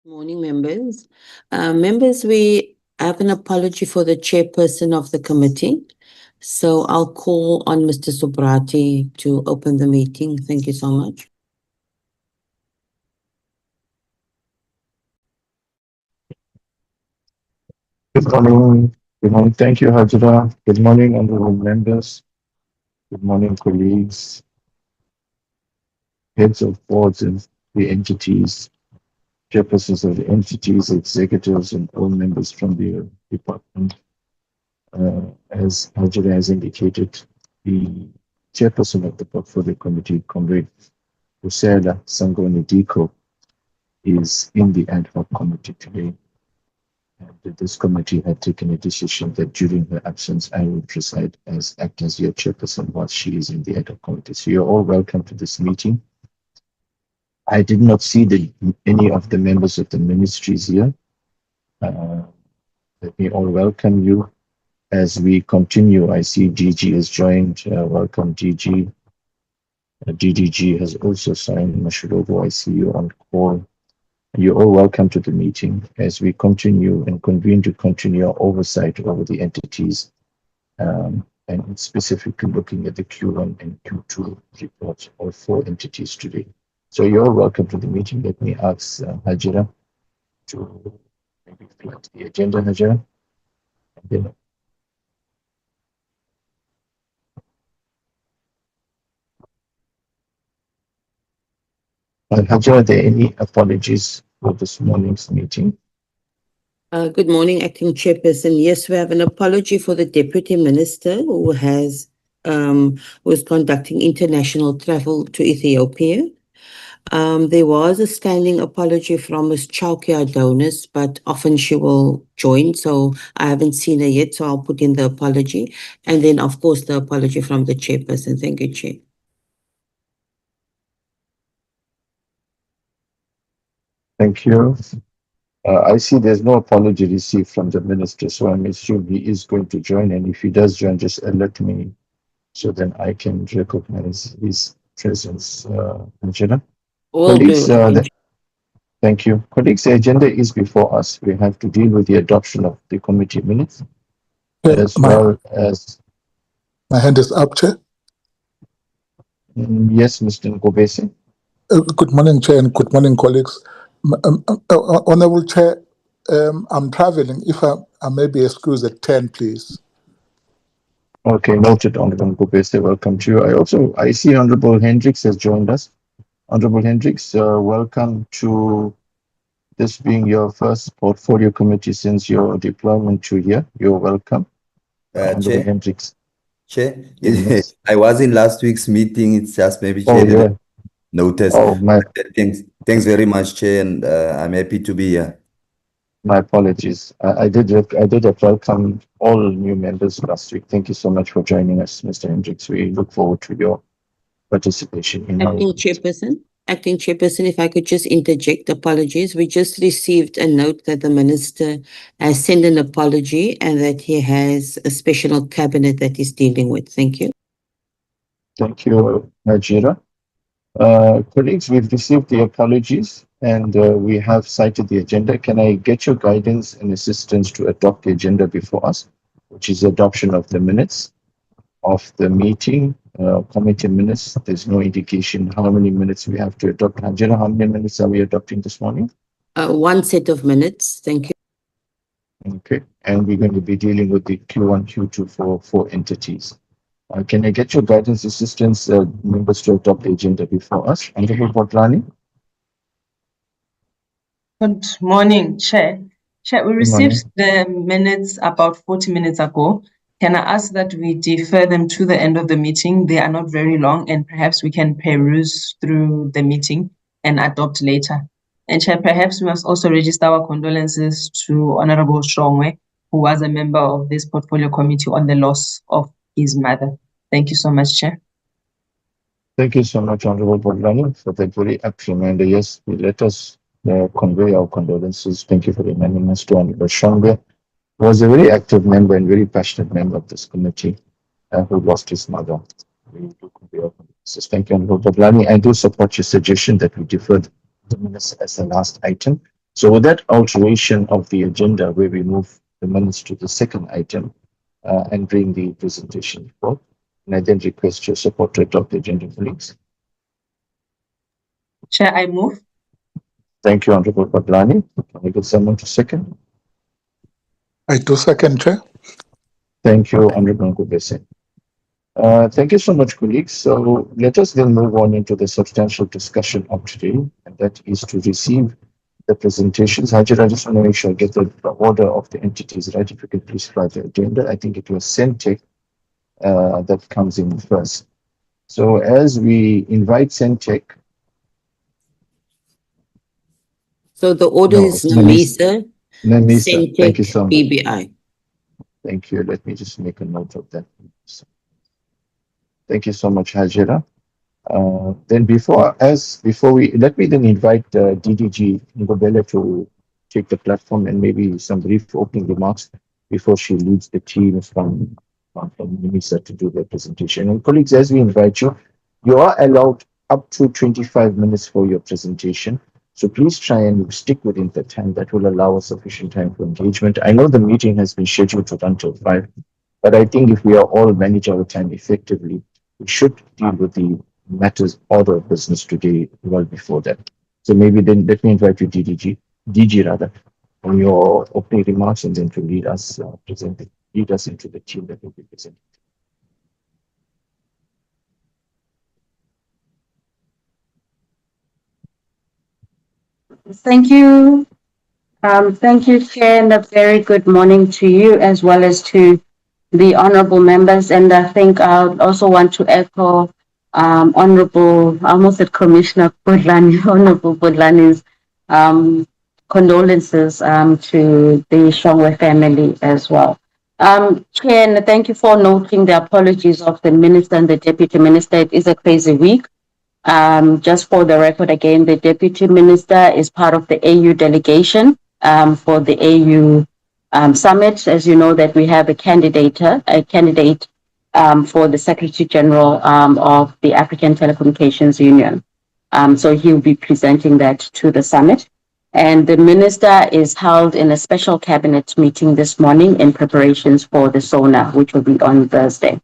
Morning, members. Members, we have an apology for the chairperson of the committee. So I'll call on Mr. Subrati to open the meeting. Thank you so much. Good morning. Good morning. Thank you, Hajra. Good morning, honorable members. Good morning, colleagues, heads of boards and the entities, chairpersons of the entities, executives, and all members from the department. As Hajra has indicated, the chairperson of the portfolio committee, Comrade USAASA Sangoni Diko, is in the ad hoc committee today. And this committee had taken a decision that during her absence, I will preside as act as your chairperson while she is in the ad hoc committee. So you're all welcome to this meeting. I did not see any of the members of the ministries here. Let me all welcome you as we continue. I see DG has joined. Welcome, DG. DDG has also signed. Mashurobo, I see you on call. You're all welcome to the meeting as we continue and convene to continue our oversight over the entities and specifically looking at the Q1 and Q2 reports of 4 entities today. So you're all welcome to the meeting. Let me ask Hajira to maybe flood the agenda, Hajira. Hajira, are there any apologies for this morning's meeting? Good morning, Acting Chairperson. Yes, we have an apology for the Deputy Minister who is conducting international travel to Ethiopia. There was a standing apology from Ms. Chowki Adonis, but often she will join, so I haven't seen her yet, so I'll put in the apology. And then, of course, the apology from the Chairperson. Thank you, Chair. Thank you. I see there's no apology received from the minister, so I'm assuming he is going to join. And if he does join, just alert me so then I can recognize his presence. Angela. Colleagues, thank you. Colleagues, the agenda is before us. We have to deal with the adoption of the committee minutes, as well as... My hand is up, Chair. Yes, Mr. Nkobese. Good morning, Chair, and good morning, colleagues. Honorable Chair, I'm traveling. If I may be excused at 10, please. Okay, noted, Honorable Nkobese. Welcome to you. I see Honorable Hendricks has joined us. Honorable Hendricks, welcome to this being your first portfolio committee since your deployment to here. You're welcome. Chair, Hendricks. Chair, yes. I was in last week's meeting. It's just maybe Chair didn't notice. Thanks very much, Chair, and I'm happy to be here. My apologies. I did welcome all new members last week. Thank you so much for joining us, Mr. Hendricks. We look forward to your participation in Acting Chairperson, if I could just interject, apologies. We just received a note that the Minister has sent an apology and that he has a special cabinet that he's dealing with. Thank you. Thank you, Najira. Colleagues, we've received the apologies and we have cited the agenda. Can I get your guidance and assistance to adopt the agenda before us, which is adoption of the minutes of the meeting, committee minutes? There's no indication how many minutes we have to adopt. Hajira, how many minutes are we adopting this morning? 1 set of minutes. Thank you. Okay, and we're going to be dealing with the Q1, Q2 for 4 entities. Can I get your guidance, assistance, members, to adopt the agenda before us? Honorable Botlani. Good morning, Chair. Chair, we received the minutes about 40 minutes ago. Can I ask that we defer them to the end of the meeting? They are not very long, and perhaps we can peruse through the meeting and adopt later. And Chair, perhaps we must also register our condolences to Honorable Shongwe, who was a member of this portfolio committee, on the loss of his mother. Thank you so much, Chair. Thank you so much, Honorable Botlani, for that very apt reminder. Yes, let us convey our condolences. Thank you for reminding us to Honorable Shongwe. Was a very active member and very passionate member of this committee who lost his mother. Thank you, Honorable Botlani. I do support your suggestion that we defer the minutes as the last item So with that alteration of the agenda, where we move the minutes to the second item and bring the presentation forth, and I then request your support to adopt the agenda, colleagues. Chair, I move. Thank you, Honorable Badlani. Can I get someone to second? I do second, Chair. Thank you, Honorable Ngubese. Thank you so much, colleagues. So let us then move on into the substantial discussion of today, and that is to receive the presentations. Hajira, I just want to make sure I get the order of the entities right. If you could please fly the agenda. I think it was Sentech that comes in first. So as we invite Sentech. So the order is NEMISA, NEMISA. Thank you Sentech, so much. BBI. Thank you. Let me just make a note of that. Thank you so much, Hajira. Then before we let me then invite DDG Ngobele to take the platform and maybe some brief opening remarks before she leads the team from NEMISA to do their presentation. And colleagues, as we invite you, you are allowed up to 25 minutes for your presentation. So please try and stick within the time. That will allow us sufficient time for engagement. I know the meeting has been scheduled to run till 5, but I think if we are all manage our time effectively, we should deal with the matters order of business today well before that. So maybe then let me invite you, DG rather, on your opening remarks and then to lead us into the team that will be presenting. Thank you. Thank you, Chair, and a very good morning to you as well as to the honorable members. And I think I also want to echo Honorable, I almost said Commissioner Budlani, Honorable Budlani's condolences to the Shongwe family as well. Chair, and thank you for noting the apologies of the Minister and the Deputy Minister. It is a crazy week. Just for the record again, the Deputy Minister is part of the AU delegation for the AU summit. As you know, that we have a candidate for the Secretary General of the African Telecommunications Union. So he'll be presenting that to the summit. And the minister is held in a special cabinet meeting this morning in preparations for the SONA, which will be on Thursday.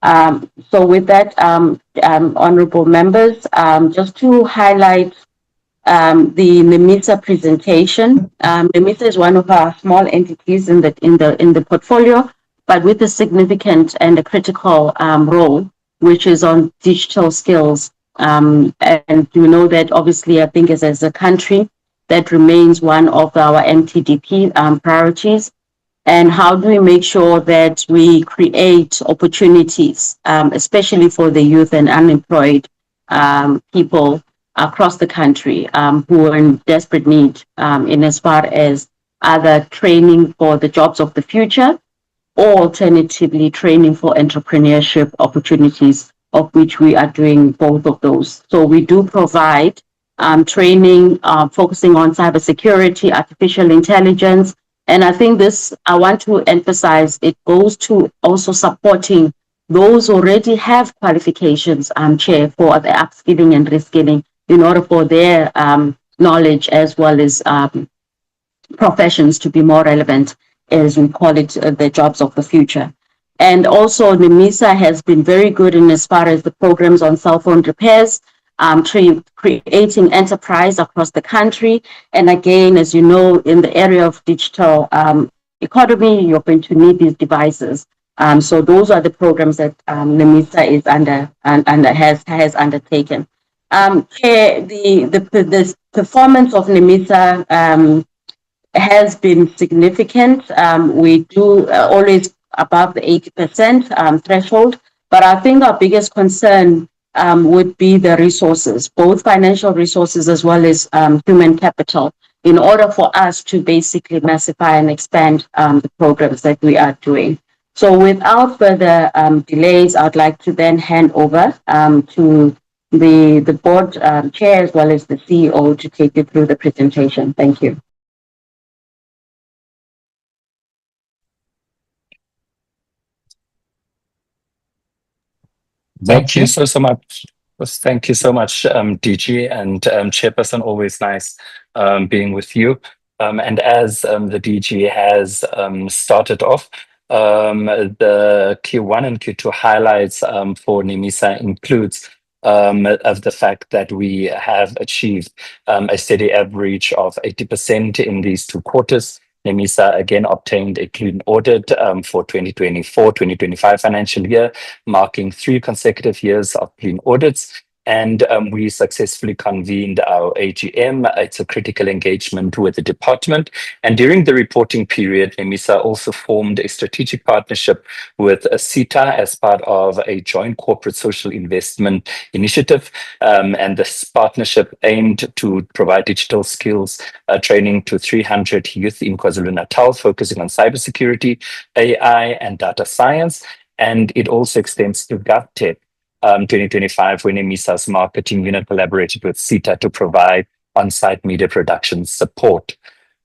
So with that, honorable members, just to highlight the NEMISA presentation. NEMISA is one of our small entities in the portfolio, but with a significant and a critical role, which is on digital skills. And you know that obviously, I think as a country, that remains one of our MTDP priorities. And how do we make sure that we create opportunities, especially for the youth and unemployed people across the country who are in desperate need in as far as either training for the jobs of the future or alternatively training for entrepreneurship opportunities, of which we are doing both of those. So we do provide training focusing on cybersecurity, artificial intelligence. And I think this, I want to emphasize, it goes to also supporting those who already have qualifications, Chair, for the upskilling and reskilling in order for their knowledge as well as professions to be more relevant, as we call it, the jobs of the future. And also NEMISA has been very good in as far as the programs on cell phone repairs, creating enterprise across the country. And again, as you know, in the area of digital economy, you're going to need these devices. So those are the programs that NEMISA is has undertaken. The performance of NEMISA has been significant. We do always above the 80% threshold, but I think our biggest concern would be the resources, both financial resources as well as human capital, in order for us to basically massify and expand the programs that we are doing. So without further delays, I'd like to then hand over to the board chair as well as the CEO to take you through the presentation. Thank you. Thank you so much. Thank you so much, DG and Chairperson. Always nice being with you. And as the DG has started off, the Q1 and Q2 highlights for NEMISA includes of the fact that we have achieved a steady average of 80% in these 2 quarters. NEMISA again obtained a clean audit for 2024-2025 financial year, marking 3 consecutive years of clean audits. And we successfully convened our AGM. It's a critical engagement with the department. And during the reporting period, NEMISA also formed a strategic partnership with CETA as part of a joint corporate social investment initiative. And this partnership aimed to provide digital skills training to 300 youth in KwaZulu-Natal, focusing on cybersecurity, AI, and data science. And it also extends to GovTech 2025, when NEMISA's marketing unit collaborated with CETA to provide on-site media production support.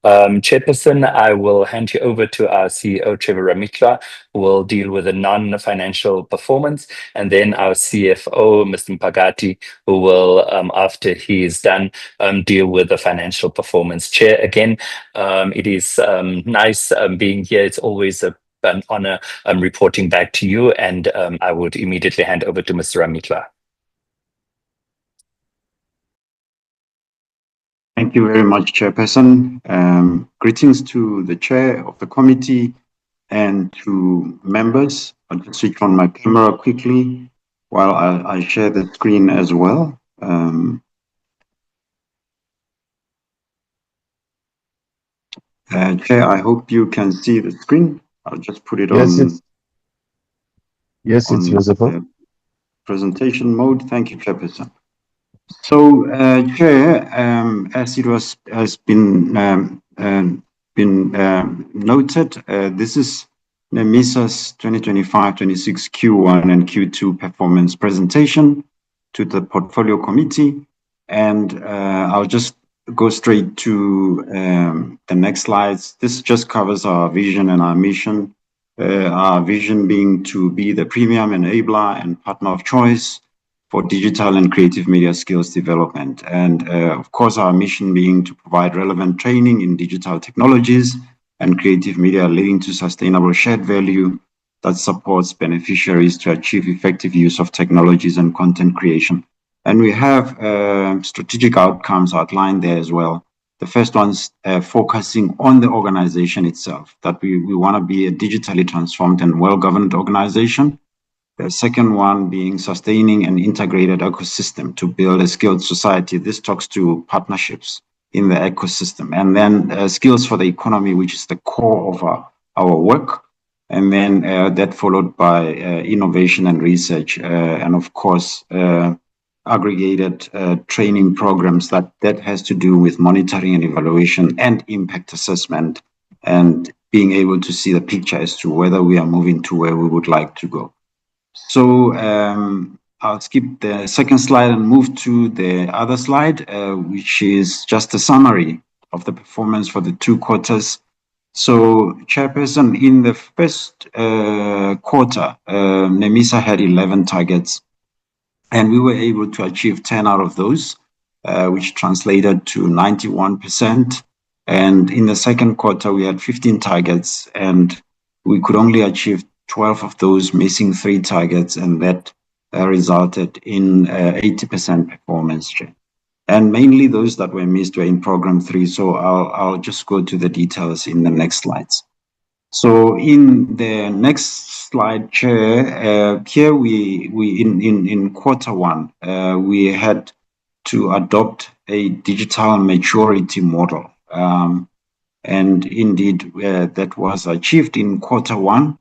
Chairperson, I will hand you over to our CEO, Trevor Ramitla, who will deal with the non-financial performance, and then our CFO, Mr. Mpagati, who will, after he is done, deal with the financial performance. Chair, again, it is nice being here. It's always an honor reporting back to you, and I would immediately hand over to Mr. Ramitla. Thank you very much, Chairperson. Greetings to the Chair of the committee and to members. I'll just switch on my camera quickly while I share the screen as well. Chair, I hope you can see the screen. I'll just put it on. Yes, it's visible. Presentation mode. Thank you, Chairperson. So, Chair, as it has been noted, this is NEMISA's 2025-26 Q1 and Q2 performance presentation to the Portfolio Committee, and I'll just go straight to the next slides. This just covers our vision and our mission. Our vision being to be the premium enabler and partner of choice for digital and creative media skills development. And of course, our mission being to provide relevant training in digital technologies and creative media, leading to sustainable shared value that supports beneficiaries to achieve effective use of technologies and content creation. And we have strategic outcomes outlined there as well. The first one's focusing on the organization itself, that we want to be a digitally transformed and well-governed organization. The second one being sustaining an integrated ecosystem to build a skilled society. This talks to partnerships in the ecosystem. And then skills for the economy, which is the core of our work. And then that followed by innovation and research. And of course, aggregated training programs that has to do with monitoring and evaluation and impact assessment, and being able to see the picture as to whether we are moving to where we would like to go. So I'll skip the second slide and move to the other slide, which is just a summary of the performance for the 2 quarters. So, Chairperson, in the first quarter, NEMISA had 11 targets, and we were able to achieve 10 out of those, which translated to 91%. And in the second quarter, we had 15 targets, and we could only achieve 12 of those, missing 3 targets, and that resulted in 80% performance. And mainly those that were missed were in program 3. So I'll just go to the details in the next slides. So in the next slide, Chair, here we in quarter 1, we had to adopt a digital maturity model. And indeed, that was achieved in quarter 1.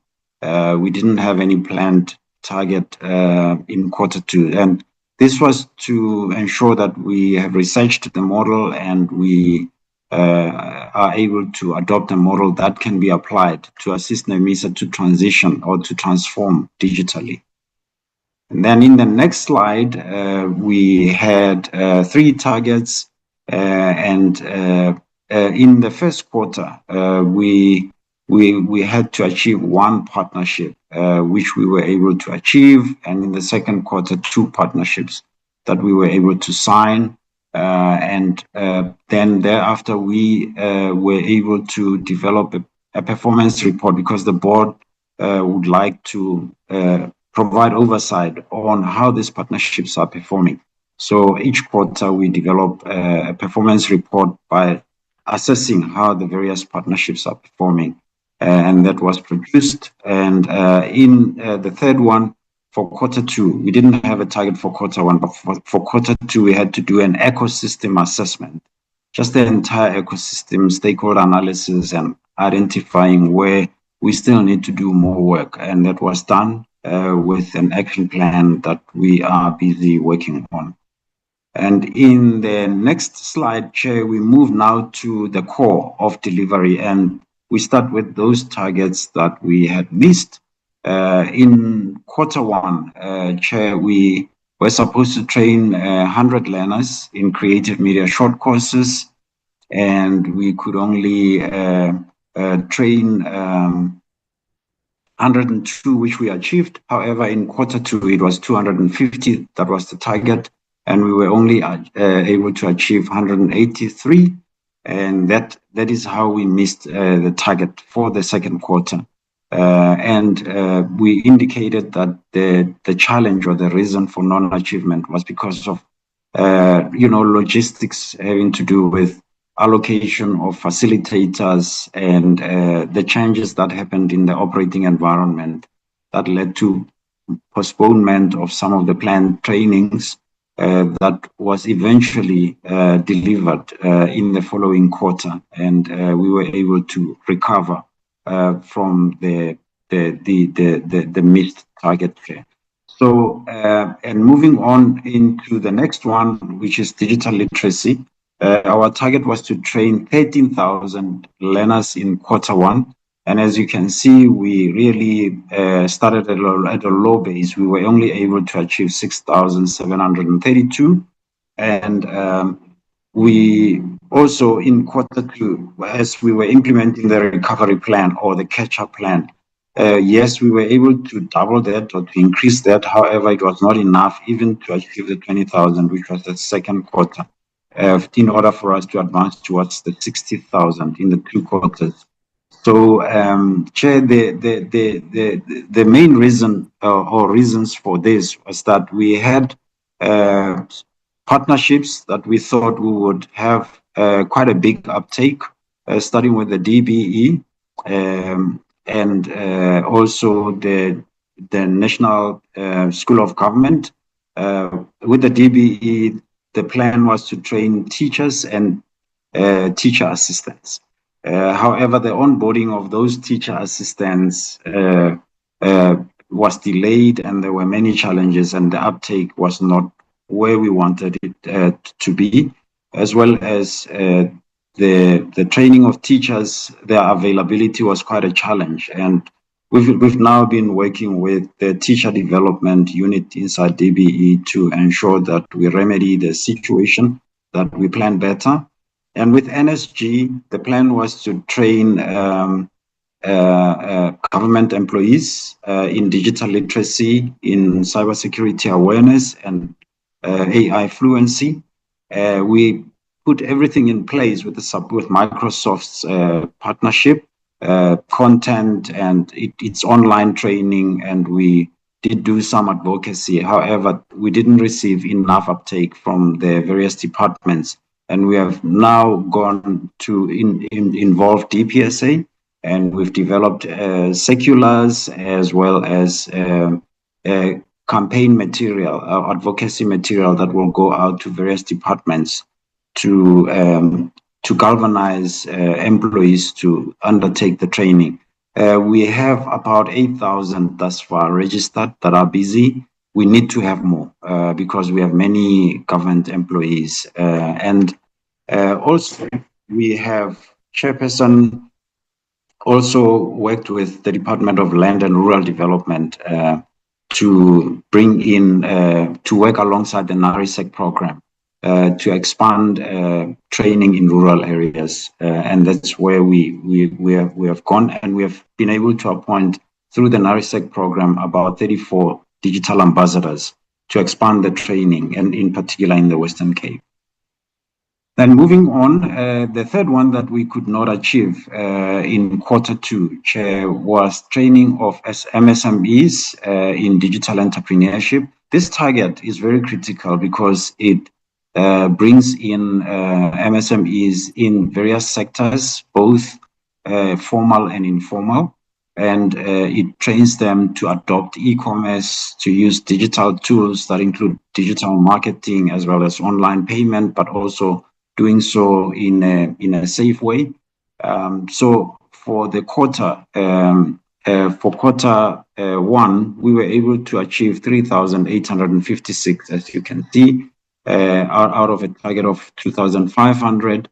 We didn't have any planned target in quarter 2. And this was to ensure that we have researched the model and we are able to adopt a model that can be applied to assist NEMISA to transition or to transform digitally. And then in the next slide, we had 3 targets. And in the first quarter, we had to achieve 1 partnership, which we were able to achieve. And in the second quarter, 2 partnerships. that we were able to sign. And then thereafter, we were able to develop a performance report because the board would like to provide oversight on how these partnerships are performing. So each quarter, we develop a performance report by assessing how the various partnerships are performing. And that was produced. And in the third one, for quarter two, we didn't have a target for quarter one, but for quarter two, we had to do an ecosystem assessment, just the entire ecosystem, stakeholder analysis, and identifying where we still need to do more work. And that was done with an action plan that we are busy working on. And in the next slide, Chair, we move now to the core of delivery, and we start with those targets that we had missed. In quarter one, Chair, we were supposed to train 100 learners in creative media short courses, and we could only train 102, which we achieved. However, in quarter two, it was 250. That was the target. And we were only able to achieve 183. And that is how we missed the target for the second quarter. And we indicated that the challenge or the reason for non-achievement was because of logistics having to do with allocation of facilitators and the changes that happened in the operating environment that led to postponement of some of the planned trainings that was eventually delivered in the following quarter, and we were able to recover from the missed target there. So, and moving on into the next one, which is digital literacy, our target was to train 13,000 learners in quarter one. And as you can see, we really started at a low base. We were only able to achieve 6,732. And we also, in quarter two, as we were implementing the recovery plan or the catch-up plan, yes, we were able to double that or to increase that. However, it was not enough even to achieve the 20,000, which was the second quarter, in order for us to advance towards the 60,000 in the two quarters. So, Chair, the main reason or reasons for this was that we had partnerships that we thought we would have quite a big uptake, starting with the DBE and also the National School of Government. With the DBE, the plan was to train teachers and teacher assistants. However, the onboarding of those teacher assistants was delayed, and there were many challenges, and the uptake was not where we wanted it to be, as well as the training of teachers. Their availability was quite a challenge, and we've now been working with the teacher development unit inside DBE to ensure that we remedy the situation, that we plan better. And with NSG, the plan was to train government employees in digital literacy, in cybersecurity awareness, and AI fluency. We put everything in place with Microsoft's partnership, content, and it's online training, and we did do some advocacy. However, we didn't receive enough uptake from the various departments. And we have now gone to involve DPSA, and we've developed circulars as well as campaign material, advocacy material that will go out to various departments to galvanize employees to undertake the training. We have about 8,000 thus far registered that are busy. We need to have more because we have many government employees. And also, we have Chairperson also worked with the Department of Land and Rural Development to bring in, to work alongside the NARISEC program to expand training in rural areas. And that's where we have gone, and we have been able to appoint through the NARISEC program about 34 digital ambassadors to expand the training, and in particular in the Western Cape. Then moving on, the third one that we could not achieve in Q2, Chair, was training of MSMEs in digital entrepreneurship. This target is very critical because it brings in MSMEs in various sectors, both formal and informal, and it trains them to adopt e-commerce, to use digital tools that include digital marketing as well as online payment, but also doing so in a safe way. So for the quarter, for Q1, we were able to achieve 3,856, as you can see, out of a target of 2,500.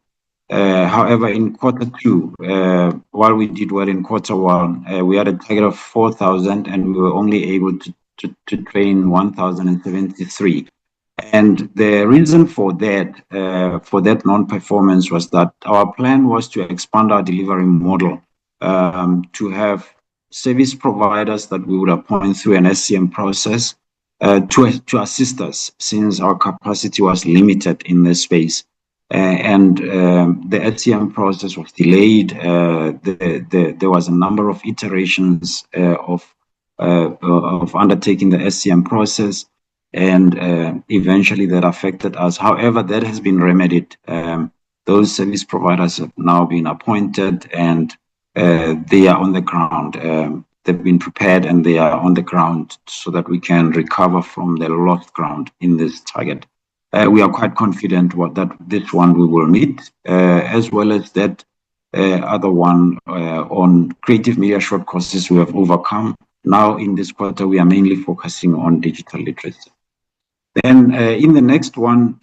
However, in Q2, while we did well in Q1, we had a target of 4,000 and we were only able to train 1,073. And the reason for that non-performance was that our plan was to expand our delivery model, to have service providers that we would appoint through an SCM process to assist us, since our capacity was limited in this space. And the SCM process was delayed. There was a number of iterations of undertaking the SCM process, and eventually that affected us. However, that has been remedied. Those service providers have now been appointed, and they are on the ground. They've been prepared and they are on the ground so that we can recover from the lost ground in this target. We are quite confident that this one we will meet, as well as that other one on creative media short courses we have overcome. Now in this quarter, we are mainly focusing on digital literacy. Then in the next one,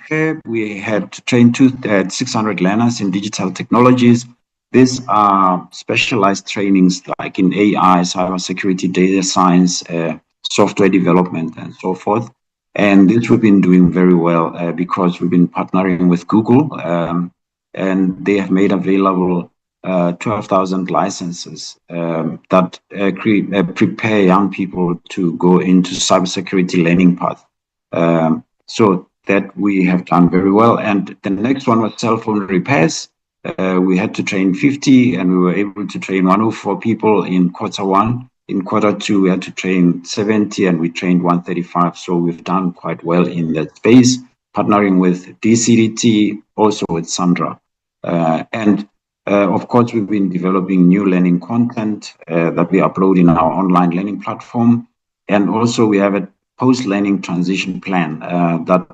we had to train 600 learners in digital technologies. These are specialized trainings like in AI, cybersecurity, data science, software development, and so forth. And this we've been doing very well because we've been partnering with Google, and they have made available 12,000 licenses that prepare young people to go into cybersecurity learning path. So that we have done very well. And the next one was cell phone repairs. We had to train 50 and we were able to train 104 people in Q1. In Q2, we had to train 70 and we trained 135. So we've done quite well in that space, partnering with DCDT, also with Sandra. And of course, we've been developing new learning content that we upload in our online learning platform. And also we have a post-learning transition plan that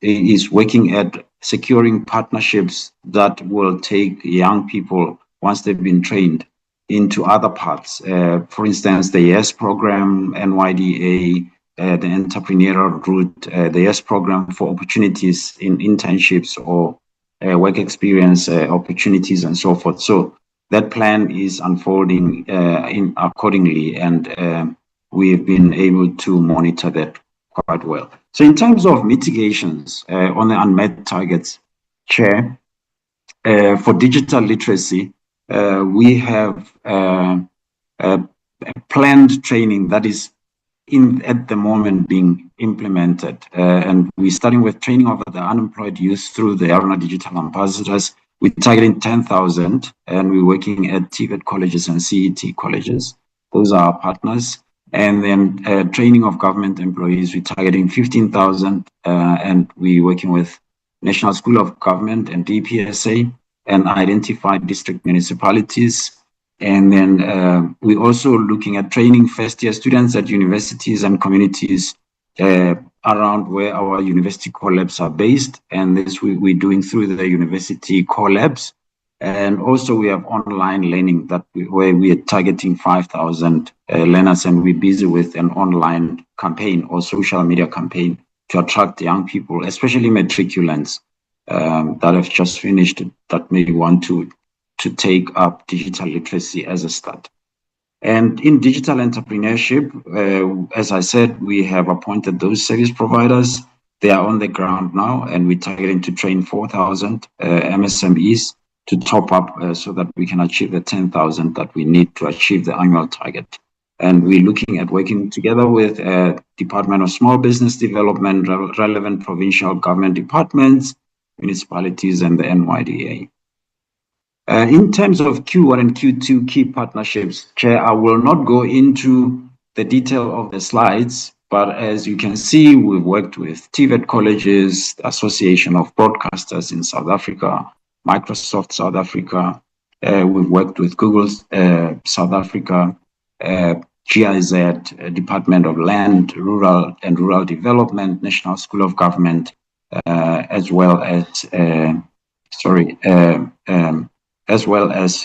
is working at securing partnerships that will take young people, once they've been trained, into other parts. For instance, the YES program, NYDA, the entrepreneurial route, the YES program for opportunities in internships or work experience opportunities and so forth. So that plan is unfolding accordingly, and we've been able to monitor that quite well. So in terms of mitigations on the unmet targets, Chair, for digital literacy, we have a planned training that is at the moment being implemented. And we're starting with training of the unemployed youth through the Aruna Digital Ambassadors. We're targeting 10,000 and we're working at TVET colleges and CET colleges. Those are our partners. And then training of government employees, we're targeting 15,000 and we're working with National School of Government and DPSA and identified district municipalities. And then we're also looking at training first-year students at universities and communities around where our university core labs are based. And this we're doing through the university core labs. And also we have online learning where we are targeting 5,000 learners, and we're busy with an online campaign or social media campaign to attract young people, especially matriculants that have just finished, that may want to take up digital literacy as a start. And in digital entrepreneurship, as I said, we have appointed those service providers. They are on the ground now, and we're targeting to train 4,000 MSMEs to top up so that we can achieve the 10,000 that we need to achieve the annual target. And we're looking at working together with Department of Small Business Development, relevant provincial government departments, municipalities, and the NYDA. In terms of Q1 and Q2 key partnerships, Chair, I will not go into the detail of the slides, but as you can see, we've worked with TVET colleges, the Association of Broadcasters in South Africa, Microsoft South Africa. We've worked with Google South Africa, GIZ, Department of Land, Rural and Rural Development, National School of Government, as well as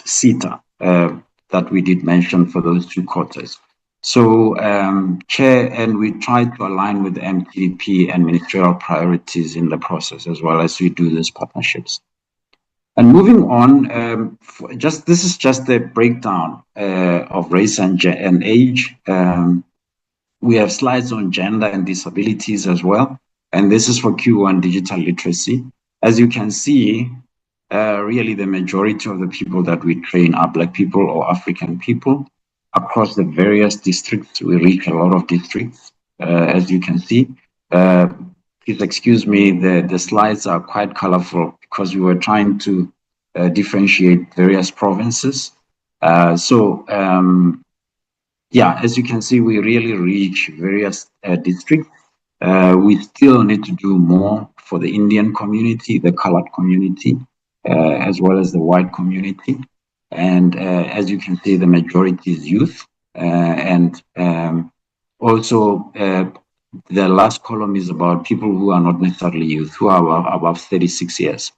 CETA that we did mention for those 2 quarters. So, Chair, and we tried to align with the MTDP and ministerial priorities in the process as well as we do these partnerships. And moving on, this is just a breakdown of race and age. We have slides on gender and disabilities as well, and this is for Q1 digital literacy. As you can see, really the majority of the people that we train are Black people or African people. Across the various districts, we reach a lot of districts, as you can see. Please excuse me, the slides are quite colorful because we were trying to differentiate various provinces. Yeah, as you can see, we really reach various districts. We still need to do more for the Indian community, the colored community, as well as the white community. And as you can see, the majority is youth. Also, the last column is about people who are not necessarily youth, who are above 36 years.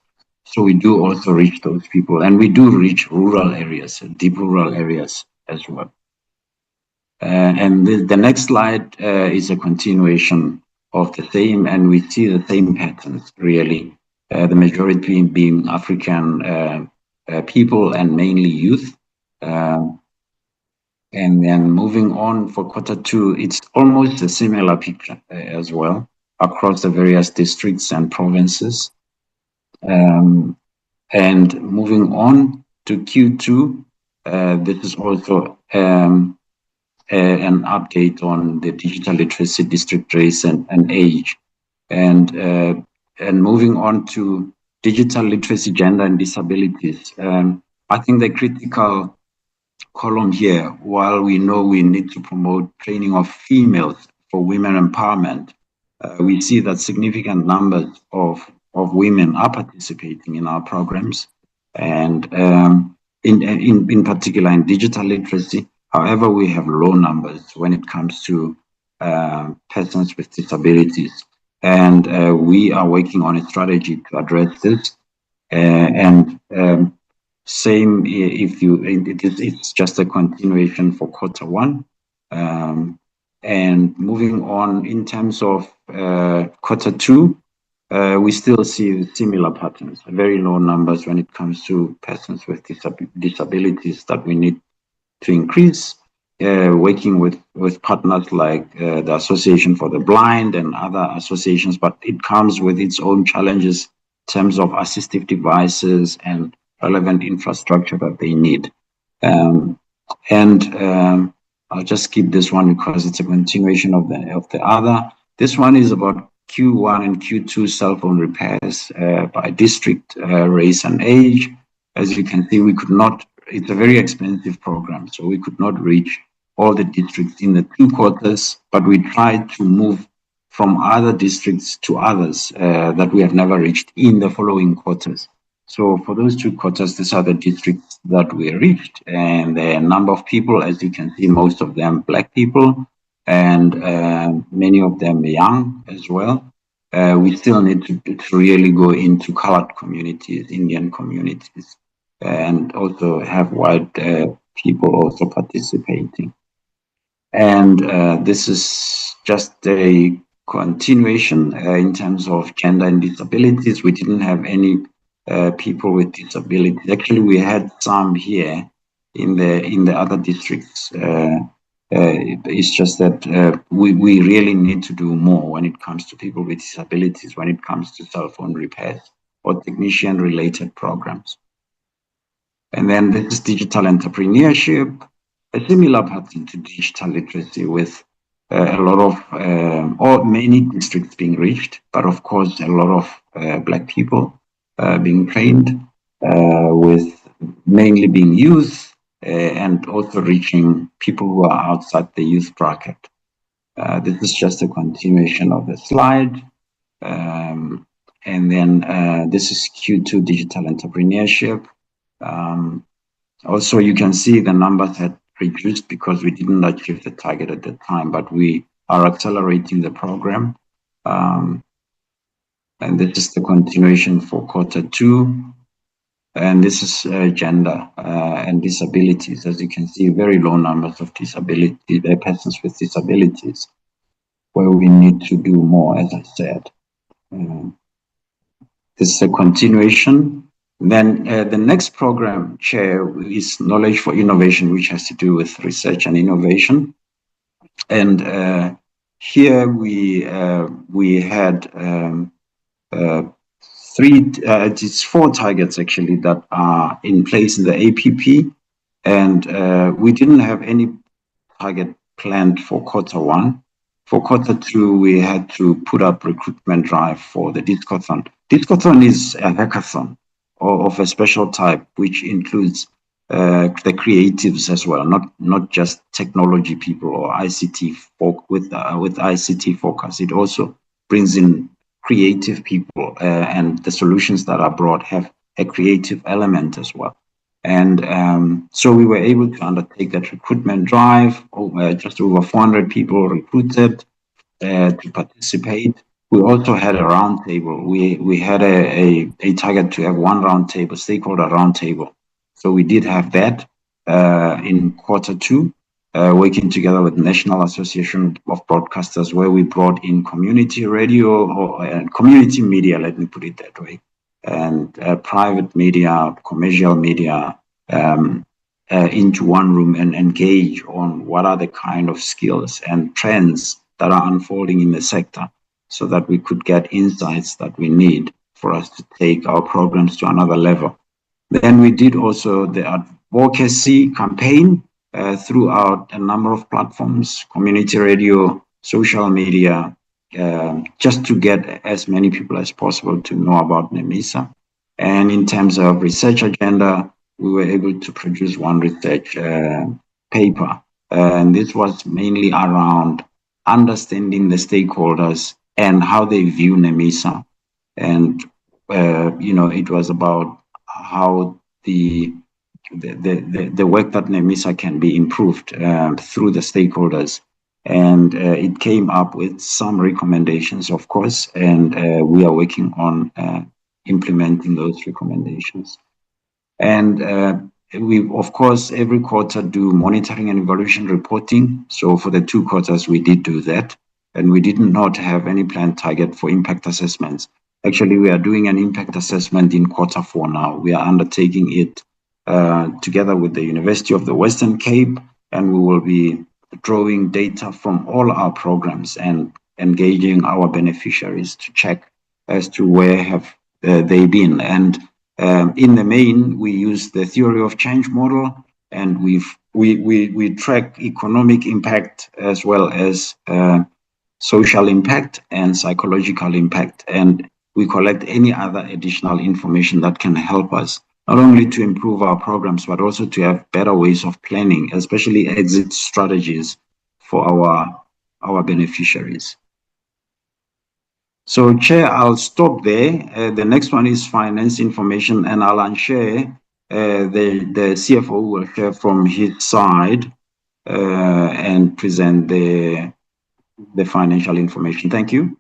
So we do also reach those people, and we do reach rural areas, deep rural areas as well. And the next slide is a continuation of the same, and we see the same patterns, really. The majority being African people and mainly youth. And then moving on for Q2, it's almost a similar picture as well across the various districts and provinces. And moving on to Q2, this is also an update on the digital literacy district race and age. And moving on to digital literacy, gender and disabilities. I think the critical column here, while we know we need to promote training of females for women empowerment, we see that significant numbers of women are participating in our programs, and in particular in digital literacy. However, we have low numbers when it comes to persons with disabilities. And we are working on a strategy to address this. Same if it's just a continuation for Q1. And moving on in terms of Q2, we still see similar patterns, very low numbers when it comes to persons with disabilities that we need to increase, working with partners like the Association for the Blind and other associations, but it comes with its own challenges in terms of assistive devices and relevant infrastructure that they need. I'll just skip this one because it's a continuation of the other. This one is about Q1 and Q2 cell phone repairs by district, race and age. As you can see, we could not, it's a very expensive program, so we could not reach all the districts in the 2 quarters, but we tried to move from other districts to others that we have never reached in the following quarters. So for those 2 quarters, these are the districts that we reached, and the number of people, as you can see, most of them Black people, and many of them young as well. We still need to really go into colored communities, Indian communities, and also have white people also participating. And this is just a continuation in terms of gender and disabilities. We didn't have any people with disabilities. Actually, we had some here in the other districts. It's just that we really need to do more when it comes to people with disabilities, when it comes to cell phone repairs or technician-related programs. And then this is digital entrepreneurship. a similar pattern to digital literacy, with a lot of, or many districts being reached, but of course a lot of Black people being trained, with mainly being youth, and also reaching people who are outside the youth bracket. This is just a continuation of the slide. And then this is Q2 digital entrepreneurship. Also, you can see the numbers had reduced because we didn't achieve the target at the time, but we are accelerating the program. And this is the continuation for Q2. And this is gender and disabilities. As you can see, very low numbers of disability, persons with disabilities, where we need to do more, as I said. This is a continuation. Then the next program, Chair, is Knowledge for Innovation, which has to do with research and innovation. And here we had it's 4 targets actually that are in place in the APP, and we didn't have any target planned for Q1. For Q2, we had to put up recruitment drive for the Discothon. Discothon is a hackathon of a special type, which includes the creatives as well, not just technology people or ICT folk with ICT focus. It also brings in creative people, and the solutions that are brought have a creative element as well. And so we were able to undertake that recruitment drive. Just over 400 people recruited to participate. We also had a roundtable. We had a target to have 1 roundtable, stakeholder roundtable. So we did have that in Q2, working together with National Association of Broadcasters, where we brought in community radio or community media, let me put it that way, and private media, commercial media, into one room and engage on what are the kind of skills and trends that are unfolding in the sector, so that we could get insights that we need for us to take our programs to another level. Then we did also the advocacy campaign throughout a number of platforms, community radio, social media, just to get as many people as possible to know about NEMISA. And in terms of research agenda, we were able to produce 1 research paper. And this was mainly around understanding the stakeholders and how they view NEMISA. And, it was about how the work that NEMISA can be improved through the stakeholders. And it came up with some recommendations, of course, and we are working on implementing those recommendations. And we, of course, every quarter do monitoring and evaluation reporting. So for the 2 quarters, we did do that. And we did not have any planned target for impact assessments. Actually, we are doing an impact assessment in Q4 now. We are undertaking it together with the University of the Western Cape, and we will be drawing data from all our programs and engaging our beneficiaries to check as to where have they been. And in the main, we use the theory of change model, and we track economic impact as well as social impact and psychological impact. And we collect any other additional information that can help us not only to improve our programs, but also to have better ways of planning, especially exit strategies for our beneficiaries. So, Chair, I'll stop there. The next one is finance information, and I'll unshare. The CFO will share from his side and present the financial information. Thank you.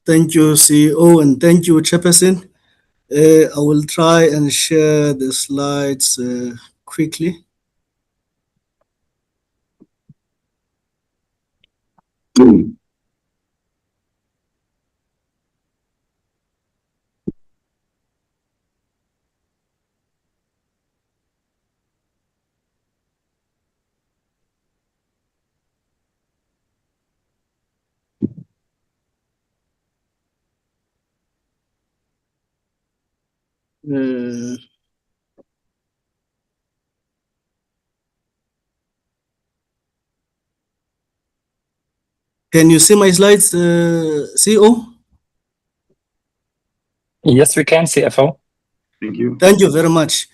Thank you, CEO, and thank you, Chairperson. I will try and share the slides quickly. Uh, Can you see my slides, CEO? Yes, we can, CFO. Thank you. Thank you very much.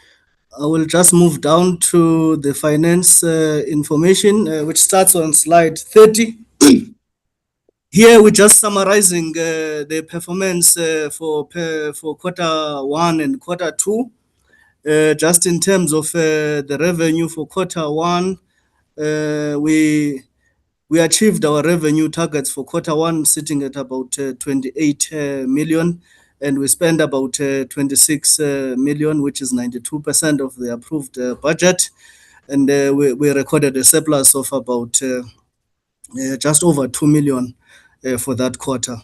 I will just move down to the finance information, which starts on slide 30. Here we're just summarizing the performance for quarter one and quarter two. Just in terms of the revenue for quarter one, we achieved our revenue targets for quarter one, sitting at about 28 million, and we spent about 26 million, which is 92% of the approved budget. And we recorded a surplus of about just over 2 million for that quarter.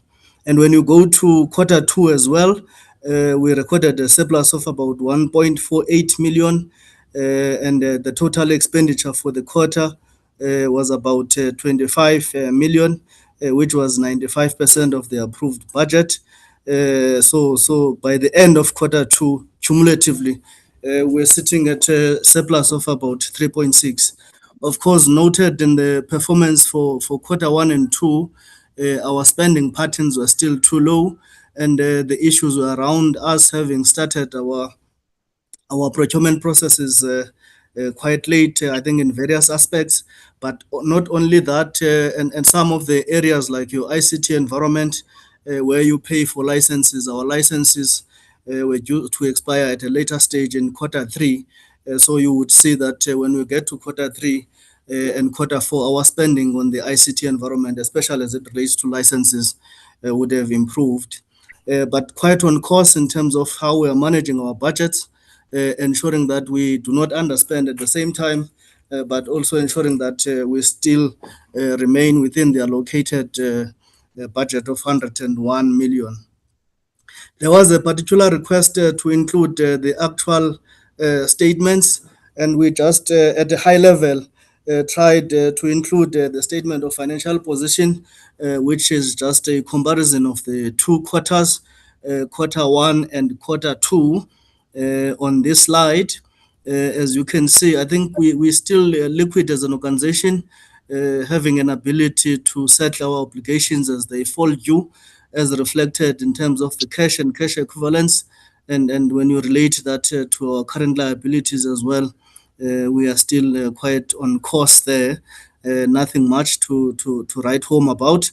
And when you go to quarter two as well, we recorded a surplus of about 1.48 million, and the total expenditure for the quarter was about 25 million, which was 95% of the approved budget. So by the end of quarter two, cumulatively, we're sitting at a surplus of about 3.6. Of course, noted in the performance for quarter one and two, our spending patterns were still too low, and the issues were around us having started our procurement processes quite late, I think, in various aspects. But not only that, and some of the areas like your ICT environment, where you pay for licenses, our licenses were due to expire at a later stage in quarter three. So you would see that when we get to quarter three and quarter four, our spending on the ICT environment, especially as it relates to licenses, would have improved. But quite on course in terms of how we are managing our budgets, ensuring that we do not underspend at the same time, but also ensuring that we still remain within the allocated budget of 101 million. There was a particular request to include the actual statements, and we just at a high level tried to include the statement of financial position, which is just a comparison of the two quarters, quarter one and quarter two, on this slide. As you can see, I think we still liquid as an organization, having an ability to settle our obligations as they fall due, as reflected in terms of the cash and cash equivalents. And when you relate that to our current liabilities as well, we are still quite on course there. Nothing much to write home about.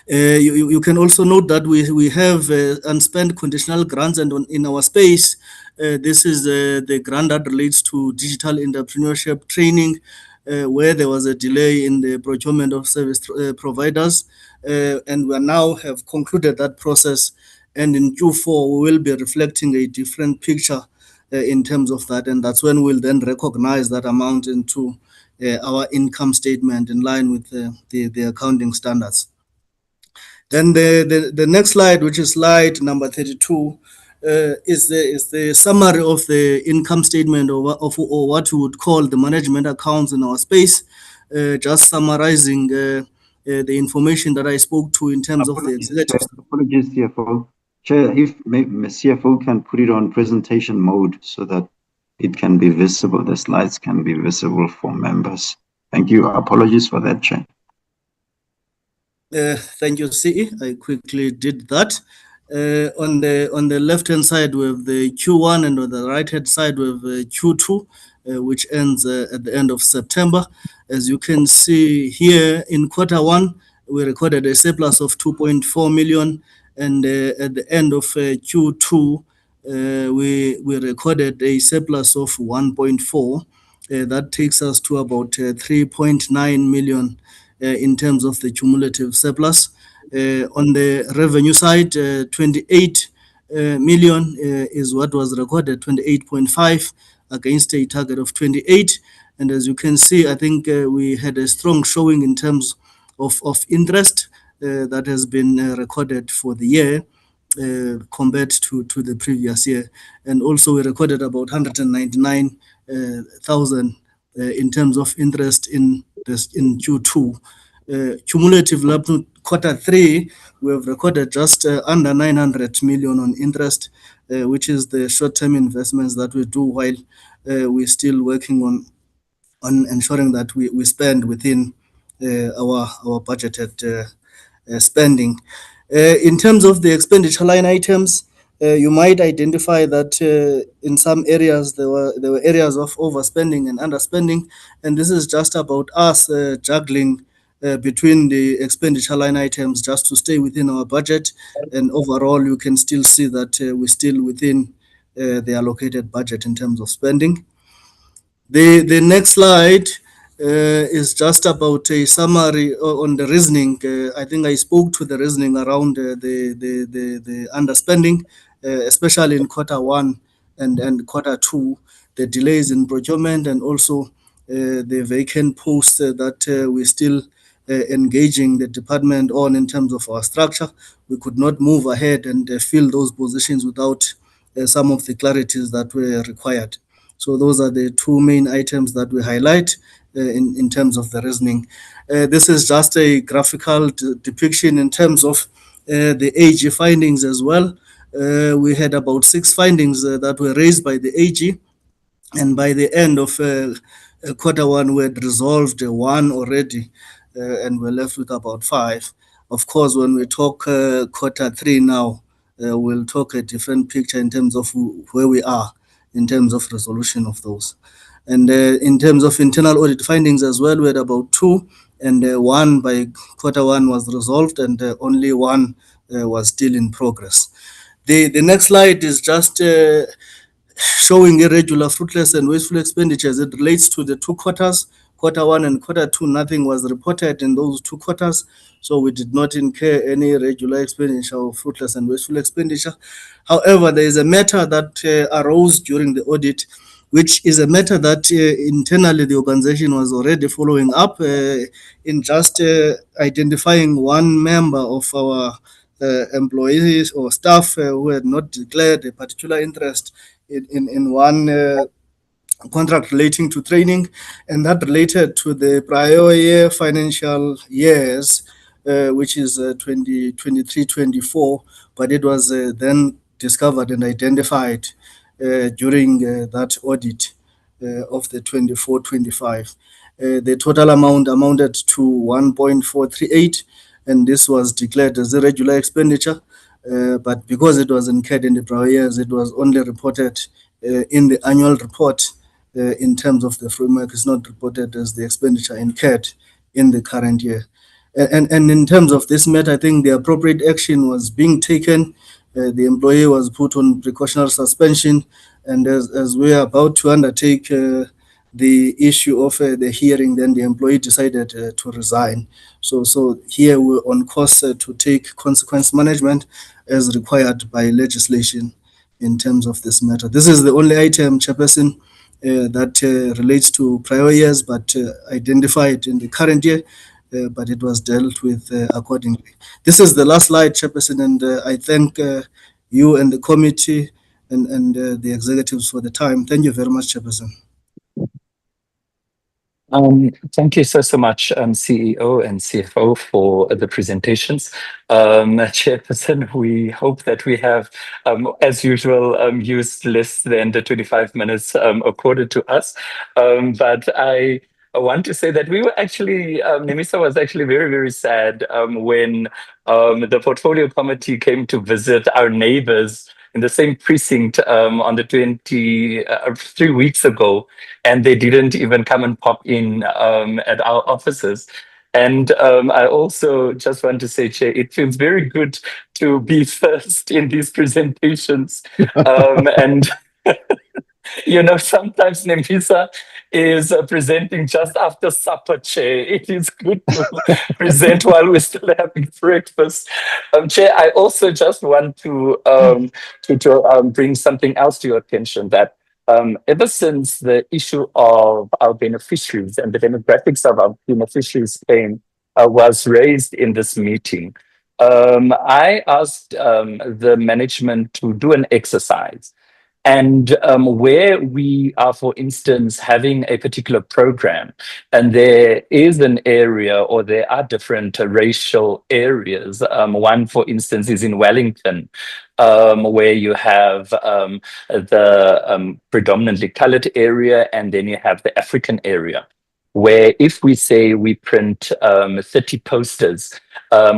You can also note that we have unspent conditional grants, and in our space, this is the grant that relates to digital entrepreneurship training, where there was a delay in the procurement of service providers, and we now have concluded that process. And in Q4, we will be reflecting a different picture in terms of that, and that's when we'll then recognize that amount into our income statement in line with the accounting standards. Then the next slide, which is slide number 32, is the summary of the income statement of what we would call the management accounts in our space, just summarizing the information that I spoke to in terms of the executive. Apologies, CFO. Chair, if CFO can put it on presentation mode so that it can be visible, the slides can be visible for members. Thank you. Apologies for that, Chair. Thank you, CE. I quickly did that. On the left-hand side, we have the Q1, and on the right-hand side, we have Q2, which ends at the end of September. As you can see here, in quarter one, we recorded a surplus of 2.4 million, and at the end of Q2, we recorded a surplus of 1.4. That takes us to about 3.9 million in terms of the cumulative surplus. On the revenue side, 28 million is what was recorded, 28.5 against a target of 28. And as you can see, I think we had a strong showing in terms of interest that has been recorded for the year compared to the previous year. And also we recorded about 199,000 in terms of interest in Q2. Cumulative quarter three, we have recorded just under 900 million on interest, which is the short-term investments that we do while we're still working on ensuring that we spend within our budgeted spending. In terms of the expenditure line items, you might identify that in some areas there were areas of overspending and underspending, and this is just about us juggling between the expenditure line items just to stay within our budget. And overall, you can still see that we're still within the allocated budget in terms of spending. The next slide is just about a summary on the reasoning. I think I spoke to the reasoning around the underspending, especially in quarter one and quarter two, the delays in procurement, and also the vacant posts that we're still engaging the department on in terms of our structure. We could not move ahead and fill those positions without some of the clarities that were required. So those are the two main items that we highlight in terms of the reasoning. This is just a graphical depiction in terms of the AG findings as well. We had about 6 findings that were raised by the AG, and by the end of quarter one, we had resolved 1 already, and we're left with about 5. Of course, when we talk quarter 3 now, we'll talk a different picture in terms of where we are in terms of resolution of those. And in terms of internal audit findings as well, we had about 2, and 1 by quarter 1 was resolved, and only 1 was still in progress. The next slide is just showing irregular, fruitless, and wasteful expenditures. It relates to the 2 quarters, quarter 1 and quarter 2. Nothing was reported in those 2 quarters, so we did not incur any irregular expenditure or fruitless and wasteful expenditure. However, there is a matter that arose during the audit, which is a matter that internally the organization was already following up in just identifying 1 member of our employees or staff who had not declared a particular interest in 1 contract relating to training, and that related to the prior year financial years, which is 2023-24, but it was then discovered and identified during that audit of the 24-25. The total amount amounted to 1.438, and this was declared as a regular expenditure, but because it was incurred in the prior years, it was only reported in the annual report. In terms of the framework, is not reported as the expenditure incurred in the current year. And in terms of this matter, I think the appropriate action was being taken. The employee was put on precautionary suspension, and as we are about to undertake the issue of the hearing, then the employee decided to resign. So here we're on course to take consequence management as required by legislation in terms of this matter. This is the only item, Chairperson, that relates to prior years, but identified in the current year, but it was dealt with accordingly. This is the last slide, Chairperson, and I thank you and the committee and the executives for the time. Thank you very much, Chairperson. Thank you so much, CEO and CFO, for the presentations. Chairperson, we hope that we have, as usual, used less than the 25 minutes accorded to us. But I want to say that we were actually, NEMISA was actually very, very sad when the portfolio committee came to visit our neighbors in the same precinct on the 3 weeks ago, and they didn't even come and pop in at our offices. And I also just want to say, Chair, it feels very good to be first in these presentations. And you know, sometimes NEMISA is presenting just after supper, Chair. It is good to present while we're still having breakfast. Chair, I also just want to bring something else to your attention, that ever since the issue of our beneficiaries and the demographics of our beneficiaries was raised in this meeting, I asked the management to do an exercise And where we are, for instance, having a particular program, and there is an area or there are different racial areas. One, for instance, is in Wellington, where you have the predominantly colored area, and then you have the African area, where if we say we print 30 posters,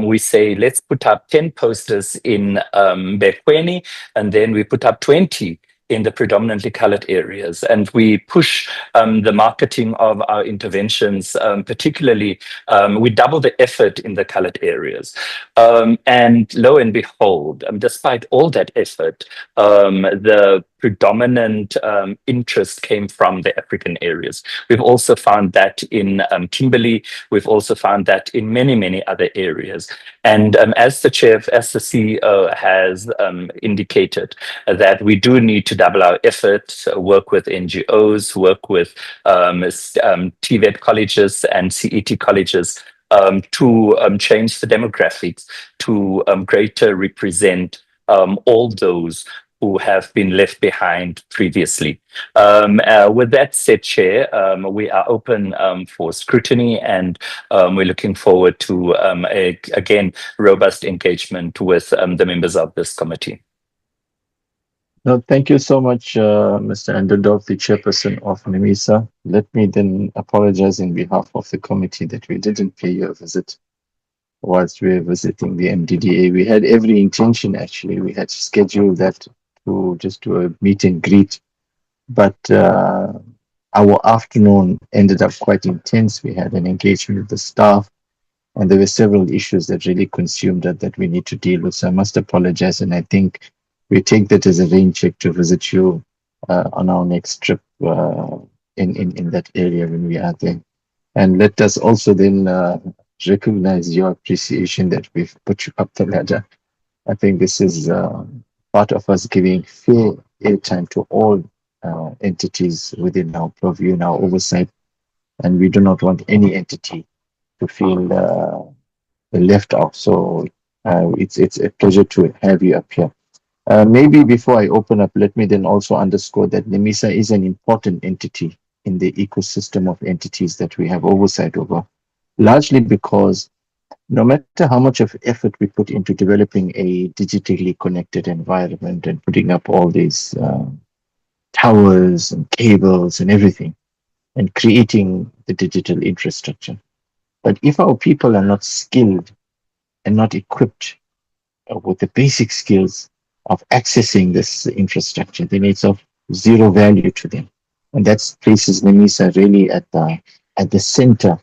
we say, let's put up 10 posters in Bekweni, and then we put up 20 in the predominantly colored areas. And we push the marketing of our interventions, particularly, we double the effort in the colored areas. And lo and behold, despite all that effort, the predominant interest came from the African areas. We've also found that in Kimberley. We've also found that in many, many other areas. And as the CEO has indicated, that we do need to double our efforts, work with NGOs, work with TVET colleges and CET colleges to change the demographics to greater represent all those who have been left behind previously. With that said, Chair, we are open for scrutiny, and we're looking forward to, again, robust engagement with the members of this committee. No, thank you so much, Mr. Anderdorf, the chairperson of NEMISA. Let me then apologize in behalf of the committee that we didn't pay you a visit whilst we were visiting the MDDA. We had every intention, actually. We had scheduled that to just do a meet and greet, but our afternoon ended up quite intense. We had an engagement with the staff, and there were several issues that really consumed that we need to deal with. So I must apologize, and I think we take that as a rain check to visit you on our next trip in that area when we are there. And let us also then recognize your appreciation that we've put you up the ladder. I think this is part of us giving fair airtime to all entities within our purview and our oversight. And we do not want any entity to feel left out. So it's a pleasure to have you up here. Maybe before I open up, let me then also underscore that NEMISA is an important entity in the ecosystem of entities that we have oversight over, largely because no matter how much of effort we put into developing a digitally connected environment and putting up all these towers and cables and everything, and creating the digital infrastructure, but if our people are not skilled and not equipped with the basic skills of accessing this infrastructure, then it's of zero value to them. And that places NEMISA really at the center,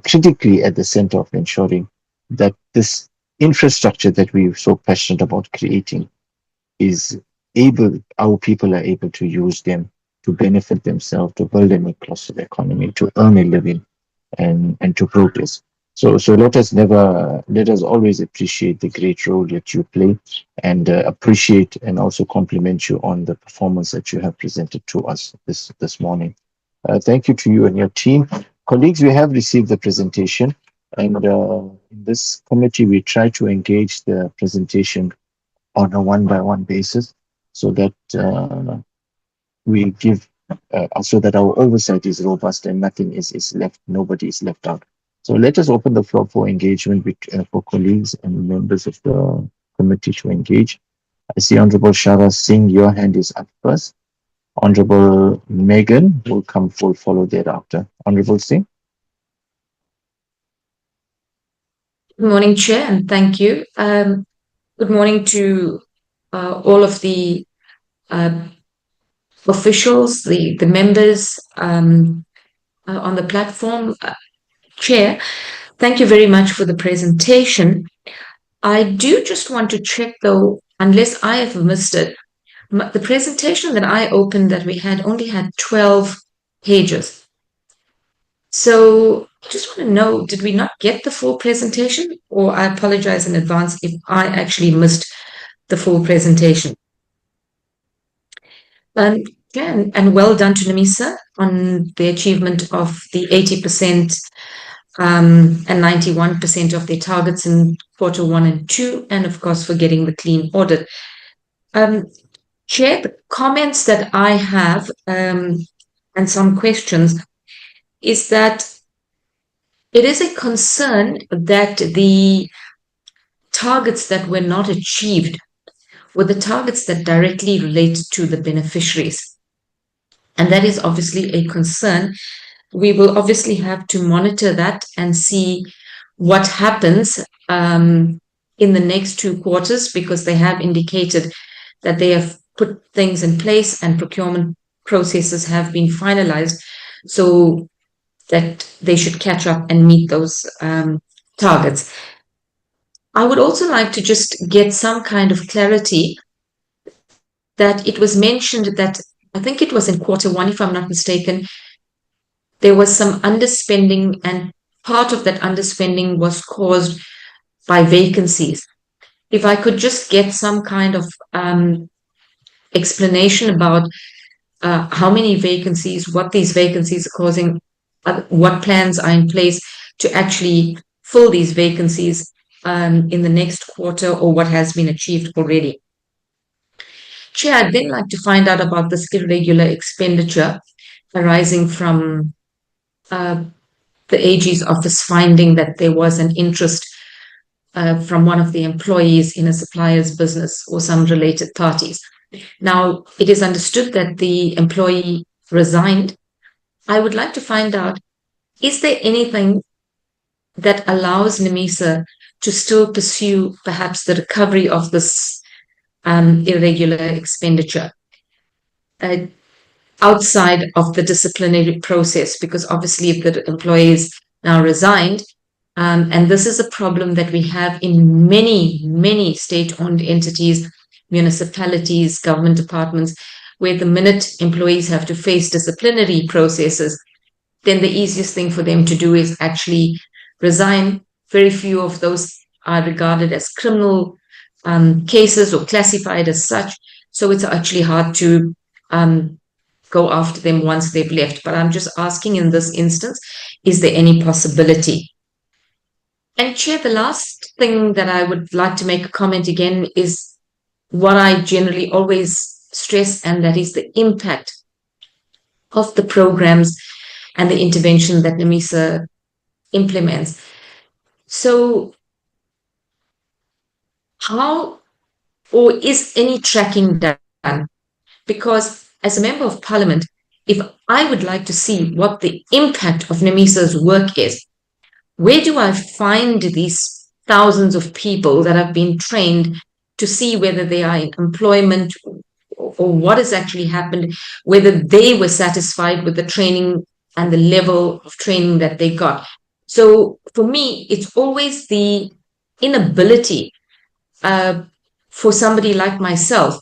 critically at the center of ensuring that this infrastructure that we're so passionate about creating is able, our people are able to use them to benefit themselves, to build an inclusive economy, to earn a living, and to progress. So let us always appreciate the great role that you play, and appreciate and also compliment you on the performance that you have presented to us this morning. Thank you to you and your team. Colleagues, we have received the presentation, and in this committee, we try to engage the presentation on a one-by-one basis, so that we give, so that our oversight is robust and nothing is left, nobody is left out. So let us open the floor for engagement for colleagues and members of the committee to engage. I see Honorable Shara Singh, your hand is up first. Honorable Megan will come full follow thereafter. Honorable Singh. Good morning, Chair, and thank you. Good morning to all of the officials, the members on the platform. Chair, thank you very much for the presentation. I do just want to check, though, unless I have missed it, the presentation that I opened that we had only had 12 pages. So I just want to know, did we not get the full presentation? Or I apologize in advance if I actually missed the full presentation. And well done to NEMISA on the achievement of the 80% and 91% of their targets in Q1 and 2, and of course for getting the clean audit. Chair, the comments that I have and some questions is that it is a concern that the targets that were not achieved were the targets that directly relate to the beneficiaries. And that is obviously a concern. We will obviously have to monitor that and see what happens in the next 2 quarters, because they have indicated that they have put things in place and procurement processes have been finalized so that they should catch up and meet those targets. I would also like to just get some kind of clarity that it was mentioned that, I think it was in Q1, if I'm not mistaken, there was some underspending, and part of that underspending was caused by vacancies. If I could just get some kind of explanation about how many vacancies, what these vacancies are causing, what plans are in place to actually fill these vacancies in the next quarter, or what has been achieved already. Chair, I'd then like to find out about this irregular expenditure arising from the AG's office finding that there was an interest from one of the employees in a supplier's business or some related parties. Now, it is understood that the employee resigned. I would like to find out, is there anything that allows NEMISA to still pursue perhaps the recovery of this irregular expenditure outside of the disciplinary process? Because obviously if the employees now resigned, and this is a problem that we have in many state-owned entities, municipalities, government departments, where the minute employees have to face disciplinary processes, then the easiest thing for them to do is actually resign. Very few of those are regarded as criminal cases or classified as such. So it's actually hard to go after them once they've left. But I'm just asking in this instance, is there any possibility? And Chair, the last thing that I would like to make a comment again is what I generally always stress, and that is the impact of the programs and the intervention that NEMISA implements. So how, or is any tracking done? Because as a member of parliament, if I would like to see what the impact of NEMISA's work is, where do I find these thousands of people that have been trained to see whether they are in employment or what has actually happened, whether they were satisfied with the training and the level of training that they got? So for me, it's always the inability for somebody like myself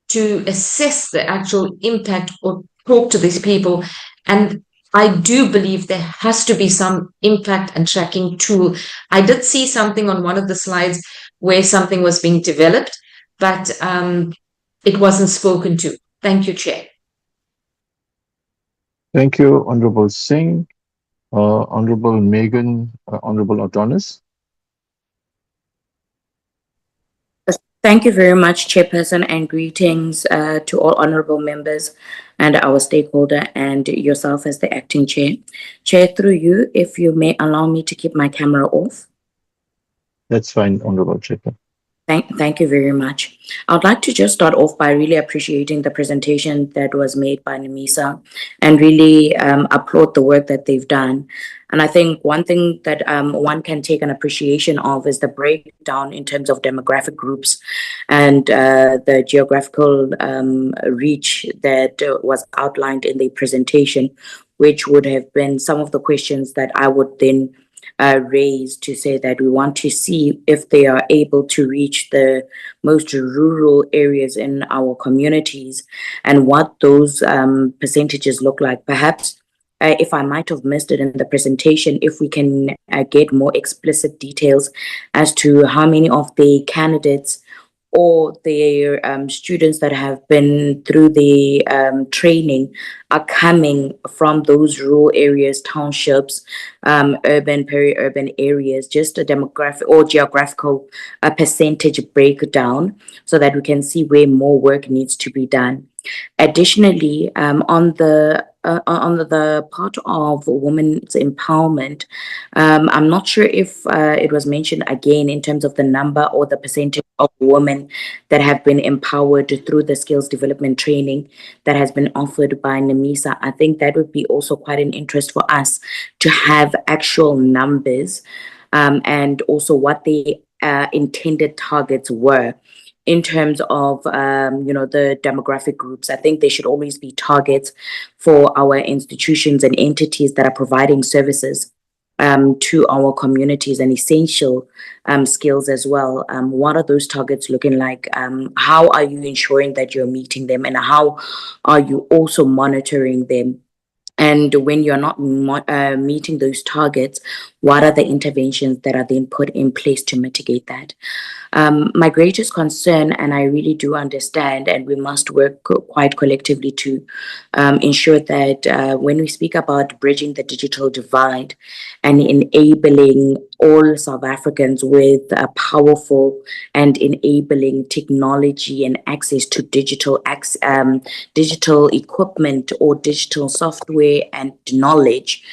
to assess the actual impact or talk to these people. And I do believe there has to be some impact and tracking tool. I did see something on one of the slides where something was being developed, but it wasn't spoken to. Thank you, Chair. Thank you, Honorable Singh. Honorable Megan, Honorable Adonis. Thank you very much, Chairperson, and greetings to all honorable members and our stakeholder and yourself as the acting chair. Chair, through you, if you may allow me to keep my camera off. That's fine, Honorable Chair. Thank you very much. I'd like to just start off by really appreciating the presentation that was made by NEMISA and really applaud the work that they've done. And I think one thing that one can take an appreciation of is the breakdown in terms of demographic groups and the geographical reach that was outlined in the presentation, which would have been some of the questions that I would then raise to say that we want to see if they are able to reach the most rural areas in our communities and what those percentages look like. Perhaps if I might have missed it in the presentation, if we can get more explicit details as to how many of the candidates or their students that have been through the training are coming from those rural areas, townships, urban, peri-urban areas, just a demographic or geographical percentage breakdown so that we can see where more work needs to be done. Additionally, on the part of women's empowerment, I'm not sure if it was mentioned again in terms of the number or the percentage of women that have been empowered through the skills development training that has been offered by NEMISA. I think that would be also quite an interest for us to have actual numbers, and also what the intended targets were in terms of the demographic groups. I think there should always be targets for our institutions and entities that are providing services to our communities and essential skills as well. What are those targets looking like? How are you ensuring that you're meeting them, and how are you also monitoring them? And when you're not meeting those targets, what are the interventions that are then put in place to mitigate that? My greatest concern, and I really do understand, and we must work quite collectively to ensure that when we speak about bridging the digital divide and enabling all South Africans with a powerful and enabling technology and access to digital equipment or digital software and knowledge,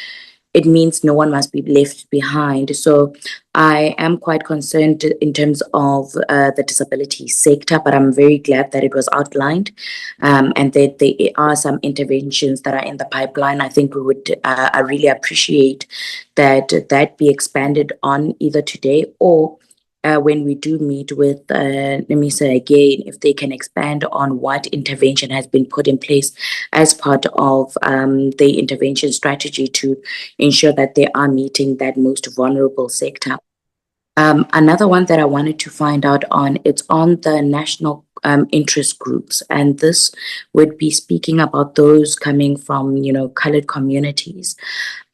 it means no one must be left behind. So I am quite concerned in terms of the disability sector, but I'm very glad that it was outlined and that there are some interventions that are in the pipeline. I think we would I really appreciate that be expanded on either today or when we do meet with NEMISA again, if they can expand on what intervention has been put in place as part of the intervention strategy to ensure that they are meeting that most vulnerable sector. Another one that I wanted to find out on, it's on the national interest groups, and this would be speaking about those coming from, colored communities.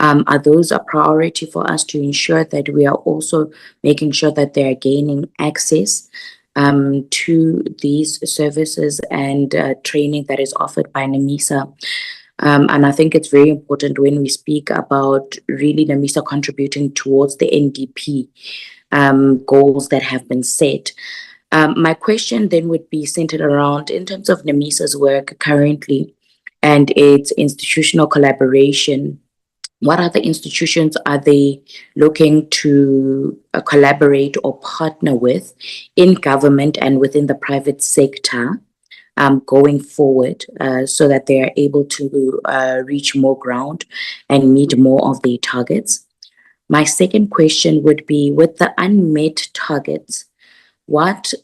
Are those a priority for us to ensure that we are also making sure that they are gaining access to these services and training that is offered by NEMISA? And I think it's very important when we speak about really NEMISA contributing towards the NDP goals that have been set. My question then would be centered around, in terms of NEMISA's work currently and its institutional collaboration, what other institutions are they looking to collaborate or partner with in government and within the private sector going forward so that they are able to reach more ground and meet more of their targets? My second question would be, with the unmet targets, what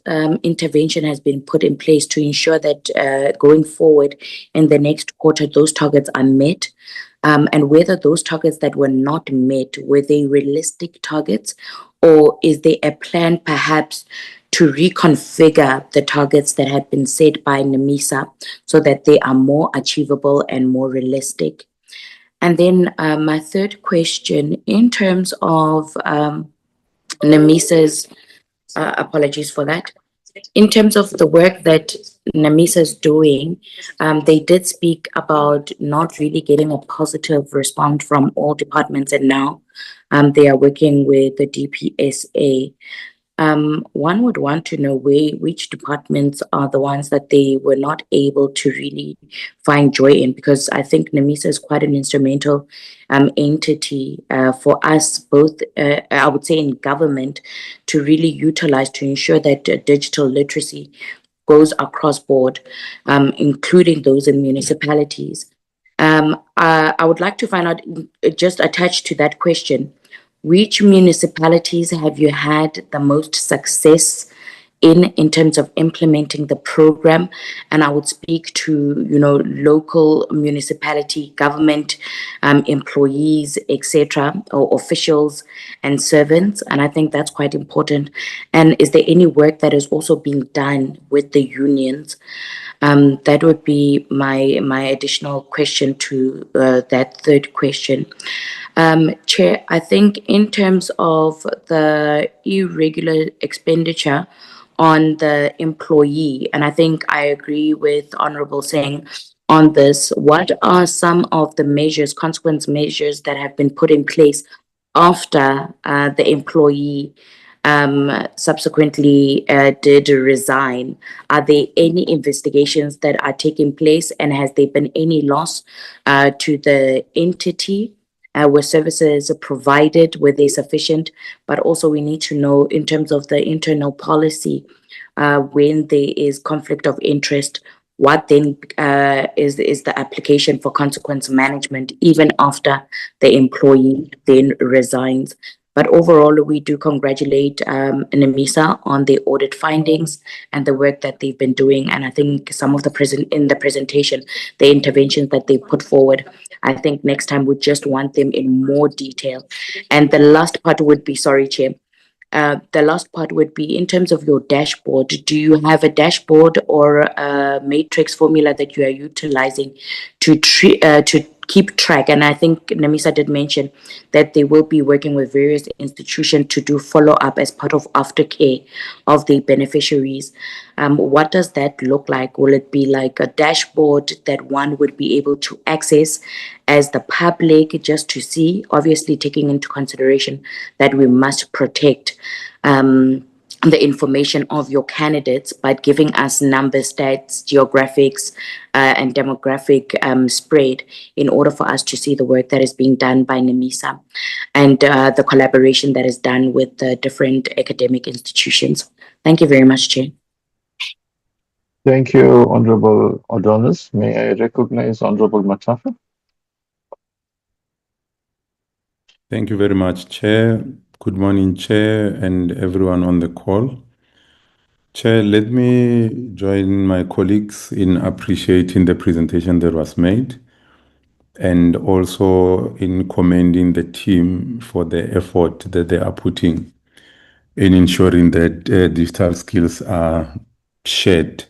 intervention has been put in place to ensure that going forward in the next quarter, those targets are met? And whether those targets that were not met, were they realistic targets, or is there a plan perhaps to reconfigure the targets that have been set by NEMISA so that they are more achievable and more realistic? And then my third question, in terms of NEMISA's, apologies for that, in terms of the work that NEMISA is doing, they did speak about not really getting a positive response from all departments, and now they are working with the DPSA. One would want to know which departments are the ones that they were not able to really find joy in, because I think NEMISA is quite an instrumental entity for us, both, I would say, in government, to really utilize to ensure that digital literacy goes across board, including those in municipalities. I would like to find out, just attached to that question, which municipalities have you had the most success in terms of implementing the program? And I would speak to, local municipality government employees, etc., or officials and servants. And I think that's quite important. And is there any work that is also being done with the unions? That would be my additional question to that third question. Chair, I think in terms of the irregular expenditure on the employee, and I think I agree with Honorable saying on this. What are some of the measures, consequence measures that have been put in place after the employee subsequently did resign? Are there any investigations that are taking place, and has there been any loss to the entity? Were services provided? Were they sufficient? But also we need to know in terms of the internal policy, when there is conflict of interest, what then is the application for consequence management even after the employee then resigns. But overall, we do congratulate NEMISA on the audit findings and the work that they've been doing. And I think some of the presentation, the interventions that they put forward, I think next time we just want them in more detail. And the last part would be, sorry, Chair, the last part would be in terms of your dashboard. Do you have a dashboard or a matrix formula that you are utilizing to keep track? And I think NEMISA did mention that they will be working with various institutions to do follow-up as part of aftercare of the beneficiaries. What does that look like? Will it be like a dashboard that one would be able to access as the public just to see, obviously taking into consideration that we must protect the information of your candidates, but giving us numbers, stats, geographics, and demographic spread in order for us to see the work that is being done by NEMISA and the collaboration that is done with the different academic institutions. Thank you very much, Chair. Thank you, Honorable Adonis. May I recognize Honorable Matafa? Thank you very much, Chair. Good morning, Chair, and everyone on the call. Chair, let me join my colleagues in appreciating the presentation that was made and also in commending the team for the effort that they are putting in ensuring that digital skills are shared,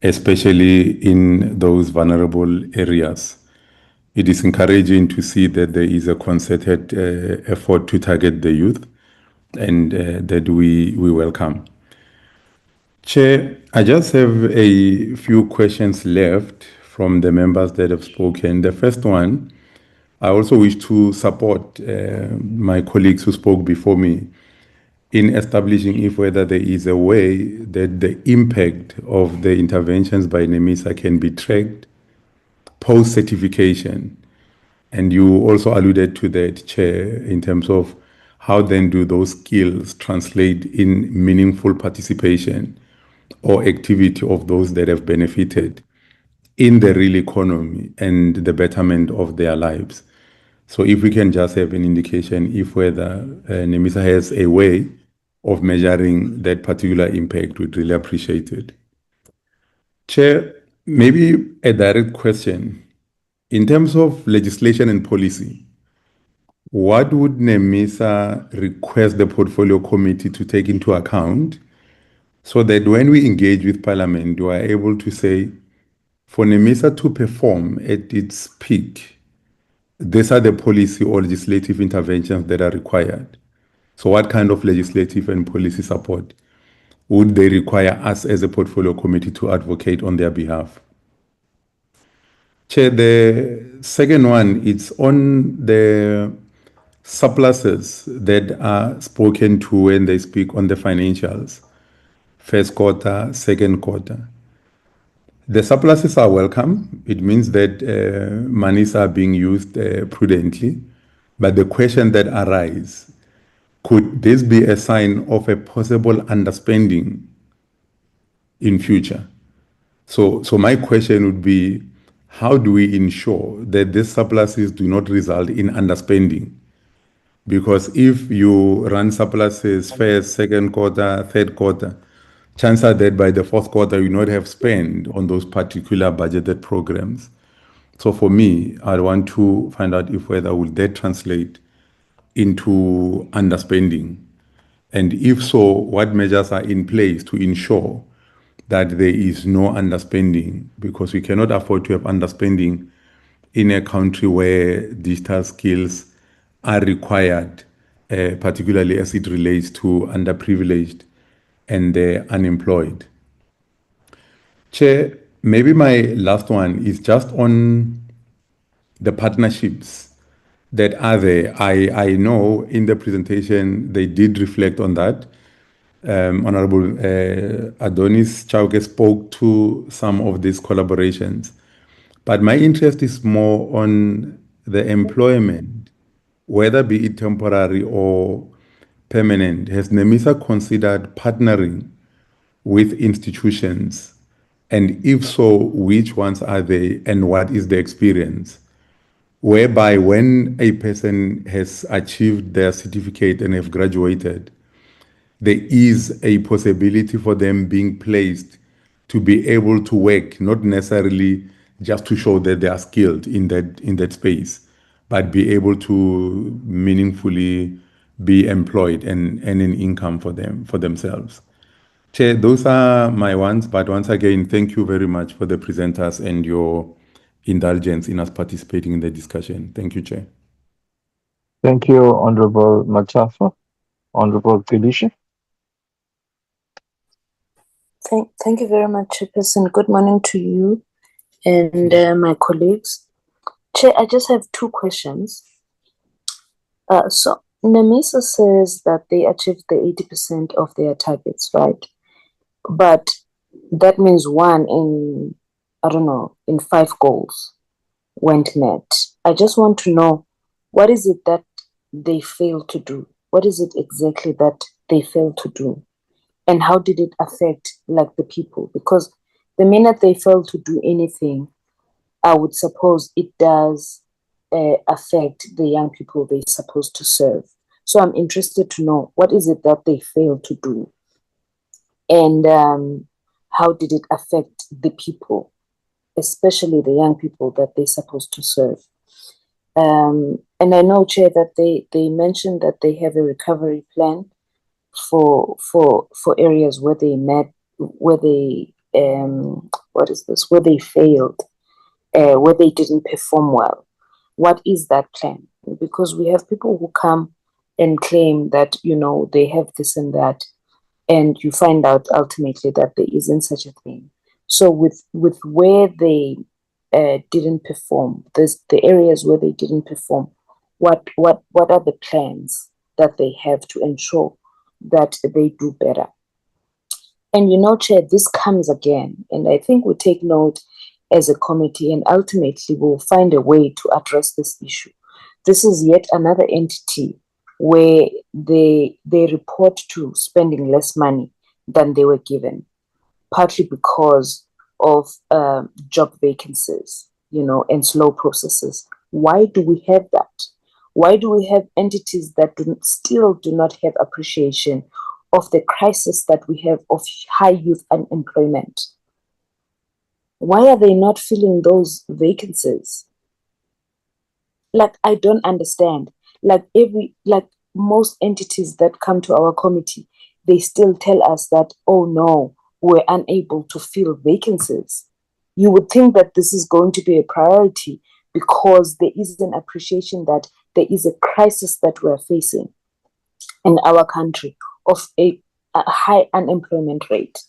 especially in those vulnerable areas. It is encouraging to see that there is a concerted effort to target the youth, and that we welcome. Chair, I just have a few questions left from the members that have spoken. The first one, I also wish to support my colleagues who spoke before me in establishing if whether there is a way that the impact of the interventions by NEMISA can be tracked post-certification. And you also alluded to that, Chair, in terms of how then do those skills translate in meaningful participation or activity of those that have benefited in the real economy and the betterment of their lives. So if we can just have an indication if whether NEMISA has a way of measuring that particular impact, we'd really appreciate it. Chair, maybe a direct question. In terms of legislation and policy, what would NEMISA request the portfolio committee to take into account so that when we engage with Parliament, we are able to say, for NEMISA to perform at its peak, these are the policy or legislative interventions that are required. So what kind of legislative and policy support would they require us as a portfolio committee to advocate on their behalf? Chair, the second one, it's on the surpluses that are spoken to when they speak on the financials, first quarter, second quarter. The surpluses are welcome. It means that monies are being used prudently. But the question that arises, could this be a sign of a possible underspending in future? So my question would be, how do we ensure that these surpluses do not result in underspending? Because if you run surpluses first, second quarter, third quarter, chances are that by the fourth quarter, you not have spent on those particular budgeted programs. So for me, I want to find out if whether will that translate into underspending. And if so, what measures are in place to ensure that there is no underspending, because we cannot afford to have underspending in a country where digital skills are required, particularly as it relates to underprivileged and the unemployed. Chair, Maybe my last one is just on the partnerships that are there. I know in the presentation they did reflect on that. Honorable Adonis Chauke spoke to some of these collaborations. But my interest is more on the employment, whether be it temporary or permanent. Has NEMISA considered partnering with institutions? And if so, which ones are they and what is the experience? Whereby when a person has achieved their certificate and have graduated, there is a possibility for them being placed to be able to work, not necessarily just to show that they are skilled in that space, but be able to meaningfully be employed and earn an income for themselves. Chair, those are my ones, but once again, thank you very much for the presenters and your indulgence in us participating in the discussion. Thank you, Chair. Thank you, Honorable Matafa. Honorable Felicia. Thank you very much, Chairperson. Good morning to you and my colleagues. Chair, I just have two questions. So NEMISA says that they achieved the 80% of their targets, right? But that means one in, I don't know, in 5 goals went met. I just want to know, what is it that they failed to do? What is it exactly that they failed to do? And how did it affect like the people? Because the minute they fail to do anything, I would suppose it does affect the young people they're supposed to serve. So I'm interested to know, what is it that they failed to do? And how did it affect the people, especially the young people that they're supposed to serve? And I know, Chair, that they mentioned that they have a recovery plan for areas where they met, where they where they failed, where they didn't perform well. What is that plan? Because we have people who come and claim that, you know, they have this and that, and you find out ultimately that there isn't such a thing. So with where they didn't perform, there's the areas where they didn't perform, what are the plans that they have to ensure that they do better? And you know, Chair, this comes again, and I think we take note as a committee, and ultimately we'll find a way to address this issue. This is yet another entity where they report to spending less money than they were given, partly because of job vacancies, you know, and slow processes. Why do we have that? Why do we have entities that still do not have appreciation of the crisis that we have of high youth unemployment? Why are they not filling those vacancies? Like, I don't understand. Like most entities that come to our committee, they still tell us that, oh no, we're unable to fill vacancies. You would think that this is going to be a priority because there is an appreciation that there is a crisis that we're facing in our country of a high unemployment rate.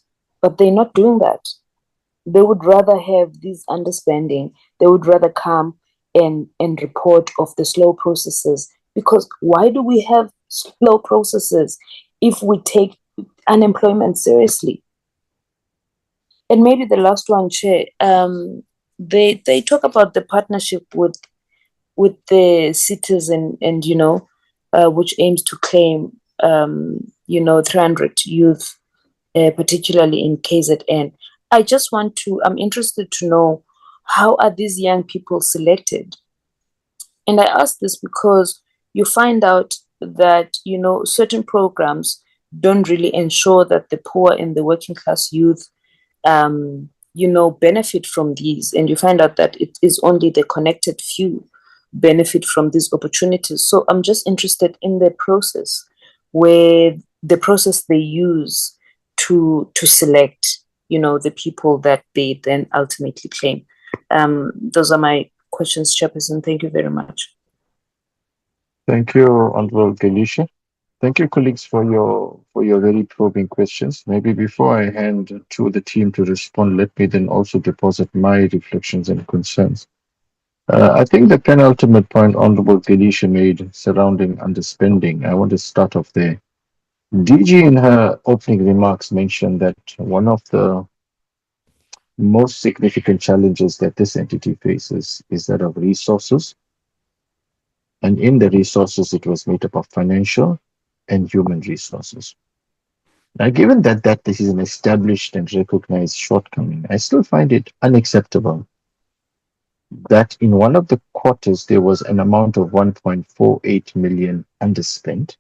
But they're not doing that. They would rather have this understanding. They would rather come and report of the slow processes. Because why do we have slow processes if we take unemployment seriously? And maybe the last one, Chair, they talk about the partnership with the cities and you know, which aims to claim, you know, 300 youth, particularly in KZN. I'm interested to know, how are these young people selected? And I ask this because you find out that, you know, certain programs don't really ensure that the poor and the working class youth, you know, benefit from these. And you find out that it is only the connected few benefit from these opportunities. So I'm just interested in the process, where the process they use to select, you know, the people that they then ultimately claim. Those are my questions, Chairperson. Thank you very much. Thank you, Honorable Felicia. Thank you, colleagues, for your very probing questions. Maybe before I hand to the team to respond, let me then also deposit my reflections and concerns. I think the penultimate point Honorable Ganesha made surrounding underspending, I want to start off there. DG in her opening remarks mentioned that one of the most significant challenges that this entity faces is that of resources. And in the resources, it was made up of financial and human resources. Now, given that this is an established and recognized shortcoming, I still find it unacceptable that in one of the quarters there was an amount of 1.48 million underspent,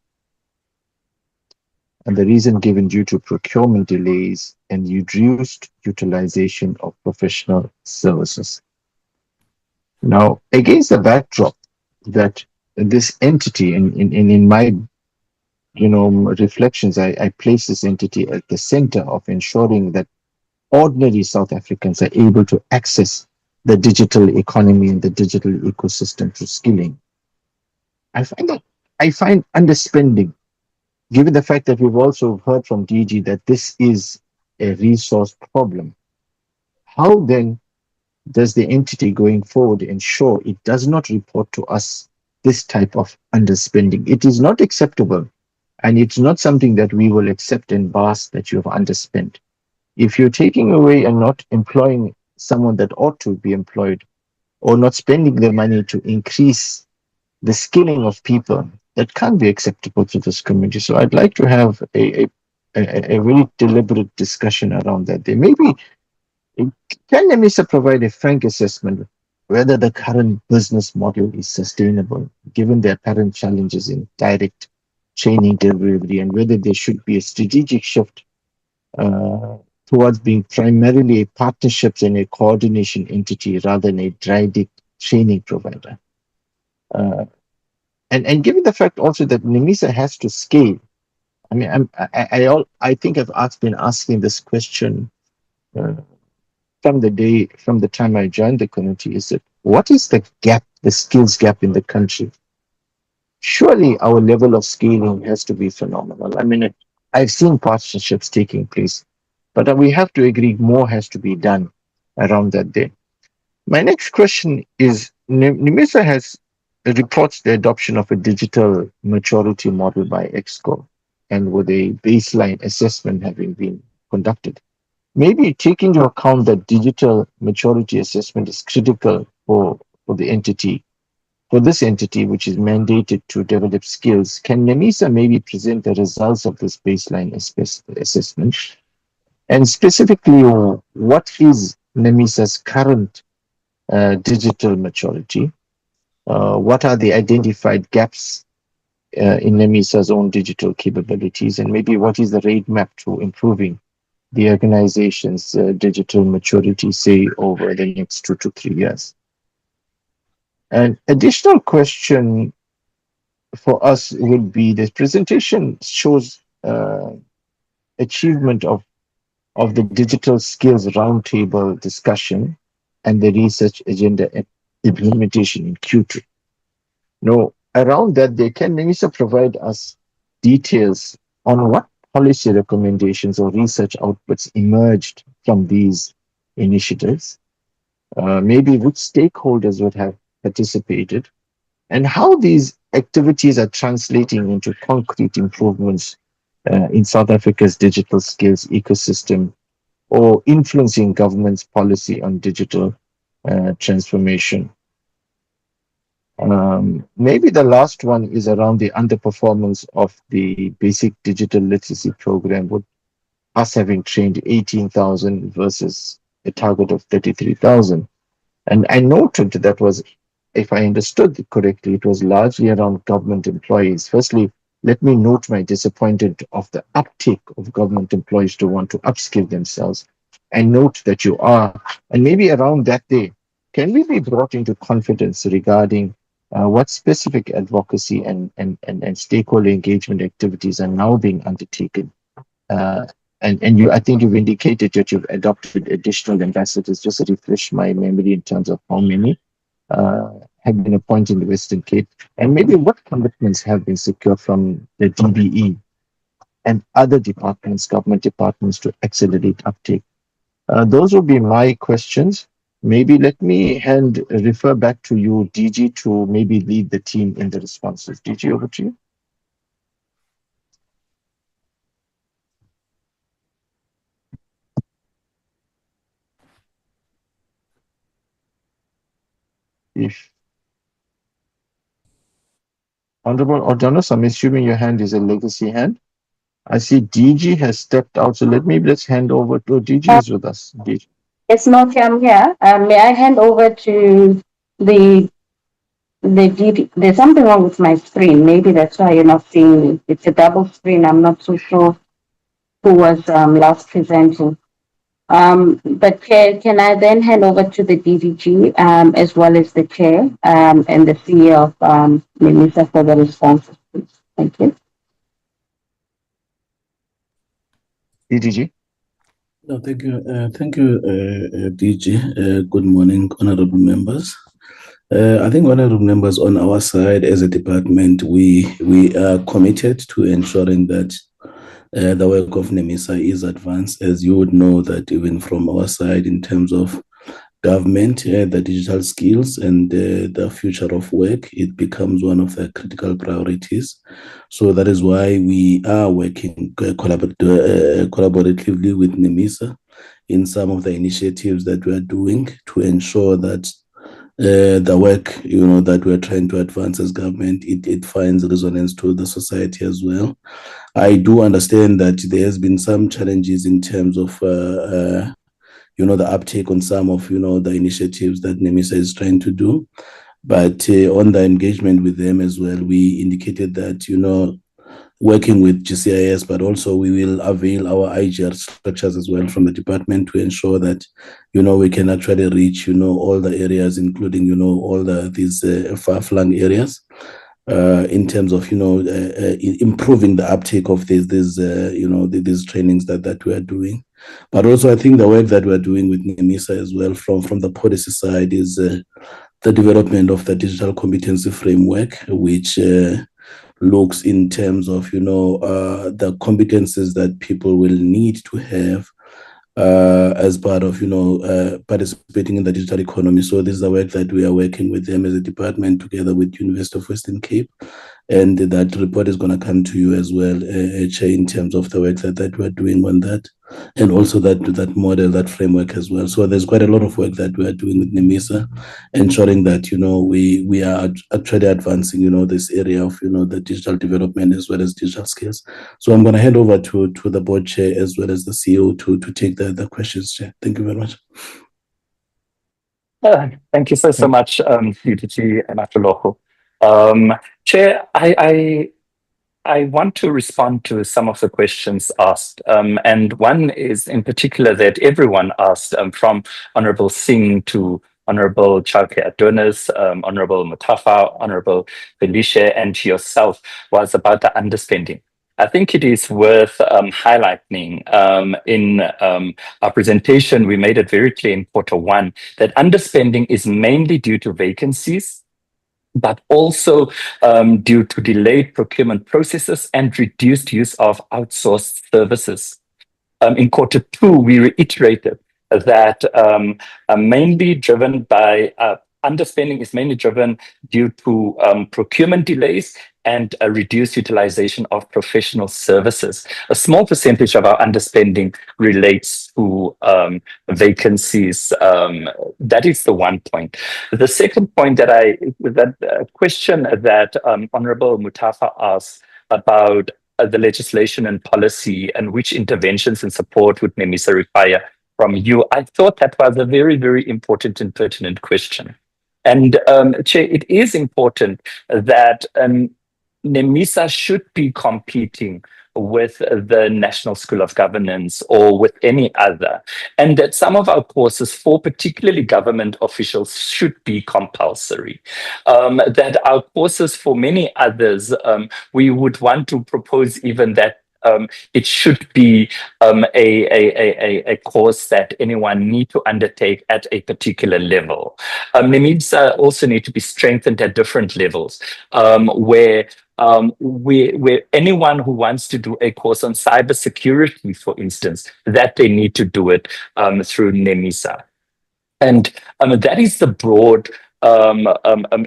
and the reason given due to procurement delays and reduced utilization of professional services. Now, against the backdrop that this entity, in my reflections, I place this entity at the center of ensuring that ordinary South Africans are able to access the digital economy and the digital ecosystem through skilling. I find underspending, given the fact that we've also heard from DG that this is a resource problem. How then does the entity going forward ensure it does not report to us this type of underspending? It is not acceptable, and it's not something that we will accept and bask that you have underspent. If you're taking away and not employing someone that ought to be employed, or not spending the money to increase the skilling of people, that can't be acceptable to this community. So I'd like to have a very deliberate discussion around that. There maybe can NEMISA provide a frank assessment whether the current business model is sustainable, given the apparent challenges in direct training delivery, and whether there should be a strategic shift towards being primarily a partnerships and a coordination entity rather than a direct training provider. And given the fact also that NEMISA has to scale, I mean, I think I've been asking this question from the time I joined the community, is that what is the gap, the skills gap in the country? Surely our level of scaling has to be phenomenal. I mean, I've seen partnerships taking place, but we have to agree more has to be done around that day. My next question is, NEMISA has reports the adoption of a digital maturity model by EXCO, and with a baseline assessment having been conducted. Maybe taking into account that digital maturity assessment is critical for the entity, for this entity, which is mandated to develop skills, can NEMISA maybe present the results of this baseline assessment? And specifically, what is NEMISA's current digital maturity? What are the identified gaps in NEMISA's own digital capabilities? And maybe what is the roadmap to improving the organization's digital maturity, say, over the next 2 to 3 years? An additional question for us would be, this presentation shows achievement of the digital skills roundtable discussion and the research agenda implementation in Q2. Now, around that, can NEMISA provide us details on what policy recommendations or research outputs emerged from these initiatives? Maybe which stakeholders would have participated, and how these activities are translating into concrete improvements in South Africa's digital skills ecosystem, or influencing government's policy on digital transformation. Maybe the last one is around the underperformance of the basic digital literacy program, with us having trained 18,000 versus a target of 33,000. And I noted that was, if I understood it correctly, it was largely around government employees. Firstly, let me note my disappointment of the uptake of government employees to want to upskill themselves. And note that you are, and maybe around that day, can we be brought into confidence regarding what specific advocacy and stakeholder engagement activities are now being undertaken? And I think you've indicated that you've adopted additional ambassadors. Just to refresh my memory in terms of how many have been appointed in the Western Cape, and maybe what commitments have been secured from the DBE and other departments, government departments, to accelerate uptake? Those would be my questions. Maybe let me refer back to you, DG, to maybe lead the team in the responses. DG, over to you. If Honorable Ordonis, I'm assuming your hand is a legacy hand. I see DG has stepped out, so let's hand over to DG is with us. DG. It's not I'm here. May I hand over to the DD? There's something wrong with my screen. Maybe that's why you're not seeing me. It's a double screen. I'm not so sure who was last presenting. But can I then hand over to the DVG as well as the chair and the CEO of NEMISA for the responses, please? Thank you. DG. No, thank you, DG. Good morning, honorable members. I think, honorable members, on our side as a department, we are committed to ensuring that the work of NEMISA is advanced. As you would know, that even from our side, in terms of government, the digital skills and the future of work, it becomes one of the critical priorities. So that is why we are working collaboratively with NEMISA in some of the initiatives that we are doing to ensure that the work, that we're trying to advance as government, it finds resonance to the society as well. I do understand that there has been some challenges in terms of the uptake on some of the initiatives that NEMISA is trying to do, but on the engagement with them as well, we indicated that working with GCIS, but also we will avail our IGR structures as well from the department to ensure that we can actually reach all the areas, including all these far-flung areas, in terms of improving the uptake of these trainings that we are doing. But also, I think the work that we're doing with NEMISA as well from the policy side is the development of the digital competency framework, which looks in terms of the competencies that people will need to have as part of participating in the digital economy. So this is the work that we are working with them as a department together with University of Western Cape, and that report is going to come to you as well, Chair, in terms of the work that we're doing on that, and also that model, that framework as well. So there's quite a lot of work that we are doing with NEMISA, ensuring that we are actually advancing this area of the digital development as well as digital skills. So I'm going to hand over to the board chair as well as the CEO to take the questions, Chair. Thank you very much. Thank you so much, DG and Atoloho. Chair, I want to respond to some of the questions asked, and one is in particular that everyone asked, from Honorable Singh to Honorable Chalke Adonis, Honorable Mutafa, Honorable Felicia, and yourself, was about the underspending. I think it is worth highlighting in our presentation, we made it very clear in Q1 that underspending is mainly due to vacancies, but also due to delayed procurement processes and reduced use of outsourced services. In Q2, we reiterated that mainly driven by underspending is mainly driven due to procurement delays and a reduced utilization of professional services. A small percentage of our underspending relates to vacancies. That is the one point. The second point that question that Honorable Mutafa asked about the legislation and policy and which interventions and support would NEMISA require from you, I thought that was a very, very important and pertinent question. And Chair, it is important that NEMISA should be competing with the National School of Governance or with any other, and that some of our courses for particularly government officials should be compulsory. That our courses for many others, we would want to propose even that it should be a course that anyone need to undertake at a particular level. NEMISA also need to be strengthened at different levels, where anyone who wants to do a course on cybersecurity, for instance, that they need to do it through NEMISA. And that is the broad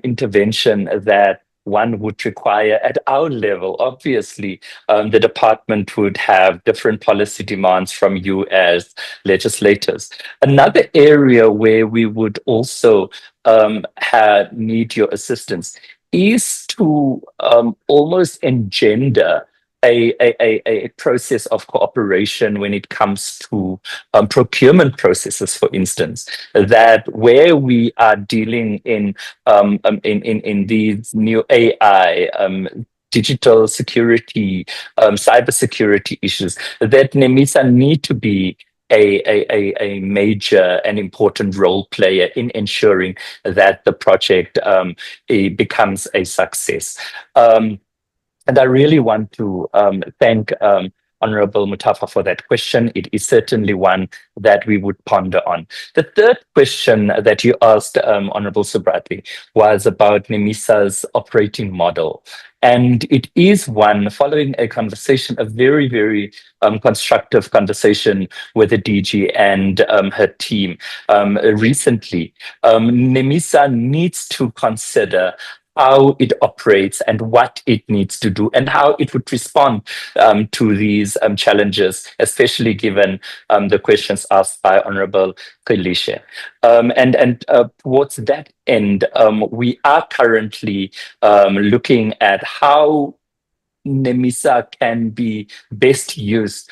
intervention that one would require at our level. Obviously, the department would have different policy demands from you as legislators. Another area where we would also need your assistance is to almost engender a process of cooperation when it comes to procurement processes, for instance, that where we are dealing in these new AI, digital security, cybersecurity issues, that NEMISA need to be a major and important role player in ensuring that the project becomes a success. And I really want to thank Honorable Mutafa for that question. It is certainly one that we would ponder on. The third question that you asked, Honorable Subrati, was about NEMISA's operating model. And it is one following a conversation, a very, very constructive conversation with the DG and her team recently. NEMISA needs to consider how it operates and what it needs to do and how it would respond to these challenges, especially given the questions asked by Honorable Kalishe. And towards that end, we are currently looking at how NEMISA can be best used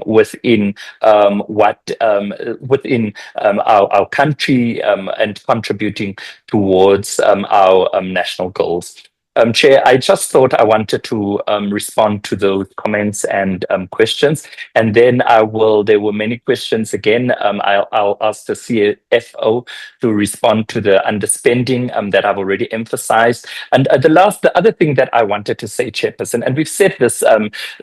within our country and contributing towards our national goals. Chair, I just thought I wanted to respond to those comments and questions, and then there were many questions again. I'll ask the CFO to respond to the underspending that I've already emphasized. And the other thing that I wanted to say, Chairperson, and we've said this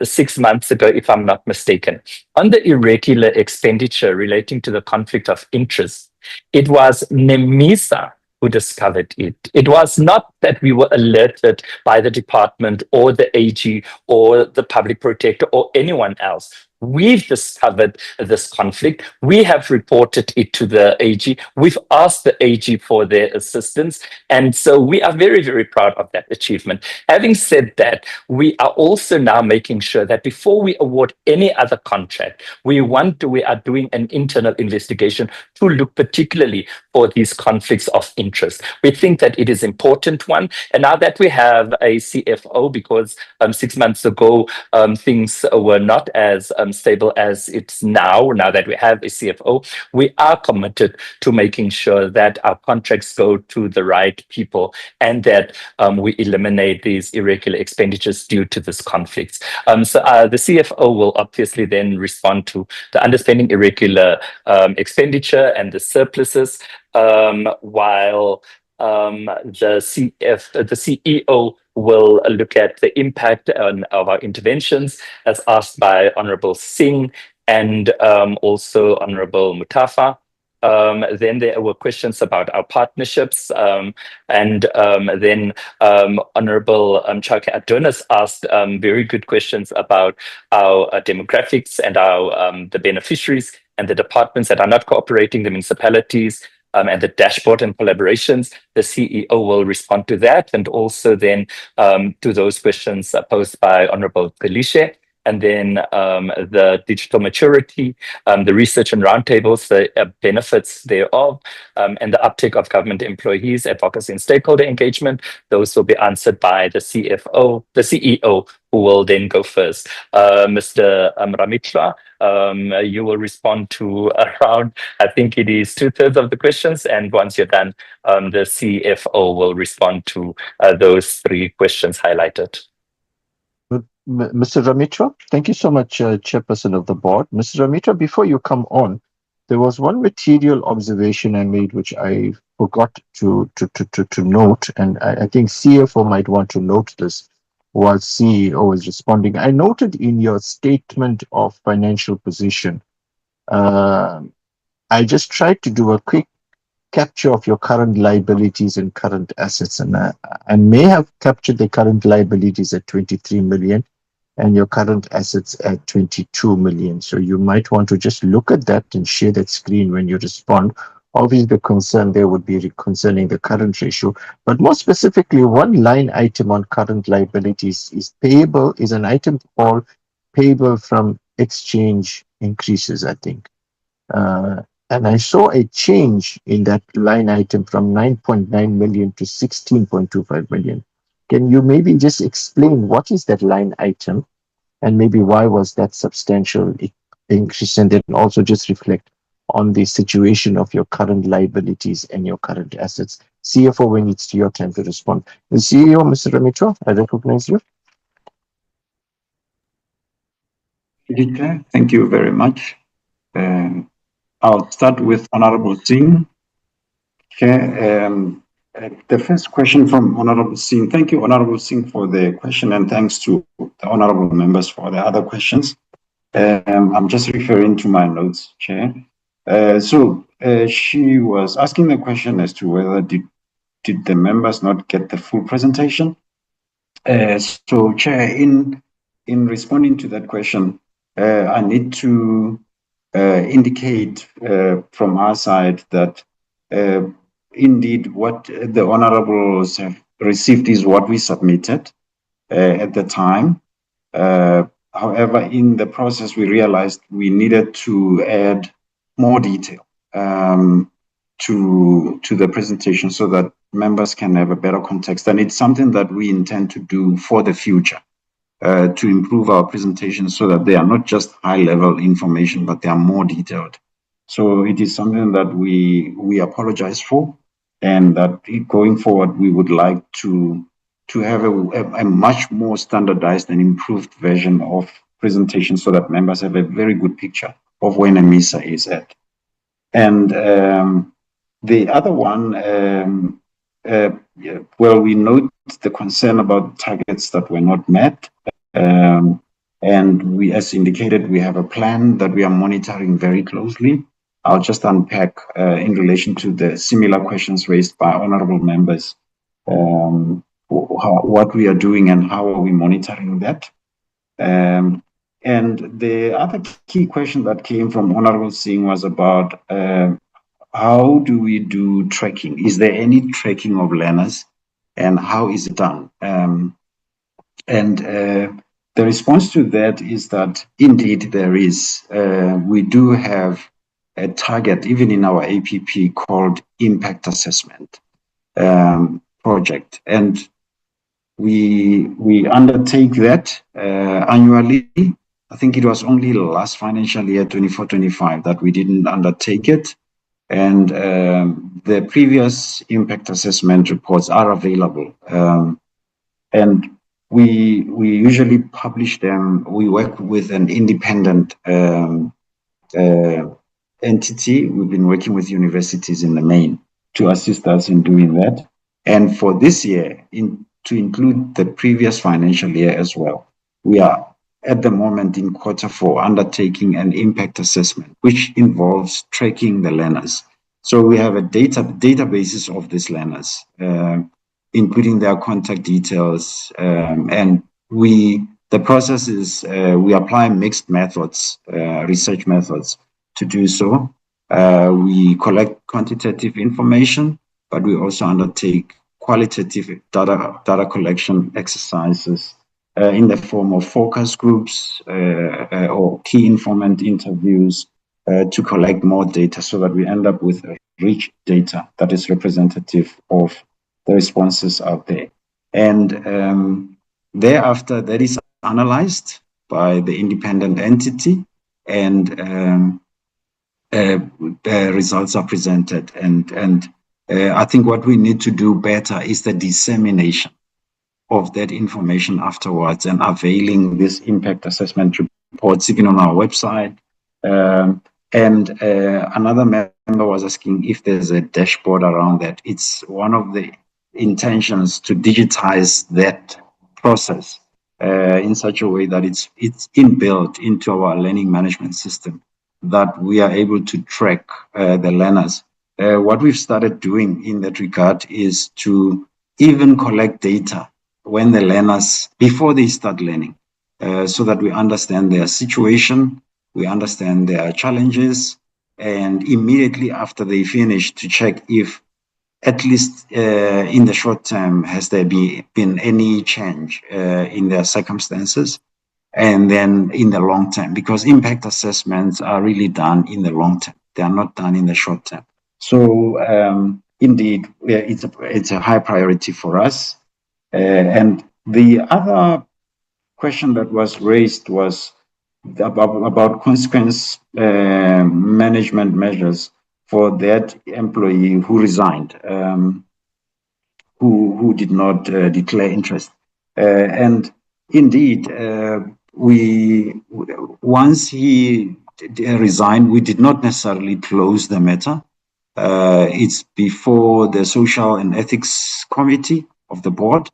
6 months ago, if I'm not mistaken, on the irregular expenditure relating to the conflict of interest, it was NEMISA who discovered it. It was not that we were alerted by the department or the AG or the public protector or anyone else. We've discovered this conflict. We have reported it to the AG. We've asked the AG for their assistance. And so we are very, very proud of that achievement. Having said that, we are also now making sure that before we award any other contract, we are doing an internal investigation to look particularly for these conflicts of interest. We think that it is an important one. And now that we have a CFO, because 6 months ago, things were not as stable as it's now that we have a CFO, we are committed to making sure that our contracts go to the right people and that we eliminate these irregular expenditures due to this conflicts. So the CFO will obviously then respond to the underspending, irregular expenditure and the surpluses, while the CEO will look at the impact of our interventions as asked by Honorable Singh and also Honorable Mutafa. Then there were questions about our partnerships, and then Honorable Chauke Adonis asked very good questions about our demographics and the beneficiaries and the departments that are not cooperating, the municipalities, and the dashboard and collaborations. The CEO will respond to that, and also then to those questions posed by Honorable Kalishe. And then the digital maturity, the research and roundtables, the benefits thereof, and the uptake of government employees, advocacy and stakeholder engagement. Those will be answered by the CEO, who will then go first. Mr. Ramitra, you will respond to around, I think it is 2/3 of the questions. And once you're done, the CFO will respond to those 3 questions highlighted. Mr. Ramitra, thank you so much, Chairperson of the Board. Mr. Ramitra, before you come on, there was one material observation I made which I forgot to note, and I think CFO might want to note this. while CEO is responding. I noted in your statement of financial position, I just tried to do a quick capture of your current liabilities and current assets, and I may have captured the current liabilities at 23 million and your current assets at 22 million. So you might want to just look at that and share that screen when you respond. Obviously, the concern there would be concerning the current ratio, but more specifically, one line item on current liabilities is payable, is an item called payable from exchange increases, I think. And I saw a change in that line item from 9.9 million to 16.25 million. Can you maybe just explain what is that line item and maybe why was that substantial increase, and then also just reflect on the situation of your current liabilities and your current assets? CFO, when it's your time to respond. The CEO, Mr. Ramitro, I recognize you. Thank you very much. I'll start with Honorable Singh. Chair, the first question from Honorable Singh. Thank you, Honorable Singh, for the question, and thanks to the honorable members for the other questions. I'm just referring to my notes, Chair. She was asking the question as to whether did the members not get the full presentation. Chair, in responding to that question, I need to indicate from our side that indeed what the honorables have received is what we submitted at the time. However, in the process, we realized we needed to add more detail to the presentation so that members can have a better context. And it's something that we intend to do for the future. To improve our presentation so that they are not just high-level information, but they are more detailed. So it is something that we apologize for, and that going forward, we would like to have a much more standardized and improved version of presentation so that members have a very good picture of where NEMISA is at. And the other one, well, we note the concern about targets that were not met. And we, as indicated, we have a plan that we are monitoring very closely. I'll just unpack in relation to the similar questions raised by honorable members, what we are doing and how are we monitoring that. And the other key question that came from Honorable Singh was about how do we do tracking? Is there any tracking of learners, and how is it done? The response to that is that indeed there is. We do have a target, even in our APP, called Impact Assessment Project. And we undertake that annually. I think it was only last financial year, 24-25, that we didn't undertake it. And the previous impact assessment reports are available. And we usually publish them. We work with an independent entity. We've been working with universities in the main to assist us in doing that. And for this year, to include the previous financial year as well, we are at the moment in Q4 undertaking an impact assessment, which involves tracking the learners. So we have a databases of these learners, including their contact details. And the process is we apply mixed methods, research methods to do so. We collect quantitative information, but we also undertake qualitative data collection exercises in the form of focus groups or key informant interviews to collect more data so that we end up with a rich data that is representative of the responses out there. And thereafter, that is analyzed by the independent entity, and the results are presented. And I think what we need to do better is the dissemination of that information afterwards and availing this impact assessment reports even on our website. Another member was asking if there's a dashboard around that. It's one of the intentions to digitize that process in such a way that it's inbuilt into our learning management system, that we are able to track the learners. What we've started doing in that regard is to even collect data when the learners, before they start learning, so that we understand their situation, we understand their challenges, and immediately after they finish, to check if, at least in the short term, has there been any change in their circumstances, and then in the long term, because impact assessments are really done in the long term. They are not done in the short term. So indeed, it's a high priority for us. And the other question that was raised was about consequence management measures for that employee who resigned, who did not declare interest. And indeed, once he resigned, we did not necessarily close the matter. It's before the Social and Ethics Committee of the board,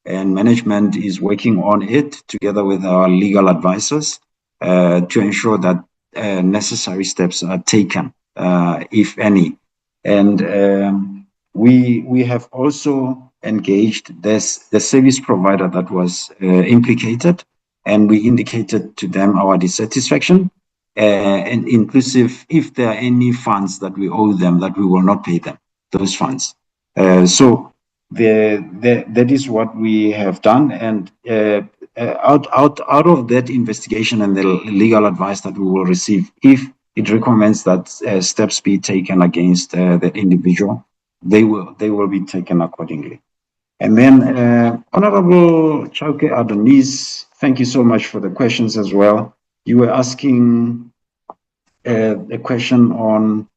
and management is working on it together with our legal advisors to ensure that necessary steps are taken, if any. And we have also engaged the service provider that was implicated, and we indicated to them our dissatisfaction, and inclusive if there are any funds that we owe them, that we will not pay them those funds. So that is what we have done, and out of that investigation and the legal advice that we will receive, if it recommends that steps be taken against that individual, they will be taken accordingly. And then Honorable Chauke Adonis, thank you so much for the questions as well. You were asking a question on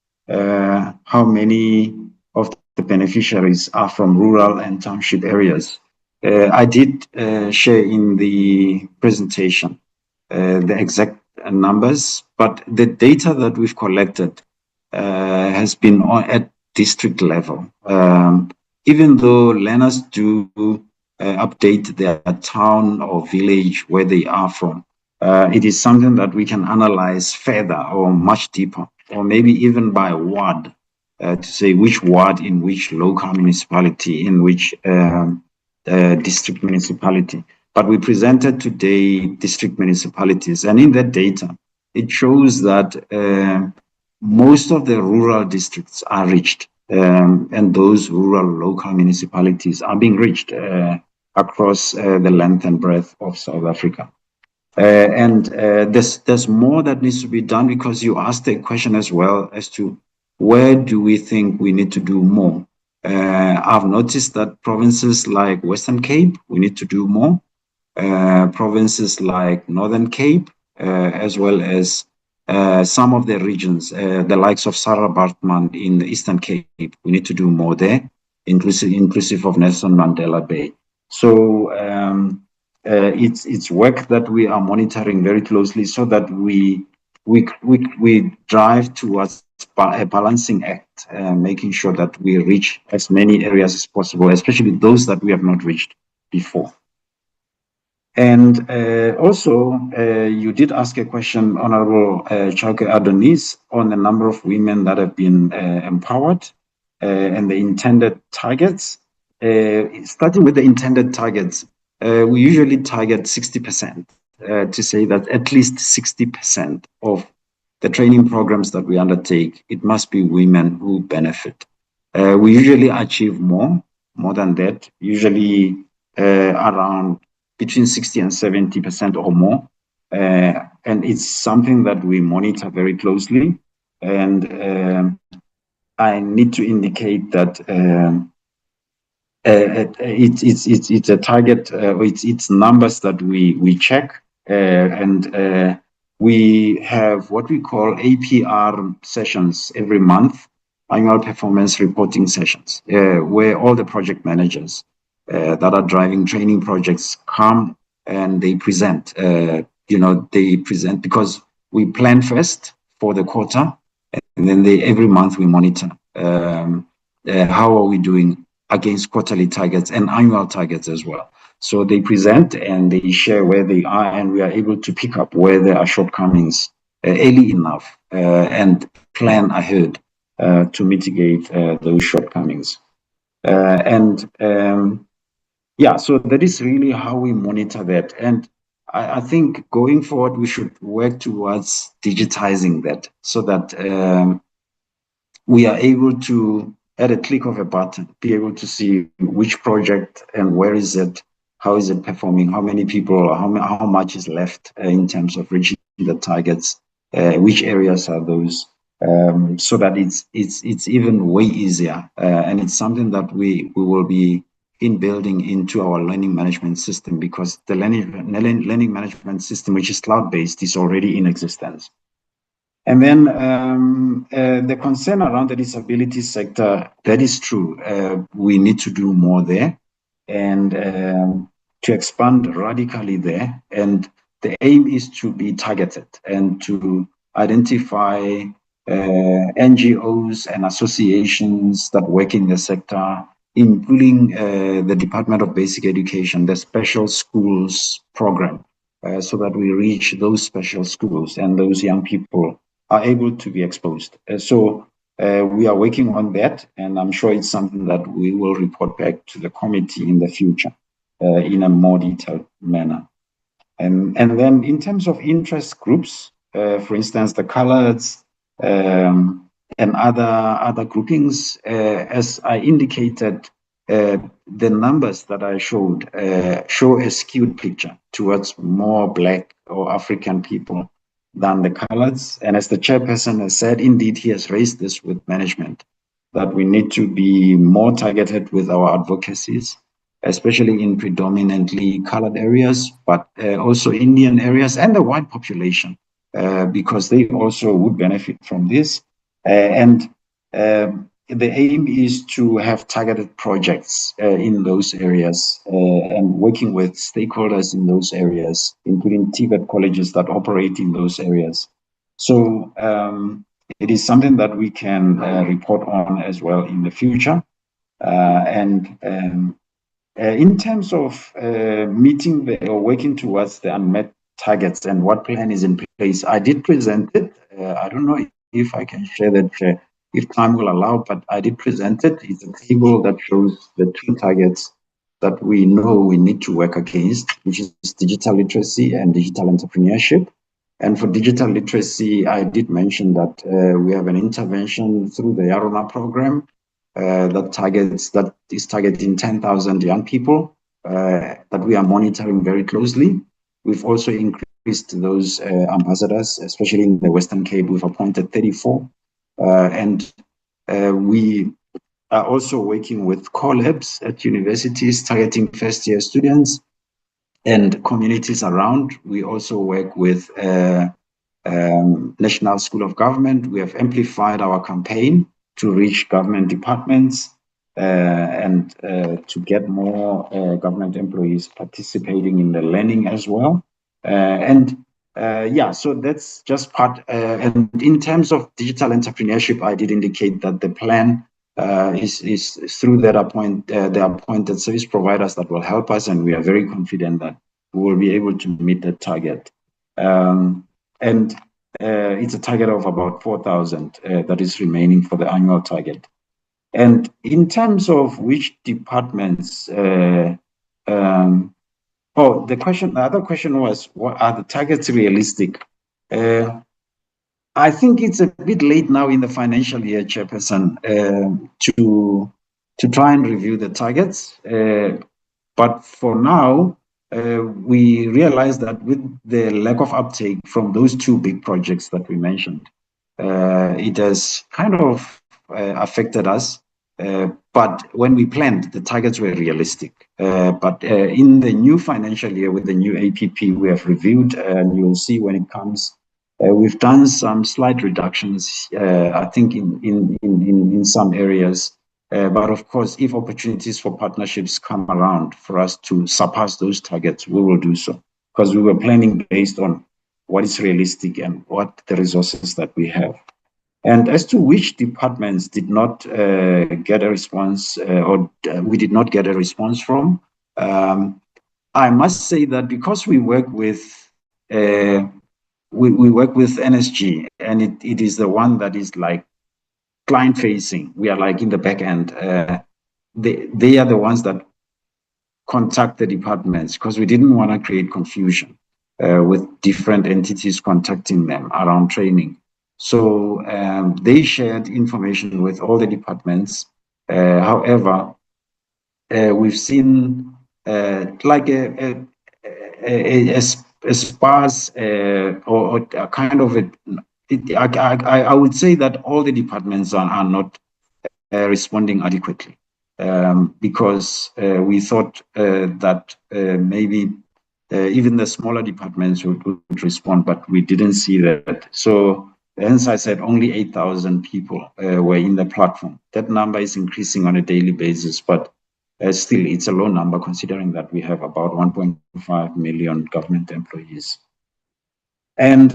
how many of the beneficiaries are from rural and township areas. I did share in the presentation the exact numbers, but the data that we've collected has been at district level. Even though learners do update their town or village where they are from, it is something that we can analyze further or much deeper, or maybe even by ward, to say which ward in which local municipality, in which district municipality. But we presented today district municipalities, and in that data, it shows that most of the rural districts are reached, and those rural local municipalities are being reached across the length and breadth of South Africa. And there's more that needs to be done, because you asked a question as well as to where do we think we need to do more. I've noticed that provinces like Western Cape, we need to do more. Provinces like Northern Cape, as well as some of the regions, the likes of Sarah Bartman in the Eastern Cape, we need to do more there, inclusive of Nelson Mandela Bay. So it's work that we are monitoring very closely, so that we drive towards a balancing act, making sure that we reach as many areas as possible, especially those that we have not reached before. And also, you did ask a question, Honorable Chauke Adonis, on the number of women that have been empowered and the intended targets. Starting with the intended targets, we usually target 60%, to say that at least 60% of the training programs that we undertake, it must be women who benefit. We usually achieve more than that, usually around between 60 and 70% or more. And it's something that we monitor very closely. And I need to indicate that it's a target, it's numbers that we check, and we have what we call APR sessions every month, annual performance reporting sessions, where all the project managers that are driving training projects come and they present. They present because we plan first for the quarter, and then every month we monitor how are we doing against quarterly targets and annual targets as well. So they present and they share where they are, and we are able to pick up where there are shortcomings early enough and plan ahead to mitigate those shortcomings. Yeah, so that is really how we monitor that. And I think going forward, we should work towards digitizing that so that we are able to, at a click of a button, be able to see which project and where is it, how is it performing, how many people, how much is left in terms of reaching the targets, which areas are those, so that it's even way easier. And it's something that we will be in building into our learning management system, because the learning management system, which is cloud-based, is already in existence. And then the concern around the disability sector, that is true. We need to do more there and to expand radically there. And the aim is to be targeted and to identify NGOs and associations that work in the sector, including the Department of Basic Education, the Special Schools Program, so that we reach those special schools and those young people are able to be exposed. So we are working on that, and I'm sure it's something that we will report back to the committee in the future in a more detailed manner. And then in terms of interest groups, for instance, the coloreds and other groupings, as I indicated, the numbers that I showed show a skewed picture towards more Black or African people than the coloreds. And as the chairperson has said, indeed, he has raised this with management, that we need to be more targeted with our advocacies, especially in predominantly colored areas, but also Indian areas and the white population, because they also would benefit from this. The aim is to have targeted projects in those areas and working with stakeholders in those areas, including TVET colleges that operate in those areas. So it is something that we can report on as well in the future. In terms of meeting or working towards the unmet targets and what plan is in place, I did present it. I don't know if I can share that if time will allow, but I did present it. It's a table that shows the two targets that we know we need to work against, which is digital literacy and digital entrepreneurship. And for digital literacy, I did mention that we have an intervention through the Yarona program that is targeting 10,000 young people that we are monitoring very closely. We've also increased those ambassadors, especially in the Western Cape. We've appointed 34. We are also working with collabs at universities targeting first-year students and communities around. We also work with National School of Government. We have amplified our campaign to reach government departments and to get more government employees participating in the learning as well. So that's just part. And in terms of digital entrepreneurship, I did indicate that the plan is through that the appointed service providers that will help us, and we are very confident that we will be able to meet that target. It's a target of about 4,000 that is remaining for the annual target. And in terms of which departments, the other question was, what are the targets realistic? I think it's a bit late now in the financial year, Chairperson, to try and review the targets. But for now, we realize that with the lack of uptake from those two big projects that we mentioned, it has kind of affected us. But when we planned, the targets were realistic. But in the new financial year with the new APP, we have reviewed, and you'll see when it comes, we've done some slight reductions, I think, in some areas. But of course, if opportunities for partnerships come around for us to surpass those targets, we will do so, because we were planning based on what is realistic and what the resources that we have. And as to which departments did not get a response we did not get a response from, I must say that because we work with we work with NSG, and it is the one that is like client facing. We are like in the back end. They are the ones that contact the departments, because we didn't want to create confusion with different entities contacting them around training. So they shared information with all the departments. However, we've seen like a sparse or a kind of I would say that all the departments are not responding adequately, because we thought that maybe even the smaller departments would respond, but we didn't see that. So hence I said only 8,000 people were in the platform. That number is increasing on a daily basis, but still it's a low number considering that we have about 1.5 million government employees. And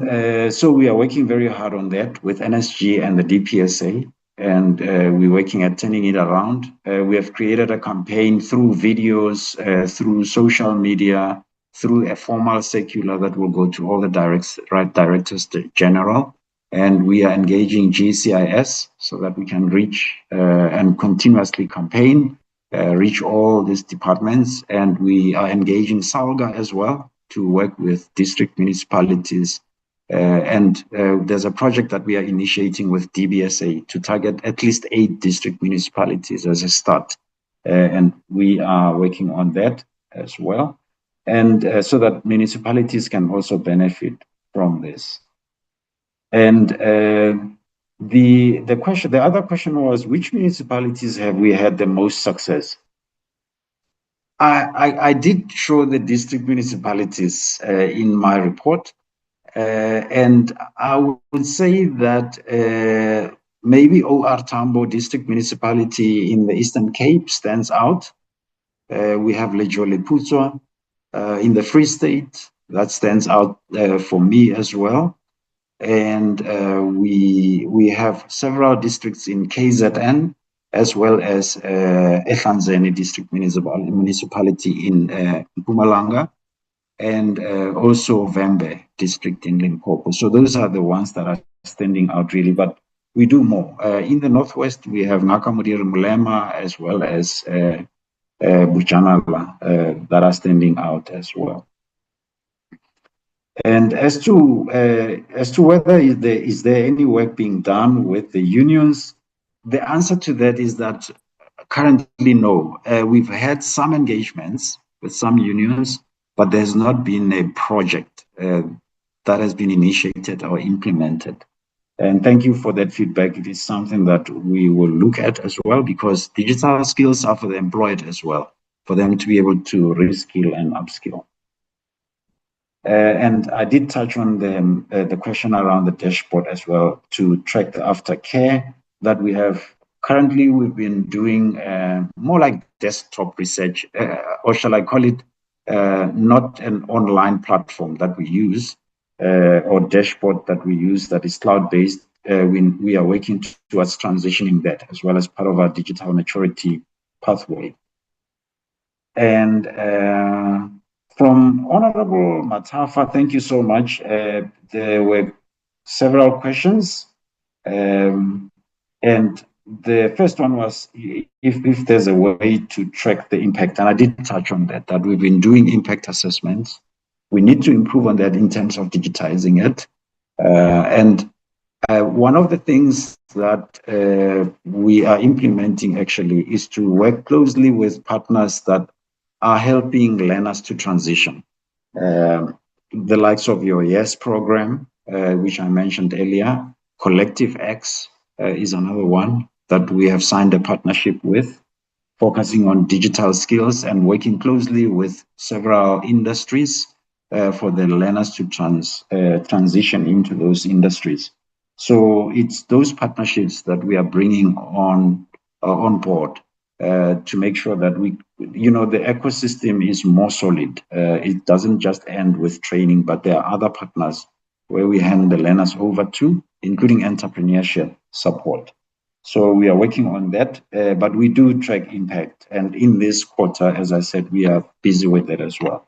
so we are working very hard on that with NSG and the DPSA, and we're working at turning it around. We have created a campaign through videos, through social media, through a formal circular that will go to all the directors general. And we are engaging GCIS so that we can reach and continuously campaign, reach all these departments. And we are engaging SALGA as well to work with district municipalities. And there's a project that we are initiating with DBSA to target at least 8 district municipalities as a start. And we are working on that as well. And so that municipalities can also benefit from this. And the other question was, which municipalities have we had the most success? I did show the district municipalities in my report, and I would say that maybe OR Tambo district municipality in the Eastern Cape stands out. We have Lejole Putswa in the Free State, that stands out for me as well. And we have several districts in KZN, as well as Ehlanzeni district municipality in Mpumalanga, and also Vembe district in Limpopo. So those are the ones that are standing out really, but we do more. In the Northwest, we have Nakamudiri Mulema, as well as Bujanala, that are standing out as well. And as to whether is there any work being done with the unions, the answer to that is that currently no. We've had some engagements with some unions, but there's not been a project that has been initiated or implemented. And thank you for that feedback. It is something that we will look at as well, because digital skills are for the employed as well, for them to be able to reskill and upskill. And I did touch on the question around the dashboard as well, to track the aftercare that we have. Currently, we've been doing more like desktop research, or shall I call it, not an online platform that we use, or dashboard that we use that is cloud-based. We are working towards transitioning that as well as part of our digital maturity pathway. And from Honorable Matafa, thank you so much. There were several questions. And the first one was if there's a way to track the impact. And I did touch on that we've been doing impact assessments. We need to improve on that in terms of digitizing it. And one of the things that we are implementing actually is to work closely with partners that are helping learners to transition. The likes of your YES program, which I mentioned earlier. Collective X is another one that we have signed a partnership with, focusing on digital skills and working closely with several industries for the learners to transition into those industries. So it's those partnerships that we are bringing on board to make sure that the ecosystem is more solid. It doesn't just end with training, but there are other partners where we hand the learners over to including entrepreneurship support. So we are working on that, but we do track impact. And in this quarter, as I said, we are busy with that as well.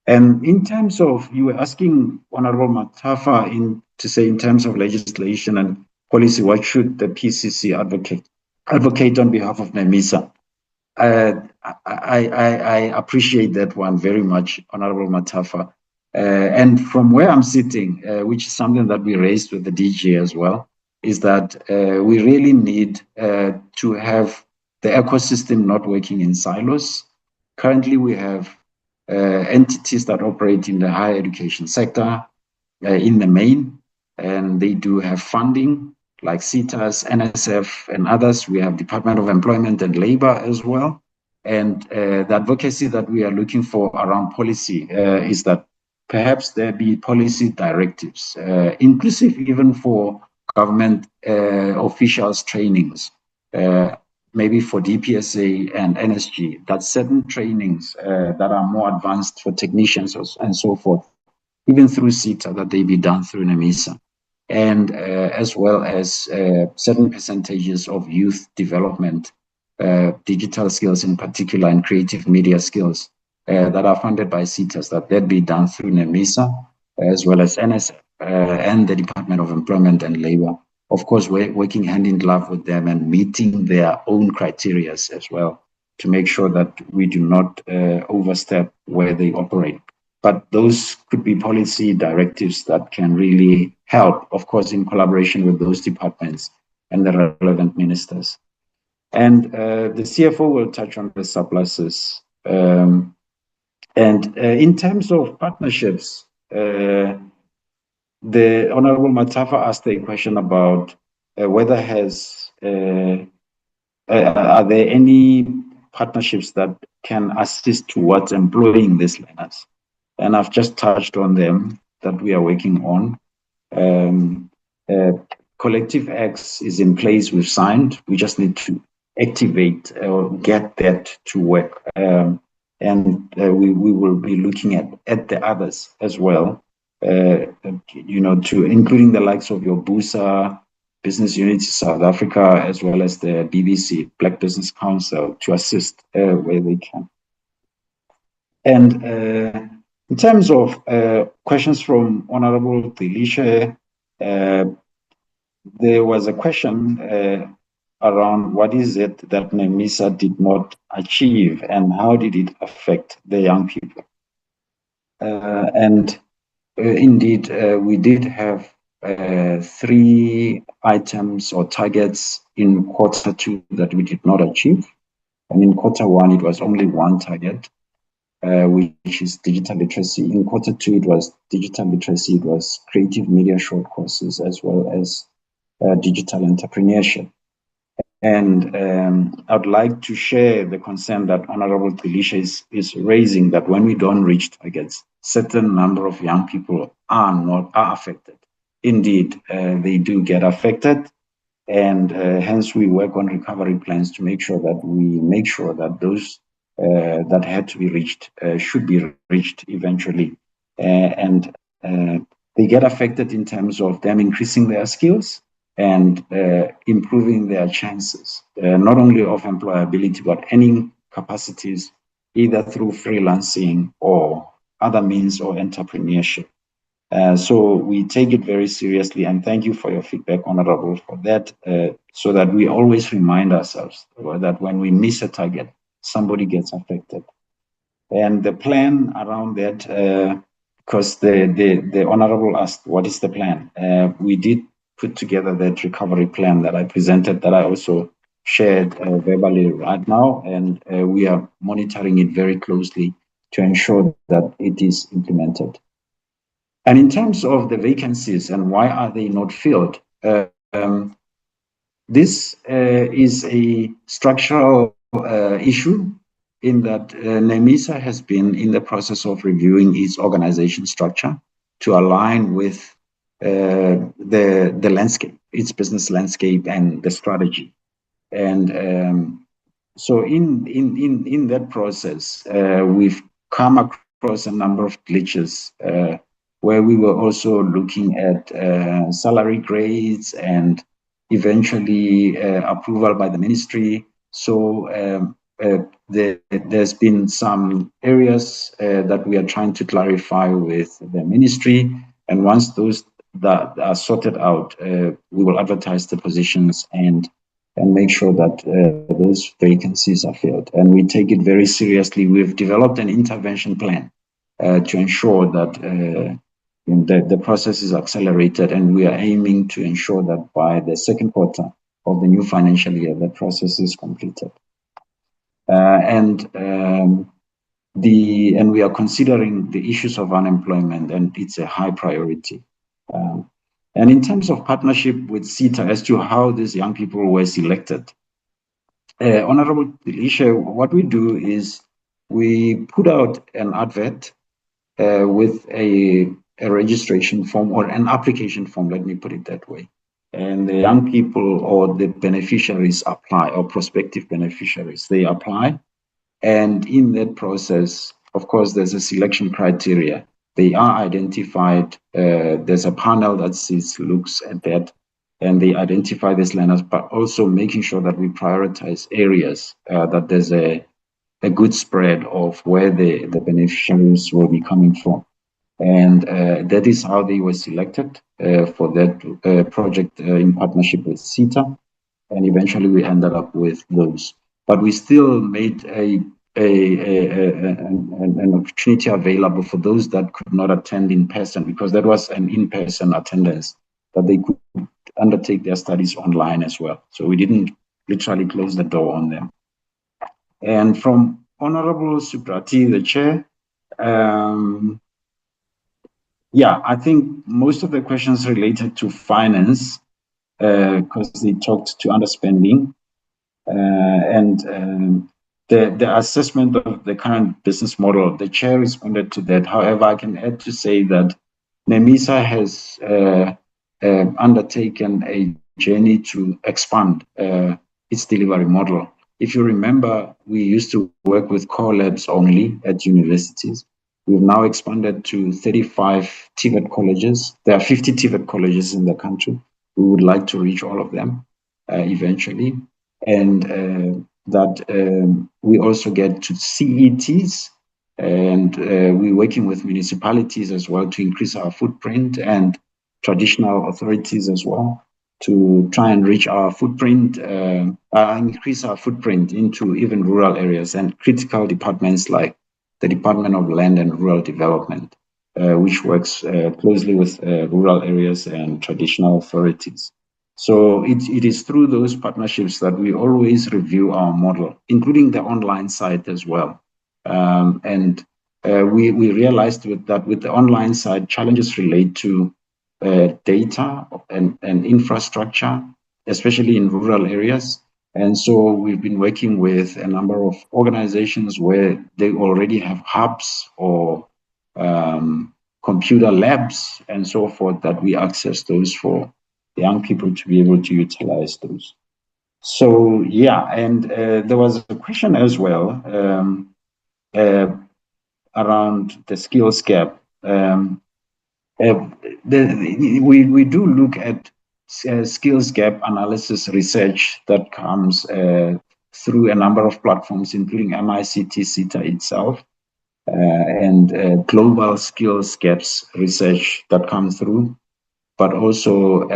And in terms of, you were asking Honorable Matafa to say in terms of legislation and policy, what should the PCC advocate on behalf of NEMISA? I appreciate that one very much, Honorable Matafa. And from where I'm sitting, which is something that we raised with the DG as well, is that we really need to have the ecosystem not working in silos. Currently, we have entities that operate in the higher education sector in the main, and they do have funding like CETAS, NSF, and others. We have Department of Employment and Labor as well. And the advocacy that we are looking for around policy is that perhaps there be policy directives, inclusive even for government officials trainings, maybe for DPSA and NSG, that certain trainings that are more advanced for technicians and so forth, even through CETA, that they be done through NEMISA. And as well as certain percentages of youth development, digital skills in particular, and creative media skills that are funded by CETAs, that be done through NEMISA, as well as NSF and the Department of Employment and Labor. Of course, we're working hand in glove with them and meeting their own criteria as well to make sure that we do not overstep where they operate. But those could be policy directives that can really help, of course, in collaboration with those departments and the relevant ministers. And the CFO will touch on the surpluses. And in terms of partnerships, the Honorable Matafa asked a question about whether are there any partnerships that can assist towards employing these learners? And I've just touched on them that we are working on. Collective X is in place, we've signed. We just need to activate or get that to work. We will be looking at the others as well, including the likes of your BUSA, Business Unity South Africa, as well as the BBC, Black Business Council, to assist where they can. And in terms of questions from Honorable Delisha, there was a question around what is it that NEMISA did not achieve and how did it affect the young people? Indeed, we did have 3 items or targets in Q2 that we did not achieve. And in Q1, it was only 1 target, which is digital literacy. In Q2, it was digital literacy, it was creative media short courses, as well as digital entrepreneurship. And I'd like to share the concern that Honorable Delisha is raising, that when we don't reach targets, certain number of young people are affected. Indeed, they do get affected, and hence we work on recovery plans to make sure that those that had to be reached should be reached eventually. They get affected in terms of them increasing their skills and improving their chances, not only of employability, but earning capacities, either through freelancing or other means or entrepreneurship. So we take it very seriously, and thank you for your feedback, Honorable, for that, so that we always remind ourselves that when we miss a target, somebody gets affected. And the plan around that, because the Honorable asked, what is the plan? We did put together that recovery plan that I presented, that I also shared verbally right now, and we are monitoring it very closely to ensure that it is implemented. And in terms of the vacancies and why are they not filled, this is a structural issue in that NEMISA has been in the process of reviewing its organization structure to align with the landscape, its business landscape and the strategy. And so in that process, we've come across a number of glitches where we were also looking at salary grades and eventually approval by the ministry. So there's been some areas that we are trying to clarify with the ministry. And once those that are sorted out, we will advertise the positions and make sure that those vacancies are filled. And we take it very seriously. We've developed an intervention plan to ensure that the process is accelerated, and we are aiming to ensure that by the second quarter of the new financial year, the process is completed. And we are considering the issues of unemployment, and it's a high priority. And in terms of partnership with SETA as to how these young people were selected, Honorable Delisha, what we do is we put out an advert with a registration form or an application form, let me put it that way. And the young people or the beneficiaries apply, or prospective beneficiaries, they apply. And in that process, of course, there's a selection criteria. They are identified. There's a panel that looks at that, and they identify these learners, but also making sure that we prioritize areas that there's a good spread of where the beneficiaries will be coming from. And that is how they were selected for that project in partnership with SETA. And eventually we ended up with those. But we still made an opportunity available for those that could not attend in person, because that was an in-person attendance, that they could undertake their studies online as well. So we didn't literally close the door on them. And from Honorable Subrati, the chair, yeah, I think most of the questions related to finance, because they talked to underspending, and the assessment of the current business model. The chair responded to that. However, I can add to say that NEMISA has undertaken a journey to expand its delivery model. If you remember, we used to work with core labs only at universities. We've now expanded to 35 TVET colleges. There are 50 TVET colleges in the country. We would like to reach all of them eventually. And we also get to CETs, and we're working with municipalities as well to increase our footprint, and traditional authorities as well, to try and reach our footprint, increase our footprint into even rural areas and critical departments like the Department of Land and Rural Development, which works closely with rural areas and traditional authorities. So it is through those partnerships that we always review our model, including the online side as well. And we realized that with the online side, challenges relate to data and infrastructure, especially in rural areas. And so we've been working with a number of organizations where they already have hubs or computer labs and so forth, that we access those for young people to be able to utilize those. So yeah, and there was a question as well around the skills gap. We do look at skills gap analysis research that comes through a number of platforms, including MICT SETA itself, and global skills gaps research that comes through. But also,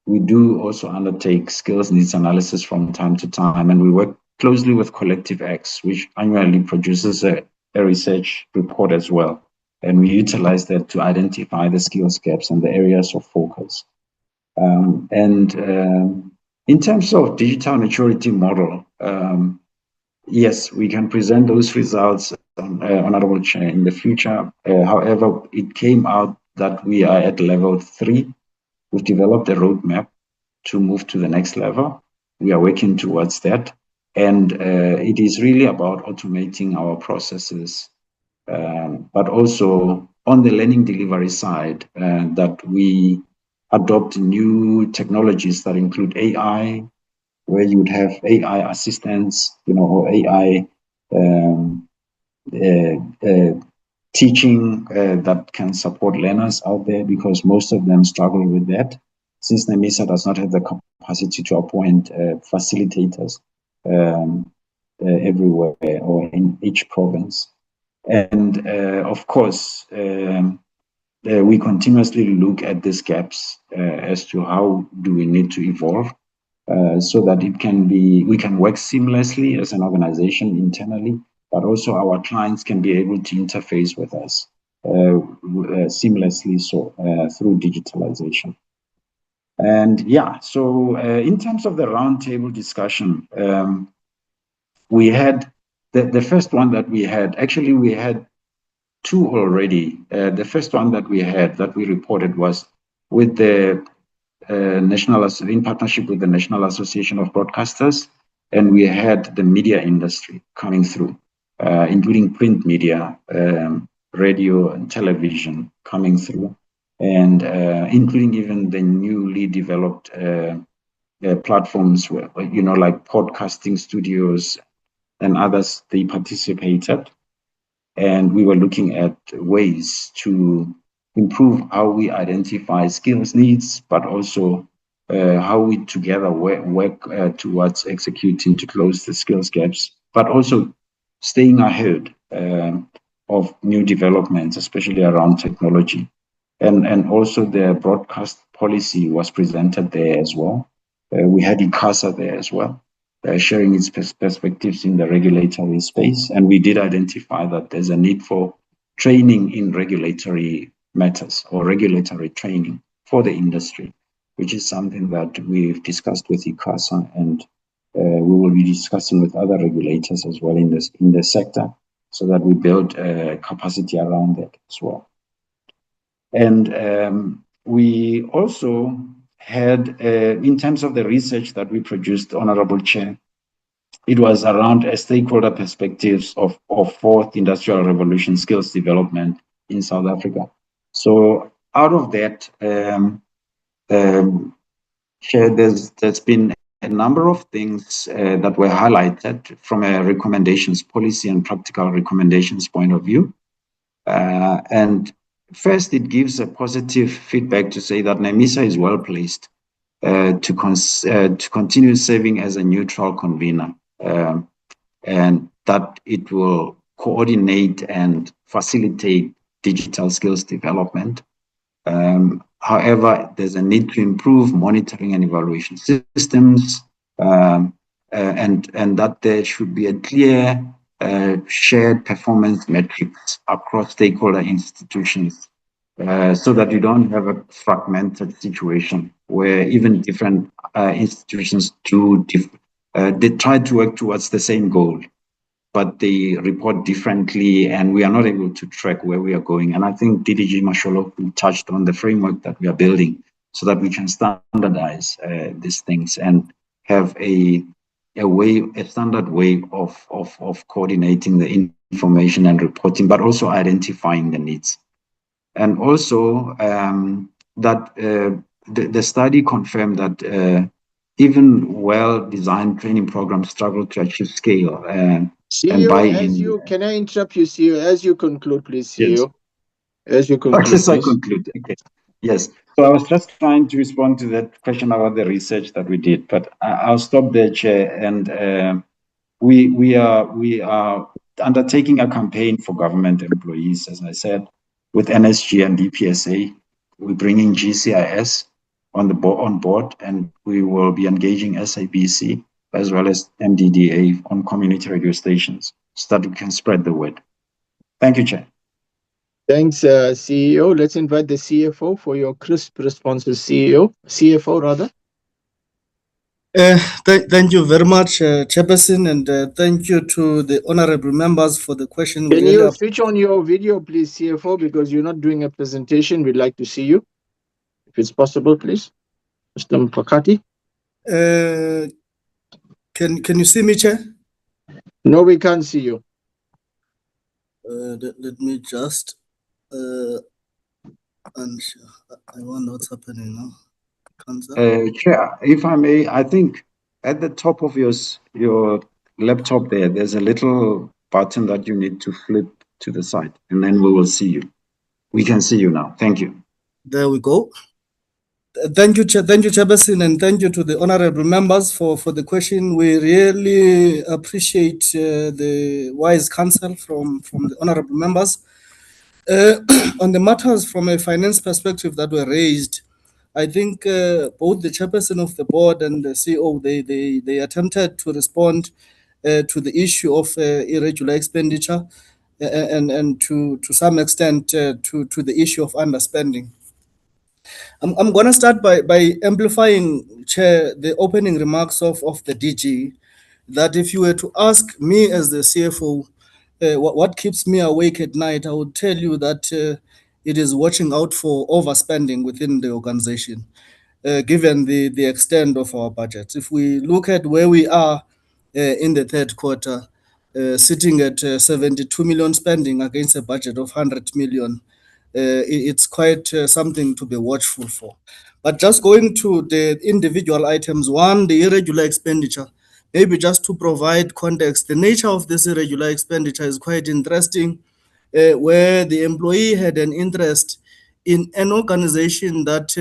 we do also undertake skills needs analysis from time to time, and we work closely with Collective X, which annually produces a research report as well. And we utilize that to identify the skills gaps and the areas of focus. In terms of digital maturity model, yes, we can present those results, Honorable Chair, in the future. However, it came out that we are at level 3. We've developed a roadmap to move to the next level. We are working towards that. And it is really about automating our processes, but also on the learning delivery side, that we adopt new technologies that include AI, where you would have AI assistants, or AI teaching that can support learners out there, because most of them struggle with that, since NEMISA does not have the capacity to appoint facilitators everywhere or in each province. And of course, we continuously look at these gaps as to how do we need to evolve so that we can work seamlessly as an organization internally, but also our clients can be able to interface with us seamlessly through digitalization. And yeah, so in terms of the roundtable discussion, we had the first one that we had, actually we had two already. The first one that we reported was with the in partnership with the National Association of Broadcasters, and we had the media industry coming through, including print media, radio and television coming through, and including even the newly developed platforms where, like podcasting studios and others, they participated. And we were looking at ways to improve how we identify skills needs, but also how we together work towards executing to close the skills gaps, but also staying ahead of new developments, especially around technology. And also the broadcast policy was presented there as well. We had USAASA there as well, sharing its perspectives in the regulatory space. And we did identify that there's a need for training in regulatory matters or regulatory training for the industry, which is something that we've discussed with USAASA, and we will be discussing with other regulators as well in the sector, so that we build capacity around that as well. And we also had, in terms of the research that we produced, Honorable Chair, it was around a stakeholder perspectives of fourth industrial revolution skills development in South Africa. So out of that, Chair, there's been a number of things that were highlighted from a recommendations policy and practical recommendations point of view. And first, it gives a positive feedback to say that NEMISA is well placed to continue serving as a neutral convener, and that it will coordinate and facilitate digital skills development. However, there's a need to improve monitoring and evaluation systems, and that there should be a clear shared performance metrics across stakeholder institutions, so that you don't have a fragmented situation where even different institutions they try to work towards the same goal, but they report differently, and we are not able to track where we are going. And I think DDG Masholo touched on the framework that we are building so that we can standardize these things and have a standard way of coordinating the information and reporting, but also identifying the needs. And also that the study confirmed that even well-designed training programs struggle to achieve scale and buy-in. Can I interrupt you, CEO? As you conclude, please, CEO. Yes. As you conclude, yes, I conclude. Okay. Yes. So I was just trying to respond to that question about the research that we did, but I'll stop there, Chair. And we are undertaking a campaign for government employees, as I said, with NSG and DPSA. We're bringing GCIS on board, and we will be engaging SABC as well as MDDA on community radio stations so that we can spread the word. Thank you, Chair. Thanks, CEO. Let's invite the CFO for your crisp responses, CFO rather. Thank you very much, Chairperson, and thank you to the honorable members for the question. Can you switch on your video, please, CFO, because you're not doing a presentation. We'd like to see you, if it's possible, please. Mr. Mpakati. Can you see me, Chair? No, we can't see you. Let me just I wonder what's happening now. Chair, if I may, I think at the top of your laptop there's a little button that you need to flip to the side, and then we will see you. We can see you now. Thank you. There we go. Thank you, Chairperson, and thank you to the honorable members for the question. We really appreciate the wise counsel from the honorable members. On the matters from a finance perspective that were raised, I think both the chairperson of the board and the CEO, they attempted to respond to the issue of irregular expenditure and to some extent to the issue of underspending. I'm going to start by amplifying, Chair, the opening remarks of the DG, that if you were to ask me as the CFO, what keeps me awake at night, I would tell you that it is watching out for overspending within the organization, given the extent of our budget. If we look at where we are in the third quarter, sitting at 72 million spending against a budget of 100 million, it's quite something to be watchful for. But just going to the individual items, one, the irregular expenditure, maybe just to provide context, the nature of this irregular expenditure is quite interesting, where the employee had an interest in an organization that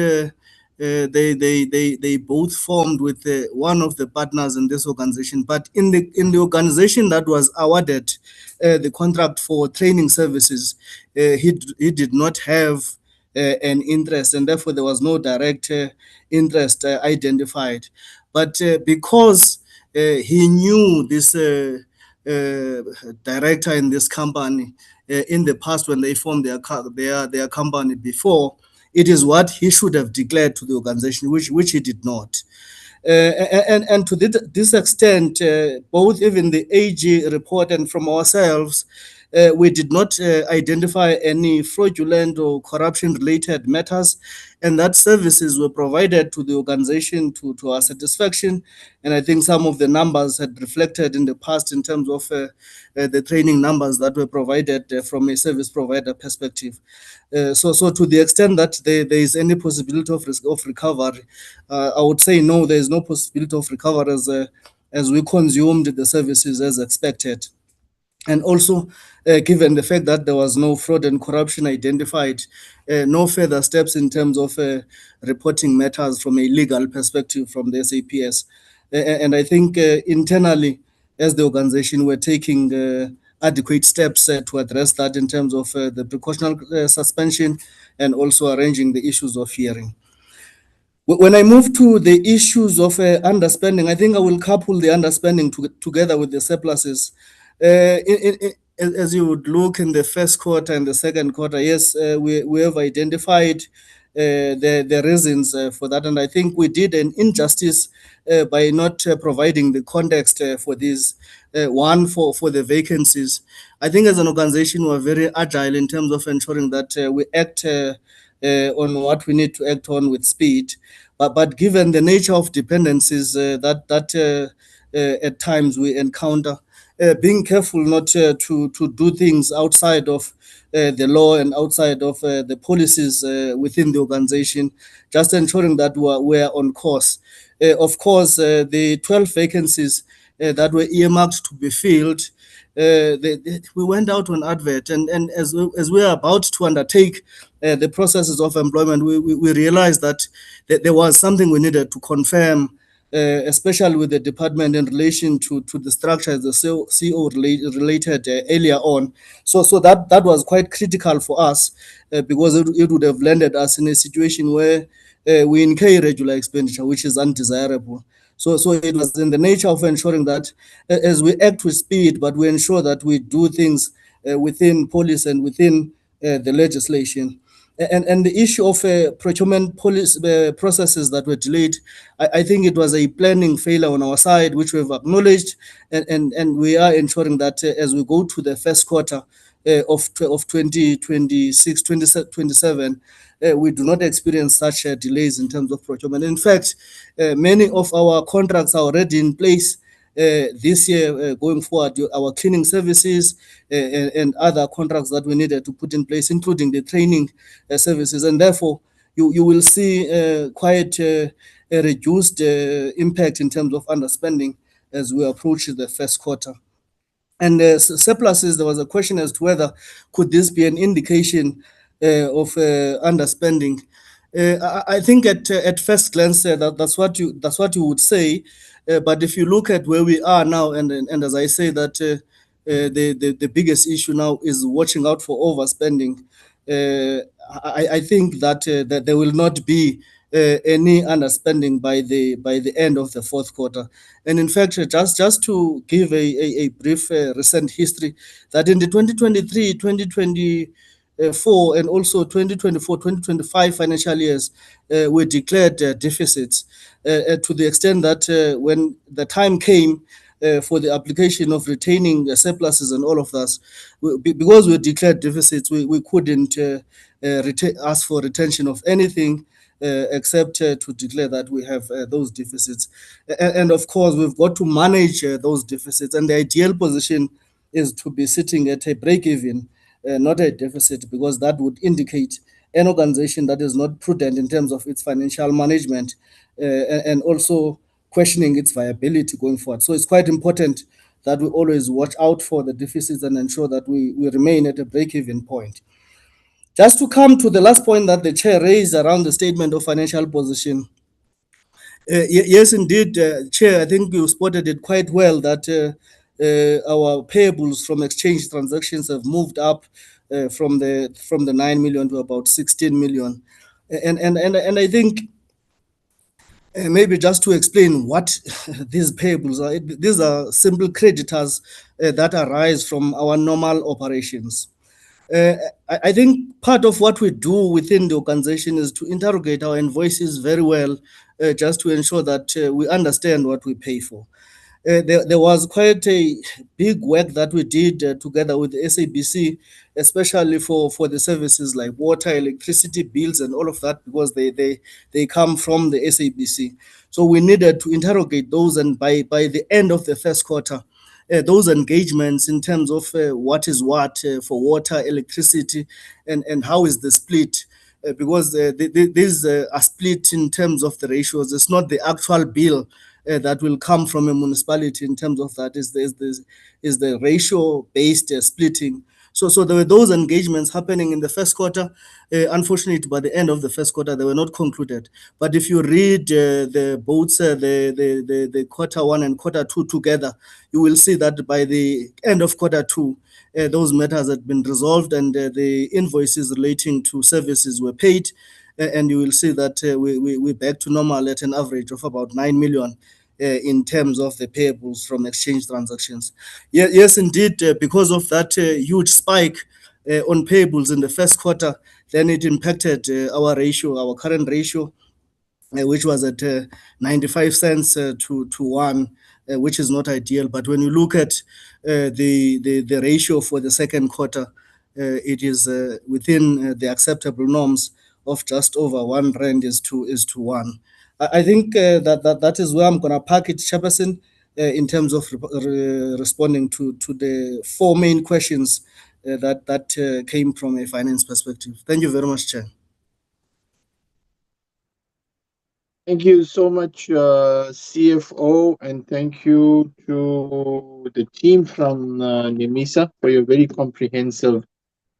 they both formed with one of the partners in this organization. But in the organization that was awarded the contract for training services, he did not have an interest, and therefore there was no direct interest identified. But because he knew this director in this company in the past when they formed their company before, it is what he should have declared to the organization, which he did not. And to this extent, both even the AG report and from ourselves, we did not identify any fraudulent or corruption-related matters, and that services were provided to the organization to our satisfaction. And I think some of the numbers had reflected in the past in terms of the training numbers that were provided from a service provider perspective. So to the extent that there is any possibility of recovery, I would say no, there is no possibility of recovery as we consumed the services as expected. And also, given the fact that there was no fraud and corruption identified, no further steps in terms of reporting matters from a legal perspective from the SAPS. And I think internally, as the organization, we're taking adequate steps to address that in terms of the precautionary suspension and also arranging the issues of hearing. When I move to the issues of underspending, I think I will couple the underspending together with the surpluses. As you would look in the first quarter and the second quarter, yes, we have identified the reasons for that. And I think we did an injustice by not providing the context for this. One, for the vacancies. I think as an organization, we're very agile in terms of ensuring that we act on what we need to act on with speed. But given the nature of dependencies that at times we encounter, being careful not to do things outside of the law and outside of the policies within the organization, just ensuring that we're on course. Of course, the 12 vacancies that were earmarked to be filled, we went out on advert, and as we are about to undertake the processes of employment, we realized that there was something we needed to confirm, especially with the department in relation to the structure the CEO related earlier on. So that was quite critical for us because it would have landed us in a situation where we incur irregular expenditure, which is undesirable. So it was in the nature of ensuring that as we act with speed, but we ensure that we do things within policy and within the legislation. And the issue of procurement policy processes that were delayed, I think it was a planning failure on our side, which we've acknowledged, and we are ensuring that as we go to the first quarter of 2026, 2027, we do not experience such delays in terms of procurement. In fact, many of our contracts are already in place this year going forward, our cleaning services and other contracts that we needed to put in place, including the training services. And therefore, you will see quite a reduced impact in terms of underspending as we approach the first quarter. And surpluses, there was a question as to whether could this be an indication of underspending. I think at first glance that's what you would say, but if you look at where we are now, and as I say that the biggest issue now is watching out for overspending. I think that there will not be any underspending by the end of the fourth quarter. And in fact, just to give a brief recent history, that in the 2023, 2024, and also 2024, 2025 financial years, we declared deficits to the extent that when the time came for the application of retaining surpluses and all of that, because we declared deficits, we couldn't ask for retention of anything except to declare that we have those deficits. And of course, we've got to manage those deficits. And the ideal position is to be sitting at a break-even, not a deficit, because that would indicate an organization that is not prudent in terms of its financial management and also questioning its viability going forward. So it's quite important that we always watch out for the deficits and ensure that we remain at a break-even point. Just to come to the last point that the chair raised around the statement of financial position. Yes, indeed, Chair, I think you spotted it quite well that our payables from exchange transactions have moved up from the 9 million to about 16 million. And I think maybe just to explain what these payables are, these are simple creditors that arise from our normal operations. I think part of what we do within the organization is to interrogate our invoices very well, just to ensure that we understand what we pay for. There was quite a big work that we did together with the SABC, especially for the services like water, electricity bills, and all of that, because they come from the SABC. So we needed to interrogate those, and by the end of the first quarter, those engagements in terms of what is what for water, electricity, and how is the split, because these are split in terms of the ratios. It's not the actual bill that will come from a municipality in terms of that is the ratio-based splitting. So there were those engagements happening in the first quarter. Unfortunately, by the end of the first quarter, they were not concluded. But if you read the quarter one and quarter two together, you will see that by the end of quarter two, those matters had been resolved and the invoices relating to services were paid. And you will see that we're back to normal at an average of about 9 million in terms of the payables from exchange transactions. Yes, indeed, because of that huge spike on payables in the first quarter, then it impacted our ratio, our current ratio, which was at 95 cents to 1, which is not ideal. But when you look at the ratio for the second quarter, it is within the acceptable norms of just over 1 rand is to 1. I think that is where I'm going to park it, Chairperson, in terms of responding to the 4 main questions that came from a finance perspective. Thank you very much, Chair. Thank you so much, CFO, and thank you to the team from NEMISA for your very comprehensive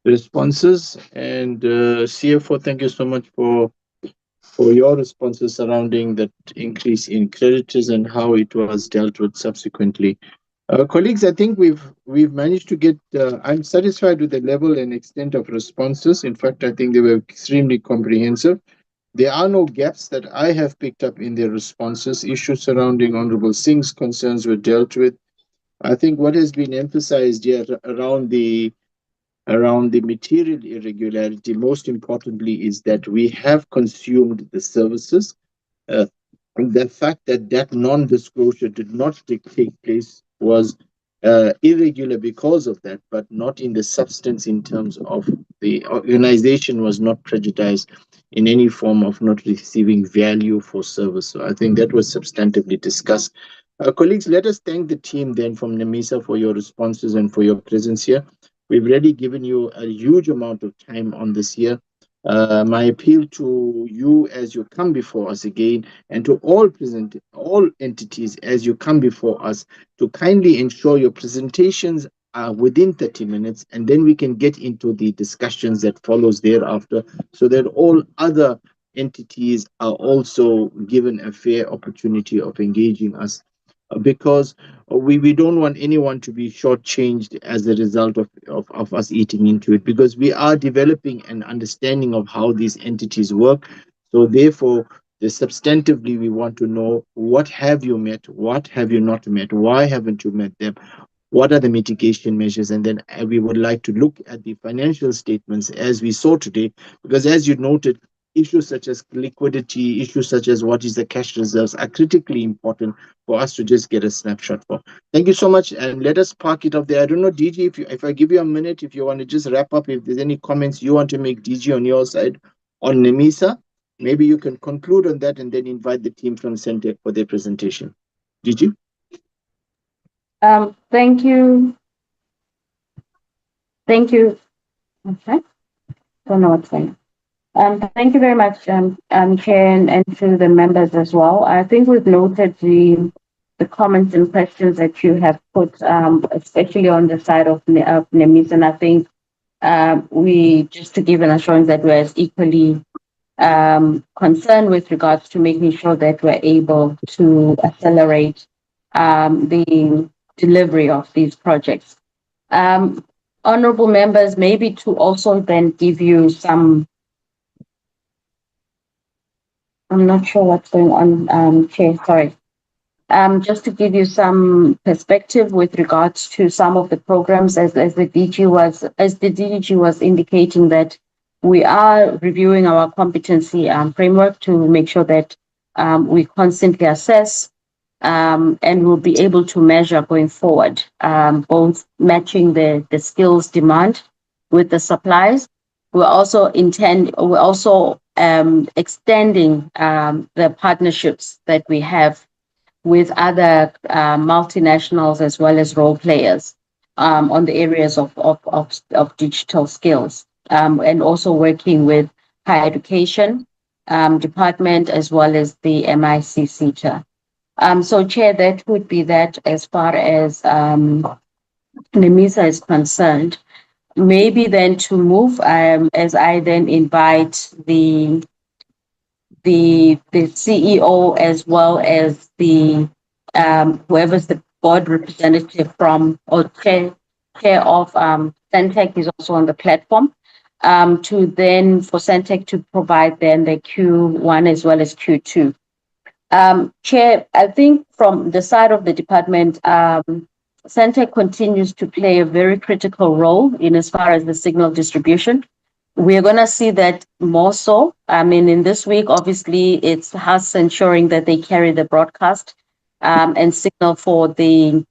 responses. And CFO, thank you so much for your responses surrounding that increase in creditors and how it was dealt with subsequently. Colleagues, I think we've managed to get. I'm satisfied with the level and extent of responses. In fact, I think they were extremely comprehensive. There are no gaps that I have picked up in their responses. Issues surrounding Honorable Singh's concerns were dealt with. I think what has been emphasized here around the material irregularity, most importantly, is that we have consumed the services. The fact that non-disclosure did not take place was irregular because of that, but not in the substance in terms of the organization was not prejudiced in any form of not receiving value for service. So I think that was substantively discussed. Colleagues, let us thank the team then from NEMISA for your responses and for your presence here. We've already given you a huge amount of time on this here. My appeal to you as you come before us again, and to all entities as you come before us, to kindly ensure your presentations are within 30 minutes, and then we can get into the discussions that follows thereafter, so that all other entities are also given a fair opportunity of engaging us, because we don't want anyone to be shortchanged as a result of us eating into it, because we are developing an understanding of how these entities work. So therefore, substantively, we want to know, what have you met, what have you not met, why haven't you met them, what are the mitigation measures? And then we would like to look at the financial statements as we saw today, because as you noted, issues such as liquidity, issues such as what is the cash reserves are critically important for us to just get a snapshot for. Thank you so much, and let us park it up there. I don't know, DG, if I give you a minute, if you want to just wrap up, if there's any comments you want to make, DG, on your side on NEMISA, maybe you can conclude on that and then invite the team from Sentech for their presentation. DG? Thank you. Thank you. Okay. Don't know what's going on. Thank you very much, Chair, and to the members as well. I think we've noted the comments and questions that you have put, especially on the side of NEMIS, and I think we, just to give an assurance that we're as equally concerned with regards to making sure that we're able to accelerate the delivery of these projects. Honorable members, maybe to also then give you some, I'm not sure what's going on, Chair, sorry. Just to give you some perspective with regards to some of the programs, as the DG was indicating, that we are reviewing our competency framework to make sure that we constantly assess and we'll be able to measure going forward, both matching the skills demand with the supplies. We're also extending the partnerships that we have with other multinationals as well as role players on the areas of digital skills, and also working with higher education department as well as the MICC. So, Chair, that would be that as far as NEMISA is concerned. Maybe then to move, as I then invite the CEO as well as the whoever's the board representative from, or chair of Sentech is also on the platform, to then for Sentech to provide then the Q1 as well as Q2. Chair, I think from the side of the department, Sentech continues to play a very critical role in as far as the signal distribution. We're going to see that more so. I mean, in this week, obviously, it's us ensuring that they carry the broadcast and signal for the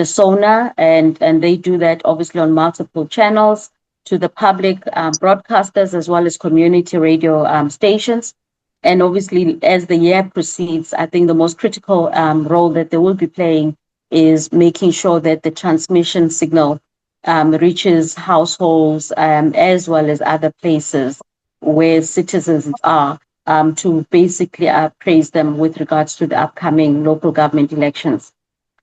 sonar, and they do that obviously on multiple channels to the public broadcasters as well as community radio stations. And obviously, as the year proceeds, I think the most critical role that they will be playing is making sure that the transmission signal reaches households as well as other places where citizens are, to basically praise them with regards to the upcoming local government elections.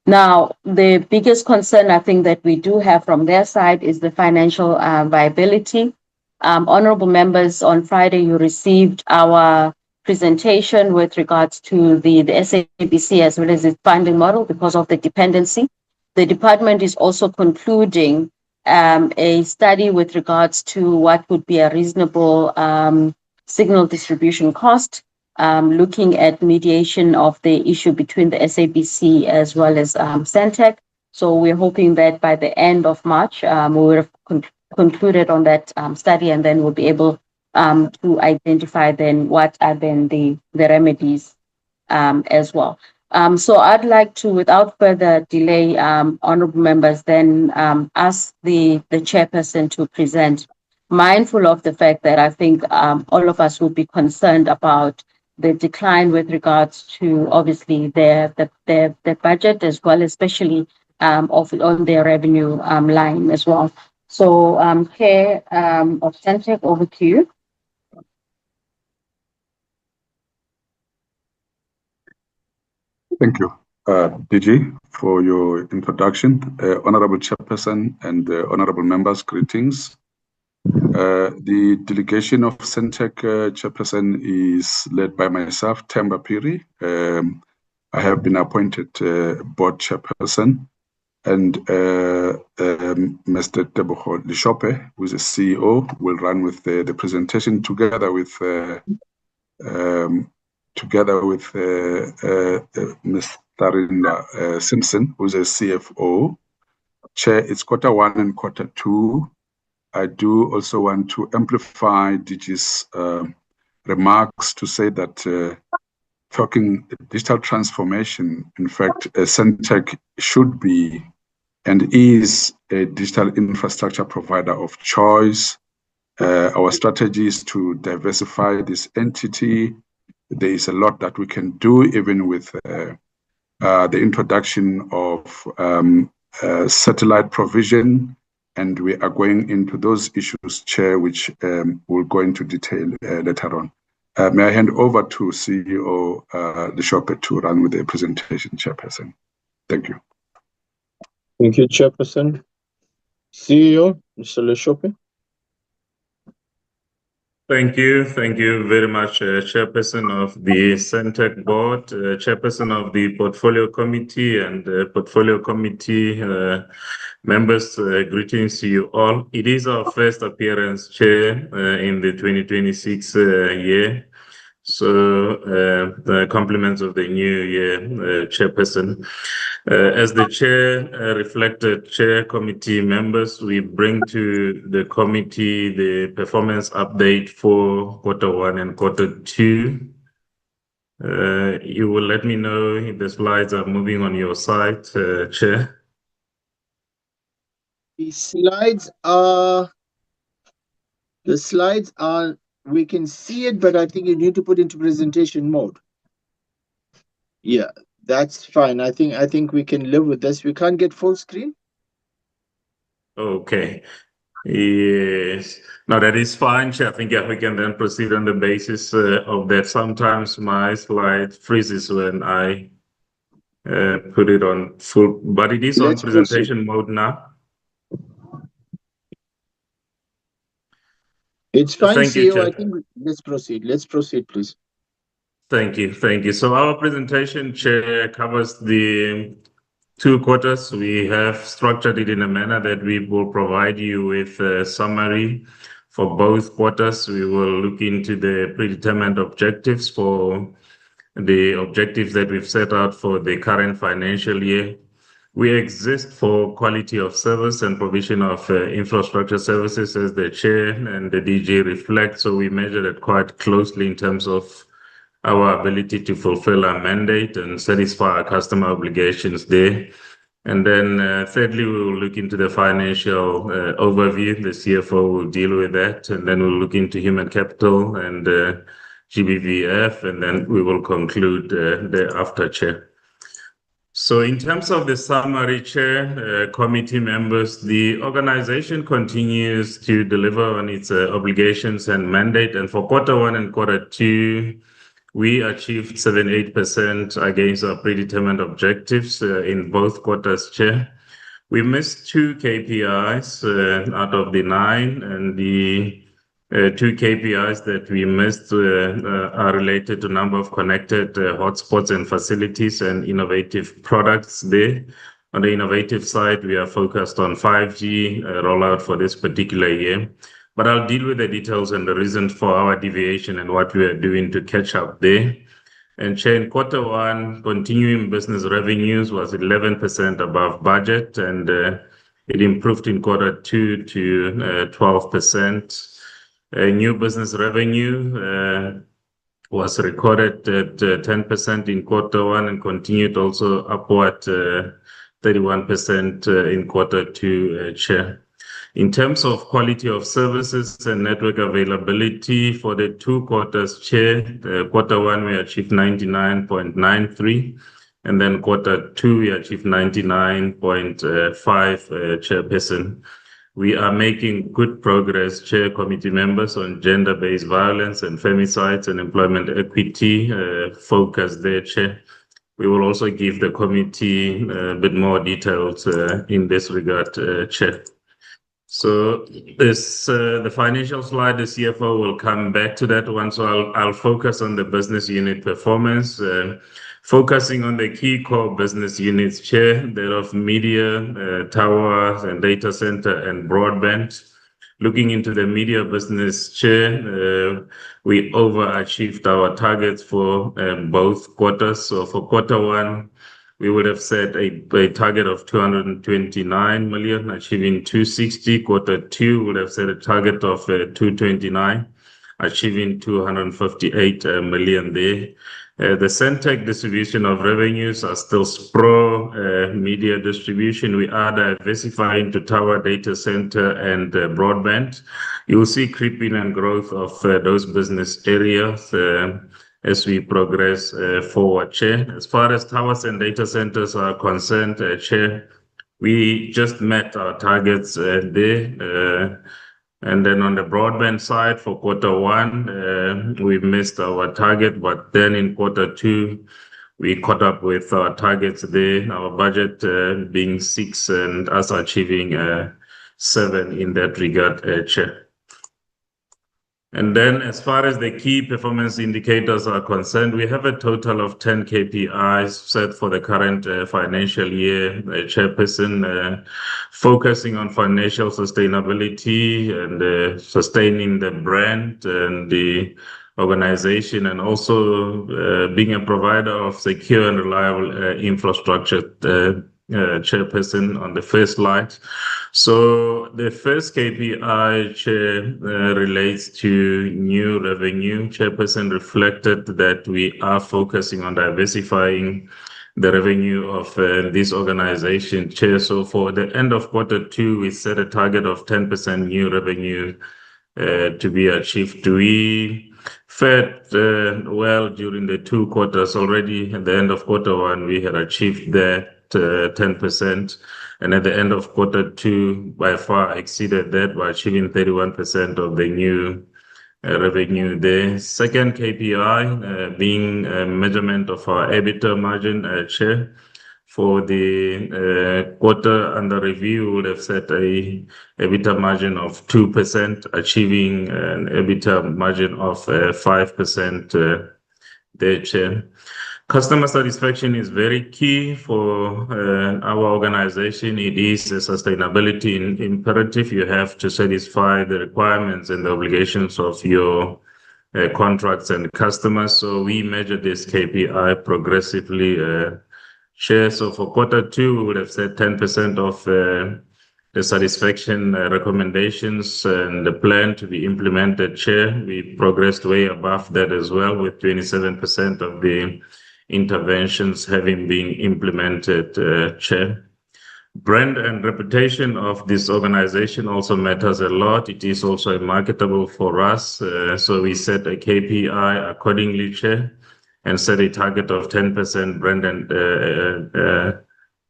Now, the biggest concern I think that we do have from their side is the financial viability. Honorable members, on Friday, you received our presentation with regards to the SABC as well as its funding model because of the dependency. The department is also concluding a study with regards to what would be a reasonable signal distribution cost, looking at mediation of the issue between the SABC as well as Sentech. So we're hoping that by the end of March, we will have concluded on that study, and then we'll be able to identify then what are then the remedies as well. So I'd like to, without further delay, honorable members, then ask the chairperson to present, mindful of the fact that I think all of us will be concerned about the decline with regards to obviously their budget as well, especially on their revenue line as well. So Chair of Sentech, over to you. Thank you, DG, for your introduction. Honorable Chairperson and honorable members, greetings. The delegation of Sentech Chairperson is led by myself, Temba Piri. I have been appointed board chairperson, and Mr. Tebogo Lishope, who is the CEO, will run with the presentation together with Ms. Tarinda Simpson, who is a CFO. Chair, it's Q1 and Q2. I do also want to amplify DG's remarks to say that talking digital transformation, in fact, Sentech should be and is a digital infrastructure provider of choice. Our strategy is to diversify this entity. There is a lot that we can do, even with the introduction of satellite provision, and we are going into those issues, Chair, which we'll go into detail later on. May I hand over to CEO Lishope to run with the presentation, Chairperson. Thank you. Thank you, Chairperson. CEO, Mr. Lishope. Thank you very much, Chairperson of the Sentech Board, Chairperson of the Portfolio Committee, and Portfolio Committee members. Greetings to you all. It is our first appearance, Chair, in the 2026 year. So the compliments of the new year, Chairperson. As the Chair reflected, Chair Committee members, we bring to the committee the performance update for Q1 and Q2. You will let me know if the slides are moving on your side, Chair. The slides are, we can see it, but I think you need to put into presentation mode. Yeah, that's fine. I think we can live with this. We can't get full screen. Okay. Yes. No, that is fine, Chair. I think we can then proceed on the basis of that. Sometimes my slide freezes when I put it on full, but it is on presentation mode now. It's fine, Thank you, CEO. Chair. I think let's proceed. Let's proceed, please. Thank you. So our presentation, Chair, covers the 2 quarters. We have structured it in a manner that we will provide you with a summary for both quarters. We will look into the predetermined objectives for the objectives that we've set out for the current financial year. We exist for quality of service and provision of infrastructure services, as the Chair and the DG reflect. So we measure it quite closely in terms of our ability to fulfill our mandate and satisfy our customer obligations there. And then thirdly, we will look into the financial overview. The CFO will deal with that. And then we'll look into human capital and GBVF, and then we will conclude thereafter, Chair. So in terms of the summary, Chair, committee members, the organization continues to deliver on its obligations and mandate. And for Q1 and Q2, we achieved 78% against our predetermined objectives in both quarters, Chair. We missed 2 KPIs out of the 9, and the 2 KPIs that we missed are related to number of connected hotspots and facilities and innovative products there. On the innovative side, we are focused on 5G rollout for this particular year. But I'll deal with the details and the reasons for our deviation and what we are doing to catch up there. And Chair, in Q1, continuing business revenues was 11% above budget, and it improved in Q2 to 12%. New business revenue was recorded at 10% in Q1 and continued also upward 31% in Q2, Chair. In terms of quality of services and network availability for the 2 quarters, Chair, Q1 we achieved 99.93, and then Q2 we achieved 99.5, Chairperson. We are making good progress, Chair, committee members, on gender-based violence and femicides and employment equity focus there, Chair. we will also give the committee a bit more details in this regard, Chair. So this the financial slide, the CFO will come back to that one. So I'll focus on the business unit performance, focusing on the key core business units, Chair, that of media, towers and data center and broadband. Looking into the media business, Chair, we overachieved our targets for both quarters. So for quarter one, we would have set a target of 229 million, achieving 260. Quarter two would have set a target of 229, achieving 258 million there. The Sentech distribution of revenues are still pro media distribution. We are diversifying to tower, data center, and broadband. You will see creeping and growth of those business areas as we progress forward, Chair. As far as towers and data centers are concerned, Chair, we just met our targets there. And then on the broadband side for quarter one, we missed our target, but then in quarter two, we caught up with our targets there, our budget being 6 and us achieving 7 in that regard, Chair. And then as far as the key performance indicators are concerned, we have a total of 10 KPIs set for the current financial year, Chairperson, focusing on financial sustainability and sustaining the brand and the organization, and also being a provider of secure and reliable infrastructure, Chairperson, on the first slide. So the first KPI, Chair, relates to new revenue. Chairperson reflected that we are focusing on diversifying the revenue of this organization, Chair. So for the end of quarter two, we set a target of 10% new revenue to be achieved. We fared well during the 2 quarters already. At the end of quarter one, we had achieved that 10%, and at the end of quarter two, by far exceeded that by achieving 31% of the new revenue there. Second KPI being a measurement of our EBITDA margin, Chair. For the quarter under review, we would have set a EBITDA margin of 2%, achieving an EBITDA margin of 5% there, Chair. Customer satisfaction is very key for our organization. It is a sustainability imperative. You have to satisfy the requirements and the obligations of your contracts and customers. So we measure this KPI progressively, Chair. So for quarter two, we would have said 10% of the satisfaction recommendations and the plan to be implemented, Chair. We progressed way above that as well, with 27% of the interventions having been implemented, Chair. Brand and reputation of this organization also matters a lot. It is also marketable for us. So we set a KPI accordingly, Chair, and set a target of 10% brand and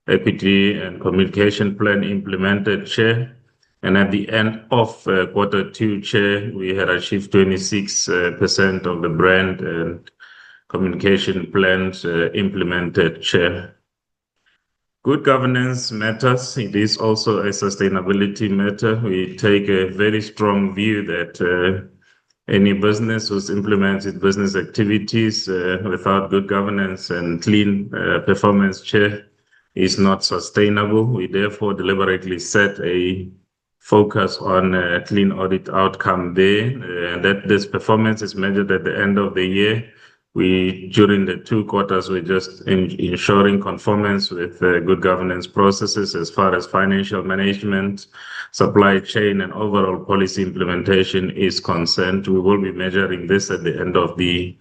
equity and communication plan implemented, Chair. And at the end of quarter two, Chair, we had achieved 26% of the brand and communication plans implemented, Chair. Good governance matters. It is also a sustainability matter. We take a very strong view that any business who implements its business activities without good governance and clean performance, Chair, is not sustainable. We therefore deliberately set a focus on a clean audit outcome there, and that this performance is measured at the end of the year. During the 2 quarters, we're just ensuring conformance with good governance processes as far as financial management, supply chain, and overall policy implementation is concerned. We will be measuring this at the end of the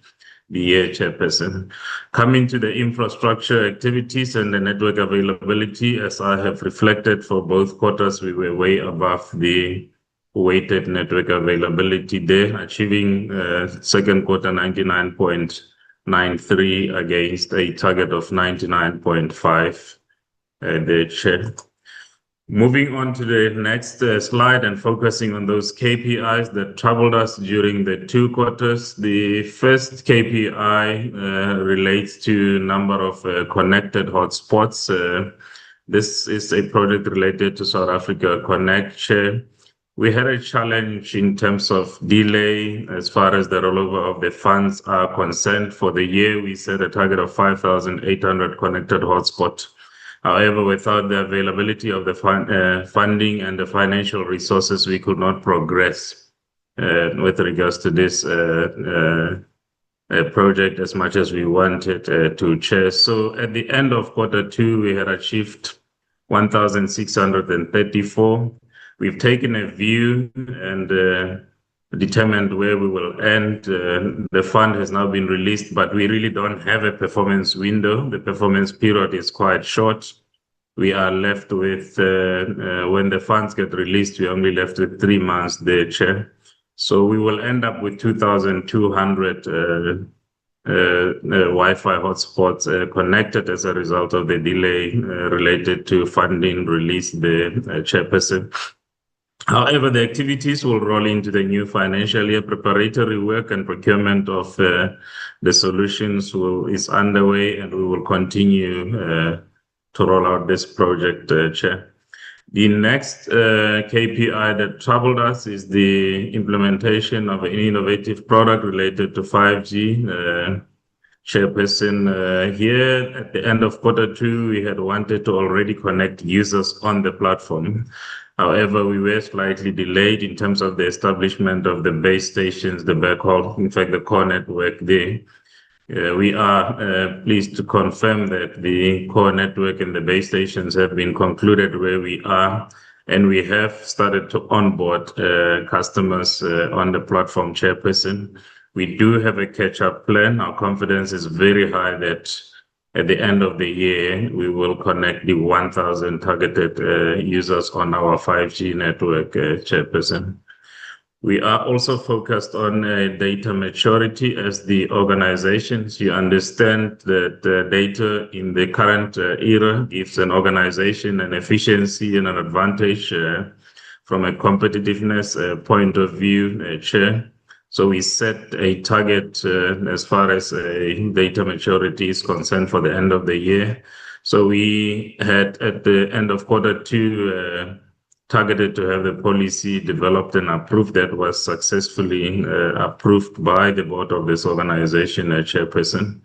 year, Chairperson. Coming to the infrastructure activities and the network availability, as I have reflected for both quarters, we were way above the weighted network availability there, achieving second quarter 99.93 against a target of 99.5 there, Chair. Moving on to the next slide and focusing on those KPIs that troubled us during the 2 quarters. The first KPI relates to number of connected hotspots. This is a project related to South Africa Connect Share. We had a challenge in terms of delay as far as the rollover of the funds are concerned. For the year, we set a target of 5,800 connected hotspots. However, without the availability of the funding and the financial resources, we could not progress with regards to this project as much as we wanted to, Chair. So at the end of Q2, we had achieved 1,634. We've taken a view and determined where we will end. The fund has now been released, but we really don't have a performance window. The performance period is quite short. We are left with, when the funds get released, we're only left with 3 months there, Chair. So we will end up with 2,200 Wi-Fi hotspots connected as a result of the delay related to funding released the Chairperson. However, the activities will roll into the new financial year. Preparatory work and procurement of the solutions is underway, and we will continue to roll out this project, Chair. The next KPI that troubled us is the implementation of an innovative product related to 5G. Chairperson, here at the end of Q2, we had wanted to already connect users on the platform. However, we were slightly delayed in terms of the establishment of the base stations, the backhaul, in fact, the core network there. We are pleased to confirm that the core network and the base stations have been concluded where we are, and we have started to onboard customers on the platform, Chairperson. We do have a catch-up plan. Our confidence is very high that at the end of the year, we will connect the 1,000 targeted users on our 5G network, Chairperson. We are also focused on data maturity as the organizations. You understand that data in the current era gives an organization an efficiency and an advantage from a competitiveness point of view, Chair. So we set a target as far as data maturity is concerned for the end of the year. So we had at the end of Q2 targeted to have the policy developed and approved that was successfully approved by the board of this organization, Chairperson.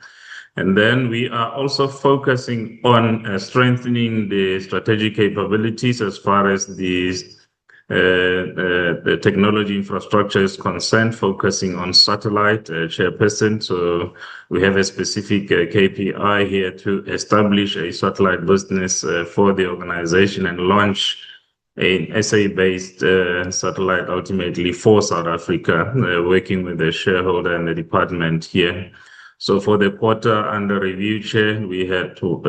And then we are also focusing on strengthening the strategic capabilities as far as the technology infrastructure is concerned, focusing on satellite, Chairperson. So we have a specific KPI here to establish a satellite business for the organization and launch an SA-based satellite ultimately for South Africa, working with the shareholder and the department here. So for the quarter under review, Chair, we had to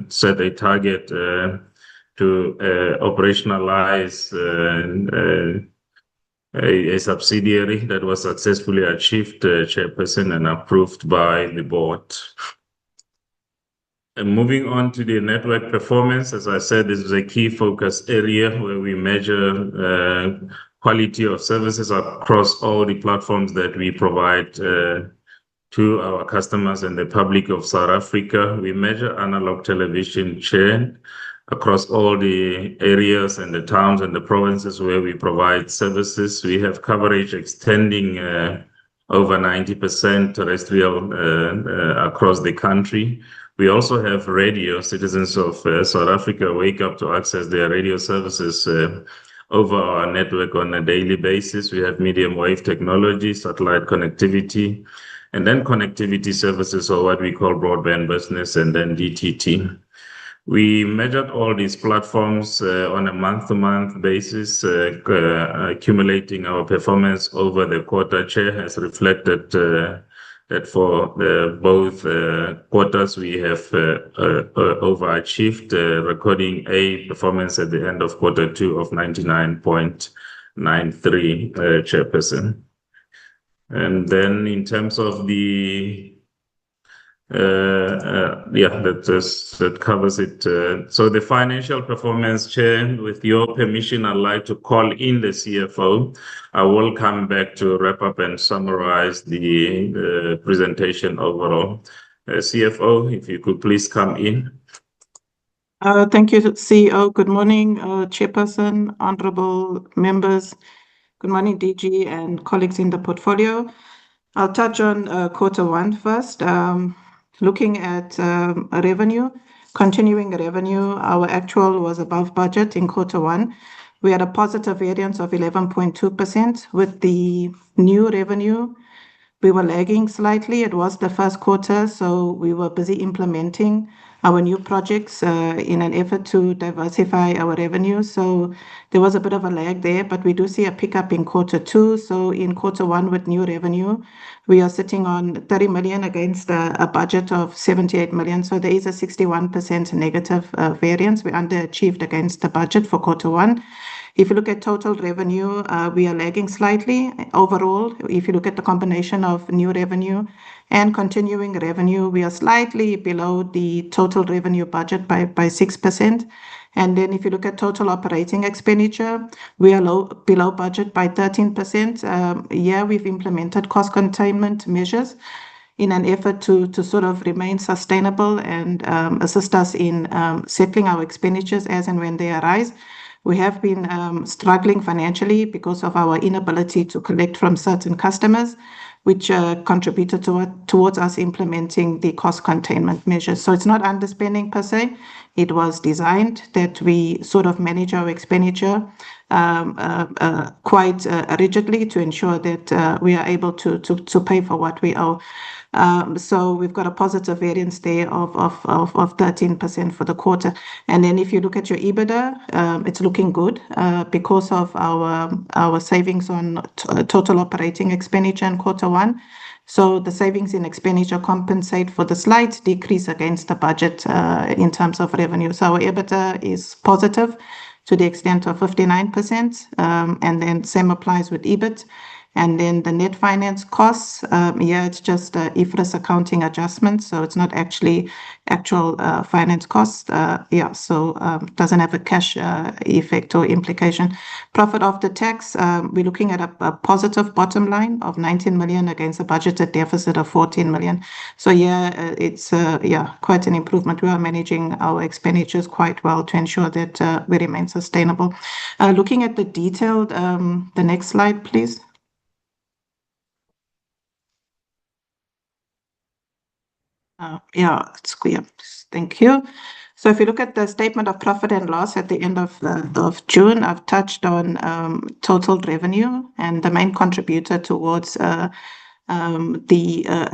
set a target to operationalize a subsidiary that was successfully achieved, Chairperson, and approved by the board. And moving on to the network performance, as I said, this is a key focus area where we measure quality of services across all the platforms that we provide to our customers and the public of South Africa. We measure analog television share across all the areas and the towns and the provinces where we provide services. We have coverage extending over 90% terrestrial across the country. We also have radio. Citizens of South Africa wake up to access their radio services over our network on a daily basis. We have medium wave technology, satellite connectivity, and then connectivity services, or what we call broadband business, and then DTT. We measured all these platforms on a month-to-month basis, accumulating our performance over the quarter. Chair has reflected that for both quarters we have overachieved, recording a performance at the end of Q2 of 99.93, Chairperson. And then in terms of the That covers it. So the financial performance, Chair, with your permission, I'd like to call in the CFO. I will come back to wrap up and summarize the presentation overall. CFO, if you could please come in. Thank you, CEO. Good morning, Chairperson, honorable members. Good morning, DG and colleagues in the portfolio. I'll touch on Q1 first. Looking at revenue, continuing revenue, our actual was above budget in Q1. We had a positive variance of 11.2%. With the new revenue, we were lagging slightly. It was the first quarter, so we were busy implementing our new projects in an effort to diversify our revenue. So there was a bit of a lag there, but we do see a pickup in Q2. So in Q1 with new revenue, we are sitting on 30 million against a budget of 78 million. So there is a 61% negative variance. We underachieved against the budget for Q1. If you look at total revenue, we are lagging slightly. Overall, if you look at the combination of new revenue and continuing revenue, we are slightly below the total revenue budget by 6%. And then if you look at total operating expenditure, we are below budget by 13%. We've implemented cost containment measures in an effort to sort of remain sustainable and assist us in settling our expenditures as and when they arise. We have been struggling financially because of our inability to collect from certain customers, which contributed towards us implementing the cost containment measures. So it's not underspending per se. It was designed that we sort of manage our expenditure quite rigidly to ensure that we are able to pay for what we owe. So we've got a positive variance there of 13% for the quarter. And then if you look at your EBITDA, it's looking good because of our savings on total operating expenditure in Q1. So the savings in expenditure compensate for the slight decrease against the budget in terms of revenue. So our EBITDA is positive to the extent of 59%, and then same applies with EBIT. And then the net finance costs, it's just IFRS accounting adjustment, so it's not actually actual finance costs. Doesn't have a cash effect or implication. Profit after tax, we're looking at a positive bottom line of 19 million against a budgeted deficit of 14 million. So it's quite an improvement. We are managing our expenditures quite well to ensure that we remain sustainable. Looking at the detailed, the next slide, please. It's clear. Thank you. So if you look at the statement of profit and loss at the end of June, I've touched on total revenue, and the main contributor towards the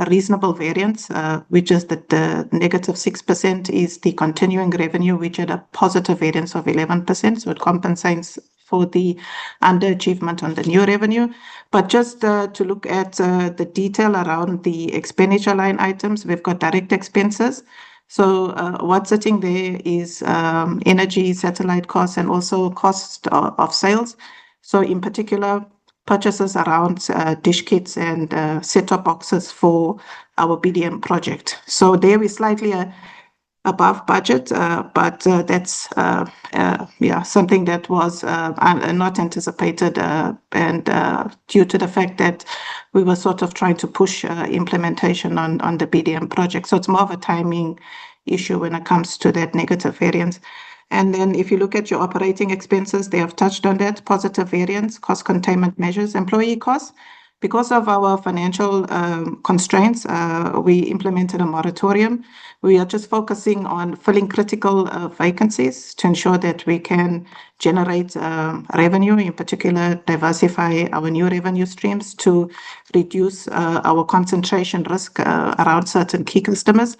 reasonable variance, which is that the negative 6% is the continuing revenue, which had a positive variance of 11%. So it compensates for the underachievement on the new revenue. But just to look at the detail around the expenditure line items, we've got direct expenses. So what's sitting there is energy, satellite costs, and also cost of sales. So in particular, purchases around dish kits and set-top boxes for our BDM project. So there we're slightly above budget, but that's something that was not anticipated, and due to the fact that we were sort of trying to push implementation on the BDM project. So it's more of a timing issue when it comes to that negative variance. And then if you look at your operating expenses, they have touched on that, positive variance, cost containment measures, employee costs. Because of our financial constraints, we implemented a moratorium. We are just focusing on filling critical vacancies to ensure that we can generate revenue, in particular, diversify our new revenue streams to reduce our concentration risk around certain key customers.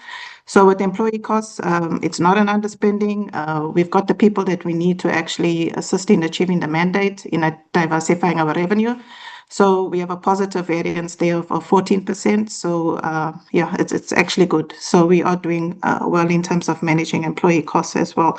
So with employee costs, it's not an underspending. We've got the people that we need to actually assist in achieving the mandate in diversifying our revenue. So we have a positive variance there of 14%. So it's actually good. So we are doing well in terms of managing employee costs as well.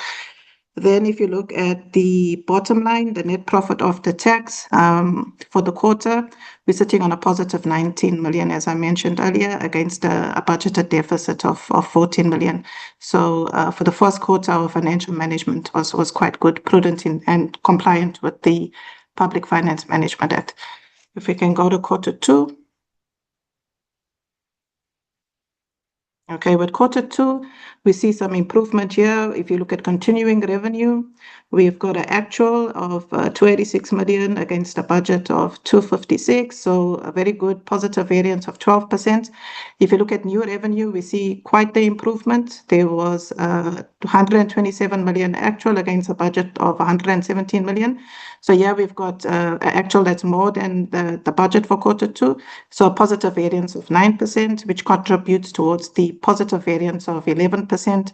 Then if you look at the bottom line, the net profit after tax for the quarter, we're sitting on a positive 19 million, as I mentioned earlier, against a budgeted deficit of 14 million. So for the first quarter, our financial management was quite good, prudent and compliant with the Public Finance Management Act. If we can go to quarter two. Okay, with quarter two, we see some improvement here. If you look at continuing revenue, we've got an actual of 286 million against a budget of 256. So a very good positive variance of 12%. If you look at new revenue, we see quite the improvement. There was 127 million actual against a budget of 117 million. So yeah, we've got actual that's more than the budget for quarter two. So a positive variance of 9%, which contributes towards the positive variance of 11%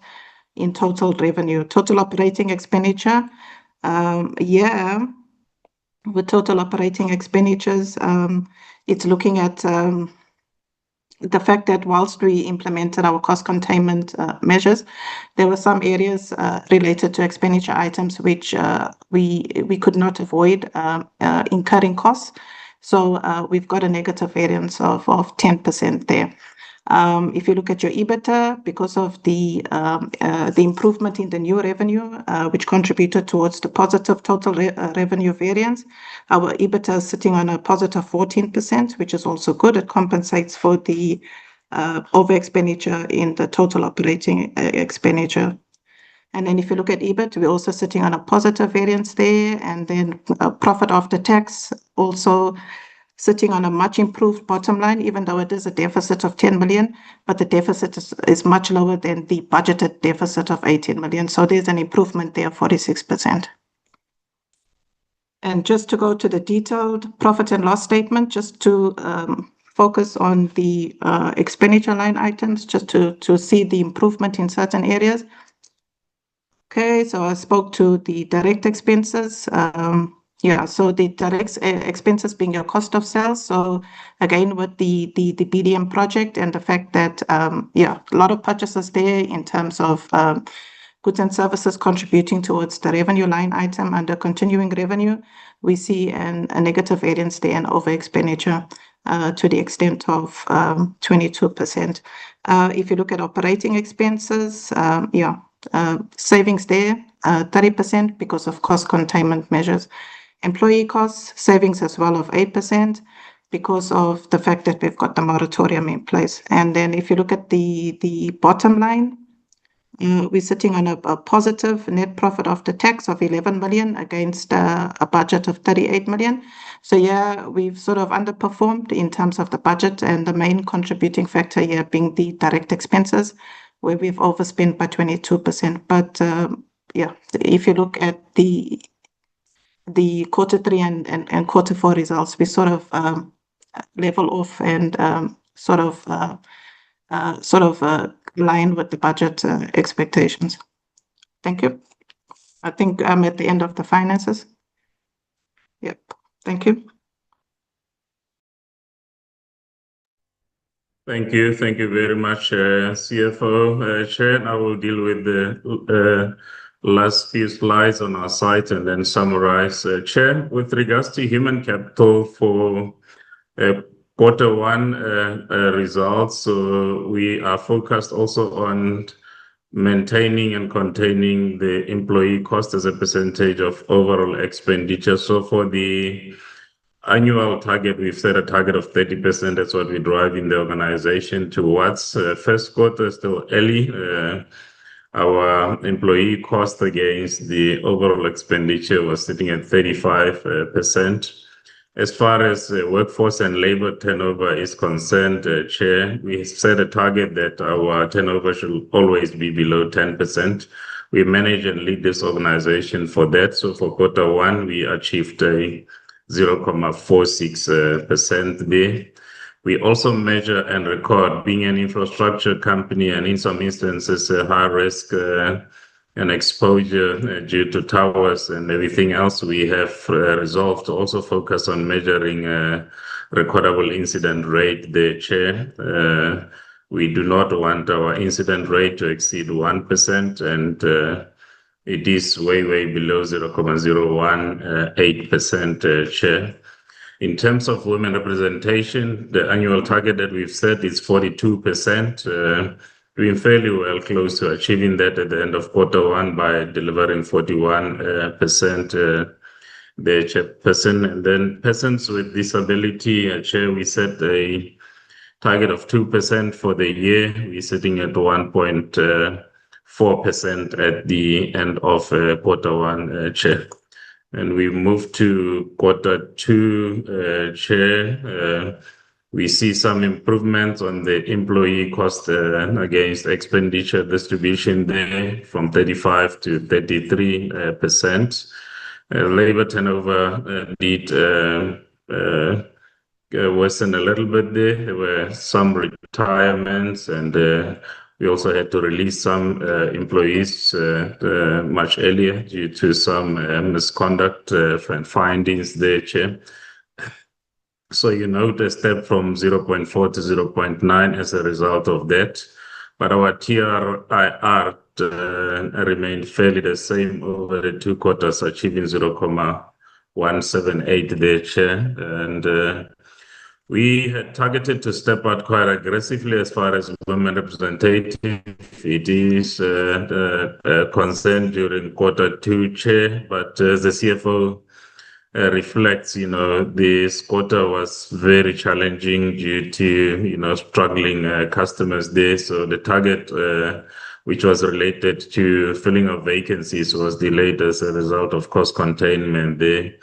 in total revenue. Total operating expenditure, with total operating expenditures, it's looking at the fact that whilst we implemented our cost containment measures, there were some areas related to expenditure items which we could not avoid incurring costs. So we've got a negative variance of 10% there. If you look at your EBITDA, because of the improvement in the new revenue, which contributed towards the positive total revenue variance, our EBITDA is sitting on a positive 14%, which is also good. It compensates for the over expenditure in the total operating expenditure. And then if you look at EBIT, we're also sitting on a positive variance there. And then profit after tax also sitting on a much improved bottom line, even though it is a deficit of 10 million, but the deficit is much lower than the budgeted deficit of 18 million. So there's an improvement there, 46%. And just to go to the detailed profit and loss statement, just to focus on the expenditure line items, just to see the improvement in certain areas. Okay, so I spoke to the direct expenses. So the direct expenses being your cost of sales. So again, with the BDM project and the fact that, a lot of purchases there in terms of goods and services contributing towards the revenue line item under continuing revenue, we see a negative variance there and over expenditure to the extent of 22%. If you look at operating expenses, savings there, 30% because of cost containment measures. Employee costs, savings as well of 8% because of the fact that we've got the moratorium in place. And then if you look at the bottom line, we're sitting on a positive net profit after tax of 11 million against a budget of 38 million. So yeah, we've sort of underperformed in terms of the budget, and the main contributing factor here being the direct expenses, where we've overspent by 22%. But if you look at the quarter three and quarter four results, we sort of level off and sort of line with the budget expectations. Thank you. I think I'm at the end of the finances. Yep. Thank you. Thank you. Thank you very much, CFO. Chair, I will deal with the last few slides on our site and then summarize. Chair, with regards to human capital for quarter one results, so we are focused also on maintaining and containing the employee cost as a percentage of overall expenditure. So for the annual target, we've set a target of 30%. That's what we drive in the organization towards. First quarter is still early. Our employee cost against the overall expenditure was sitting at 35%. As far as workforce and labor turnover is concerned, Chair, we set a target that our turnover should always be below 10%. We manage and lead this organization for that. So for quarter one, we achieved a 0.46% there. We also measure and record, being an infrastructure company and in some instances high risk and exposure due to towers and everything else, we have resolved to also focus on measuring recordable incident rate there, Chair. We do not want our incident rate to exceed 1%, and it is way below 0.018%, Chair. In terms of women representation, the annual target that we've set is 42%. We're fairly well close to achieving that at the end of Q1 by delivering 41% there, Chairperson. And then persons with disability, Chair, we set a target of 2% for the year. We're sitting at 1.4% at the end of Q1, Chair. And we move to Q2, Chair. We see some improvements on the employee cost against expenditure distribution there from 35 to 33%. Labor turnover did worsen a little bit there. There were some retirements, and we also had to release some employees much earlier due to some misconduct and findings there, Chair. So you note a step from 0.4 to 0.9 as a result of that. But our TRIR remained fairly the same over the 2 quarters, achieving 0.178 there, Chair. And we had targeted to step out quite aggressively as far as women representative. It is a concern during Q2, Chair, but as the CFO reflects, this quarter was very challenging due to, struggling customers there. So the target, which was related to filling of vacancies, was delayed as a result of cost containment there.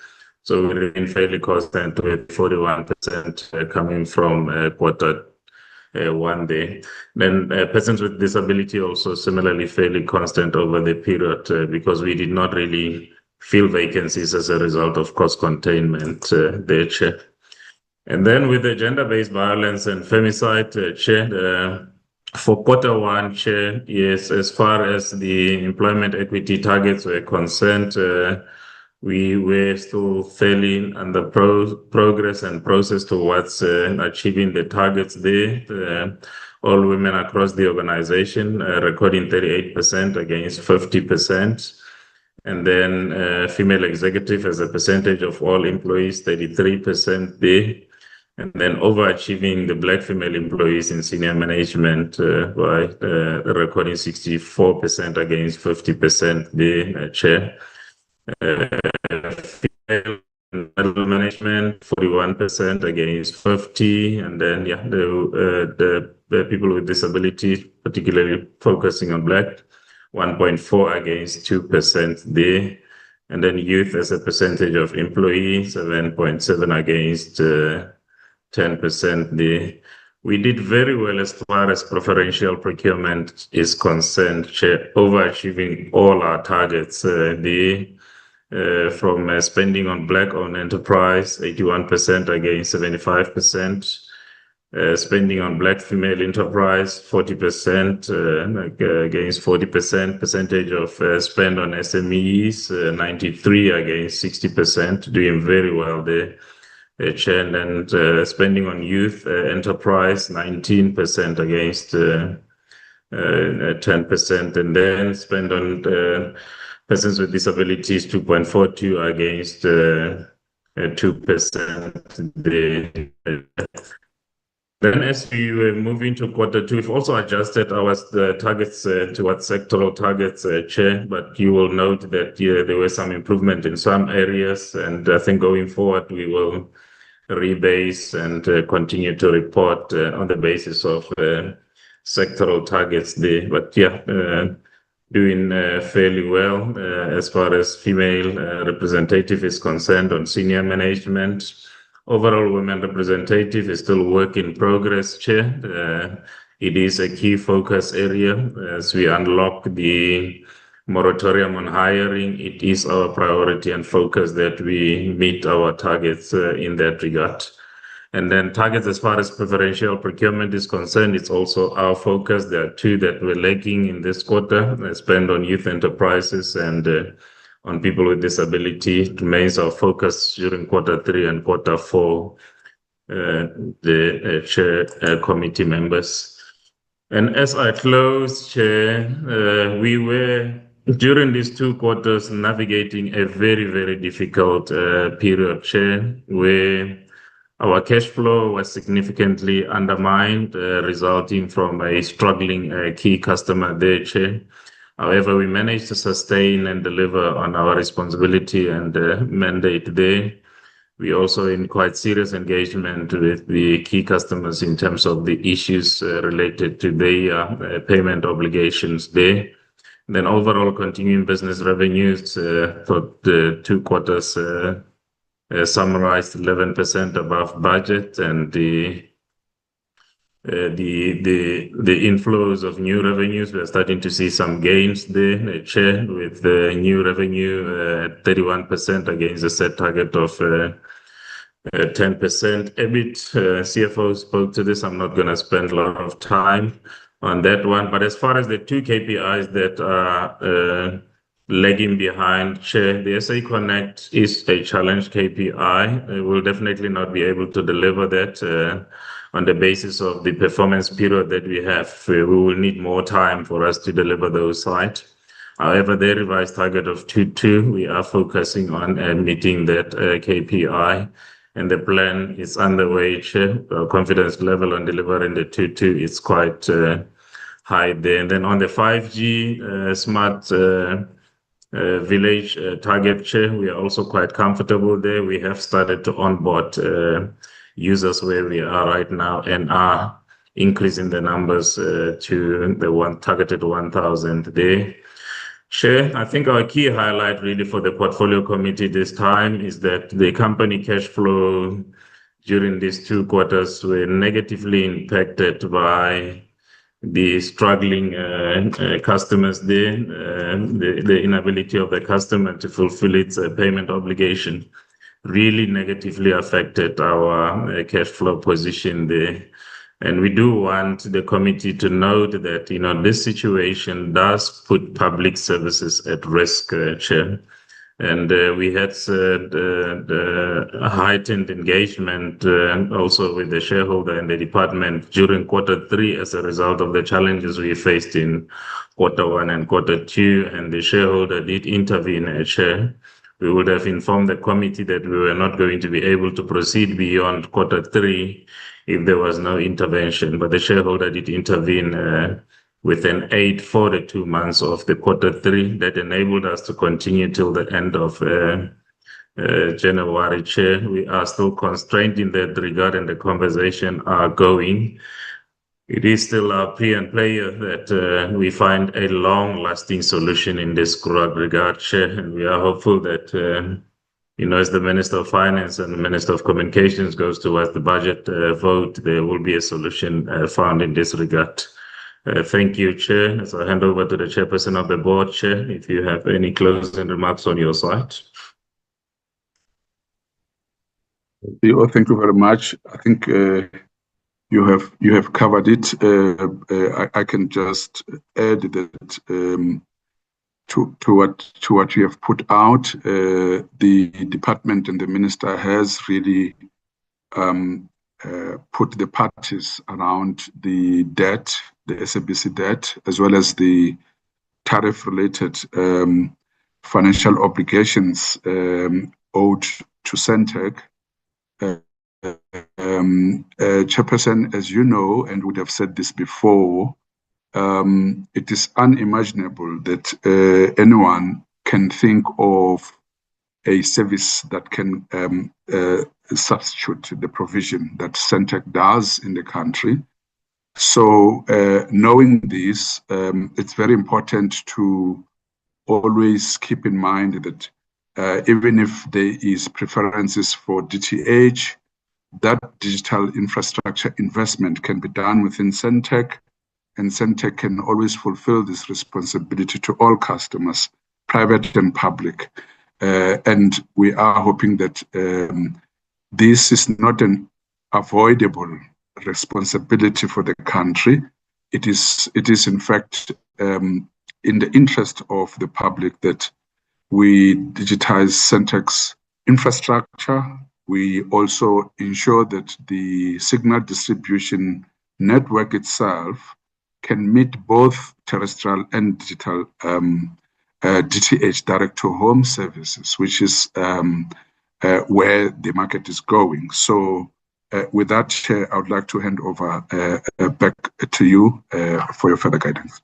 So we remain fairly constant with 41% coming from Q1 there. Then persons with disability also similarly fairly constant over the period because we did not really fill vacancies as a result of cost containment there, Chair. And then with the gender-based violence and femicide, Chair, for Q1, Chair, yes, as far as the employment equity targets were concerned, we were still fairly under progress and process towards achieving the targets there. All women across the organization recording 38% against 50%. And then female executive as a percentage of all employees, 33% there. And then overachieving the Black female employees in senior management by recording 64% against 50% there, Chair. Female middle management, 41% against 50%. And then, the people with disabilities, particularly focusing on Black, 1.4 against 2% there. And then youth as a percentage of employees, 7.7 against 10% there. We did very well as far as preferential procurement is concerned, Chair, overachieving all our targets there. From spending on Black-owned enterprise, 81% against 75%. Spending on Black female enterprise, 40% against 40%. Percentage of spend on SMEs, 93 against 60%, doing very well there, Chair. And spending on youth enterprise, 19% against 10%. And then spend on persons with disabilities, 2.42 against 2% there. Then as we were moving to Q2, we've also adjusted our targets towards sectoral targets, Chair, but you will note that there was some improvement in some areas, and I think going forward we will rebase and continue to report on the basis of sectoral targets there. But doing fairly well as far as female representative is concerned on senior management. Overall, women representative is still work in progress, Chair. It is a key focus area as we unlock the moratorium on hiring. It is our priority and focus that we meet our targets in that regard. And then targets as far as preferential procurement is concerned, it's also our focus. There are 2 that were lacking in this quarter, spend on youth enterprises and on people with disability. It remains our focus during Q3 and Q4, the Chair committee members. And as I close, Chair, we were during these 2 quarters, navigating a very, very difficult period, Chair, where our cash flow was significantly undermined, resulting from a struggling key customer there, Chair. However, we managed to sustain and deliver on our responsibility and mandate there. We also in quite serious engagement with the key customers in terms of the issues related to their payment obligations there. Then overall continuing business revenues for the 2 quarters summarized 11% above budget, and the inflows of new revenues, we're starting to see some gains there, Chair, with the new revenue at 31% against the set target of 10%. EBIT, CFO spoke to this. I'm not going to spend a lot of time on that one. But as far as the 2 KPIs that are lagging behind, Chair, the SA Connect is a challenge KPI. We'll definitely not be able to deliver that on the basis of the performance period that we have. We will need more time for us to deliver those sites. However, the revised target of 2.2, we are focusing on meeting that KPI, and the plan is underway, Chair. Our confidence level on delivering the 2.2 is quite high there. And then on the 5G smart village target, Chair, we are also quite comfortable there. We have started to onboard users where we are right now and are increasing the numbers to the targeted 1,000 there. Chair, I think our key highlight really for the portfolio committee this time is that the company cash flow during these 2 quarters were negatively impacted by the struggling customers there, the inability of the customer to fulfill its payment obligation really negatively affected our cash flow position there. And we do want the committee to note that, this situation does put public services at risk, Chair. And we had heightened engagement also with the shareholder and the department during Q3 as a result of the challenges we faced in Q1 and Q2, and the shareholder did intervene, Chair. We would have informed the committee that we were not going to be able to proceed beyond Q3 if there was no intervention, but the shareholder did intervene with an aid for the 2 months of the Q3 that enabled us to continue till the end of January, Chair. We are still constrained in that regard, and the conversation are going. It is still our plea and prayer that we find a long-lasting solution in this regard, Chair, and we are hopeful that, as the Minister of Finance and the Minister of Communications goes towards the budget vote, there will be a solution found in this regard. Thank you, Chair. As I hand over to the Chairperson of the Board, Chair, if you have any closing remarks on your side. Thank you very much. I think you have covered it. I can just add that to what you have put out, the department and the minister has really put the parties around the debt, the SABC debt, as well as the tariff-related financial obligations owed to Sentech. Chairperson, as you know, and would have said this before, it is unimaginable that anyone can think of a service that can substitute the provision that Sentech does in the country. So knowing this, it's very important to always keep in mind that even if there is preferences for DTH, that digital infrastructure investment can be done within Sentech, and Sentech can always fulfill this responsibility to all customers, private and public. And we are hoping that this is not an avoidable responsibility for the country. It is in fact in the interest of the public that we digitize Sentech's infrastructure. We also ensure that the signal distribution network itself can meet both terrestrial and digital DTH, direct to home services, which is where the market is going. So with that, Chair, I would like to hand over back to you for your further guidance.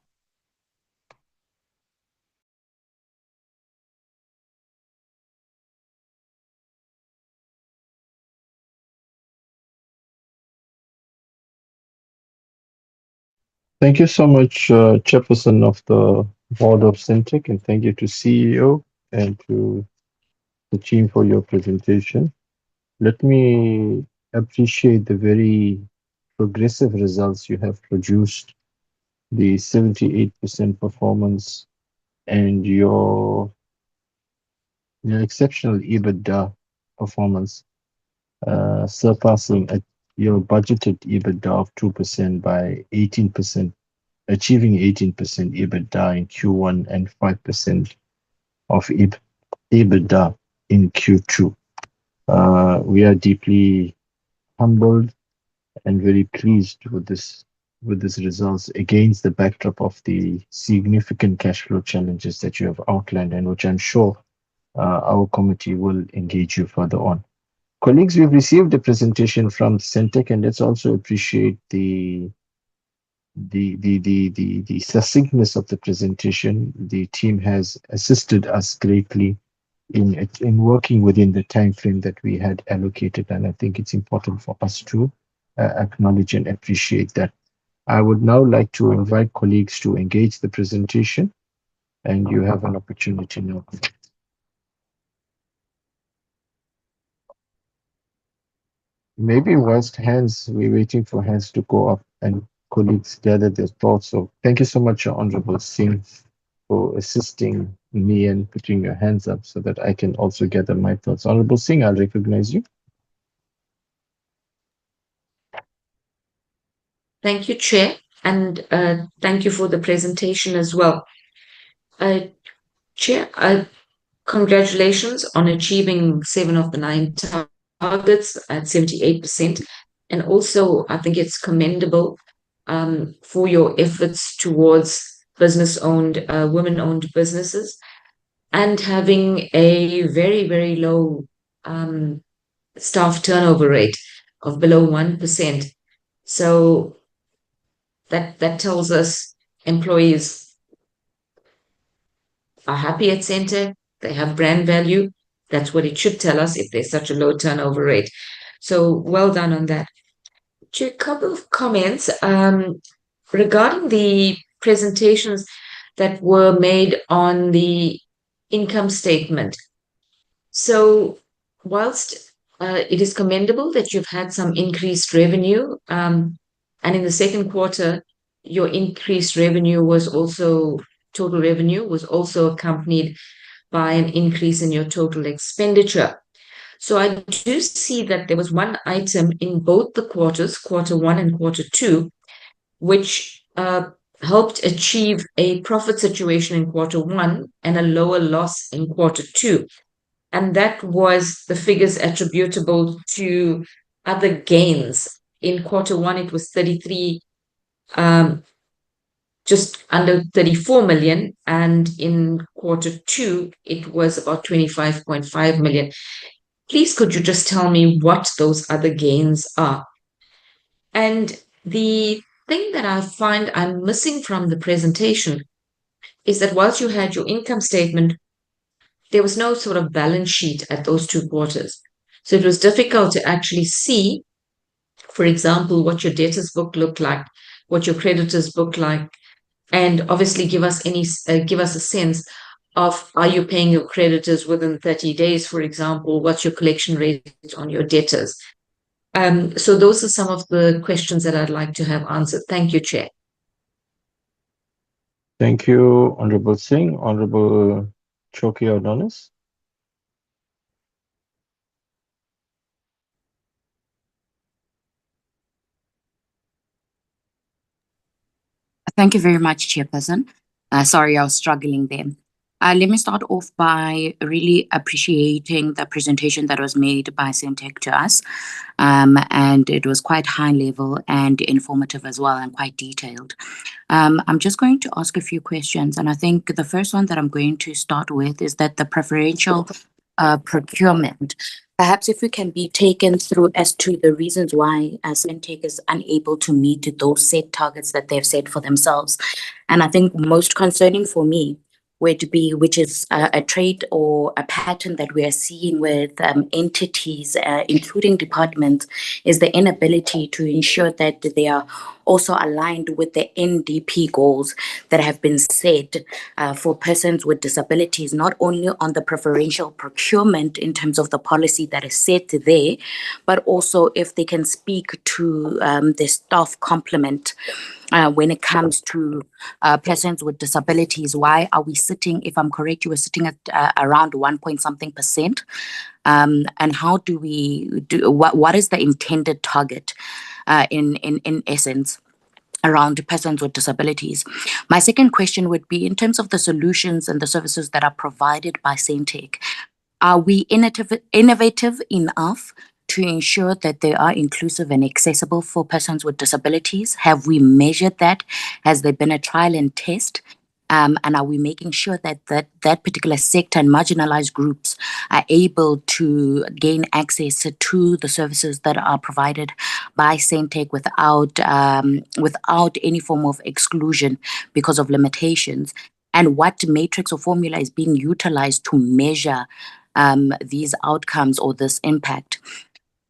Thank you so much, Chairperson of the Board of Sentech, and thank you to CEO and to the team for your presentation. Let me appreciate the very progressive results you have produced, the 78% performance and your exceptional EBITDA performance, surpassing your budgeted EBITDA of 2% by 18%, achieving 18% EBITDA in Q1 and 5% of EBITDA in Q2. We are deeply humbled and very pleased with this results against the backdrop of the significant cash flow challenges that you have outlined, and which I'm sure our committee will engage you further on. Colleagues, we've received a presentation from Sentech, and let's also appreciate the succinctness of the presentation. The team has assisted us greatly in working within the time frame that we had allocated, and I think it's important for us to acknowledge and appreciate that. I would now like to invite colleagues to engage the presentation, and you have an opportunity now. Maybe whilst we're waiting for hands to go up and colleagues gather their thoughts. So thank you so much, Honorable Singh, for assisting me and putting your hands up so that I can also gather my thoughts. Honorable Singh, I'll recognize you. Thank you, Chair, and thank you for the presentation as well. Chair, congratulations on achieving 7 of the 9 targets at 78%. And also, I think it's commendable for your efforts towards business-owned, women-owned businesses, and having a very, very low staff turnover rate of below 1%. So that tells us employees are happy at Sentech, they have brand value. That's what it should tell us if there's such a low turnover rate. So well done on that. A couple of comments regarding the presentations that were made on the income statement. So whilst it is commendable that you've had some increased revenue, and in the second quarter, your increased revenue was also, total revenue was also accompanied by an increase in your total expenditure. So I do see that there was one item in both the quarters, quarter 1 and quarter 2, which helped achieve a profit situation in quarter 1 and a lower loss in quarter 2. And that was the figures attributable to other gains. In quarter 1, it was 33, just under 34 million, and in quarter 2, it was about 25.5 million. Please, could you just tell me what those other gains are? And the thing that I find I'm missing from the presentation is that whilst you had your income statement, there was no sort of balance sheet at those 2 quarters. So it was difficult to actually see, for example, what your debtors book looked like, what your creditors book like, and obviously give us a sense of, are you paying your creditors within 30 days, for example? What's your collection rate on your debtors? So those are some of the questions that I'd like to have answered. Thank you, Chair. Thank you, Honorable Singh. Honorable Choki Adonis. Thank you very much, Chairperson. Sorry, I was struggling there. Let me start off by really appreciating the presentation that was made by Sentech to us. And it was quite high level and informative as well, and quite detailed. I'm just going to ask a few questions. And I think the first one that I'm going to start with is that the preferential procurement. Perhaps if we can be taken through as to the reasons why Sentech is unable to meet those set targets that they've set for themselves. And I think most concerning for me would be, which is a trait or a pattern that we are seeing with entities, including departments, is the inability to ensure that they are also aligned with the NDP goals that have been set for persons with disabilities, not only on the preferential procurement in terms of the policy that is set there, but also if they can speak to the staff complement. When it comes to persons with disabilities, why are we sitting, if I'm correct, you were sitting at around 1% and how do we do, what is the intended target in essence around persons with disabilities? My second question would be, in terms of the solutions and the services that are provided by Sentech, are we innovative enough to ensure that they are inclusive and accessible for persons with disabilities? Have we measured that? Has there been a trial and test? And are we making sure that that particular sector and marginalized groups are able to gain access to the services that are provided by Sentech without any form of exclusion because of limitations? And what matrix or formula is being utilized to measure these outcomes or this impact?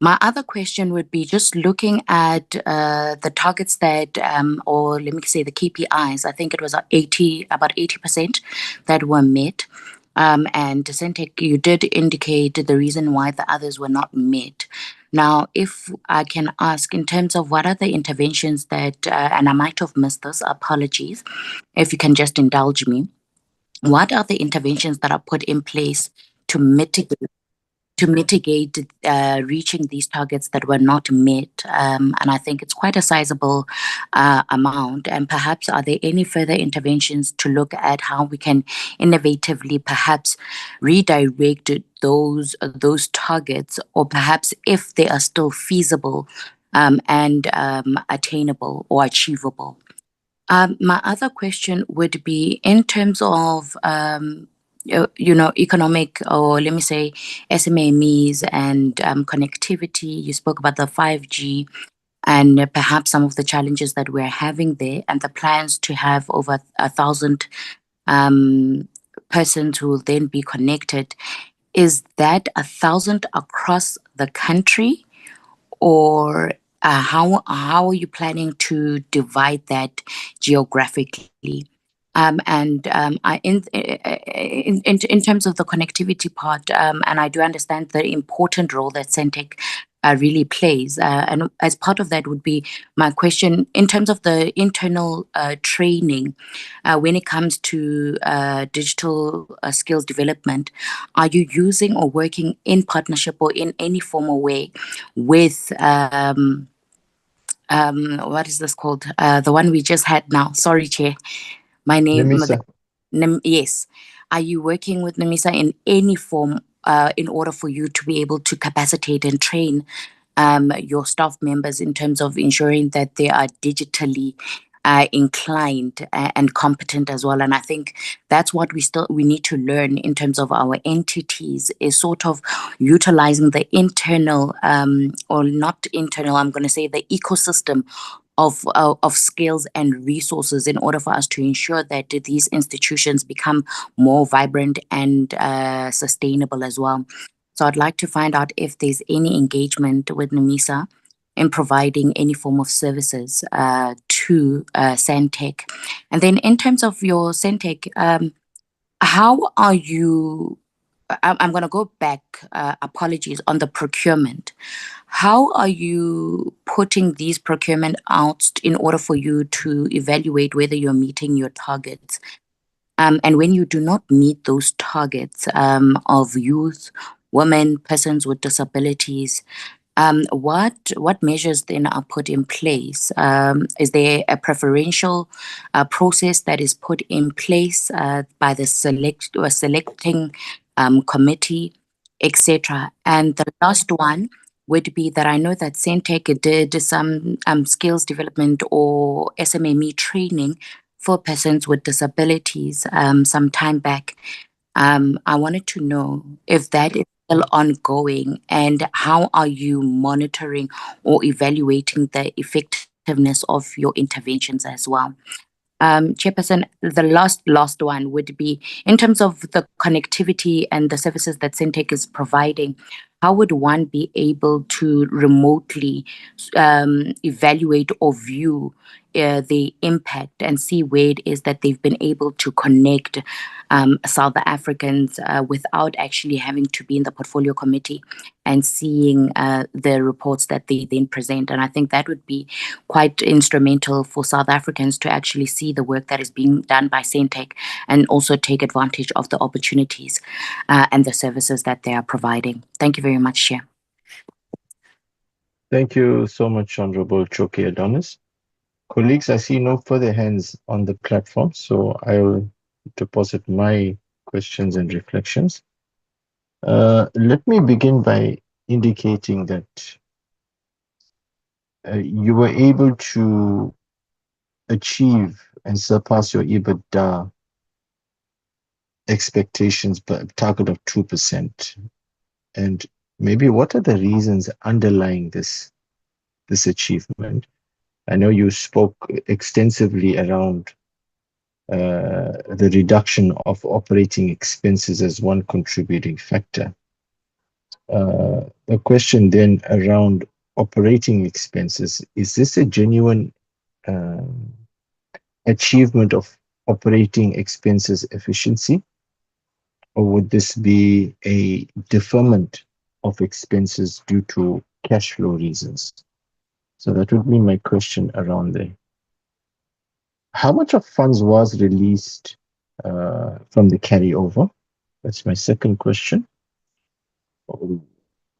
My other question would be just looking at the targets that, or let me say the KPIs, I think it was about 80% that were met. And Sentech, you did indicate the reason why the others were not met. Now, if I can ask in terms of what are the interventions that, and I might have missed this, apologies, if you can just indulge me, what are the interventions that are put in place to mitigate reaching these targets that were not met? And I think it's quite a sizable amount. And perhaps are there any further interventions to look at how we can innovatively perhaps redirect those targets, or perhaps if they are still feasible and attainable or achievable? My other question would be in terms of economic, or let me say SMMEs and connectivity. You spoke about the 5G and perhaps some of the challenges that we're having there, and the plans to have over 1,000 persons who will then be connected. Is that 1,000 across the country, or how are you planning to divide that geographically? In terms of the connectivity part, and I do understand the important role that Sentech really plays, and as part of that would be my question in terms of the internal training when it comes to digital skills development. Are you using or working in partnership or in any formal way with what is this called? The one we just had now. Sorry, Chair. My name. NEMISA. Yes. Are you working with NEMISA in any form in order for you to be able to capacitate and train your staff members in terms of ensuring that they are digitally inclined and competent as well? And I think that's what we need to learn in terms of our entities, is sort of utilizing the internal or not internal, I'm going to say the ecosystem of skills and resources in order for us to ensure that these institutions become more vibrant and sustainable as well. So I'd like to find out if there's any engagement with NEMISA in providing any form of services to Sentech. And then in terms of your Sentech, how are you, I'm going to go back, apologies, on the procurement. How are you putting these procurement out in order for you to evaluate whether you're meeting your targets? And when you do not meet those targets of youth, women, persons with disabilities, What measures then are put in place? Is there a preferential process that is put in place by the selecting committee, etc.? And the last one would be that I know that Sentech did some skills development or SMME training for persons with disabilities some time back. I wanted to know if that is still ongoing and how are you monitoring or evaluating the effectiveness of your interventions as well? Chairperson, the last one would be in terms of the connectivity and the services that Sentech is providing, how would one be able to remotely evaluate or view the impact and see where it is that they've been able to connect South Africans without actually having to be in the portfolio committee and seeing the reports that they then present? And I think that would be quite instrumental for South Africans to actually see the work that is being done by Sentech and also take advantage of the opportunities and the services that they are providing. Thank you very much, Chair. Thank you so much, Honorable Choki Adonis. Colleagues, I see no further hands on the platform, so I'll deposit my questions and reflections. Let me begin by indicating that you were able to achieve and surpass your EBITDA expectations, but target of 2%. And maybe what are the reasons underlying this achievement? I know you spoke extensively around the reduction of operating expenses as one contributing factor. The question then around operating expenses, is this a genuine achievement of operating expenses efficiency, or would this be a deferment of expenses due to cash flow reasons? So that would be my question around there. How much of funds was released from the carryover? That's my second question.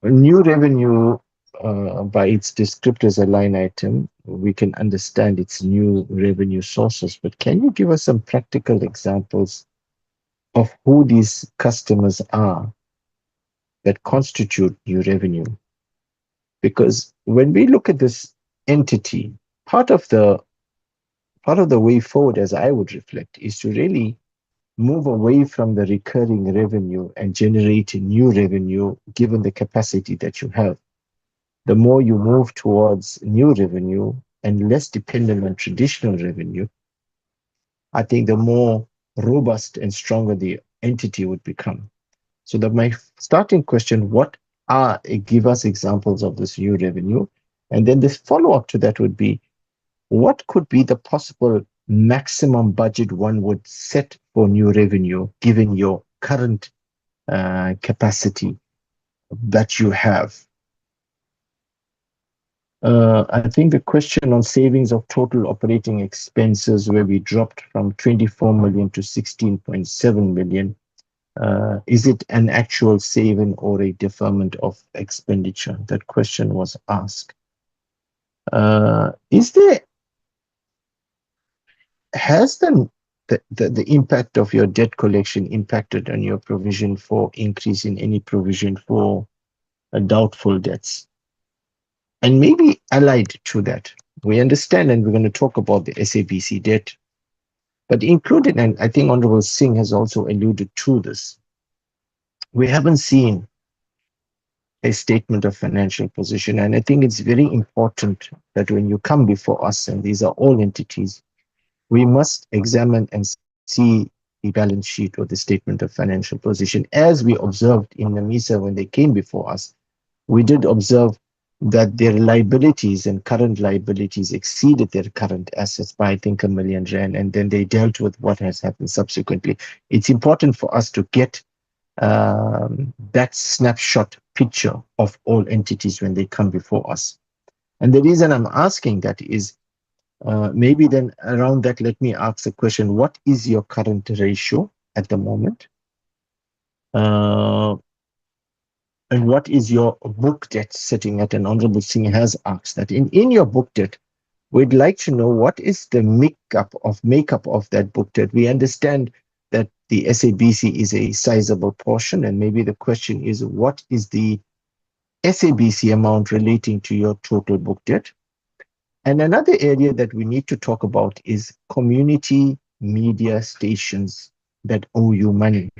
New revenue, by its descriptors, a line item, we can understand its new revenue sources, but can you give us some practical examples of who these customers are that constitute new revenue? Because when we look at this entity, part of the way forward, as I would reflect, is to really move away from the recurring revenue and generate new revenue given the capacity that you have. The more you move towards new revenue and less dependent on traditional revenue, I think the more robust and stronger the entity would become. So that my starting question, give us examples of this new revenue? And then the follow-up to that would be, what could be the possible maximum budget one would set for new revenue given your current capacity that you have? I think the question on savings of total operating expenses, where we dropped from 24 million to 16.7 million, is it an actual saving or a deferment of expenditure? That question was asked. Has the impact of your debt collection impacted on your provision for increase in any provision for doubtful debts? And maybe allied to that, we understand, and we're going to talk about the SABC debt, but included, and I think Honorable Singh has also alluded to this, we haven't seen a statement of financial position. And I think it's very important that when you come before us, and these are all entities, we must examine and see the balance sheet or the statement of financial position. As we observed in NEMISA when they came before us, we did observe that their liabilities and current liabilities exceeded their current assets by, I think, R1 million, and then they dealt with what has happened subsequently. It's important for us to get that snapshot picture of all entities when they come before us. And the reason I'm asking that is, maybe then around that, let me ask the question, what is your current ratio at the moment? And what is your book debt sitting at? And Honorable Singh has asked that. In your book debt, we'd like to know what is the makeup of that book debt. We understand that the SABC is a sizable portion, and maybe the question is, what is the SABC amount relating to your total book debt? And another area that we need to talk about is community media stations that owe you money.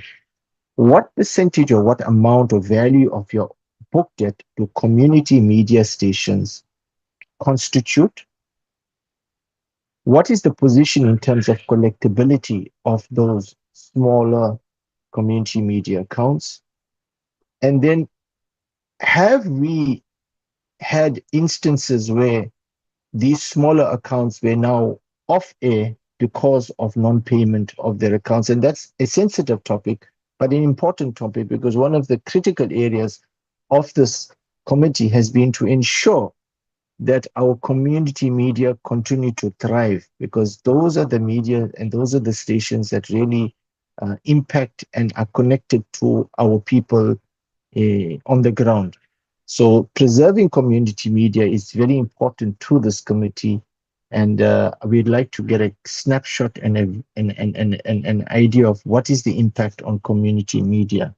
What percentage or what amount or value of your book debt do community media stations constitute? What is the position in terms of collectability of those smaller community media accounts? And then have we had instances where these smaller accounts were now off air because of non-payment of their accounts? And that's a sensitive topic, but an important topic, because one of the critical areas of this committee has been to ensure that our community media continue to thrive, because those are the media and those are the stations that really impact and are connected to our people on the ground. So preserving community media is very important to this committee, and we'd like to get a snapshot and an idea of what is the impact on community media.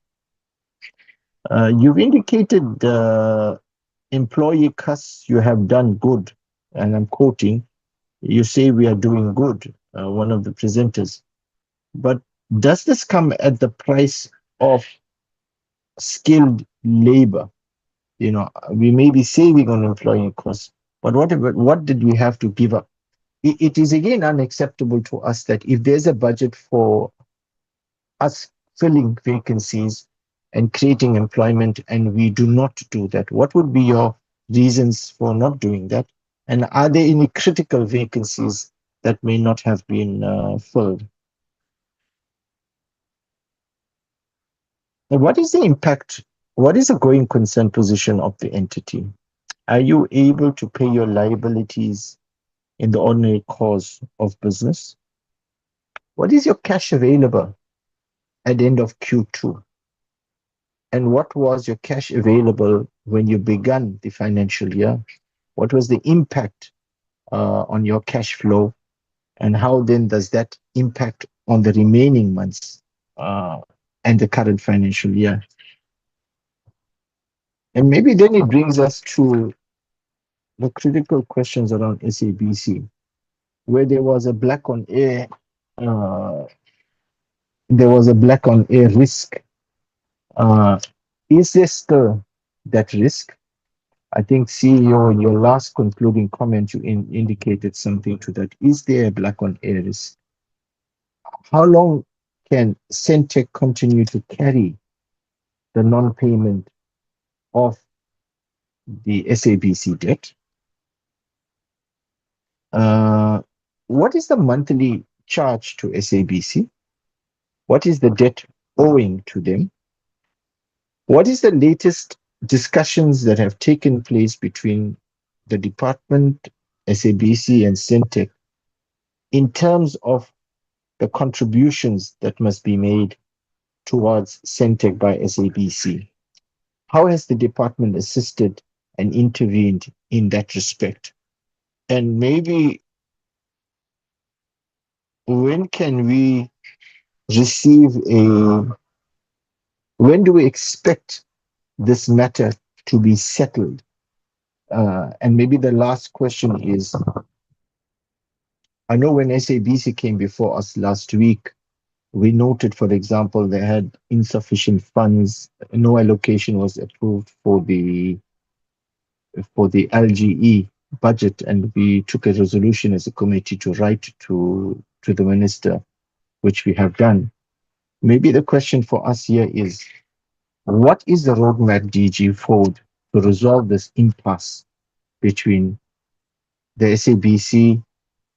You've indicated employee costs, you have done good, and I'm quoting, you say we are doing good, one of the presenters. But does this come at the price of skilled labor? You know, we may be saving on employee costs, but what did we have to give up? It is again unacceptable to us that if there's a budget for us filling vacancies and creating employment and we do not do that, what would be your reasons for not doing that? And are there any critical vacancies that may not have been filled? And what is the impact? What is the going concern position of the entity? Are you able to pay your liabilities in the ordinary course of business? What is your cash available at the end of Q2? And what was your cash available when you began the financial year? What was the impact on your cash flow? And how then does that impact on the remaining months and the current financial year? And maybe then it brings us to the critical questions around SABC, where there was a black on air risk. Is there still that risk? I think CEO, in your last concluding comment, you indicated something to that. Is there a black on air risk? How long can Sentech continue to carry the non-payment of the SABC debt? What is the monthly charge to SABC? What is the debt owing to them? What is the latest discussions that have taken place between the department, SABC, and Sentech in terms of the contributions that must be made towards Sentech by SABC? How has the department assisted and intervened in that respect? And maybe when can we when do we expect this matter to be settled? And maybe the last question is, I know when SABC came before us last week, we noted, for example, they had insufficient funds, no allocation was approved for the LGE budget, and we took a resolution as a committee to write to the minister, which we have done. Maybe the question for us here is, what is the roadmap, DG, forward to resolve this impasse between the SABC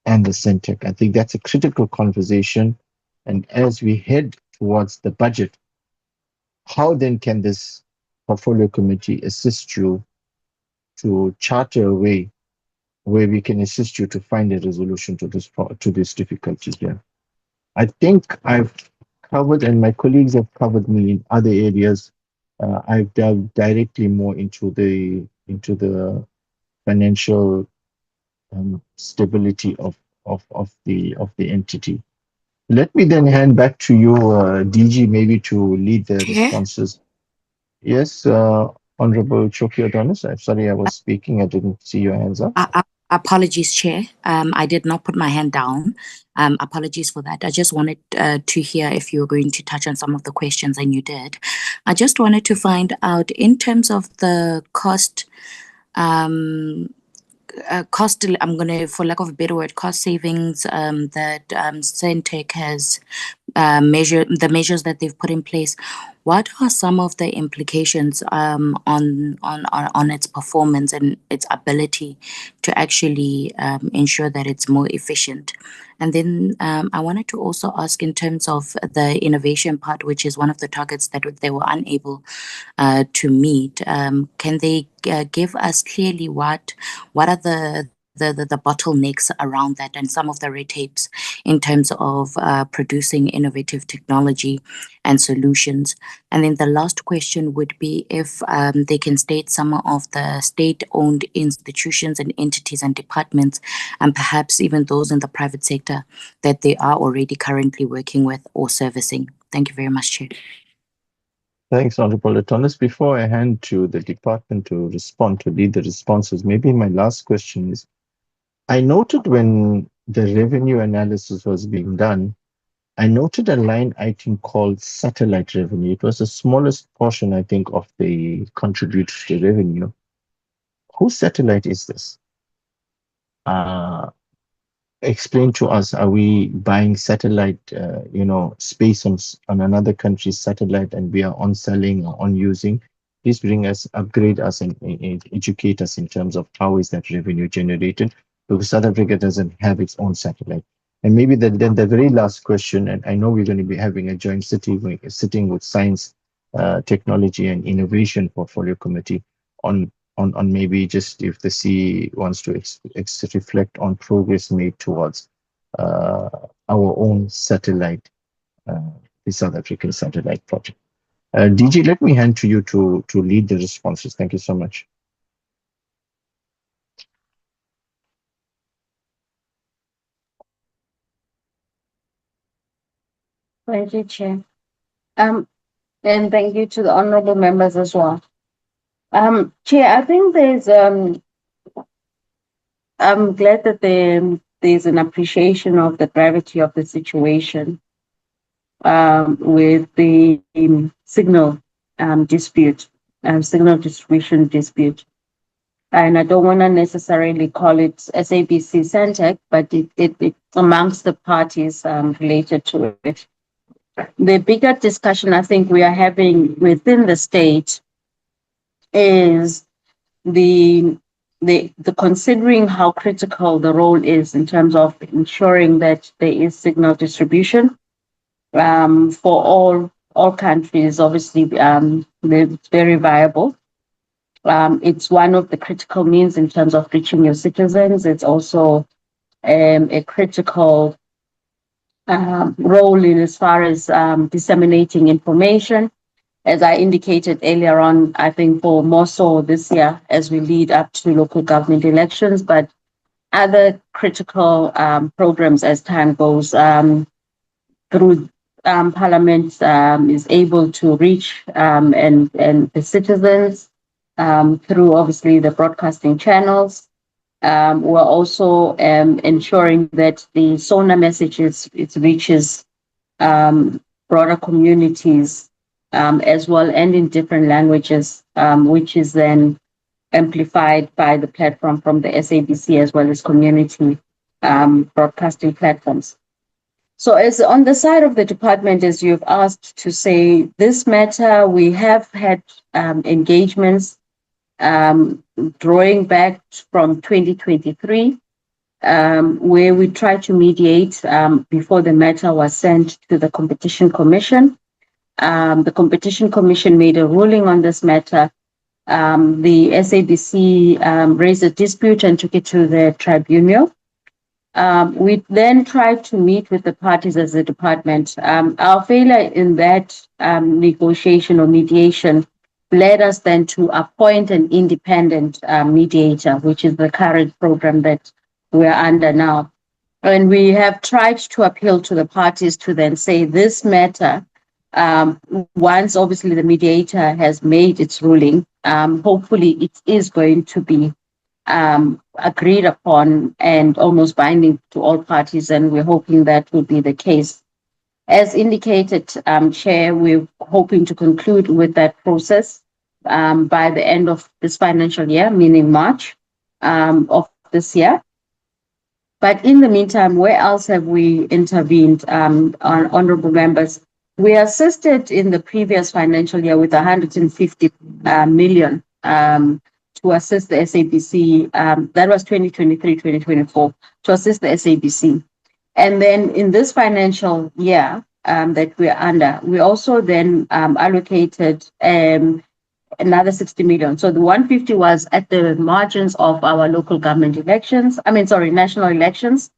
and the Sentech? I think that's a critical conversation. And as we head towards the budget, how then can this portfolio committee assist you to charter a way where we can assist you to find a resolution to this difficulty here? I think I've covered, and my colleagues have covered me in other areas. I've delved directly more into the financial stability of the entity. Let me then hand back to you, DG, maybe to lead the responses. Yes, Honorable Choki Adonis. I'm sorry, I was speaking. I didn't see your hands up. Apologies, Chair. I did not put my hand down. Apologies for that. I just wanted to hear if you were going to touch on some of the questions, and you did. I just wanted to find out, in terms of the cost, I'm going to, for lack of a better word, cost savings that Sentech has the measures that they've put in place. What are some of the implications on its performance and its ability to actually ensure that it's more efficient? And then I wanted to also ask, in terms of the innovation part, which is one of the targets that they were unable to meet, can they give us clearly what are the bottlenecks around that and some of the red tapes in terms of producing innovative technology and solutions? And then the last question would be if they can state some of the state-owned institutions and entities and departments, and perhaps even those in the private sector, that they are already currently working with or servicing. Thank you very much, Chair. Thanks, Honorable Adonis. Before I hand to the department to respond, to lead the responses, maybe my last question is, I noted when the revenue analysis was being done, I noted a line item called satellite revenue. It was the smallest portion, I think, of the contributed to revenue. Whose satellite is this? Explain to us, are we buying satellite, space on another country's satellite, and we are on selling or on using? Please upgrade us and educate us in terms of how is that revenue generated, because South Africa doesn't have its own satellite. And maybe then the very last question, and I know we're going to be having a joint sitting with Science, Technology and Innovation Portfolio Committee on maybe just if the CE wants to reflect on progress made towards our own satellite, the South African satellite project. DG, let me hand to you to lead the responses. Thank you so much. Thank you, Chair. And thank you to the honorable members as well. Chair, I think I'm glad that there's an appreciation of the gravity of the situation with the signal dispute, signal distribution dispute. And I don't want to necessarily call it SABC Sentech, but it amongst the parties related to it. The bigger discussion I think we are having within the state is the considering how critical the role is in terms of ensuring that there is signal distribution for all countries. Obviously, it's very viable. It's one of the critical means in terms of reaching your citizens. It's also a critical role in as far as disseminating information. As I indicated earlier on, I think for more so this year as we lead up to local government elections, but other critical programs as time goes through Parliament is able to reach and the citizens through obviously the broadcasting channels. We're also ensuring that the SONA messages, it reaches broader communities as well, and in different languages, which is then amplified by the platform from the SABC as well as community broadcasting platforms. So as on the side of the department, as you've asked to say, this matter, we have had engagements drawing back from 2023, where we tried to mediate before the matter was sent to the Competition Commission. The Competition Commission made a ruling on this matter. The SABC raised a dispute and took it to the tribunal. We then tried to meet with the parties as a department. Our failure in that negotiation or mediation led us then to appoint an independent mediator, which is the current program that we're under now. And we have tried to appeal to the parties to then say this matter, once obviously the mediator has made its ruling, hopefully it is going to be agreed upon and almost binding to all parties, and we're hoping that will be the case. As indicated, Chair, we're hoping to conclude with that process by the end of this financial year, meaning March of this year. But in the meantime, where else have we intervened, honorable members? We assisted in the previous financial year with 150 million to assist the SABC. That was 2023-2024, to assist the SABC. And then in this financial year that we're under, we also then allocated another 60 million. So the 150 was at the margins of our local government elections, national elections.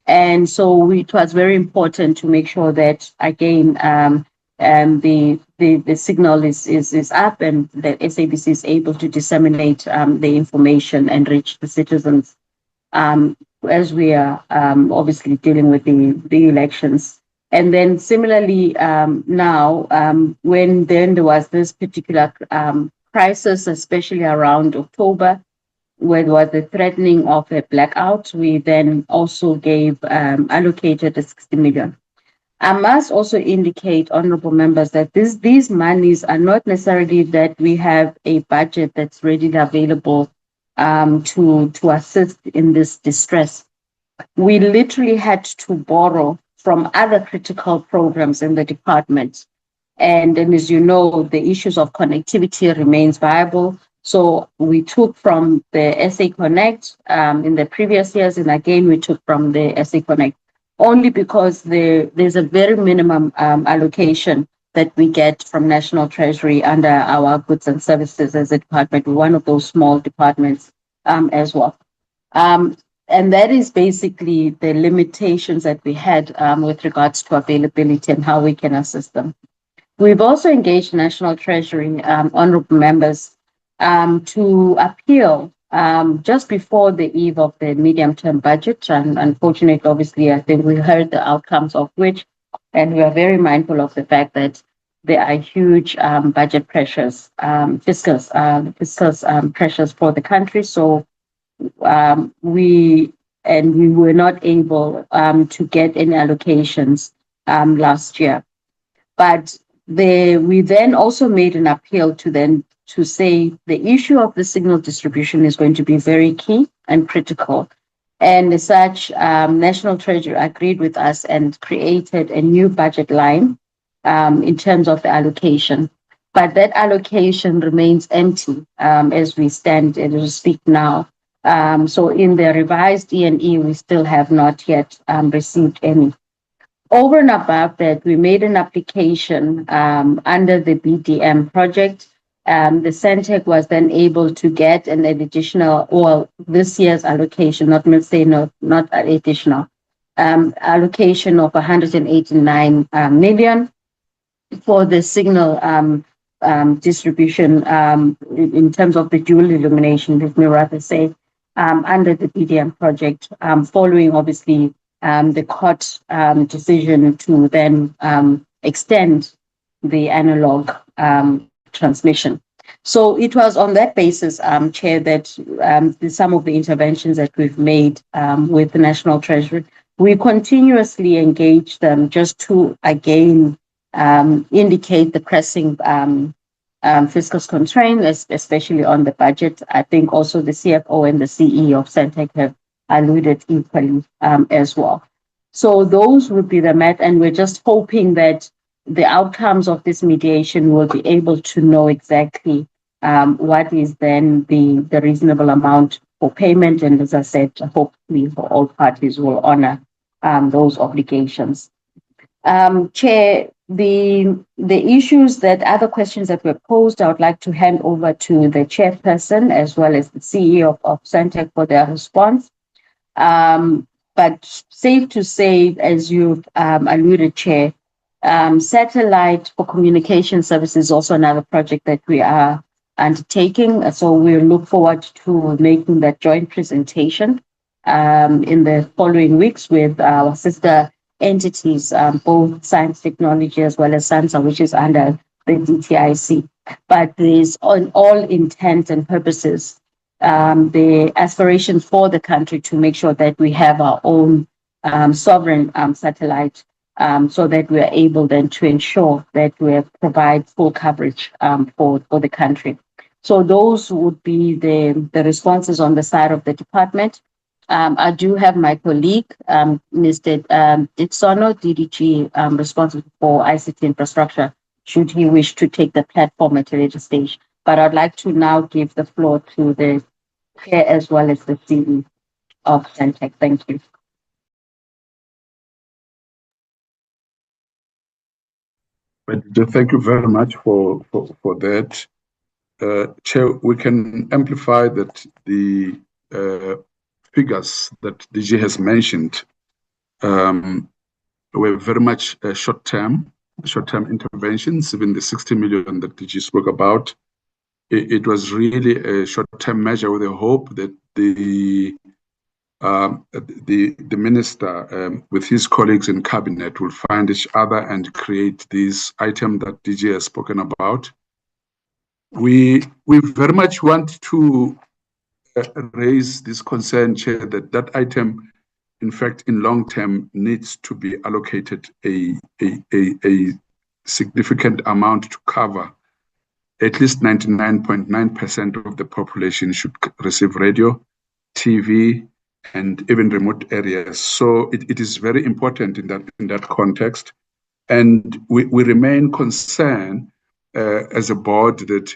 And so it was very important to make sure that, again, the signal is up and that SABC is able to disseminate the information and reach the citizens as we are obviously dealing with the elections. And then similarly now, when then there was this particular crisis, especially around October, where there was the threatening of a blackout, we then also gave allocated the 60 million. I must also indicate, honorable members, that these monies are not necessarily that we have a budget that's readily available to assist in this distress. We literally had to borrow from other critical programs in the department. And as you know, the issues of connectivity remains viable. So we took from the SA Connect in the previous years, and again, we took from the SA Connect, only because there's a very minimum allocation that we get from National Treasury under our goods and services as a department, one of those small departments as well. And that is basically the limitations that we had with regards to availability and how we can assist them. We've also engaged National Treasury, honorable members, to appeal just before the eve of the medium-term budget. And unfortunately, obviously, I think we heard the outcomes of which, and we are very mindful of the fact that there are huge budget pressures, fiscal pressures for the country. So we were not able to get any allocations last year. But we then also made an appeal to say the issue of the signal distribution is going to be very key and critical. And as such, National Treasury agreed with us and created a new budget line in terms of the allocation. But that allocation remains empty as we stand and we speak now. So in the revised E&E, we still have not yet received any. Over and above that, we made an application under the BDM project. The Sentech was then able to get an additional, this year's allocation, not additional, allocation of 189 million for the signal distribution in terms of the dual illumination, let me rather say, under the BDM project, following obviously the court decision to then extend the analog transmission. So it was on that basis, Chair, that some of the interventions that we've made with the National Treasury, we continuously engage them just to, again, indicate the pressing fiscal constraint, especially on the budget. I think also the CFO and the CE of Sentech have alluded equally as well. So those would be the matter, and we're just hoping that the outcomes of this mediation will be able to know exactly what is then the reasonable amount for payment. And as I said, hopefully for all parties will honor those obligations. Chair, the issues that other questions that were posed, I would like to hand over to the chairperson as well as the CEO of Sentech for their response. But safe to say, as you've alluded, Chair, Satellite for communication services is also another project that we are undertaking. So we look forward to making that joint presentation in the following weeks with our sister entities, both Science Technology as well as SANSA, which is under the DTIC. But there's on all intents and purposes, the aspiration for the country to make sure that we have our own sovereign satellite, so that we are able then to ensure that we provide full coverage for the country. So those would be the responses on the side of the department. I do have my colleague, Mr. Ditsono, DDG, responsible for ICT infrastructure, should he wish to take the platform at a later stage. But I'd like to now give the floor to the chair as well as the CEO of Sentech. Thank you. Thank you very much for that. Chair, we can amplify that the figures that DG has mentioned were very much short-term interventions. Even the 60 million that DG spoke about, it was really a short-term measure with the hope that the minister with his colleagues in cabinet will find each other and create this item that DG has spoken about. We very much want to raise this concern, Chair, that item, in fact, in long term, needs to be allocated a significant amount to cover. At least 99.9% of the population should receive radio, TV, and even remote areas. So it is very important in that context. And we remain concerned as a board that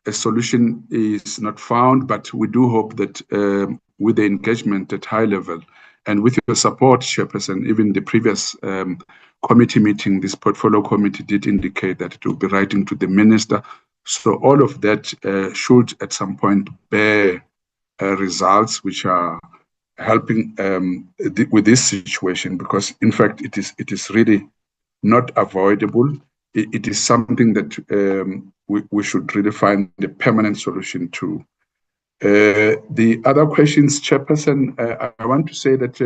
a solution is not found, but we do hope that with the engagement at high level and with your support, Chairperson, even the previous committee meeting, this portfolio committee did indicate that it will be writing to the minister. So all of that should at some point bear results which are helping with this situation, because in fact it is really not avoidable. It is something that we should really find a permanent solution to. The other questions, Chairperson, I want to say that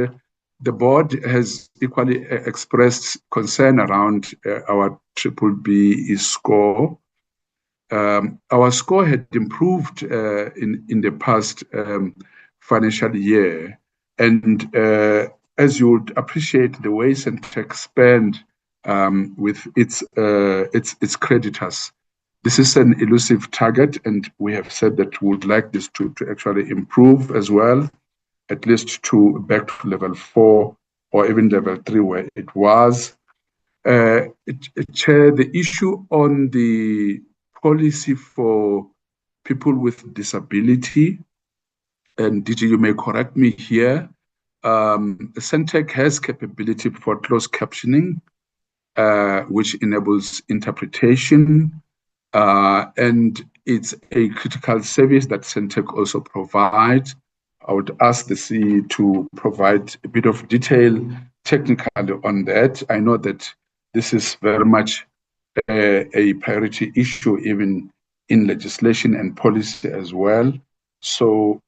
the board has equally expressed concern around our BBB score. Our score had improved in the past financial year, and as you would appreciate, the way Sentech spend with its creditors, this is an elusive target, and we have said that we would like this to actually improve as well, at least to back to level 4 or even level 3 where it was. Chair, the issue on the policy for people with disability, and DG, you may correct me here, Sentech has capability for closed captioning, which enables interpretation, and it's a critical service that Sentech also provides. I would ask the CE to provide a bit of detail technically on that. I know that this is very much a priority issue, even in legislation and policy as well. So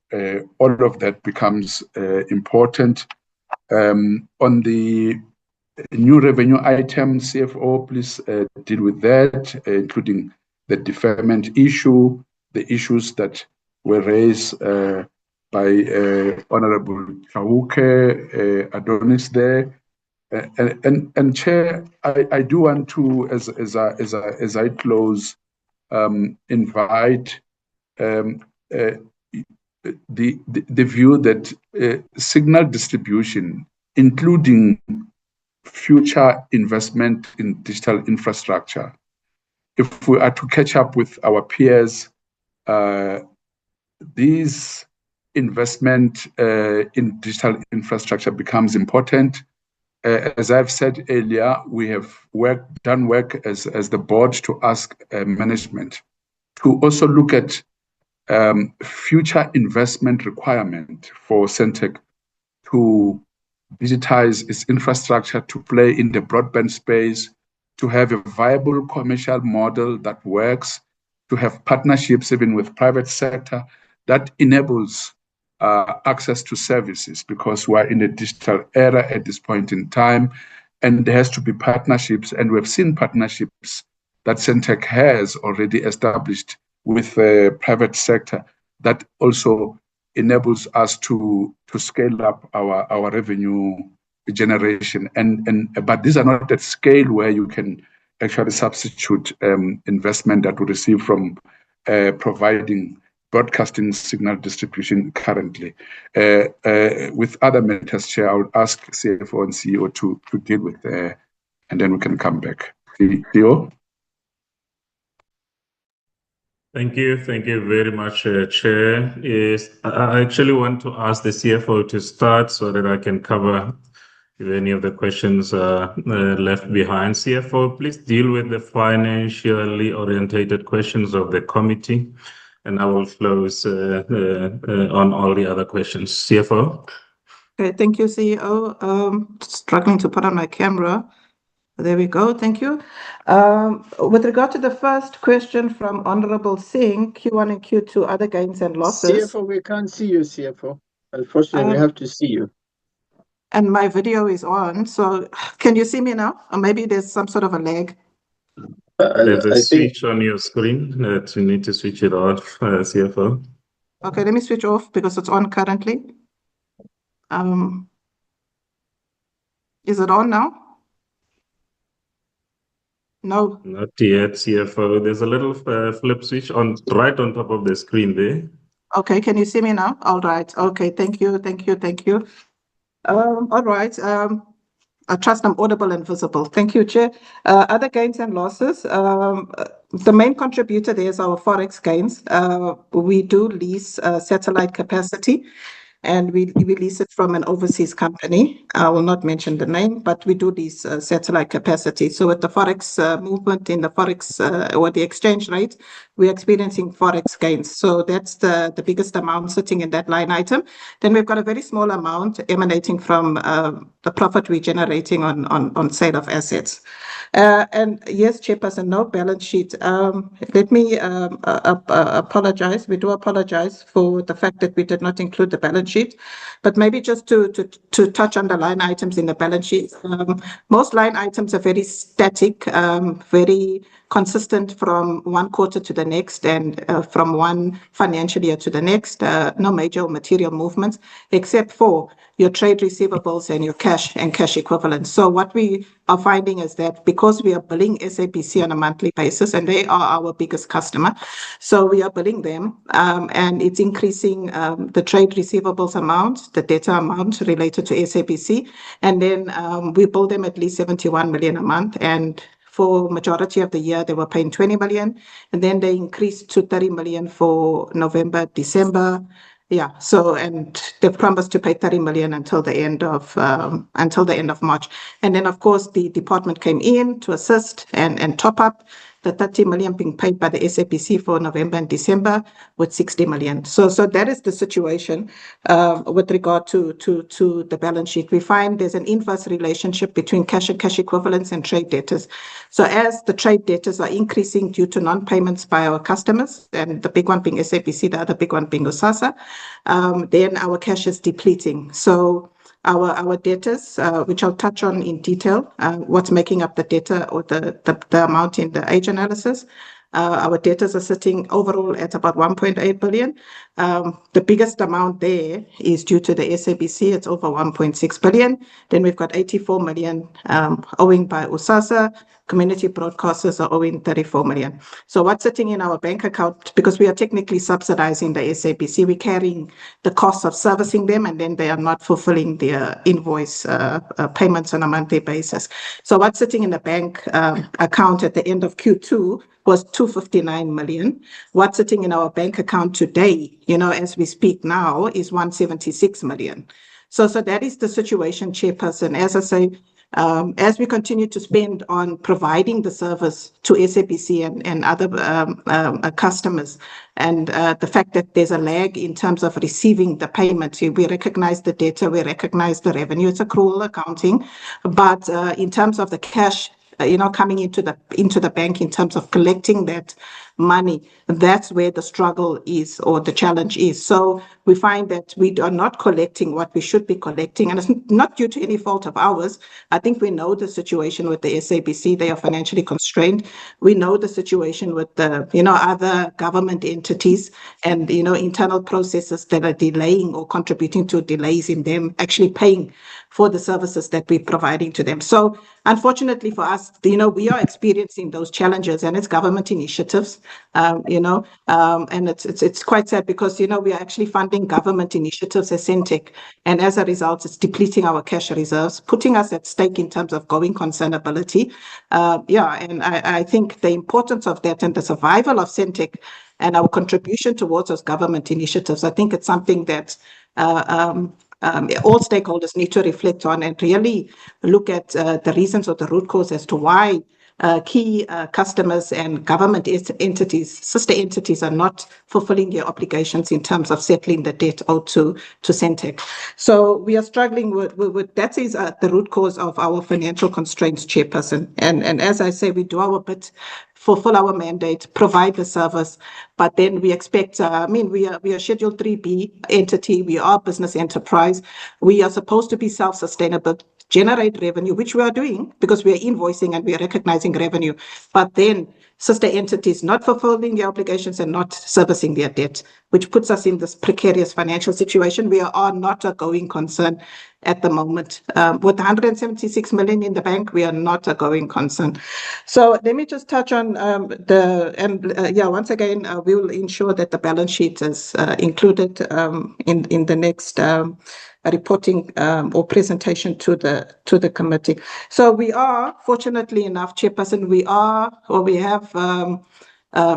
all of that becomes important. On the new revenue item, CFO, please deal with that, including the deferment issue, the issues that were raised by Honorable Chauke, Adonis there. And Chair, I do want to, as I close, invite the view that signal distribution, including future investment in digital infrastructure, if we are to catch up with our peers, these investment in digital infrastructure becomes important. As I've said earlier, we have done work as the board to ask management to also look at future investment requirement for Sentech to digitize its infrastructure to play in the broadband space, to have a viable commercial model that works, to have partnerships even with private sector that enables access to services, because we're in a digital era at this point in time, and there has to be partnerships, and we've seen partnerships that Sentech has already established with the private sector that also enables us to scale up our revenue generation. But these are not at scale where you can actually substitute investment that we receive from providing broadcasting signal distribution currently. With other matters, Chair, I would ask CFO and CEO to deal with, and then we can come back. CEO? Thank you very much, Chair. I actually want to ask the CFO to start so that I can cover if any of the questions are left behind. CFO, please deal with the financially orientated questions of the committee, and I will close on all the other questions. CFO? Okay, thank you, CEO. Struggling to put on my camera. There we go. Thank you. With regard to the first question from Honorable Singh, Q1 and Q2, other gains and losses. CFO, we can't see you, CFO. Unfortunately, we have to see you. And my video is on, so can you see me now? Or maybe there's some sort of a lag. There's a switch on your screen that you need to switch it off, CFO. Okay, let me switch off because it's on currently. Is it on now? No. Not yet, CFO. There's a little flip switch on right on top of the screen there. Okay, can you see me now? All right. Okay, thank you. All right. I trust I'm audible and visible. Thank you, Chair. Other gains and losses. The main contributor there is our forex gains. We do lease satellite capacity, and we lease it from an overseas company. I will not mention the name, but we do lease satellite capacity. So with the forex movement in the forex or the exchange rate, we're experiencing forex gains. So that's the biggest amount sitting in that line item. Then we've got a very small amount emanating from the profit we're generating on sale of assets. And yes, Chairperson, no balance sheet. Let me apologize. We do apologize for the fact that we did not include the balance sheet, but maybe just to touch on the line items in the balance sheet. Most line items are very static, very consistent from one quarter to the next and from one financial year to the next. No major material movements except for your trade receivables and your cash and cash equivalents. So what we are finding is that because we are billing SABC on a monthly basis, and they are our biggest customer, so we are billing them, and it's increasing the trade receivables amount, the data amount related to SABC, and then we bill them at least 71 million a month, and for majority of the year, they were paying 20 million, and then they increased to 30 million for November, December. Yeah, so, and they've promised to pay 30 million until the end of March. And then, of course, the department came in to assist and top up the 30 million being paid by the SABC for November and December with 60 million. So that is the situation with regard to the balance sheet. We find there's an inverse relationship between cash and cash equivalents and trade debtors. So as the trade debtors are increasing due to non-payments by our customers, and the big one being SABC, the other big one being USAASA, then our cash is depleting. So our debtors, which I'll touch on in detail, what's making up the debtor or the amount in the age analysis. Our debtors are sitting overall at about 1.8 billion. The biggest amount there is due to the SABC, it's over 1.6 billion. Then we've got 84 million owing by USAASA. Community broadcasters are owing 34 million. So what's sitting in our bank account, because we are technically subsidizing the SABC, we're carrying the cost of servicing them, and then they are not fulfilling their invoice payments on a monthly basis. So what's sitting in the bank account at the end of Q2 was 259 million. What's sitting in our bank account today, as we speak now, is 176 million. So that is the situation, Chairperson. As I say, As we continue to spend on providing the service to SABC and other customers, and the fact that there's a lag in terms of receiving the payment, we recognize the data, we recognize the revenue, it's accrual accounting, but in terms of the cash coming into the bank, in terms of collecting that money, that's where the struggle is, or the challenge is. So we find that we are not collecting what we should be collecting, and it's not due to any fault of ours. I think we know the situation with the SABC. They are financially constrained. We know the situation with the other government entities and internal processes that are delaying or contributing to delays in them actually paying for the services that we're providing to them. So unfortunately for us, we are experiencing those challenges, and it's government initiatives, and it's quite sad because, we are actually funding government initiatives as Sentech, and as a result, it's depleting our cash reserves, putting us at stake in terms of going concernability. And I think the importance of that and the survival of Sentech and our contribution towards those government initiatives, I think it's something that all stakeholders need to reflect on and really look at the reasons or the root cause as to why key customers and government entities, sister entities, are not fulfilling their obligations in terms of settling the debt owed to Sentech. So we are struggling with that is the root cause of our financial constraints, Chairperson. And as I say, we do our bit, fulfill our mandate, provide the service, but then we expect, we are Schedule 3B entity, we are business enterprise, we are supposed to be self-sustainable, generate revenue, which we are doing because we are invoicing and we are recognizing revenue, but then sister entities not fulfilling their obligations and not servicing their debt, which puts us in this precarious financial situation. We are not a going concern at the moment. With 176 million in the bank, we are not a going concern. So let me just touch on once again, we will ensure that the balance sheet is included in the next reporting or presentation to the committee. So we are, fortunately enough, Chairperson, we have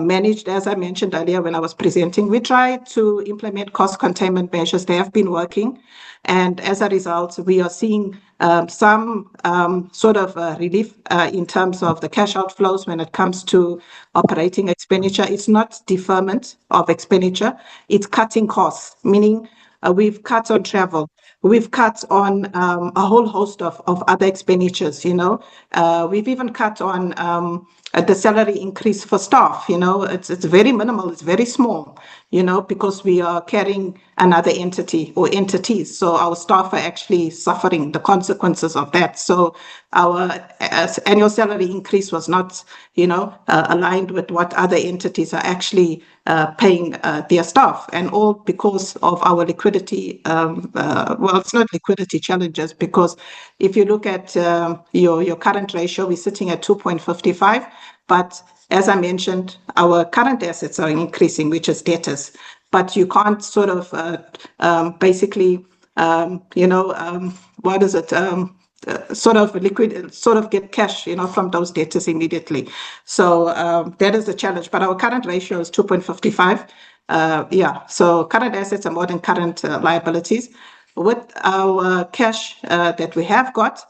managed, as I mentioned earlier when I was presenting, we tried to implement cost containment measures. They have been working. And as a result, we are seeing some sort of relief in terms of the cash outflows when it comes to operating expenditure. It's not deferment of expenditure, it's cutting costs, meaning we've cut on travel. We've cut on a whole host of other expenditures, We've even cut on the salary increase for staff, It's very minimal, it's very small, because we are carrying another entity or entities. So our staff are actually suffering the consequences of that. So our annual salary increase was not, aligned with what other entities are actually paying their staff, and all because of our liquidity. It's not liquidity challenges, because if you look at your current ratio, we're sitting at 2.55, but as I mentioned, our current assets are increasing, which is debtors, but you can't sort of get cash, from those debtors immediately. So that is the challenge. But our current ratio is 2.55. So current assets are more than current liabilities. With our cash that we have got,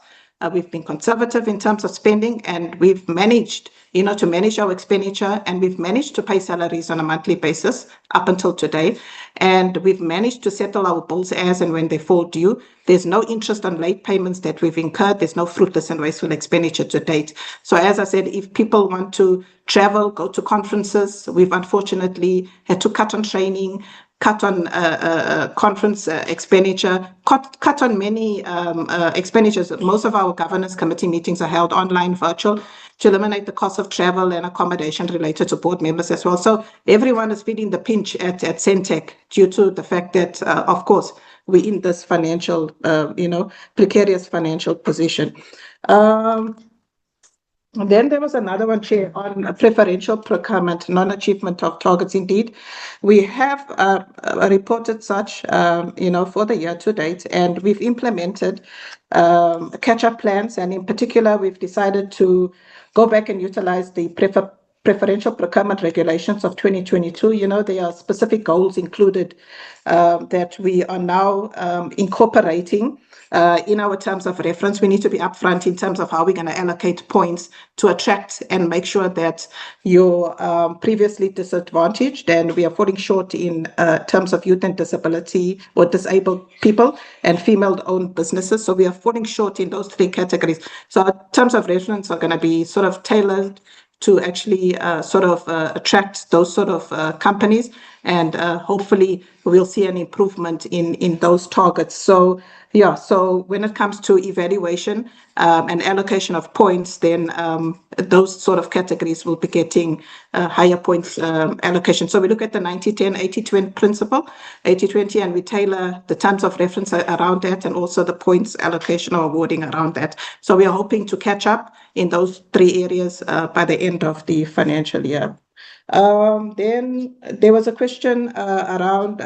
we've been conservative in terms of spending, and we've managed, to manage our expenditure, and we've managed to pay salaries on a monthly basis up until today. And we've managed to settle our bills as and when they fall due. There's no interest on late payments that we've incurred. There's no fruitless and wasteful expenditure to date. So as I said, if people want to travel, go to conferences, we've unfortunately had to cut on training, cut on conference expenditure, cut on many expenditures. Most of our governance committee meetings are held online, virtual, to eliminate the cost of travel and accommodation related to board members as well. So everyone is feeling the pinch at Sentech due to the fact that, of course, we're in this financial, precarious financial position. Then there was another one, Chair, on preferential procurement, non-achievement of targets. Indeed, we have reported such, for the year to date, and we've implemented catch-up plans. And in particular, we've decided to go back and utilize the preferential procurement regulations of 2022, there are specific goals included that we are now incorporating in our terms of reference. We need to be upfront in terms of how we're going to allocate points to attract and make sure that you're previously disadvantaged, and we are falling short in terms of youth and disability or disabled people and female-owned businesses. So we are falling short in those three categories. So our terms of reference are going to be sort of tailored to actually attract those sort of companies, and hopefully we'll see an improvement in those targets. So yeah, so when it comes to evaluation and allocation of points, then those sort of categories will be getting higher points allocation. So we look at the 90-10, 80-20 principle, 80-20, and we tailor the terms of reference around that, and also the points allocation or awarding around that. So we are hoping to catch up in those three areas by the end of the financial year. Then there was a question around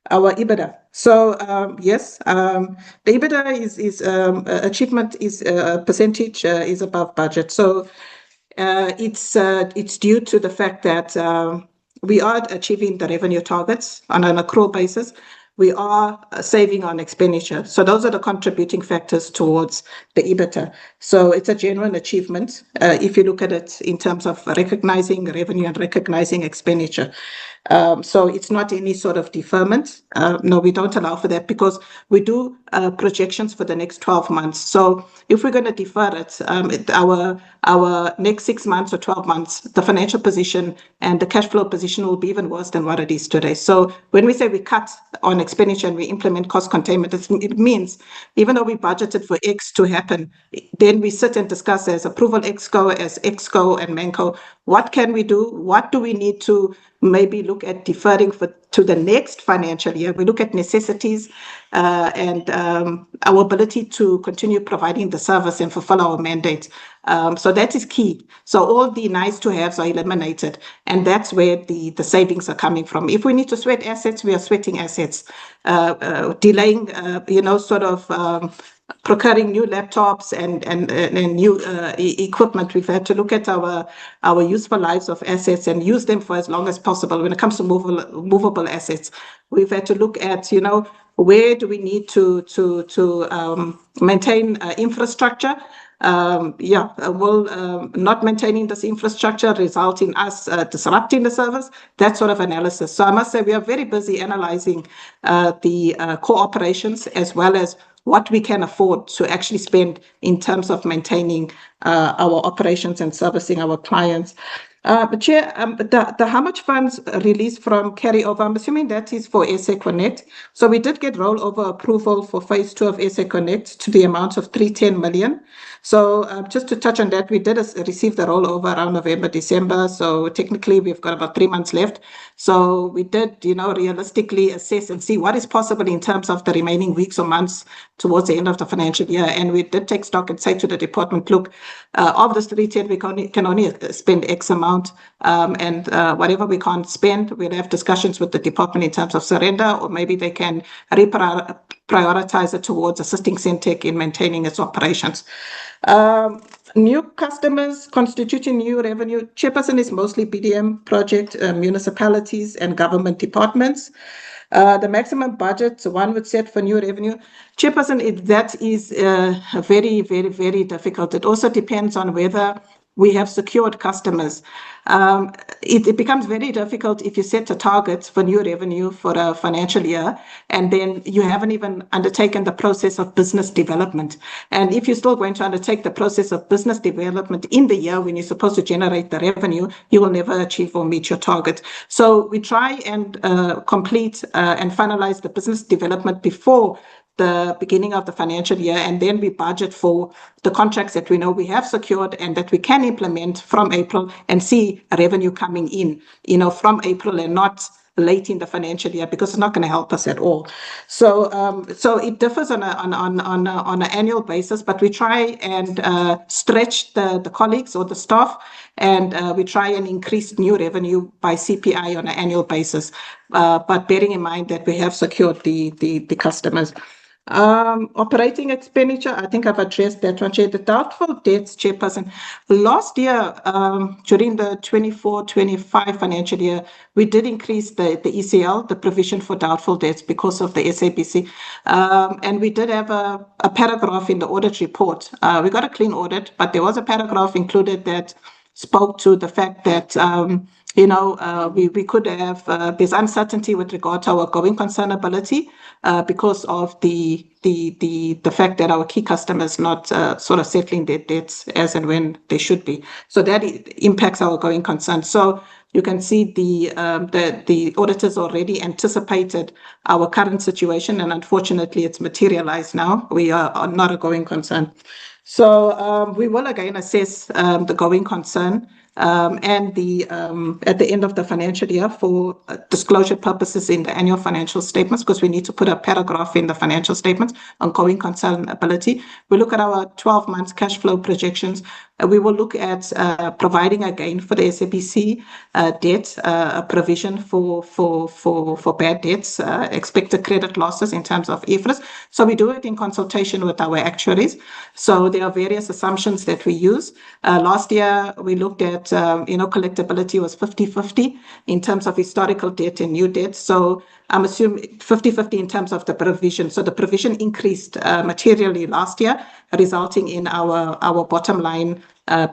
our EBITDA. So yes, the EBITDA is achievement is percentage is above budget. So it's due to the fact that we are achieving the revenue targets on an accrual basis. We are saving on expenditure. So those are the contributing factors towards the EBITDA. So it's a genuine achievement if you look at it in terms of recognizing revenue and recognizing expenditure. So it's not any sort of deferment. No, we don't allow for that because we do projections for the next 12 months. So if we're going to defer it, our next 6 months or 12 months, the financial position and the cash flow position will be even worse than what it is today. So when we say we cut on expenditure and we implement cost containment, it means even though we budgeted for X to happen, then we sit and discuss as approval Exco, as Exco and Manco, what can we do? What do we need to maybe look at deferring to the next financial year? We look at necessities and our ability to continue providing the service and fulfill our mandate. So that is key. So all the nice to haves are eliminated, and that's where the savings are coming from. If we need to sweat assets, we are sweating assets, delaying, procuring new laptops and new equipment. We've had to look at our useful lives of assets and use them for as long as possible. When it comes to movable assets, we've had to look at, where do we need to maintain infrastructure? Will not maintaining this infrastructure result in us disrupting the service? That sort of analysis. So I must say we are very busy analyzing the core operations as well as what we can afford to actually spend in terms of maintaining our operations and servicing our clients. But Chair, the how much funds released from carryover, I'm assuming that is for SA Connect. So we did get rollover approval for phase 2 of SA Connect to the amount of 310 million. So just to touch on that, we did receive the rollover around November, December. So technically we've got about 3 months left. So we did, realistically assess and see what is possible in terms of the remaining weeks or months towards the end of the financial year. And we did take stock and say to the department, look, of this 310, we can only spend X amount, and whatever we can't spend, we'll have discussions with the department in terms of surrender, or maybe they can prioritize it towards assisting Sentech in maintaining its operations. New customers constituting new revenue. Chairperson is mostly BDM project, municipalities and government departments. The maximum budget one would set for new revenue. Chairperson, that is very, very, very difficult. It also depends on whether we have secured customers. It becomes very difficult if you set a target for new revenue for a financial year and then you haven't even undertaken the process of business development. And if you're still going to undertake the process of business development in the year when you're supposed to generate the revenue, you will never achieve or meet your target. So we try and complete and finalize the business development before the beginning of the financial year, and then we budget for the contracts that we know we have secured and that we can implement from April and see revenue coming in, from April and not late in the financial year, because it's not going to help us at all. So so it differs on an annual basis, but we try and stretch the colleagues or the staff, and we try and increase new revenue by CPI on an annual basis, but bearing in mind that we have secured the customers. Operating expenditure, I think I've addressed that one, Chair. The doubtful debts, Chairperson. Last year, during the 24-25 financial year, we did increase the ECL, the provision for doubtful debts, because of the SABC. And we did have a paragraph in the audit report. We got a clean audit, but there was a paragraph included that spoke to the fact that we could have there's uncertainty with regard to our going concern ability because of the fact that our key customers not sort of settling their debts as and when they should be. So that impacts our going concern. So you can see the auditors already anticipated our current situation, and unfortunately, it's materialized now. We are not a going concern. So we will again assess the going concern and at the end of the financial year for disclosure purposes in the annual financial statements, because we need to put a paragraph in the financial statements on going concern ability. We look at our 12 months cash flow projections. We will look at providing again for the SABC debt, a provision for bad debts, expected credit losses in terms of IFRS. So we do it in consultation with our actuaries. So there are various assumptions that we use. Last year, we looked at, collectability was 50-50 in terms of historical debt and new debt. So I'm assuming 50-50 in terms of the provision. So the provision increased materially last year, resulting in our bottom line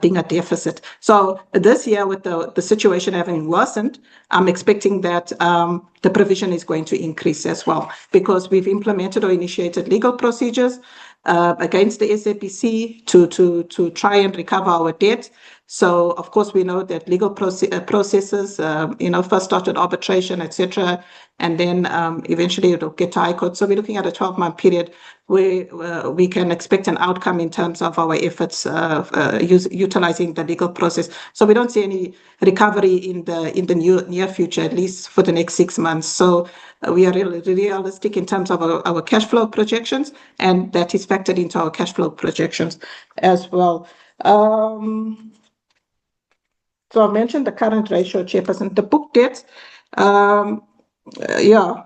being a deficit. So this year, with the situation having worsened, I'm expecting that the provision is going to increase as well, because we've implemented or initiated legal procedures against the SABC to try and recover our debt. So, of course, we know that legal processes, first started arbitration, etc., and then eventually it'll get to High Court. So we're looking at a 12-month period where we can expect an outcome in terms of our efforts utilizing the legal process. So we don't see any recovery in the near future, at least for the next 6 months. So we are really realistic in terms of our cash flow projections, and that is factored into our cash flow projections as well. So I mentioned the current ratio, Chairperson. The book debt,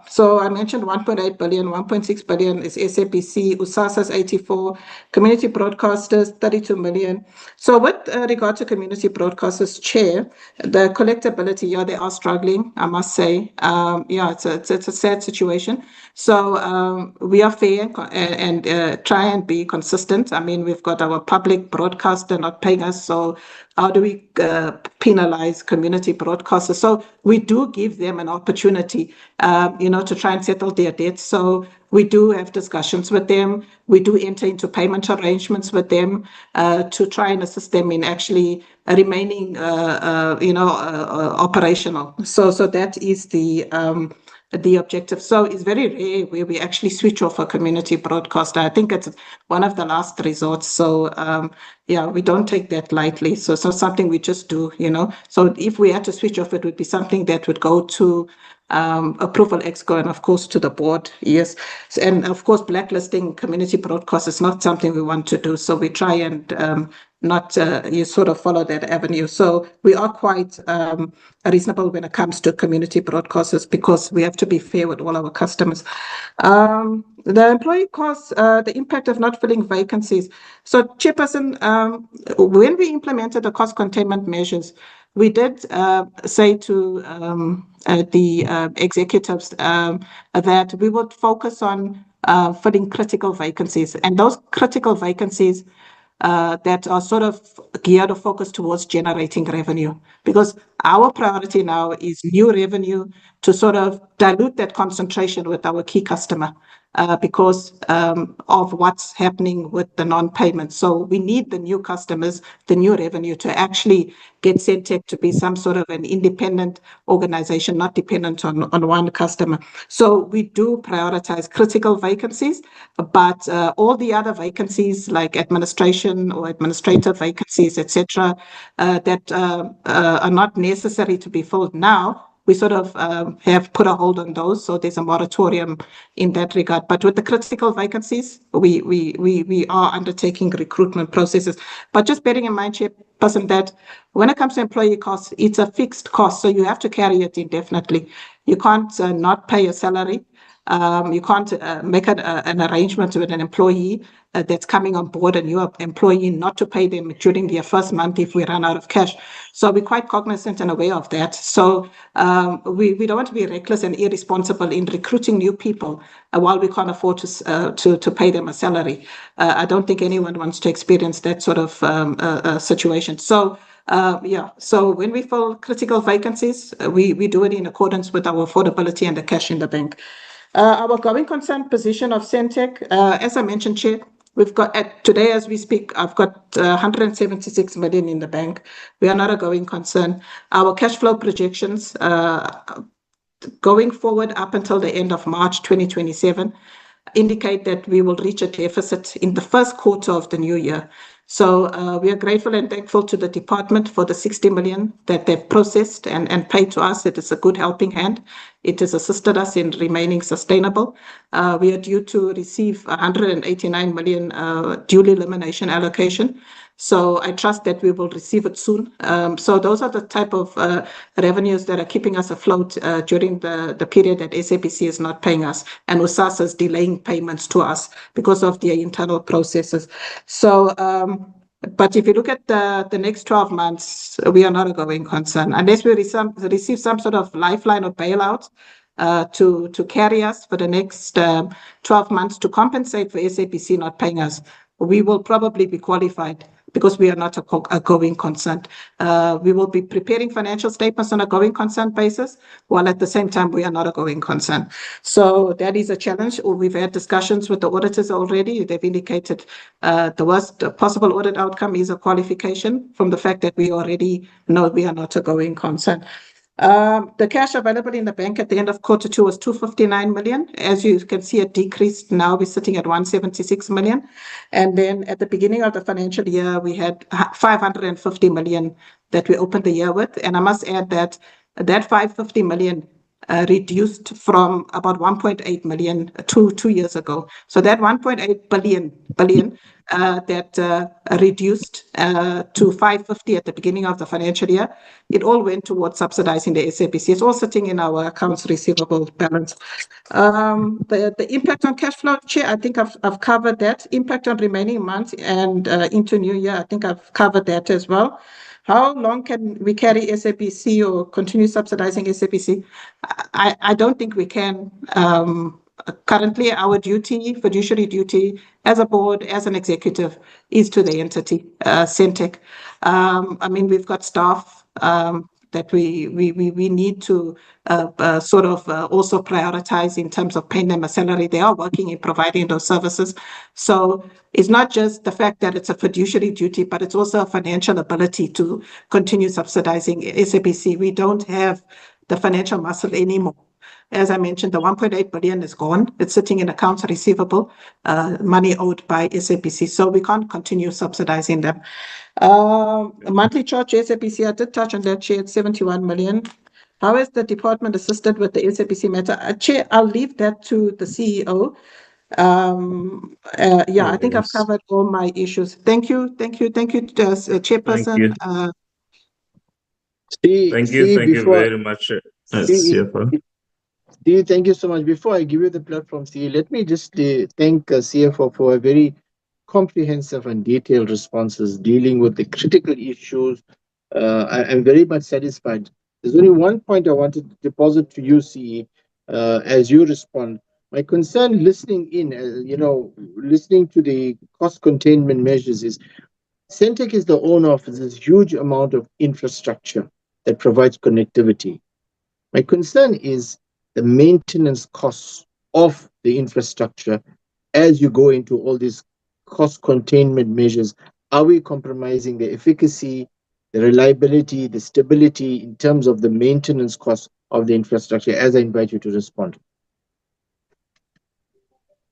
so I mentioned 1.8 billion, 1.6 billion is SABC, USAASA's 84, community broadcasters 32 million. So with regard to community broadcasters, Chair, the collectability, they are struggling, I must say. It's a sad situation. So we are fair and try and be consistent. I mean, we've got our public broadcaster not paying us, so how do we penalize community broadcasters? So we do give them an opportunity, to try and settle their debts. So we do have discussions with them. We do enter into payment arrangements with them to try and assist them in actually remaining, operational. So that is the objective. So it's very rare where we actually switch off a community broadcaster. I think it's one of the last resorts. So we don't take that lightly. So something we just do, So if we had to switch off, it would be something that would go to approval exco and of course to the board. Yes. And of course, blacklisting community broadcast is not something we want to do. So we try and not you sort of follow that avenue. So we are quite reasonable when it comes to community broadcasters, because we have to be fair with all our customers. The employee costs, the impact of not filling vacancies. So Chairperson, when we implemented the cost containment measures, we did say to the executives that we would focus on filling critical vacancies, and those critical vacancies that are sort of geared or focused towards generating revenue, because our priority now is new revenue to sort of dilute that concentration with our key customer because of what's happening with the non-payment. So we need the new customers, the new revenue to actually get Sentech to be some sort of an independent organization, not dependent on one customer. So we do prioritize critical vacancies, but all the other vacancies like administration or administrative vacancies, etc., that are not necessary to be filled now, we sort of have put a hold on those. So there's a moratorium in that regard. But with the critical vacancies, we are undertaking recruitment processes. But just bearing in mind, Chairperson, that when it comes to employee costs, it's a fixed cost. So you have to carry it indefinitely. You can't not pay a salary. You can't make an arrangement with an employee that's coming on board, a new employee, not to pay them during their first month if we run out of cash. So we're quite cognizant and aware of that. So we don't want to be reckless and irresponsible in recruiting new people while we can't afford to pay them a salary. I don't think anyone wants to experience that sort of situation. So so when we fill critical vacancies, we do it in accordance with our affordability and the cash in the bank. Our going concern position of Sentech, as I mentioned, Chair, we've got today as we speak, I've got 176 million in the bank. We are not a going concern. Our cash flow projections going forward up until the end of March 2027 indicate that we will reach a deficit in the first quarter of the new year. So we are grateful and thankful to the department for the 60 million that they've processed and paid to us. It is a good helping hand. It has assisted us in remaining sustainable. We are due to receive 189 million dual elimination allocation. So I trust that we will receive it soon. So those are the type of revenues that are keeping us afloat during the period that SABC is not paying us, and USAASA is delaying payments to us because of their internal processes. So, but if you look at the next 12 months, we are not a going concern. Unless we receive some sort of lifeline or bailout to carry us for the next 12 months to compensate for SABC not paying us, we will probably be qualified because we are not a going concern. We will be preparing financial statements on a going concern basis, while at the same time we are not a going concern. So that is a challenge. We've had discussions with the auditors already. They've indicated the worst possible audit outcome is a qualification from the fact that we already know we are not a going concern. The cash available in the bank at the end of quarter two was 259 million. As you can see, it decreased. Now we're sitting at 176 million. And then at the beginning of the financial year, we had 550 million that we opened the year with. And I must add that 550 million reduced from about 1.8 million 2 years ago. So that 1.8 billion that reduced to 550 at the beginning of the financial year, it all went towards subsidizing the SABC. It's all sitting in our accounts receivable balance. The impact on cash flow, Chair, I think I've covered that. Impact on remaining months and into new year, I think I've covered that as well. How long can we carry SABC or continue subsidizing SABC? I don't think we can. Currently, our duty, fiduciary duty, as a board, as an executive, is to the entity, Sentech. I mean, we've got staff that we need to sort of also prioritize in terms of paying them a salary. They are working in providing those services. So it's not just the fact that it's a fiduciary duty, but it's also a financial ability to continue subsidizing SABC. We don't have the financial muscle anymore. As I mentioned, the 1.8 billion is gone. It's sitting in accounts receivable, money owed by SABC. So we can't continue subsidizing them. Monthly charge SABC, I did touch on that, Chair, at 71 million. How has the department assisted with the SABC matter? Chair, I'll leave that to the CEO. I think I've covered all my issues. Thank you, Chairperson. Thank you very much, CFO. Steve, thank you so much. Before I give you the platform, Steve, let me just thank CFO for a very comprehensive and detailed responses dealing with the critical issues. I'm very much satisfied. There's only one point I wanted to deposit to you, CE, as you respond. My concern listening in, listening to the cost containment measures is Sentech is the owner of this huge amount of infrastructure that provides connectivity. My concern is the maintenance costs of the infrastructure as you go into all these cost containment measures. Are we compromising the efficacy, the reliability, the stability in terms of the maintenance costs of the infrastructure? As I invite you to respond.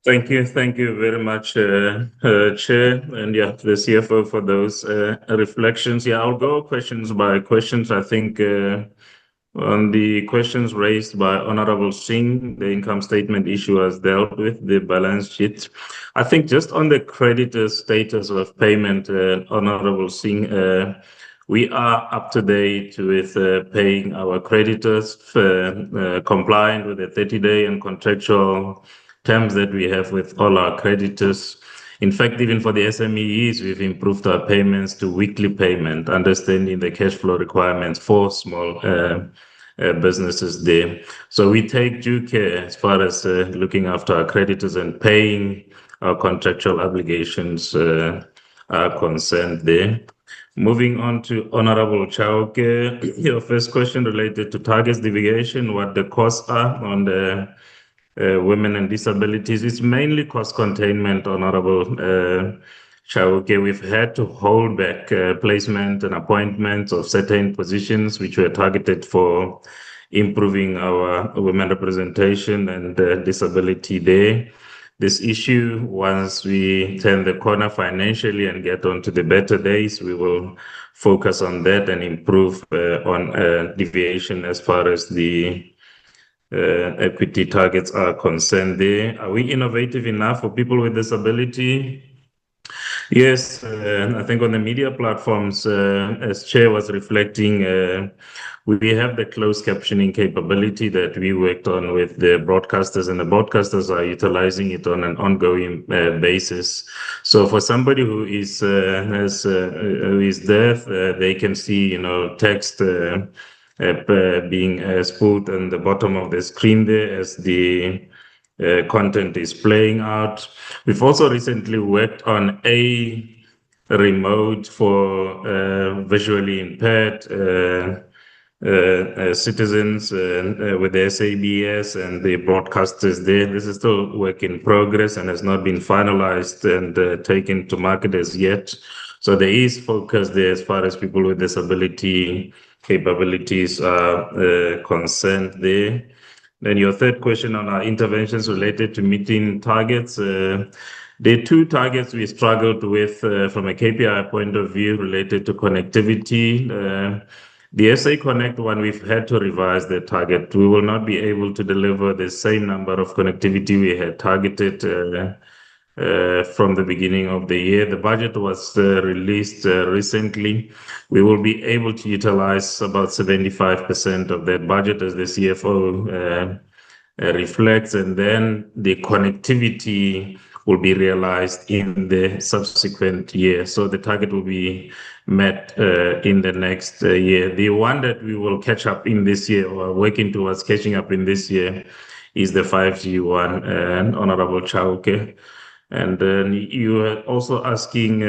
Thank you very much, Chair, and the CFO for those reflections. I'll go questions by questions. I think on the questions raised by Honorable Singh, the income statement issue has dealt with the balance sheet. I think just on the creditor status of payment, Honorable Singh, We are up to date with paying our creditors, compliant with the 30-day and contractual terms that we have with all our creditors. In fact, even for the SMEs, we've improved our payments to weekly payment, understanding the cash flow requirements for small businesses there. So we take due care as far as looking after our creditors and paying our contractual obligations are concerned there. Moving on to Honorable Chauke, your first question related to targets deviation, what the costs are on the women and disabilities. It's mainly cost containment, Honorable Chauke. We've had to hold back placement and appointments of certain positions which were targeted for improving our women representation and disability there. This issue, once we turn the corner financially and get onto the better days, we will focus on that and improve on deviation as far as the equity targets are concerned there. Are we innovative enough for people with disability? Yes, I think on the media platforms, as Chair was reflecting, we have the closed captioning capability that we worked on with the broadcasters, and the broadcasters are utilizing it on an ongoing basis. So for somebody who is deaf, they can see, text being spooled on the bottom of the screen there as the content is playing out. We've also recently worked on a remote for visually impaired citizens with the SABS and the broadcasters there. This is still work in progress and has not been finalized and taken to market as yet. So there is focus there as far as people with disability capabilities are concerned there. Then your third question on our interventions related to meeting targets. There are two targets we struggled with from a KPI point of view related to connectivity. The SA Connect one, we've had to revise the target. We will not be able to deliver the same number of connectivity we had targeted from the beginning of the year. The budget was released recently. We will be able to utilize about 75% of that budget as the CFO reflects, and then the connectivity will be realized in the subsequent year. So the target will be met in the next year. The one that we will catch up in this year, or working towards catching up in this year, is the 5G one, Honorable Chauke. And then you are also asking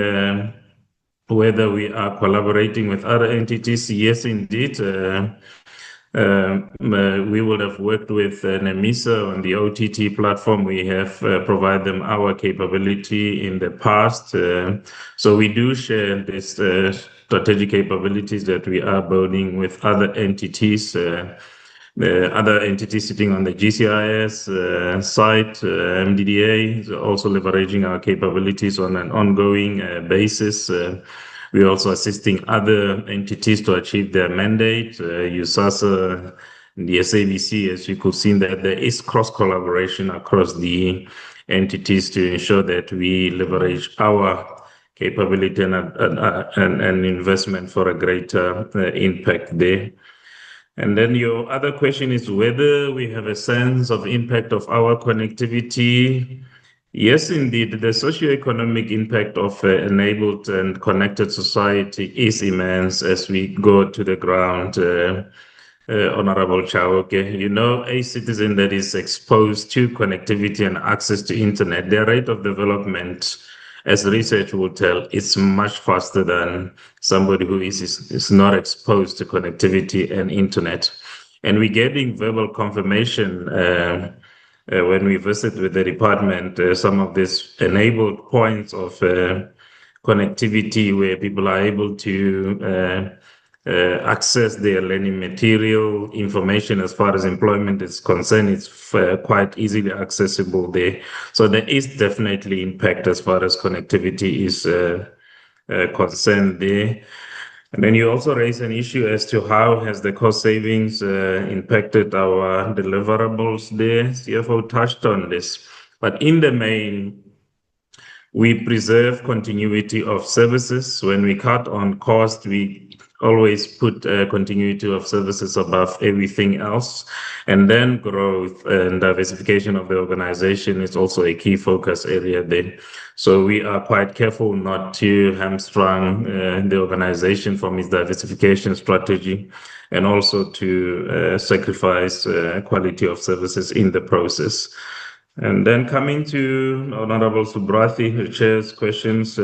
whether we are collaborating with other entities. Yes, indeed. We would have worked with NEMISA on the OTT platform. We have provided them our capability in the past. So we do share this strategic capabilities that we are building with other entities. The other entities sitting on the GCIS site, MDDA, is also leveraging our capabilities on an ongoing basis. We're also assisting other entities to achieve their mandate, USAASA, the SABC, as you could see that there is cross-collaboration across the entities to ensure that we leverage our capability and investment for a greater impact there. And then your other question is whether we have a sense of impact of our connectivity. Yes, indeed, the socioeconomic impact of enabled and connected society is immense as we go to the ground, Honorable Chauke. A citizen that is exposed to connectivity and access to internet, their rate of development, as research will tell, it's much faster than somebody who is not exposed to connectivity and internet. And we're getting verbal confirmation when we visit with the department, some of these enabled points of connectivity where people are able to access their learning material information as far as employment is concerned. It's quite easily accessible there. So there is definitely impact as far as connectivity is concerned there. And then you also raise an issue as to how has the cost savings impacted our deliverables there. CFO touched on this, but in the main, we preserve continuity of services. When we cut on cost, we always put continuity of services above everything else. And then growth and diversification of the organization is also a key focus area there. So we are quite careful not to hamstring the organization from its diversification strategy, and also to sacrifice quality of services in the process. And then coming to Honorable Subrathi, who chairs questions,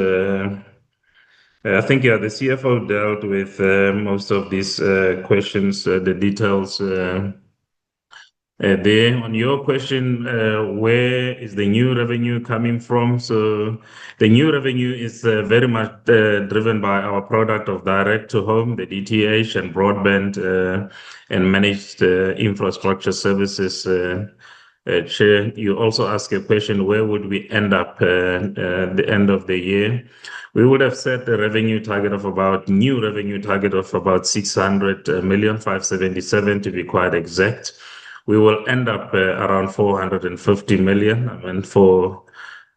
I think, the CFO dealt with most of these questions, the details there. On your question, where is the new revenue coming from? So the new revenue is very much driven by our product of direct to home, the DTH and broadband and managed infrastructure services. Chair, you also asked a question, where would we end up the end of the year? We would have set a revenue target of about 600 million, 577 to be quite exact. We will end up around 450 million. And for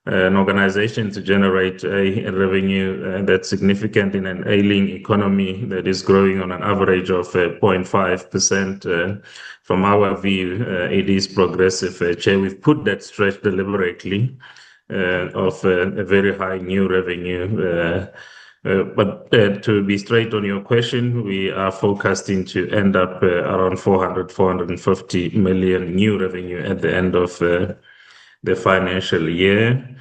an organization to generate a revenue that's significant in an ailing economy that is growing on an average of 0.5%, from our view, it is progressive. Chair, we've put that stretch deliberately of a very high new revenue. But to be straight on your question, we are forecasting to end up around 450 million new revenue at the end of the financial year.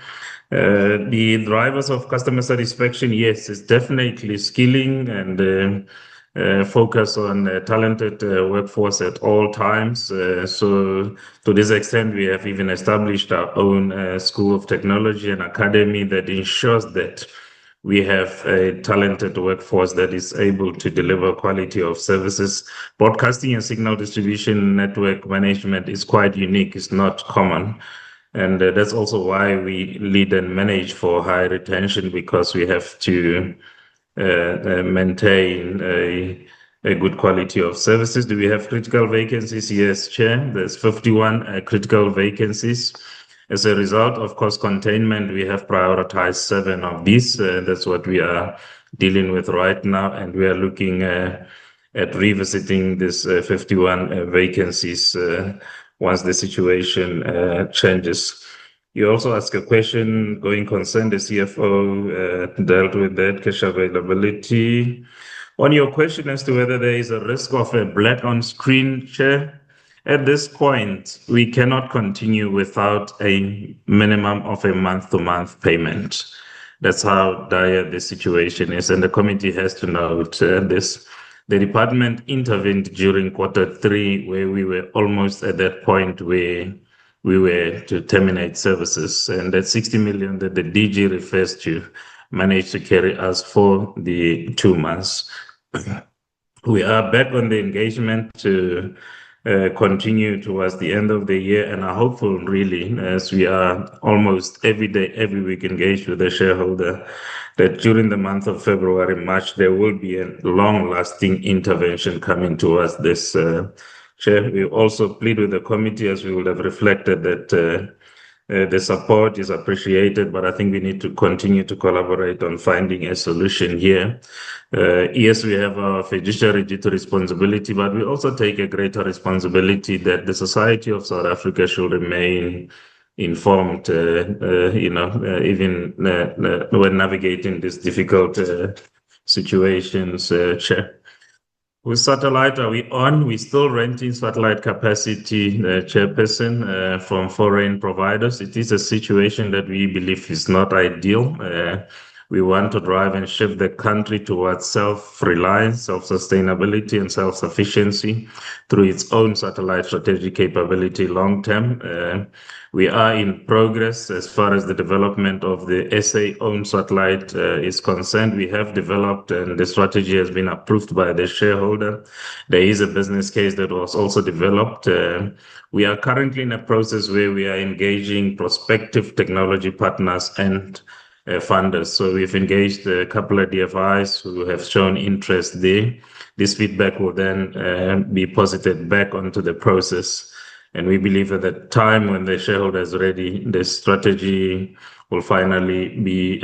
The drivers of customer satisfaction, yes, it's definitely skilling and focus on talented workforce at all times. So to this extent, we have even established our own School of Technology and Academy that ensures that we have a talented workforce that is able to deliver quality of services. Broadcasting and signal distribution network management is quite unique, it's not common. And that's also why we lead and manage for high retention, because we have to maintain a good quality of services. Do we have critical vacancies? Yes, Chair. There's 51 critical vacancies. As a result of cost containment, we have prioritized 7 of these. That's what we are dealing with right now, and we are looking at revisiting this 51 vacancies once the situation changes. You also asked a question going concern the CFO dealt with that, cash availability. On your question as to whether there is a risk of a black on screen, Chair, at this point, we cannot continue without a minimum of a month-to-month payment. That's how dire the situation is, and the committee has to note this. The department intervened during Q3, where we were almost at that point where we were to terminate services, and that 60 million that the DG refers to managed to carry us for the 2 months. We are back on the engagement to continue towards the end of the year, and are hopeful, really, as we are almost every day, every week engaged with the shareholder, that during the month of February, March, there will be a long-lasting intervention coming towards this. Chair, we also plead with the committee, as we would have reflected, that the support is appreciated, but I think we need to continue to collaborate on finding a solution here. Yes, we have our fiduciary duty responsibility, but we also take a greater responsibility that the society of South Africa should remain informed, even when navigating these difficult situations, Chair. With satellite, are we on? We're still renting satellite capacity, Chairperson, from foreign providers. It is a situation that we believe is not ideal. We want to drive and shift the country towards self-reliance, self-sustainability, and self-sufficiency through its own satellite strategic capability long-term. We are in progress as far as the development of the SA-owned satellite is concerned. We have developed, and the strategy has been approved by the shareholder. There is a business case that was also developed. We are currently in a process where we are engaging prospective technology partners and funders. So we've engaged a couple of DFIs who have shown interest there. This feedback will then be posited back onto the process. And we believe at the time when the shareholder is ready, the strategy will finally be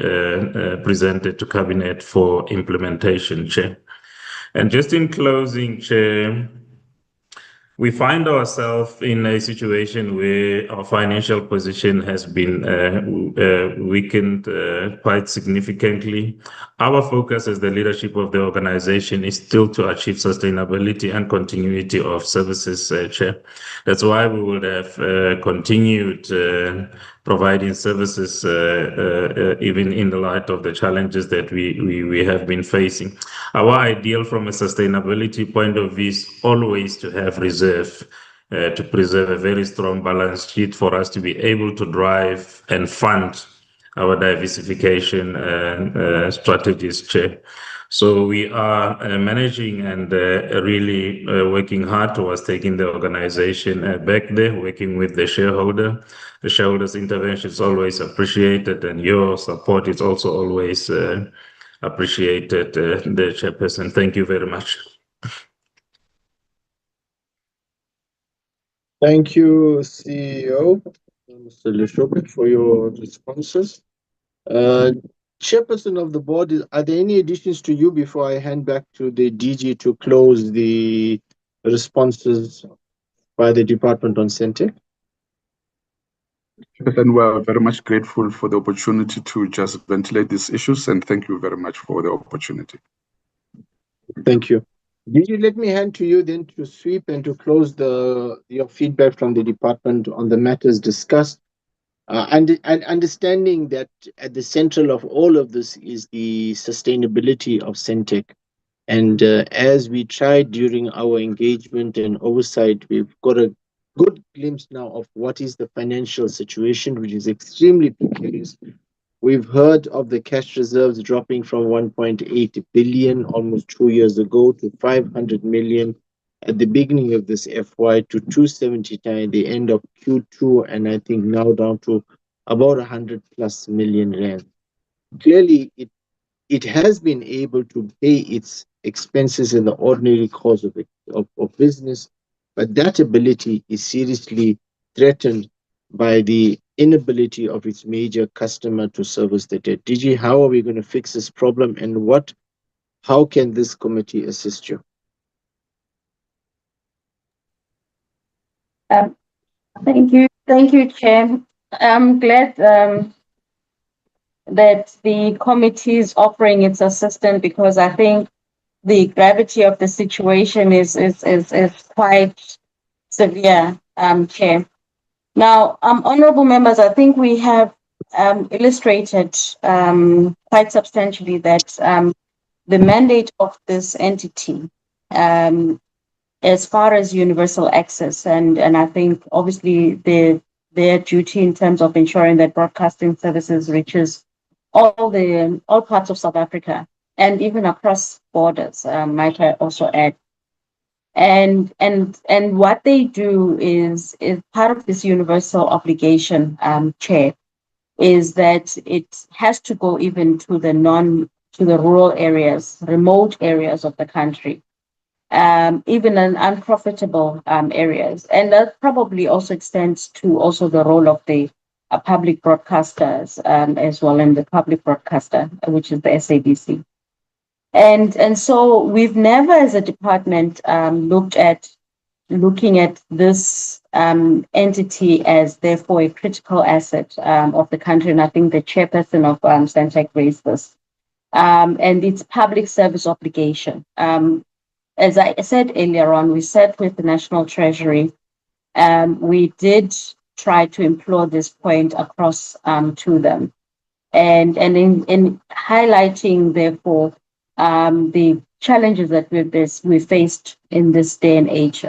presented to Cabinet for implementation, Chair. And just in closing, Chair, we find ourselves in a situation where our financial position has been weakened quite significantly. Our focus as the leadership of the organization is still to achieve sustainability and continuity of services, Chair. That's why we would have continued providing services even in the light of the challenges that we have been facing. Our ideal from a sustainability point of view is always to have reserve, to preserve a very strong balance sheet for us to be able to drive and fund our diversification strategies, Chair. So we are managing and really working hard towards taking the organization back there, working with the shareholder. The shareholder's intervention is always appreciated, and your support is also always appreciated, the Chairperson. Thank you very much. Thank you, CEO, Mr. Leshope, for your responses. Chairperson of the board, are there any additions to you before I hand back to the DG to close the responses by the department on Sentech? And we're very much grateful for the opportunity to just ventilate these issues, and thank you very much for the opportunity. Thank you. DG, let me hand to you then to sweep and to close your feedback from the department on the matters discussed. And understanding that at the central of all of this is the sustainability of Sentech. And as we tried during our engagement and oversight, we've got a good glimpse now of what is the financial situation, which is extremely precarious. We've heard of the cash reserves dropping from 1.8 billion almost 2 years ago to 500 million at the beginning of this FY to 279 at the end of Q2, and I think now down to about 100+ million rand. Clearly, it has been able to pay its expenses in the ordinary course of business, but that ability is seriously threatened by the inability of its major customer to service the debt. DG, how are we going to fix this problem, and how can this committee assist you? Thank you, Chair. I'm glad that the committee is offering its assistance, because I think the gravity of the situation is quite severe, Chair. Now, honourable members, I think we have illustrated quite substantially that the mandate of this entity, as far as universal access, and I think obviously their duty in terms of ensuring that broadcasting services reaches all parts of South Africa and even across borders, might I also add. And what they do is part of this universal obligation, Chair, is that it has to go even to the rural areas, remote areas of the country, even in unprofitable areas. And that probably also extends to also the role of the public broadcasters as well, and the public broadcaster, which is the SABC. And so we've never, as a department, looking at this entity as therefore a critical asset of the country. And I think the chairperson of Sentech raised this. And its public service obligation. As I said earlier on, we sat with the National Treasury. We did try to implore this point across to them. And in highlighting, therefore, the challenges that we faced in this day and age,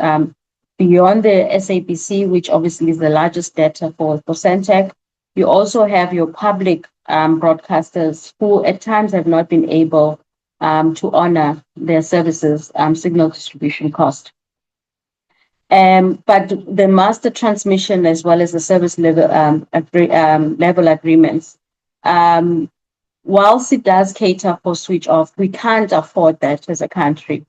beyond the SABC, which obviously is the largest debtor for Sentech, you also have your public broadcasters who at times have not been able to honor their services signal distribution cost. But the master transmission as well as the service level agreements, whilst it does cater for switch off, we can't afford that as a country.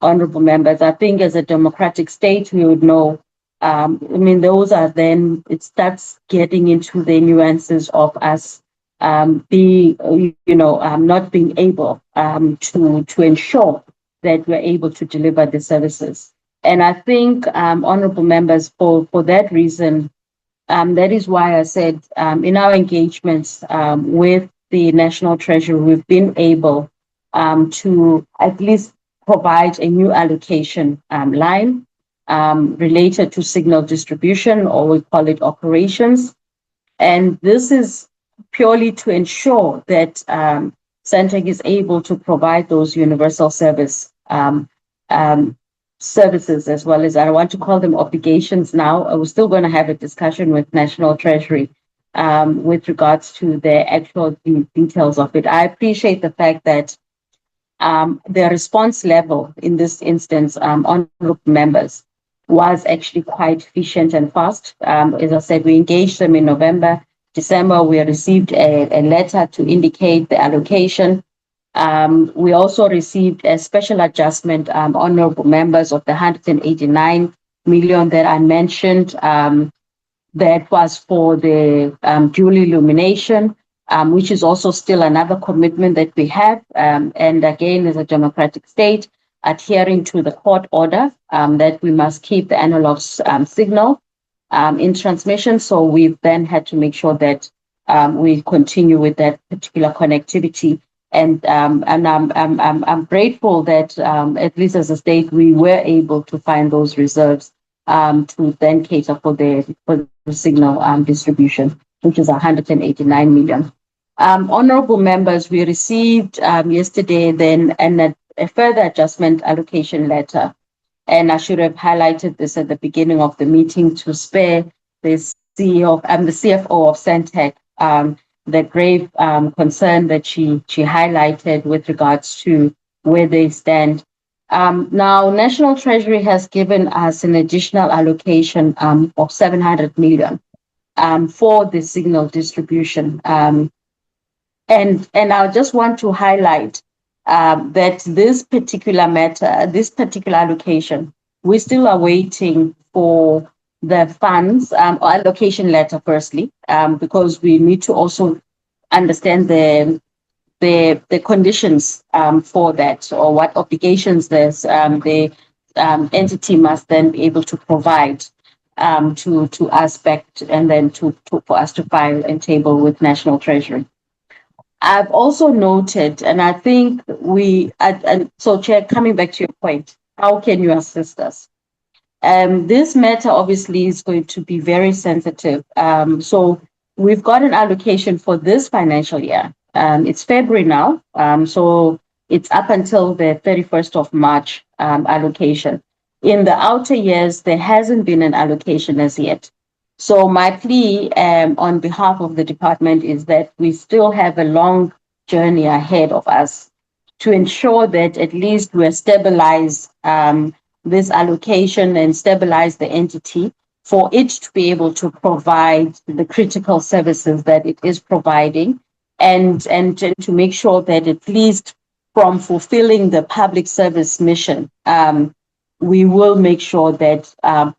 Honorable members, I think as a democratic state, we would know. Those are then, it starts getting into the nuances of us not being able to ensure that we're able to deliver the services. And I think, honorable members, for that reason, that is why I said in our engagements with the National Treasury, we've been able to at least provide a new allocation line related to signal distribution, or we call it operations. And this is purely to ensure that Sentech is able to provide those universal services, as well as, I want to call them obligations now. We're still going to have a discussion with National Treasury with regards to the actual details of it. I appreciate the fact that the response level in this instance, honorable members, was actually quite efficient and fast. As I said, we engaged them in November. December, we received a letter to indicate the allocation. We also received a special adjustment, honorable members, of the 189 million that I mentioned. That was for the dual illumination, which is also still another commitment that we have. And again, as a democratic state, adhering to the court order that we must keep the analog signal in transmission. So we've then had to make sure that we continue with that particular connectivity. And I'm grateful that at least as a state, we were able to find those reserves to then cater for the signal distribution, which is 189 million. Honorable members, we received yesterday then a further adjustment allocation letter. And I should have highlighted this at the beginning of the meeting to spare the CEO and the CFO of Sentech the grave concern that she highlighted with regards to where they stand. Now, National Treasury has given us an additional allocation of 700 million for the signal distribution. And I just want to highlight that this particular matter, this particular allocation, we're still awaiting for the funds or allocation letter firstly, because we need to also understand the conditions for that, or what obligations the entity must then be able to provide to us back, and then for us to file and table with National Treasury. I've also noted, and I think so Chair, coming back to your point, how can you assist us? This matter obviously is going to be very sensitive. So we've got an allocation for this financial year. It's February now, so it's up until the 31st of March allocation. In the outer years, there hasn't been an allocation as yet. So my plea on behalf of the department is that we still have a long journey ahead of us to ensure that at least we stabilize this allocation and stabilize the entity for it to be able to provide the critical services that it is providing, and to make sure that at least from fulfilling the public service mission, we will make sure that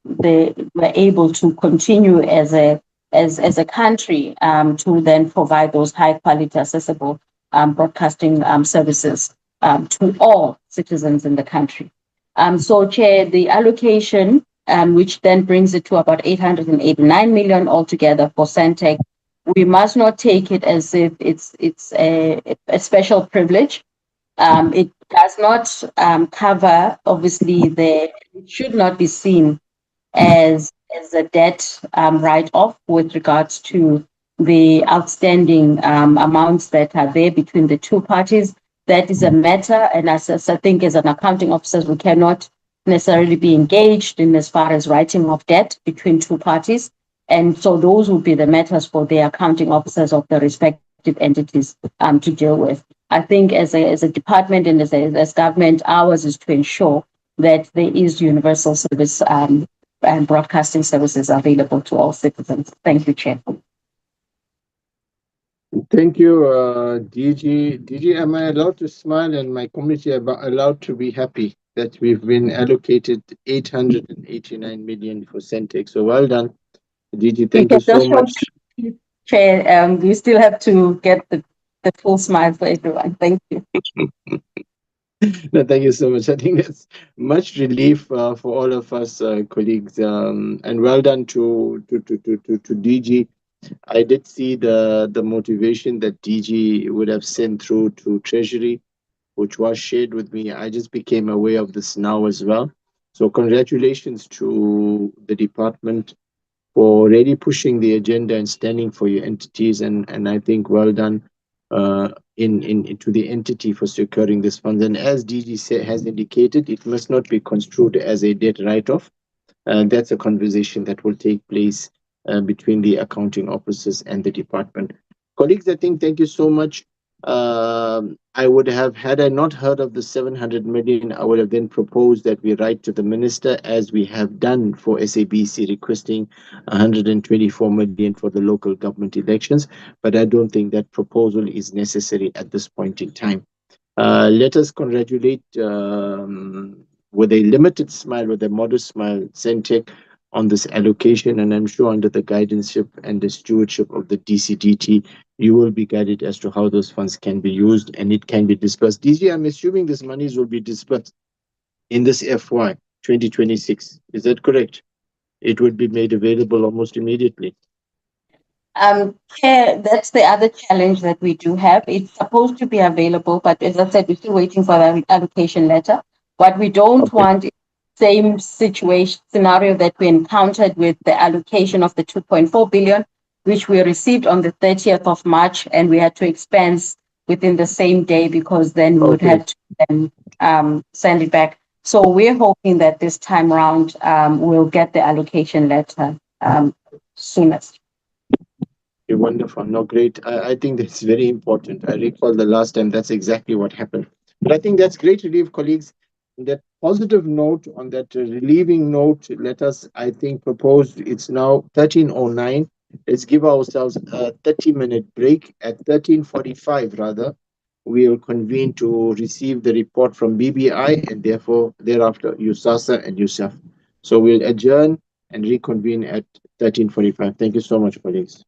we're able to continue as a country to then provide those high quality, accessible broadcasting services to all citizens in the country. So, Chair, the allocation, which then brings it to about 889 million altogether for Sentech, we must not take it as if it's a special privilege. It does not cover, obviously, it should not be seen as a debt write-off with regards to the outstanding amounts that are there between the two parties. That is a matter, and as I think as an accounting officer, we cannot necessarily be engaged in as far as writing off debt between two parties. And so those would be the matters for the accounting officers of the respective entities to deal with. I think as a department and as government, ours is to ensure that there is universal service and broadcasting services available to all citizens. Thank you, Chair. Thank you, DG. DG, am I allowed to smile, and my committee allowed to be happy that we've been allocated 889 million for Sentech? So well done, DG. Thank you so much. Chair, we still have to get the full smile for everyone. Thank you. No, thank you so much. I think that's much relief for all of us colleagues, and well done to DG. I did see the motivation that DG would have sent through to Treasury, which was shared with me. I just became aware of this now as well. So congratulations to the department for really pushing the agenda and standing for your entities, and I think well done to the entity for securing this fund. And as DG has indicated, it must not be construed as a debt write-off. That's a conversation that will take place between the accounting officers and the department. Colleagues, I think thank you so much. I would have, had I not heard of the 700 million, I would have then proposed that we write to the minister, as we have done for SABC, requesting 124 million for the local government elections. But I don't think that proposal is necessary at this point in time. Let us congratulate, with a limited smile, with a modest smile, Sentech on this allocation. And I'm sure under the guidance and the stewardship of the DCDT, you will be guided as to how those funds can be used and it can be dispersed. DG, I'm assuming these monies will be dispersed in this FY 2026. Is that correct? It would be made available almost immediately. Chair, that's the other challenge that we do have. It's supposed to be available, but as I said, we're still waiting for the allocation letter. What we don't want is the same situation scenario that we encountered with the allocation of the 2.4 billion, which we received on the 30th of March, and we had to expense within the same day, because then we would have to then send it back. So we're hoping that this time around we'll get the allocation letter soonest. You're wonderful. No, great. I think that's very important. I recall the last time that's exactly what happened. But I think that's great relief, colleagues. On that positive note, on that relieving note, let us, I think, propose, it's now 13:09. Let's give ourselves a 30-minute break. At 13:45, rather, we'll convene to receive the report from BBI, and therefore, thereafter, USAASA and USAF. So we'll adjourn and reconvene at 13:45. Thank you so much, colleagues.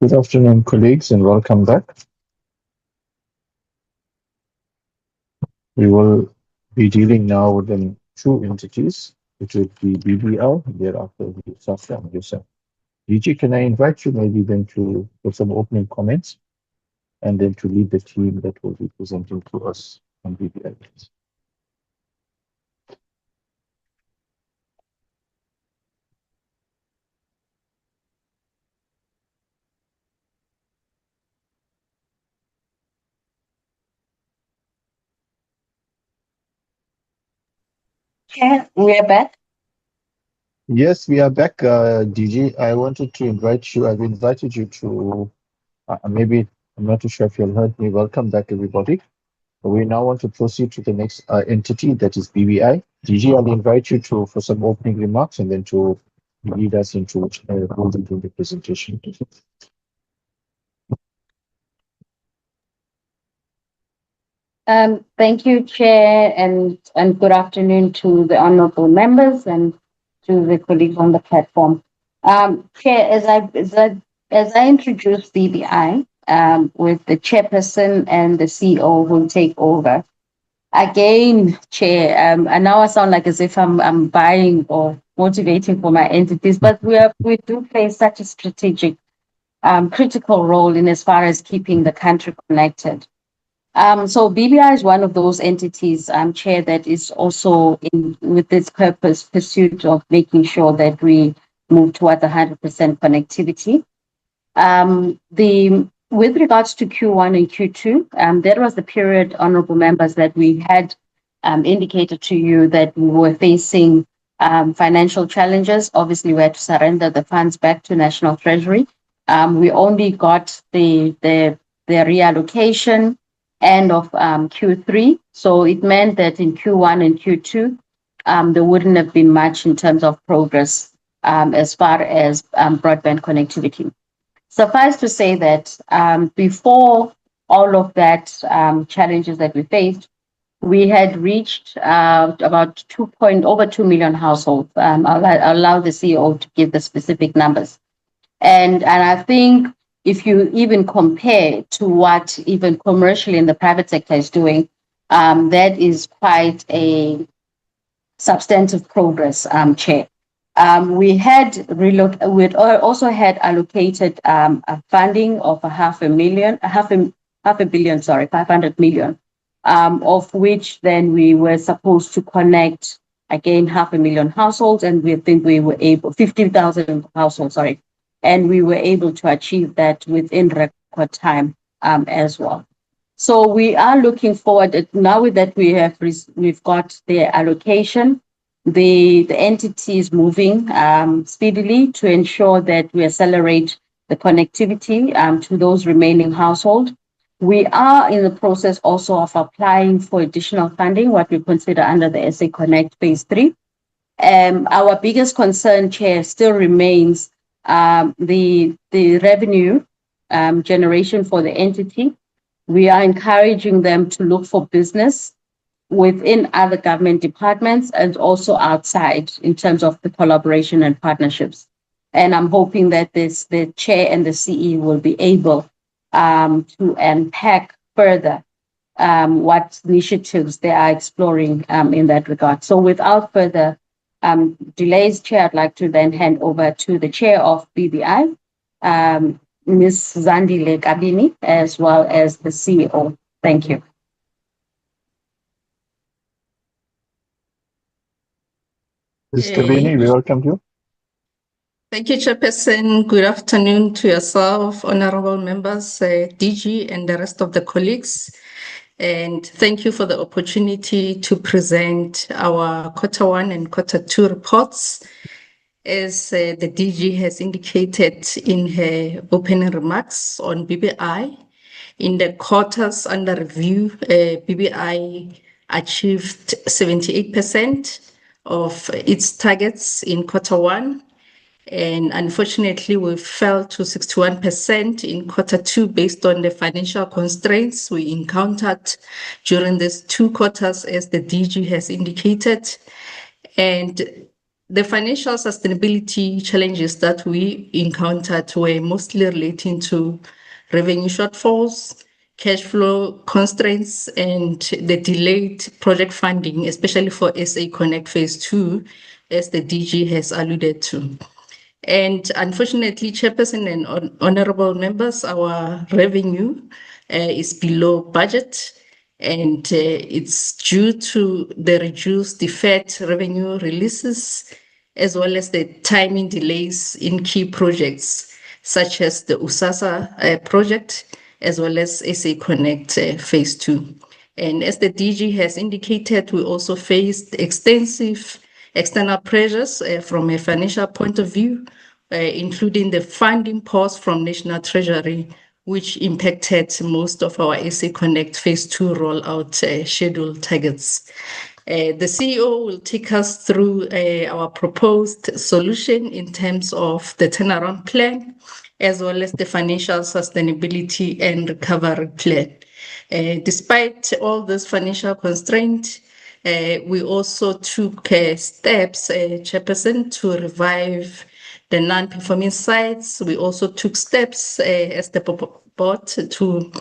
Good afternoon, colleagues, and welcome back. We will be dealing now with the two entities, which would be BBI, and thereafter USAASA and USAF. DG, can I invite you maybe then to put some opening comments and then to lead the team that will be presenting to us on BBI. Chair, we are back. Yes, we are back, DG. I wanted to invite you. I've invited you to maybe, I'm not too sure if you heard me. Welcome back, everybody. We now want to proceed to the next entity, that is BBI. DG, I'll invite you to for some opening remarks and then to lead us into the presentation. Thank you, Chair, and good afternoon to the honorable members and to the colleagues on the platform. Chair, as I introduce BBI, with the chairperson and the CEO who will take over. Again, Chair, and now I sound like as if I'm buying or motivating for my entities, but we do play such a strategic, critical role in as far as keeping the country connected. So BBI is one of those entities, Chair, that is also with this pursuit of making sure that we move towards 100% connectivity. With regards to Q1 and Q2, that was the period, honorable members, that we had indicated to you that we were facing financial challenges. Obviously, we had to surrender the funds back to National Treasury. We only got the reallocation end of Q3. So it meant that in Q1 and Q2, there wouldn't have been much in terms of progress as far as broadband connectivity. Suffice to say that before all of that challenges that we faced, we had reached about over 2 million households. I'll allow the CEO to give the specific numbers. And I think if you even compare to what even commercially in the private sector is doing, that is quite a substantive progress, Chair. We also had allocated a funding of 500 million, of which then we were supposed to connect again 500,000 households, and we think we were able 50,000 households, sorry. And we were able to achieve that within record time as well. So we are looking forward now that we've got the allocation, the entity is moving speedily to ensure that we accelerate the connectivity to those remaining households. We are in the process also of applying for additional funding, what we consider under the SA Connect Phase 3. Our biggest concern, Chair, still remains the revenue generation for the entity. We are encouraging them to look for business within other government departments and also outside in terms of the collaboration and partnerships. And I'm hoping that the Chair and the CE will be able to unpack further what initiatives they are exploring in that regard. So without further delays, Chair, I'd like to then hand over to the Chair of BBI, Ms. Zandile Kabini, as well as the CEO. Thank you. Ms. Kabini, we welcome you. Thank you, Chairperson. Good afternoon to yourself, honorable members, DG, and the rest of the colleagues. And thank you for the opportunity to present our Quarter 1 and Quarter 2 reports. As the DG has indicated in her opening remarks on BBI, in the quarters under review, BBI achieved 78% of its targets in Quarter 1. And unfortunately, we fell to 61% in Quarter 2 based on the financial constraints we encountered during these 2 quarters, as the DG has indicated. And The financial sustainability challenges that we encountered were mostly relating to revenue shortfalls, cash flow constraints, and the delayed project funding, especially for SA Connect Phase 2, as the DG has alluded to. And unfortunately, Chairperson and honorable members, our revenue is below budget, and it's due to the reduced deferred revenue releases, as well as the timing delays in key projects, such as the USAASA project, as well as SA Connect Phase 2. And as the DG has indicated, we also faced extensive external pressures from a financial point of view, including the funding pause from National Treasury, which impacted most of our SA Connect Phase 2 rollout schedule targets. The CEO will take us through our proposed solution in terms of the turnaround plan, as well as the financial sustainability and recovery plan. Despite all this financial constraint, we also took steps, Chairperson, to revive the non-performing sites. We also took steps as the board to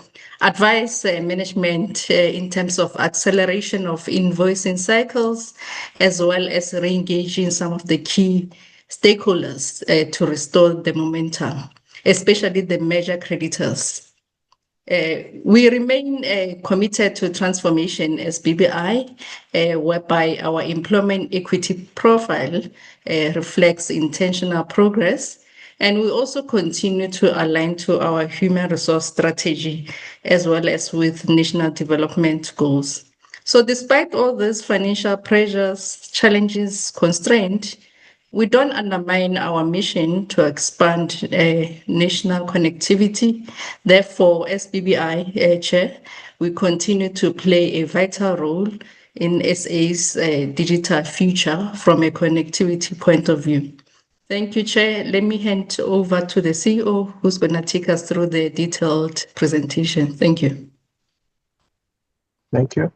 advise management in terms of acceleration of invoicing cycles, as well as re-engaging some of the key stakeholders to restore the momentum, especially the major creditors. We remain committed to transformation as BBI, whereby our employment equity profile reflects intentional progress. And we also continue to align to our human resource strategy, as well as with national development goals. So despite all these financial pressures, challenges, constraints, we don't undermine our mission to expand national connectivity. Therefore, as BBI Chair, we continue to play a vital role in SA's digital future from a connectivity point of view. Thank you, Chair. Let me hand over to the CEO, who's going to take us through the detailed presentation. Thank you. Thank you.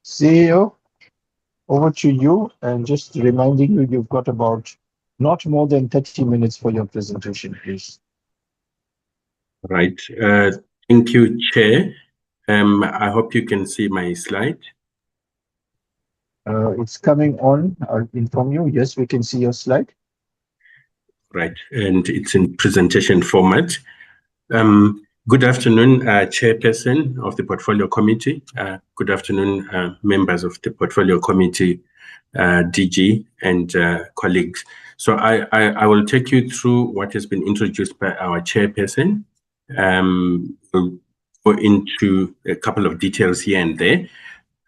CEO, over to you, and just reminding you, you've got about not more than 30 minutes for your presentation, please. Right. Thank you, Chair. I hope you can see my slide. It's coming on. I'll inform you. Yes, we can see your slide. Right, and it's in presentation format. Good afternoon, Chairperson of the Portfolio Committee. Good afternoon, members of the Portfolio Committee, DG, and colleagues. So I will take you through what has been introduced by our Chairperson. We'll go into a couple of details here and there.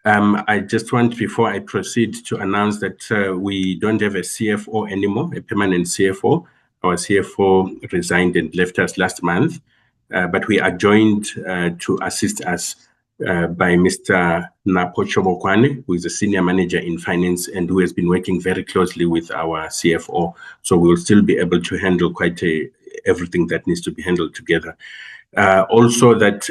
I just want, before I proceed, to announce that we don't have a CFO anymore, a permanent CFO. Our CFO resigned and left us last month. But we are joined to assist us by Mr. Napo Chobokwane, who is a senior manager in finance and who has been working very closely with our CFO. So we'll still be able to handle everything that needs to be handled together. Also, that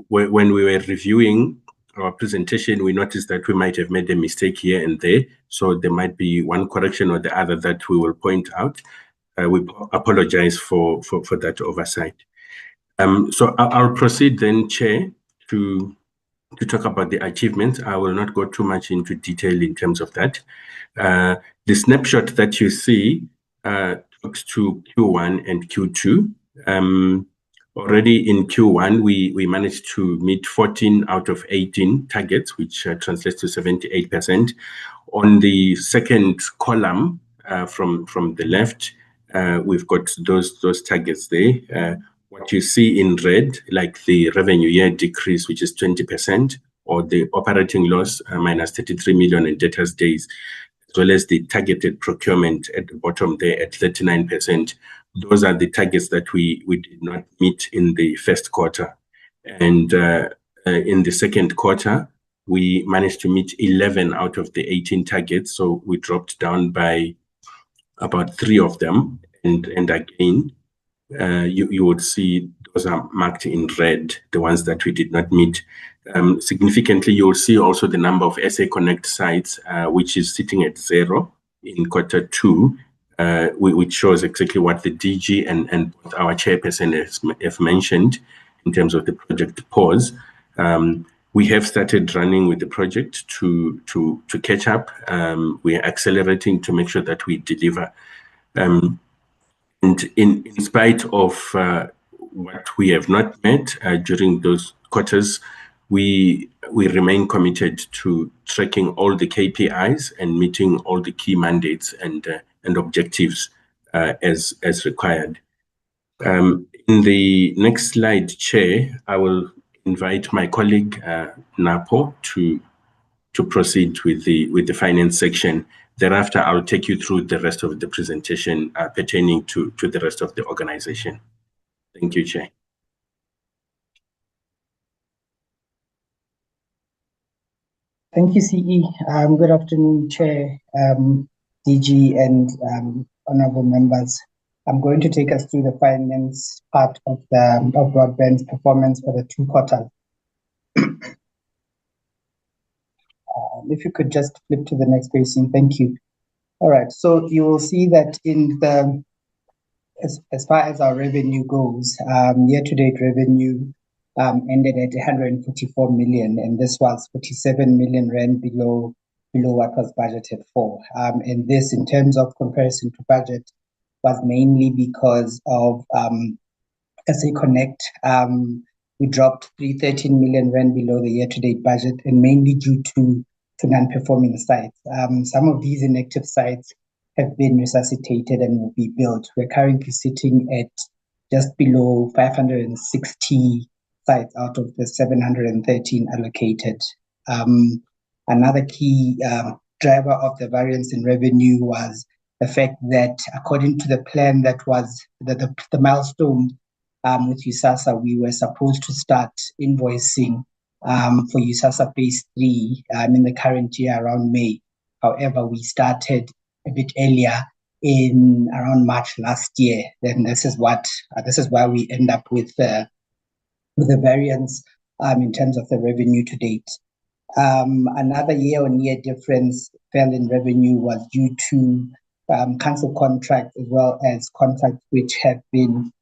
when we were reviewing our presentation, we noticed that we might have made a mistake here and there. So there might be one correction or the other that we will point out. We apologize for that oversight. So I'll proceed then, Chair, to talk about the achievements. I will not go too much into detail in terms of that. The snapshot that you see talks to Q1 and Q2. Already in Q1, we managed to meet 14 out of 18 targets, which translates to 78%. On the second column from the left, we've got those targets there. What you see in red, like the revenue year decrease, which is 20%, or the operating loss minus 33 million in debtors days, as well as the targeted procurement at the bottom there at 39%. Those are the targets that we did not meet in the first quarter. And in the second quarter, we managed to meet 11 out of the 18 targets. So we dropped down by about 3 of them. And again, you would see those are marked in red, the ones that we did not meet. Significantly, you'll see also the number of SA Connect sites, which is sitting at 0. in quarter two, which shows exactly what the DG and both our chairperson have mentioned in terms of the project pause. We have started running with the project to catch up. We are accelerating to make sure that we deliver. And in spite of what we have not met during those quarters, we remain committed to tracking all the KPIs and meeting all the key mandates and objectives as required. In the next slide, Chair, I will invite my colleague Napo to proceed with the finance section. Thereafter, I'll take you through the rest of the presentation pertaining to the rest of the organization. Thank you, Chair. Thank you, CE. Good afternoon, Chair, DG, and honorable members. I'm going to take us through the finance part of broadband's performance for the 2 quarters. If you could just flip to the next page, thank you. All right, so you will see that in the as far as our revenue goes, year-to-date revenue ended at 144 million, and this was 47 million rand below what was budgeted for. And this, in terms of comparison to budget, was mainly because of SA Connect. We dropped 313 million rand below the year-to-date budget, and mainly due to non-performing sites. Some of these inactive sites have been resuscitated and will be built. We're currently sitting at just below 560 sites out of the 713 allocated. Another key driver of the variance in revenue was the fact that, according to the plan that was the milestone with USAASA, we were supposed to start invoicing for USAASA phase 3 in the current year around May. However, we started a bit earlier in around March last year. Then this is why we end up with the variance in terms of the revenue to date. Another year-on-year difference fell in revenue was due to cancelled contracts, as well as contracts which have been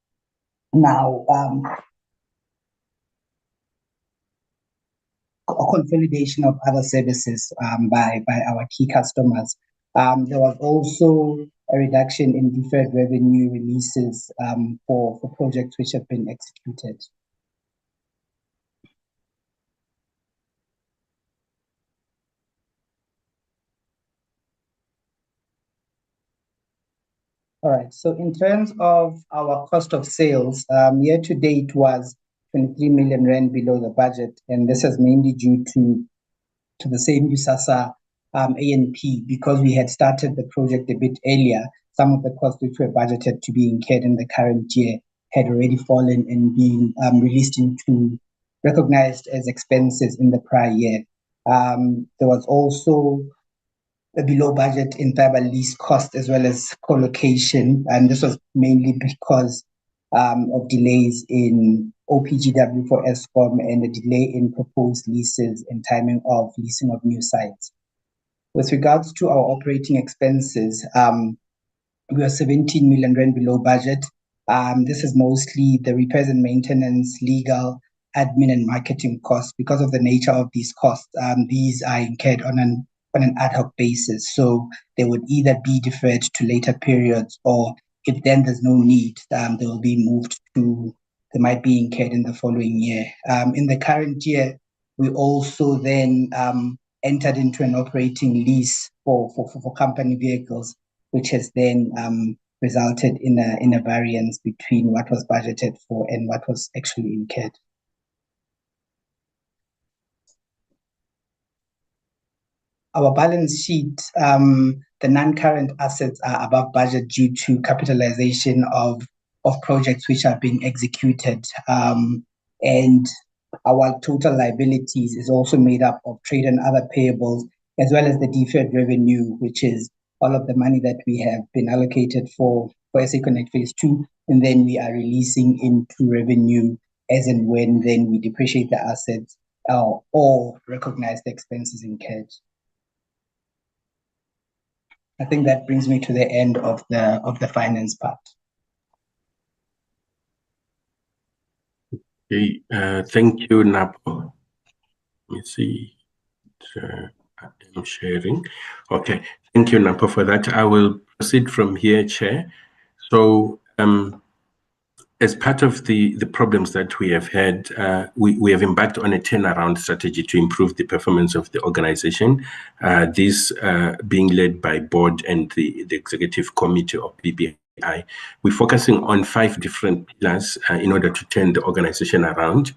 now a consolidation of other services by our key customers. There was also a reduction in deferred revenue releases for projects which have been executed. All right, so in terms of our cost of sales, year to date was 23 million rand below the budget, and this is mainly due to the same USAASA A&P. Because we had started the project a bit earlier, some of the costs which were budgeted to be incurred in the current year had already fallen and been released into recognized as expenses in the prior year. There was also a below budget in fiber lease cost as well as co-location, and this was mainly because of delays in OPGW for Eskom and a delay in proposed leases and timing of leasing of new sites. With regards to our operating expenses, we are 17 million rand below budget. This is mostly the repairs and maintenance, legal, admin, and marketing costs. Because of the nature of these costs, these are incurred on an ad hoc basis, so they would either be deferred to later periods, or if then there's no need, they will be moved to, they might be incurred in the following year. In the current year, we also then entered into an operating lease for company vehicles, which has then resulted in a variance between what was budgeted for and what was actually incurred. Our balance sheet, the non-current assets are above budget due to capitalization of projects which are being executed. And our total liabilities is also made up of trade and other payables, as well as the deferred revenue, which is all of the money that we have been allocated for SA Connect Phase 2, and then we are releasing into revenue as and when then we depreciate the assets or recognize the expenses incurred. I think that brings me to the end of the finance part. Okay, thank you, Napo. Let me see. I'm sharing. Okay, thank you, Napo, for that. I will proceed from here, Chair. So, as part of the problems that we have had, we have embarked on a turnaround strategy to improve the performance of the organization, this being led by board and the executive committee of BBI. We're focusing on 5 different pillars in order to turn the organization around.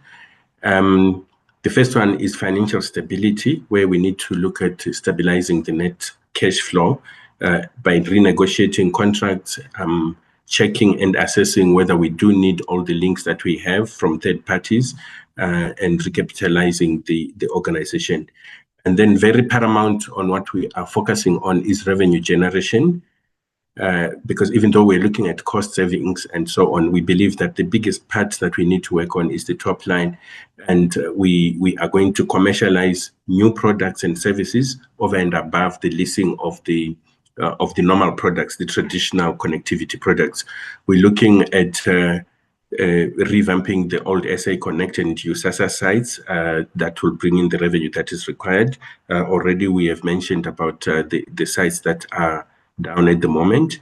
The first one is financial stability, where we need to look at stabilizing the net cash flow by renegotiating contracts, checking and assessing whether we do need all the links that we have from third parties, and recapitalizing the organization. And then very paramount on what we are focusing on is revenue generation. Because even though we're looking at cost savings and so on, we believe that the biggest part that we need to work on is the top line. And we are going to commercialize new products and services over and above the leasing of the normal products, the traditional connectivity products. We're looking at revamping the old SA Connect and USAASA sites that will bring in the revenue that is required. Already we have mentioned about the sites that are down at the moment.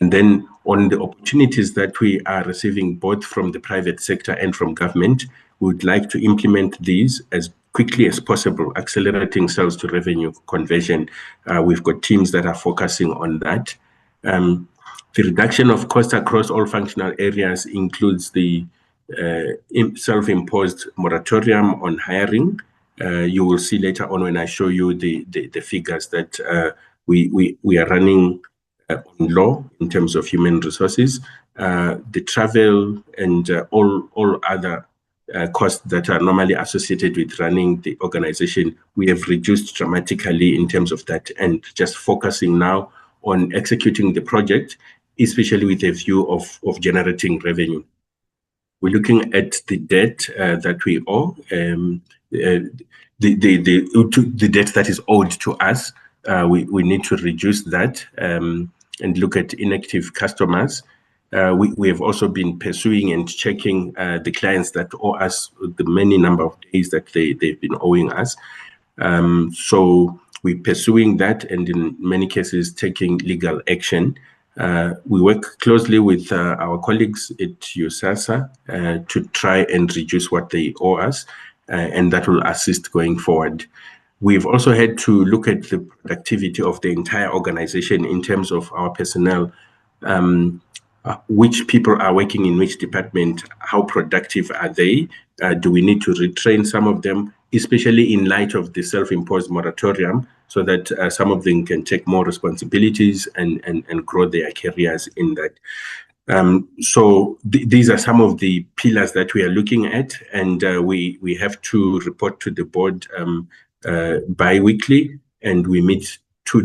And then on the opportunities that we are receiving both from the private sector and from government, we would like to implement these as quickly as possible, accelerating sales to revenue conversion. We've got teams that are focusing on that. The reduction of cost across all functional areas includes the self-imposed moratorium on hiring. You will see later on when I show you the figures that we are running on low in terms of human resources. The travel and all other costs that are normally associated with running the organization, we have reduced dramatically in terms of that, and just focusing now on executing the project, especially with a view of generating revenue. We're looking at the debt that we owe, the debt that is owed to us. We need to reduce that and look at inactive customers. We have also been pursuing and checking the clients that owe us the many number of days that they've been owing us. So we're pursuing that, and in many cases taking legal action. We work closely with our colleagues at USAASA to try and reduce what they owe us, and that will assist going forward. We've also had to look at the productivity of the entire organization in terms of our personnel, which people are working in which department, how productive are they? Do we need to retrain some of them, especially in light of the self-imposed moratorium, so that some of them can take more responsibilities and grow their careers in that. So these are some of the pillars that we are looking at, and we have to report to the board bi-weekly, and we meet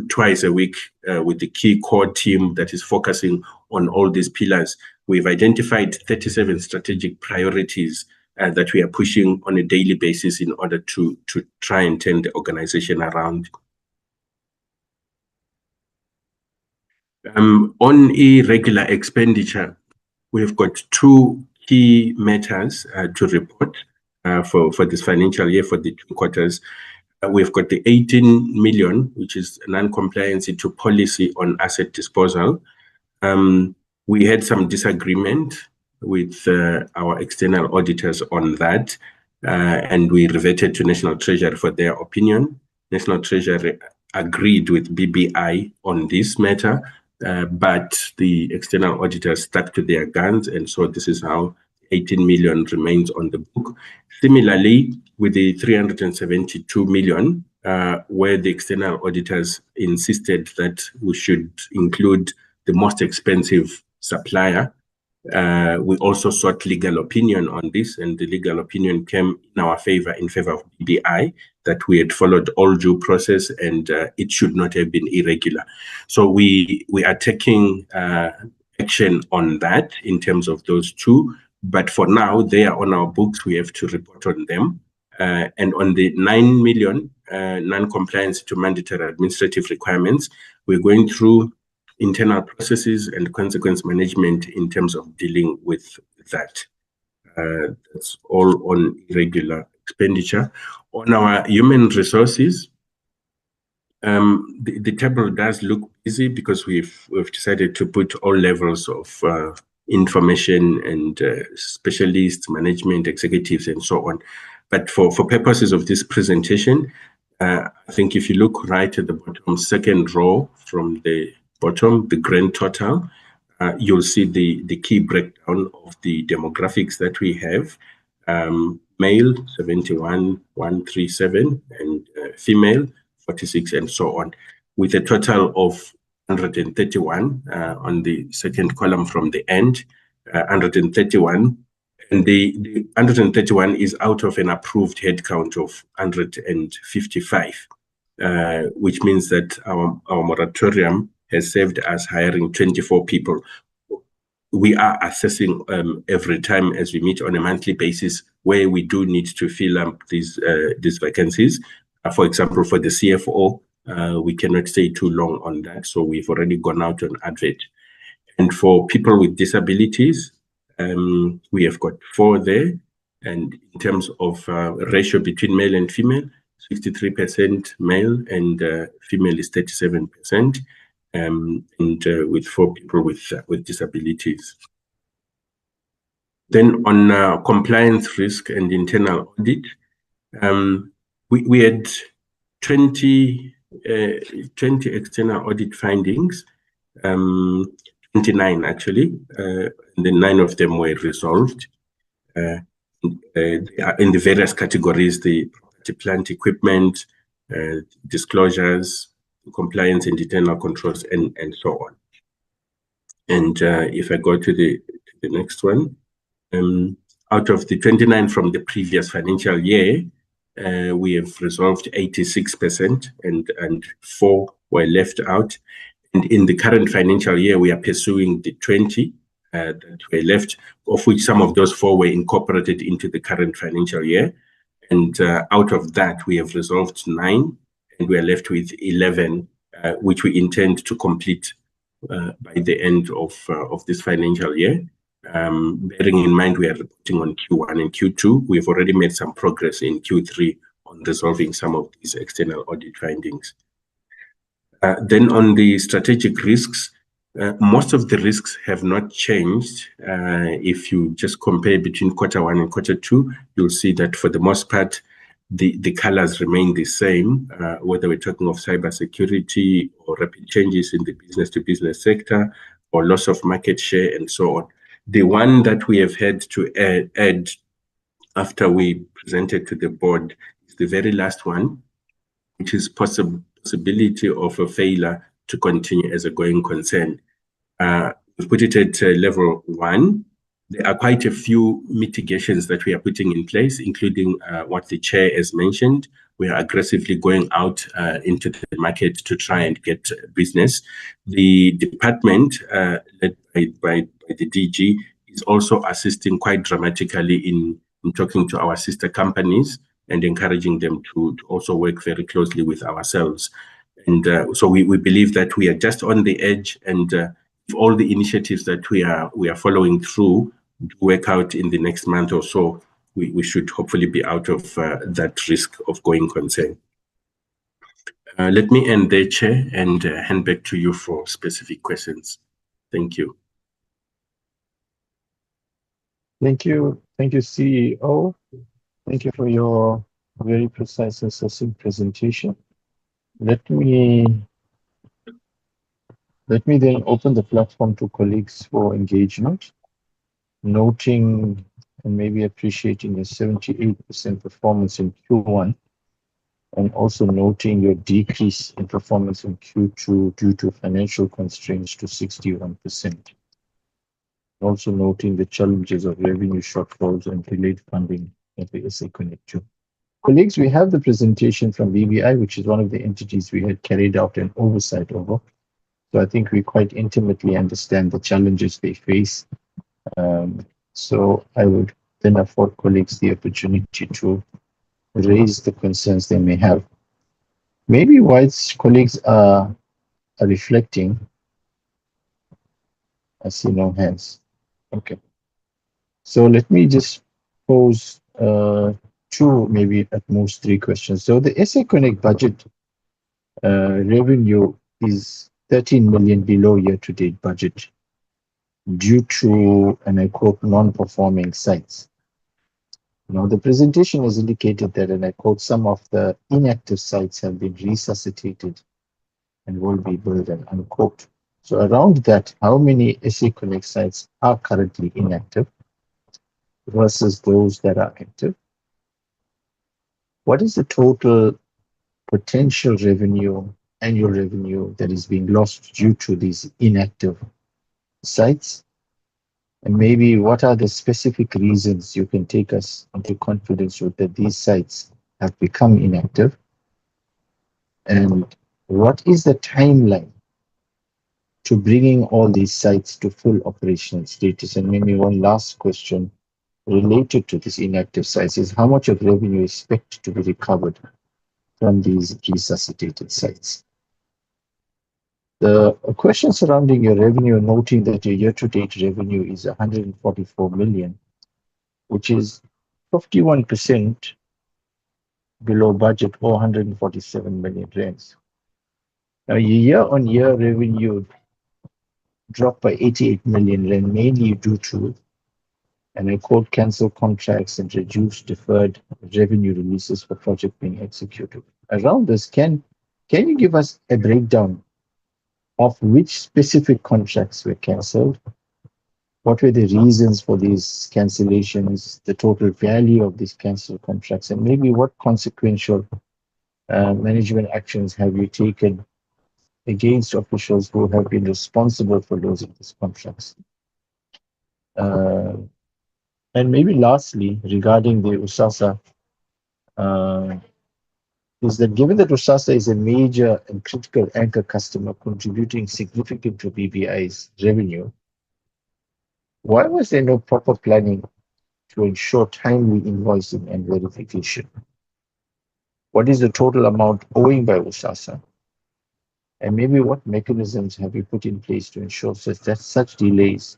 twice a week with the key core team that is focusing on all these pillars. We've identified 37 strategic priorities that we are pushing on a daily basis in order to try and turn the organization around. On irregular expenditure, we've got 2 key matters to report for this financial year, for the 2 quarters. We've got the 18 million, which is non-compliance to policy on asset disposal. We had some disagreement with our external auditors on that, and we reverted to National Treasury for their opinion. National Treasury agreed with BBI on this matter, but the external auditors stuck to their guns, and so this is how 18 million remains on the book. Similarly, with the 372 million, where the external auditors insisted that we should include the most expensive supplier, we also sought legal opinion on this, and the legal opinion came in our favor, in favor of BBI, that we had followed all due process and it should not have been irregular. So we are taking action on that in terms of those 2. But for now, they are on our books. We have to report on them. And on the 9 million non-compliance to mandatory administrative requirements, we're going through internal processes and consequence management in terms of dealing with that. That's all on irregular expenditure. On our human resources, the table does look busy because we've decided to put all levels of information and specialists, management, executives, and so on. But for purposes of this presentation, I think if you look right at the bottom, second row from the bottom, the grand total, you'll see the key breakdown of the demographics that we have. Male, 71,137, and female, 46, and so on, with a total of 131 on the second column from the end, 131. And the 131 is out of an approved headcount of 155, which means that our moratorium has saved us hiring 24 people. We are assessing every time as we meet on a monthly basis where we do need to fill up these vacancies. For example, for the CFO, we cannot stay too long on that, so we've already gone out on advert. And for people with disabilities, we have got 4 there. And in terms of ratio between male and female, 63% male and female is 37%, and with 4 people with disabilities. Then on compliance risk and internal audit, we had 20 external audit findings, 29 actually, and then 9 of them were resolved. In the various categories, the plant equipment, disclosures, compliance and internal controls, and so on. And if I go to the next one, out of the 29 from the previous financial year, we have resolved 86%, and 4 were left out. And in the current financial year, we are pursuing the 20 that were left, of which some of those 4 were incorporated into the current financial year. And out of that, we have resolved 9, and we are left with 11, which we intend to complete by the end of this financial year. Bearing in mind we are reporting on Q1 and Q2, we've already made some progress in Q3 on resolving some of these external audit findings. Then on the strategic risks, most of the risks have not changed. If you just compare between Q1 and Q2, you'll see that for the most part, the colors remain the same, whether we're talking of cybersecurity or rapid changes in the business-to-business sector or loss of market share and so on. The one that we have had to add after we presented to the board is the very last one, which is possibility of a failure to continue as a going concern. We put it at level 1. There are quite a few mitigations that we are putting in place, including what the chair has mentioned. We are aggressively going out into the market to try and get business. The department, led by the DG, is also assisting quite dramatically in talking to our sister companies and encouraging them to also work very closely with ourselves. And so we believe that we are just on the edge, and if all the initiatives that we are following through do work out in the next month or so, we should hopefully be out of that risk of going concern. Let me end there, Chair, and hand back to you for specific questions. Thank you. Thank you, CEO. Thank you for your very precise and succinct presentation. Let me then open the platform to colleagues for engagement, noting and maybe appreciating your 78% performance in Q1, and also noting your decrease in performance in Q2 due to financial constraints to 61%. Also noting the challenges of revenue shortfalls and delayed funding at the SA Connect 2. Colleagues, we have the presentation from BBI, which is one of the entities we had carried out an oversight over. So I think we quite intimately understand the challenges they face. So I would then afford colleagues the opportunity to raise the concerns they may have. Maybe whilst colleagues are reflecting, I see no hands. Okay. So let me just pose two, maybe at most three questions. So the SA Connect budget revenue is 13 million below year-to-date budget due to, and I quote, non-performing sites. Now, the presentation has indicated that, and I quote, some of the inactive sites have been resuscitated and will be billed, and unquote. So around that, how many SA Connect sites are currently inactive versus those that are active? What is the total potential revenue, annual revenue that is being lost due to these inactive sites? And maybe what are the specific reasons you can take us into confidence with that these sites have become inactive? And what is the timeline to bringing all these sites to full operational status? And maybe one last question related to this inactive sites is how much of revenue is expected to be recovered from these resuscitated sites? The question surrounding your revenue, noting that your year-to-date revenue is 144 million, which is 51% below budget, 447 million rands. Now, year-on-year revenue dropped by 88 million rand, mainly due to, and I quote, cancel contracts and reduced deferred revenue releases for project being executed. Around this, can you give us a breakdown of which specific contracts were cancelled? What were the reasons for these cancellations, the total value of these cancelled contracts, and maybe what consequential management actions have you taken against officials who have been responsible for losing these contracts? And maybe lastly, regarding the USAASA, is that given that USAASA is a major and critical anchor customer contributing significantly to BBI's revenue, why was there no proper planning to ensure timely invoicing and verification? What is the total amount owing by USAASA? And maybe what mechanisms have you put in place to ensure that such delays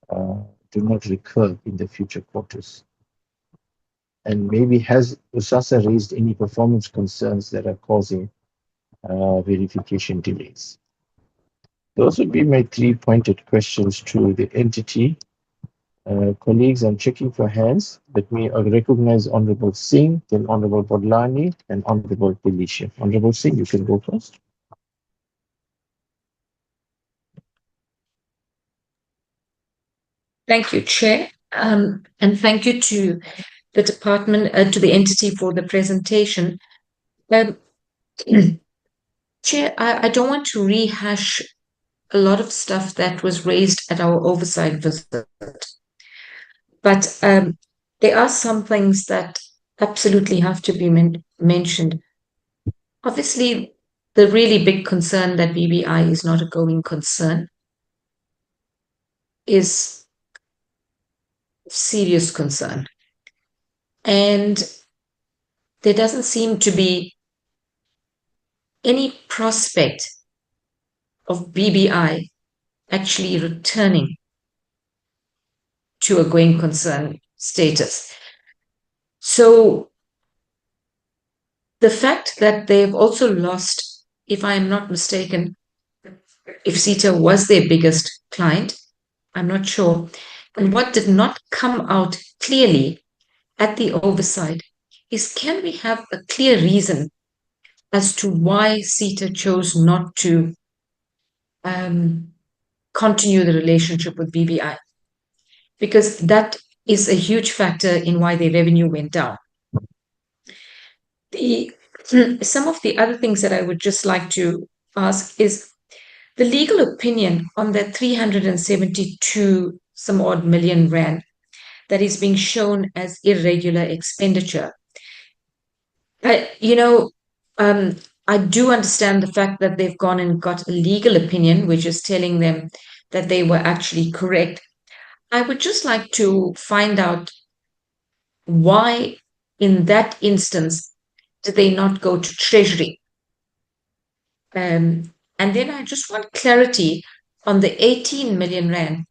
do not recur in the future quarters? And maybe has USAASA raised any performance concerns that are causing verification delays? Those would be my three pointed questions to the entity. Colleagues, I'm checking for hands. Let me recognize Honorable Singh, then Honorable Bodlani, and Honorable Felicia. Honorable Singh, you can go first. Thank you, Chair. And thank you to the department, to the entity for the presentation. Chair, I don't want to rehash a lot of stuff that was raised at our oversight visit, but there are some things that absolutely have to be mentioned. Obviously, the really big concern that BBI is not a going concern is serious concern. And there doesn't seem to be any prospect of BBI actually returning to a going concern status. So the fact that they've also lost, if I am not mistaken, if SETA was their biggest client, I'm not sure. And what did not come out clearly at the oversight is, can we have a clear reason as to why SETA chose not to continue the relationship with BBI? Because that is a huge factor in why their revenue went down. Some of the other things that I would just like to ask is the legal opinion on that 372 some odd million rand that is being shown as irregular expenditure. I do understand the fact that they've gone and got a legal opinion, which is telling them that they were actually correct. I would just like to find out why in that instance, did they not go to Treasury? And then I just want clarity on the 18 million rand.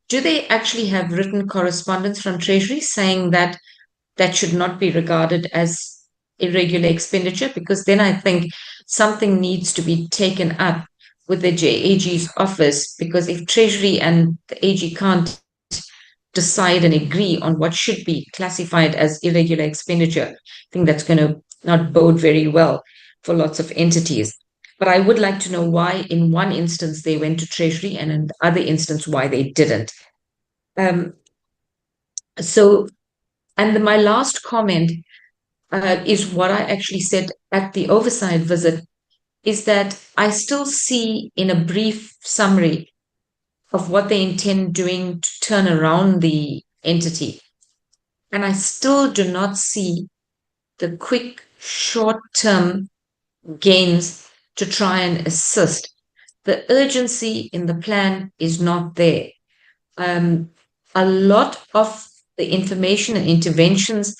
Do they actually have written correspondence from Treasury saying that that should not be regarded as irregular expenditure? Because then I think something needs to be taken up with the AG's office, because if Treasury and the AG can't decide and agree on what should be classified as irregular expenditure, I think that's going to not bode very well for lots of entities. But I would like to know why in one instance they went to Treasury and in the other instance why they didn't. And my last comment is what I actually said at the oversight visit, is that I still see in a brief summary of what they intend doing to turn around the entity. And I still do not see the quick short-term gains to try and assist. The urgency in the plan is not there. A lot of the information and interventions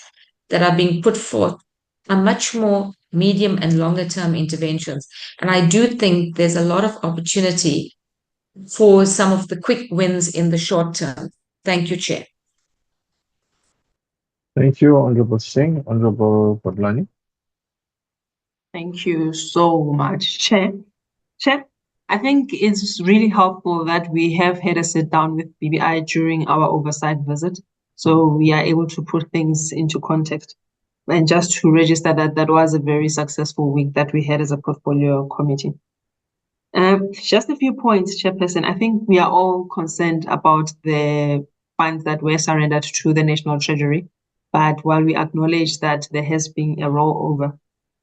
that are being put forth are much more medium and longer term interventions. And I do think there's a lot of opportunity for some of the quick wins in the short term. Thank you, Chair. Thank you, Honorable Singh. Honorable Padlani. Thank you so much, Chair. Chair, I think it's really helpful that we have had a sit down with BBI during our oversight visit, so we are able to put things into context. And just to register that was a very successful week that we had as a portfolio committee. Just a few points, Chairperson. I think we are all concerned about the funds that were surrendered to the National Treasury. But while we acknowledge that there has been a rollover,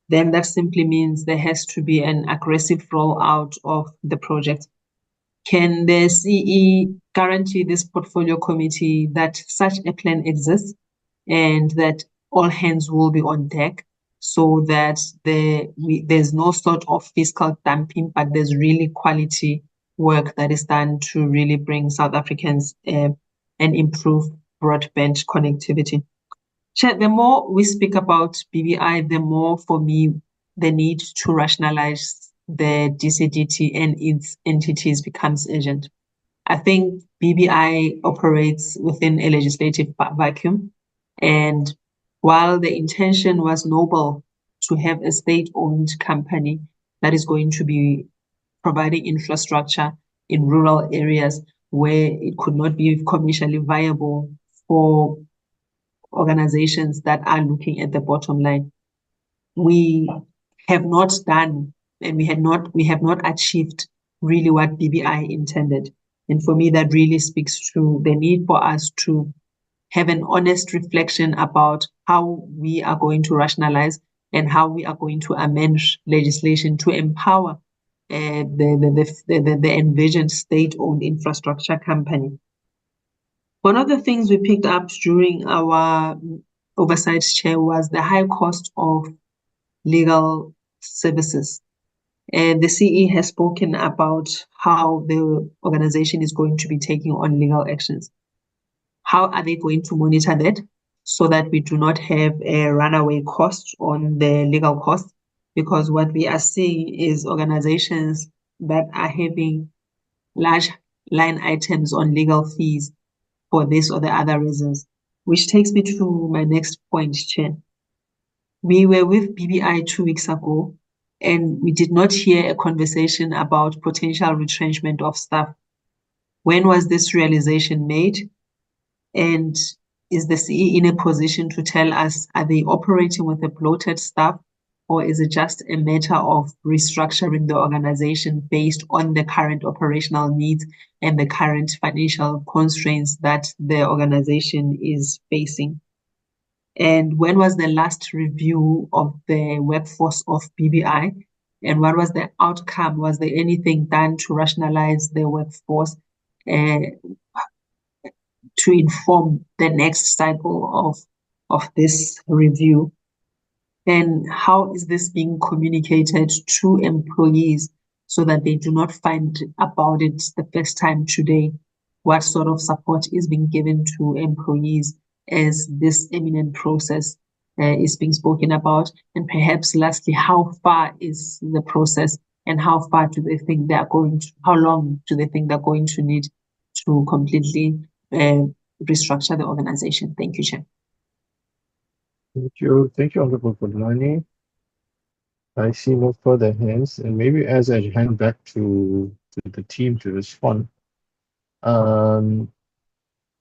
then that simply means there has to be an aggressive rollout of the project. Can the CE guarantee this portfolio committee that such a plan exists and that all hands will be on deck, so that there's no sort of fiscal dumping, but there's really quality work that is done to really bring South Africans and improve broadband connectivity? Chair, the more we speak about BBI, the more for me the need to rationalize the DCDT and its entities becomes urgent. I think BBI operates within a legislative vacuum, and while the intention was noble to have a state-owned company that is going to be providing infrastructure in rural areas where it could not be commercially viable for organizations that are looking at the bottom line, we have not done, and we have not achieved really what BBI intended. And for me, that really speaks to the need for us to have an honest reflection about how we are going to rationalize and how we are going to amend legislation to empower the envisioned state-owned infrastructure company. One of the things we picked up during our oversight, Chair, was the high cost of legal services. And the CE has spoken about how the organization is going to be taking on legal actions. How are they going to monitor that so that we do not have a runaway cost on the legal costs? Because what we are seeing is organizations that are having large line items on legal fees for this or the other reasons, which takes me to my next point, Chair. We were with BBI 2 weeks ago, and we did not hear a conversation about potential retrenchment of staff. When was this realization made? And is the CE in a position to tell us, are they operating with a bloated staff, or is it just a matter of restructuring the organization based on the current operational needs and the current financial constraints that the organization is facing? And when was the last review of the workforce of BBI? And what was the outcome? Was there anything done to rationalize the workforce to inform the next cycle of this review? And how is this being communicated to employees so that they do not find about it the first time today? What sort of support is being given to employees as this imminent process is being spoken about? And perhaps lastly, how far is the process and how far do they think they are going to, how long do they think they're going to need to completely restructure the organization? Thank you, Chair. Thank you, Honorable Kudlani. I see no further hands, and maybe as I hand back to the team to respond,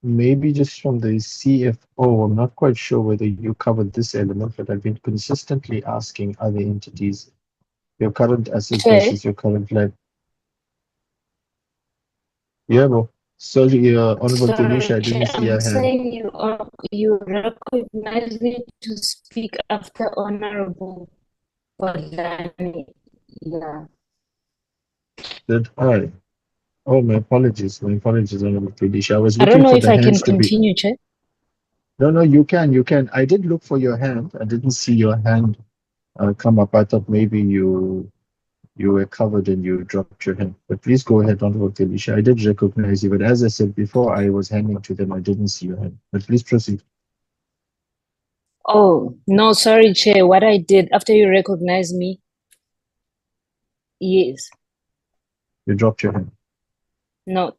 maybe just from the CFO, I'm not quite sure whether you covered this element, but I've been consistently asking other entities, your current asset versus your current life. Yeah, well, sorry, Honorable Tanisha, I didn't see your hand. Saying you recognize me to speak after Honorable Kudlani. Yeah. Did I? Oh, my apologies, Honorable Tanisha. I was I don't looking know for if the I can hands to be. continue, Chair. No, you can. I did look for your hand. I didn't see your hand come up. I thought maybe you were covered and you dropped your hand. But please go ahead, Honorable Tanisha. I did recognize you, but as I said before, I was handing to them. I didn't see your hand. But please proceed. Oh, no, sorry, Chair. What I did after you recognized me, yes. You dropped your hand. No,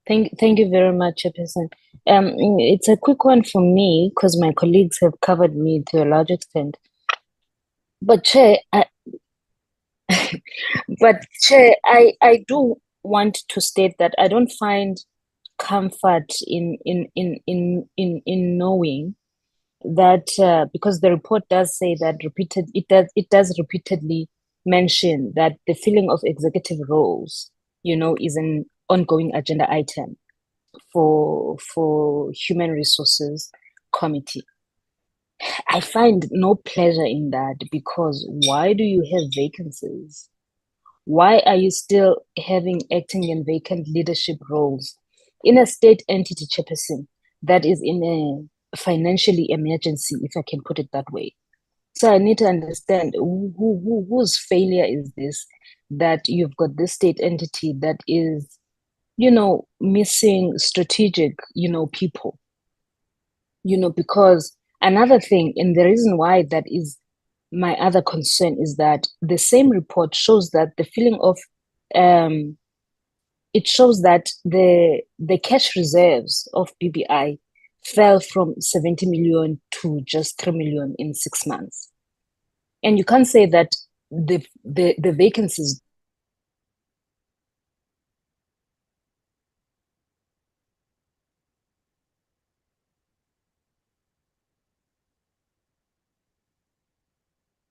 thank you very much, Chairperson. It's a quick one for me because my colleagues have covered me to a large extent. But Chair, I do want to state that I don't find comfort in knowing that because the report does say that it does repeatedly mention that the filling of executive roles, is an ongoing agenda item for Human Resources Committee. I find no pleasure in that because why do you have vacancies? Why are you still having acting and vacant leadership roles in a state entity, Chairperson, that is in a financially emergency, if I can put it that way? So I need to understand whose failure is this, that you've got this state entity that is, missing strategic, people, because another thing, and the reason why that is my other concern is that the same report shows that the filling of it shows that the cash reserves of BBI fell from 70 million to just 3 million in 6 months. And you can't say that the vacancies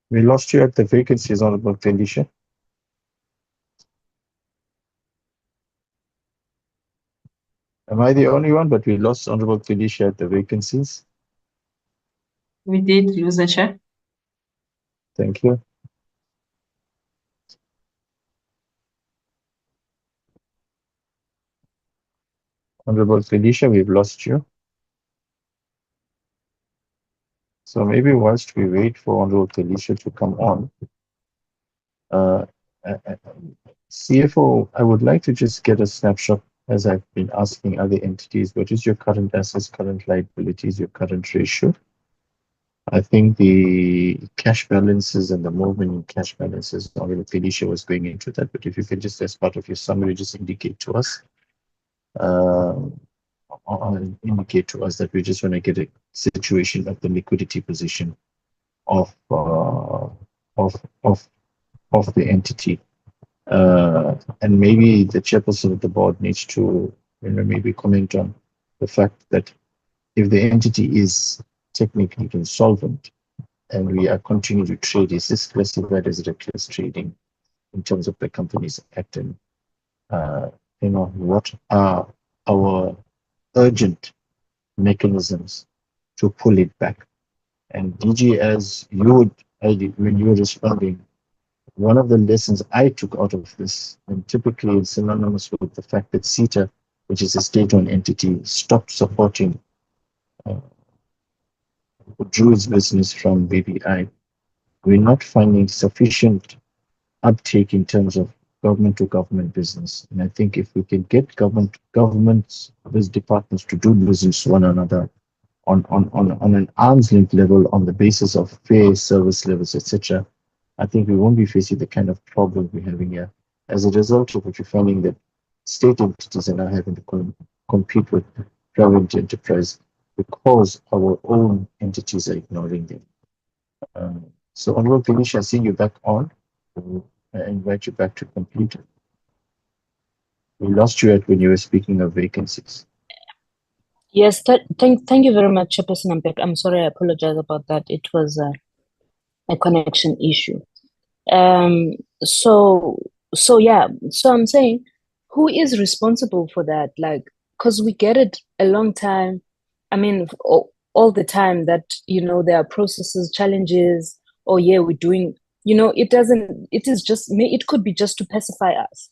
We lost you at the vacancies, Honorable Tanisha. Am I the only one? But we lost Honorable Tanisha at the vacancies. We did lose a Chair. Thank you. Honorable Tanisha, we've lost you. So maybe whilst we wait for Honorable Tanisha to come on, CFO, I would like to just get a snapshot, as I've been asking other entities, what is your current assets, current liabilities, your current ratio? I think the cash balances and the movement in cash balances, Honorable Tanisha was going into that, but if you could just, as part of your summary, just indicate to us that we just want to get a situation of the liquidity position of the entity, and maybe the chairperson of the board needs to maybe comment on the fact that if the entity is technically insolvent and we are continuing to trade, is this classified as reckless trading in terms of the Companies Act? And what are our urgent mechanisms to pull it back? And DG, as you would, when you were responding, one of the lessons I took out of this, and typically it's synonymous with the fact that CETA, which is a state-owned entity, stopped supporting drew its business from BBI. We're not finding sufficient uptake in terms of government-to-government business. And I think if we can get governments, these departments to do business with one another on an arm's length level on the basis of fair service levels, etc., I think we won't be facing the kind of problem we're having here. As a result of which, we're finding that state entities are now having to compete with private enterprise because our own entities are ignoring them. So, Honorable Felicia, I see you back on. I invite you back to complete. We lost you when you were speaking of vacancies. Yes, thank you very much, Chairperson. I'm back. I'm sorry, I apologize about that. It was a connection issue. So yeah, so I'm saying, who is responsible for that? Like, because we get it a long time. I mean, all the time that, you know, there are processes, challenges, oh yeah, we're doing, you know, it could be just to pacify us,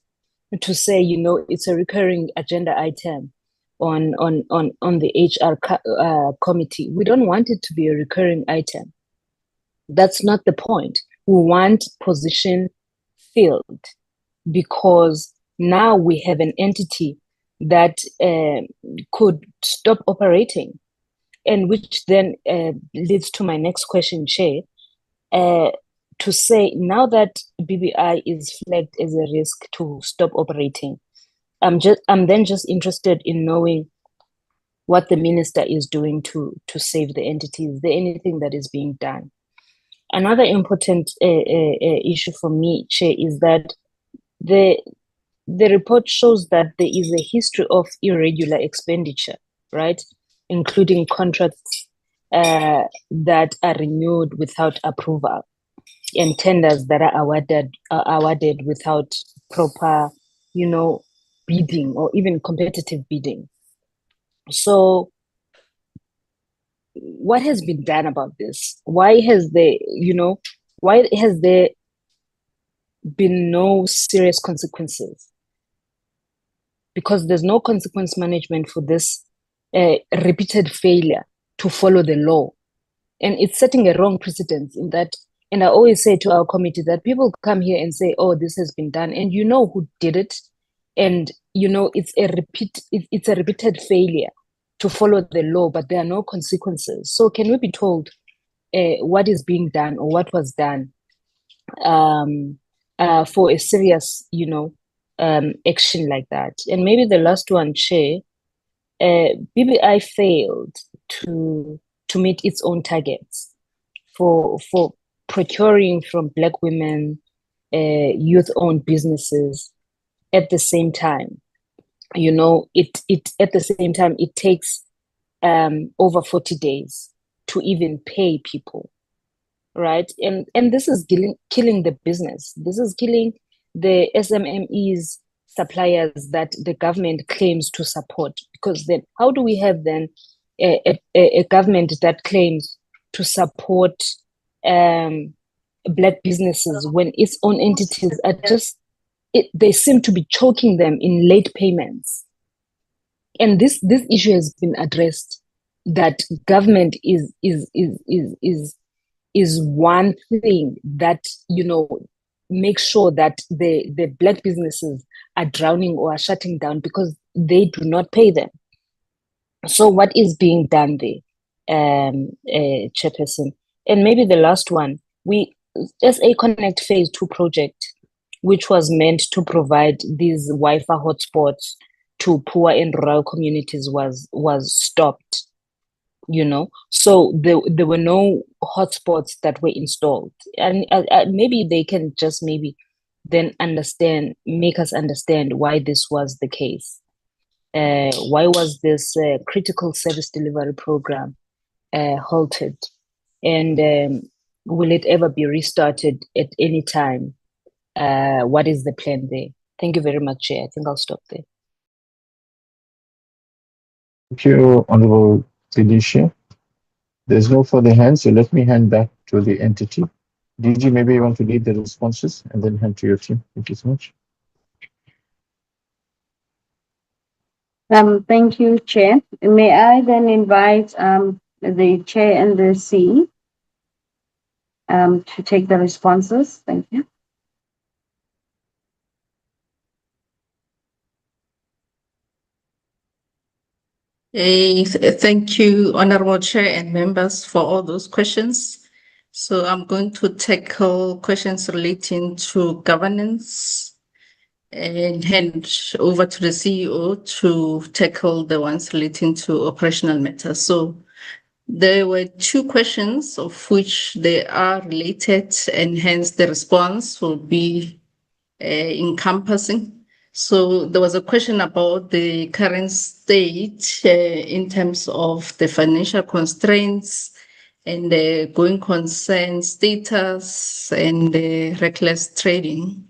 to say, you know, it's a recurring agenda item on the HR committee. We don't want it to be a recurring item. That's not the point. We want position filled, because now we have an entity that could stop operating, and which then leads to my next question, Chair, to say, now that BBI is flagged as a risk to stop operating, I'm then just interested in knowing what the minister is doing to save the entity. Is there anything that is being done? Another important issue for me, Chair, is that the report shows that there is a history of irregular expenditure, right? Including contracts that are renewed without approval, and tenders that are awarded without proper, you know, bidding or even competitive bidding. So what has been done about this? Why has there been no serious consequences? Because there's no consequence management for this repeated failure to follow the law. And it's setting a wrong precedence in that. And I always say to our committee that people come here and say, oh, this has been done, and you know who did it. And, you know, it's a repeated failure to follow the law, but there are no consequences. So can we be told what is being done, or what was done for a serious, you know, action like that? And maybe the last one, Chair, BBI failed to meet its own targets for procuring from Black women, youth-owned businesses. At the same time, you know, it takes over 40 days to even pay people, right? And this is killing the business. This is killing the SMMEs, suppliers that the government claims to support. Because then how do we have then a government that claims to support Black businesses when its own entities are just, they seem to be choking them in late payments? And this issue has been addressed, that government is one thing that, you know, make sure that the Black businesses are drowning or are shutting down because they do not pay them. So what is being done there, Chairperson? And maybe the last one, SA Connect Phase 2 project, which was meant to provide these Wi-Fi hotspots to poor and rural communities, was stopped, you know. So there were no hotspots that were installed. And maybe they can just maybe then make us understand why this was the case. Why was this critical service delivery program halted? And will it ever be restarted at any time? What is the plan there? Thank you very much, Chair. I think I'll stop there. Thank you, Honorable Felicia. There's no further hands, so let me hand back to the entity. DG, maybe you want to lead the responses and then hand to your team. Thank you so much. Thank you, Chair. May I then invite the Chair and the C to take the responses? Thank you. Thank you, Honorable Chair and members, for all those questions. So I'm going to tackle questions relating to governance and hand over to the CEO to tackle the ones relating to operational matters. So there were two questions of which they are related, and hence the response will be encompassing. So there was a question about the current state in terms of the financial constraints and the going concern status and the reckless trading.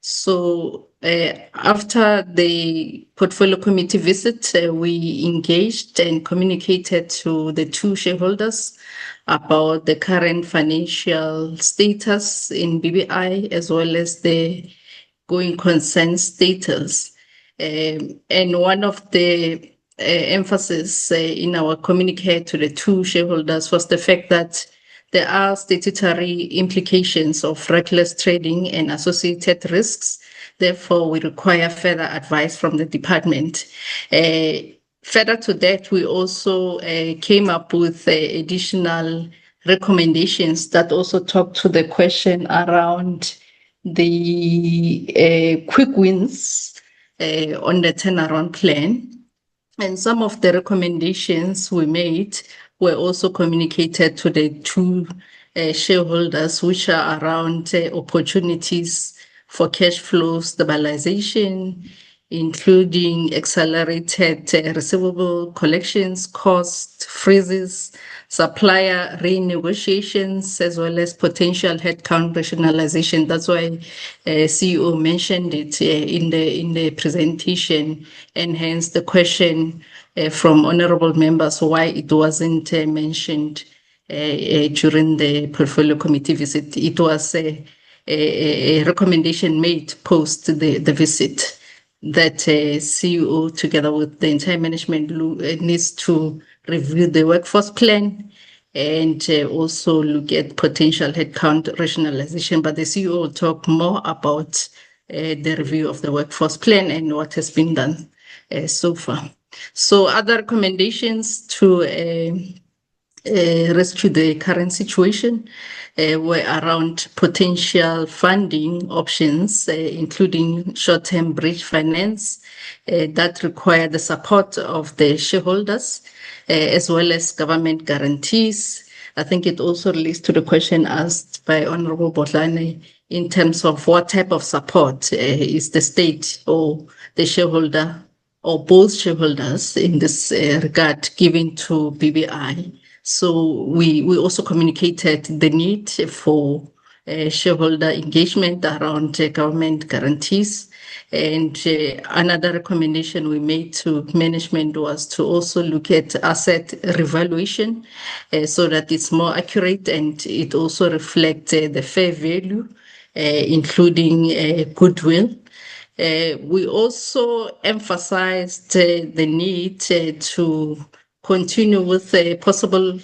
So after the portfolio committee visit, we engaged and communicated to the two shareholders about the current financial status in BBI as well as the going concern status. And one of the emphasis in our communique to the two shareholders was the fact that there are statutory implications of reckless trading and associated risks. Therefore, we require further advice from the department. Further to that, we also came up with additional recommendations that also talk to the question around the quick wins on the turnaround plan. And some of the recommendations we made were also communicated to the two shareholders, which are around opportunities for cash flow stabilization, including accelerated receivable collections, cost freezes, supplier renegotiations, as well as potential headcount rationalization. That's why CEO mentioned it in the presentation, and hence the question from honorable members why it wasn't mentioned during the portfolio committee visit. It was a recommendation made post the visit that CEO, together with the entire management, needs to review the workforce plan and also look at potential headcount rationalization. But the CEO will talk more about the review of the workforce plan and what has been done so far. So other recommendations to rescue the current situation were around potential funding options, including short-term bridge finance that require the support of the shareholders, as well as government guarantees. I think it also relates to the question asked by Honorable Botlane in terms of what type of support is the state or the shareholder or both shareholders in this regard giving to BBI. So we also communicated the need for shareholder engagement around government guarantees. And another recommendation we made to management was to also look at asset revaluation so that it's more accurate and it also reflects the fair value, including goodwill. We also emphasized the need to continue with possible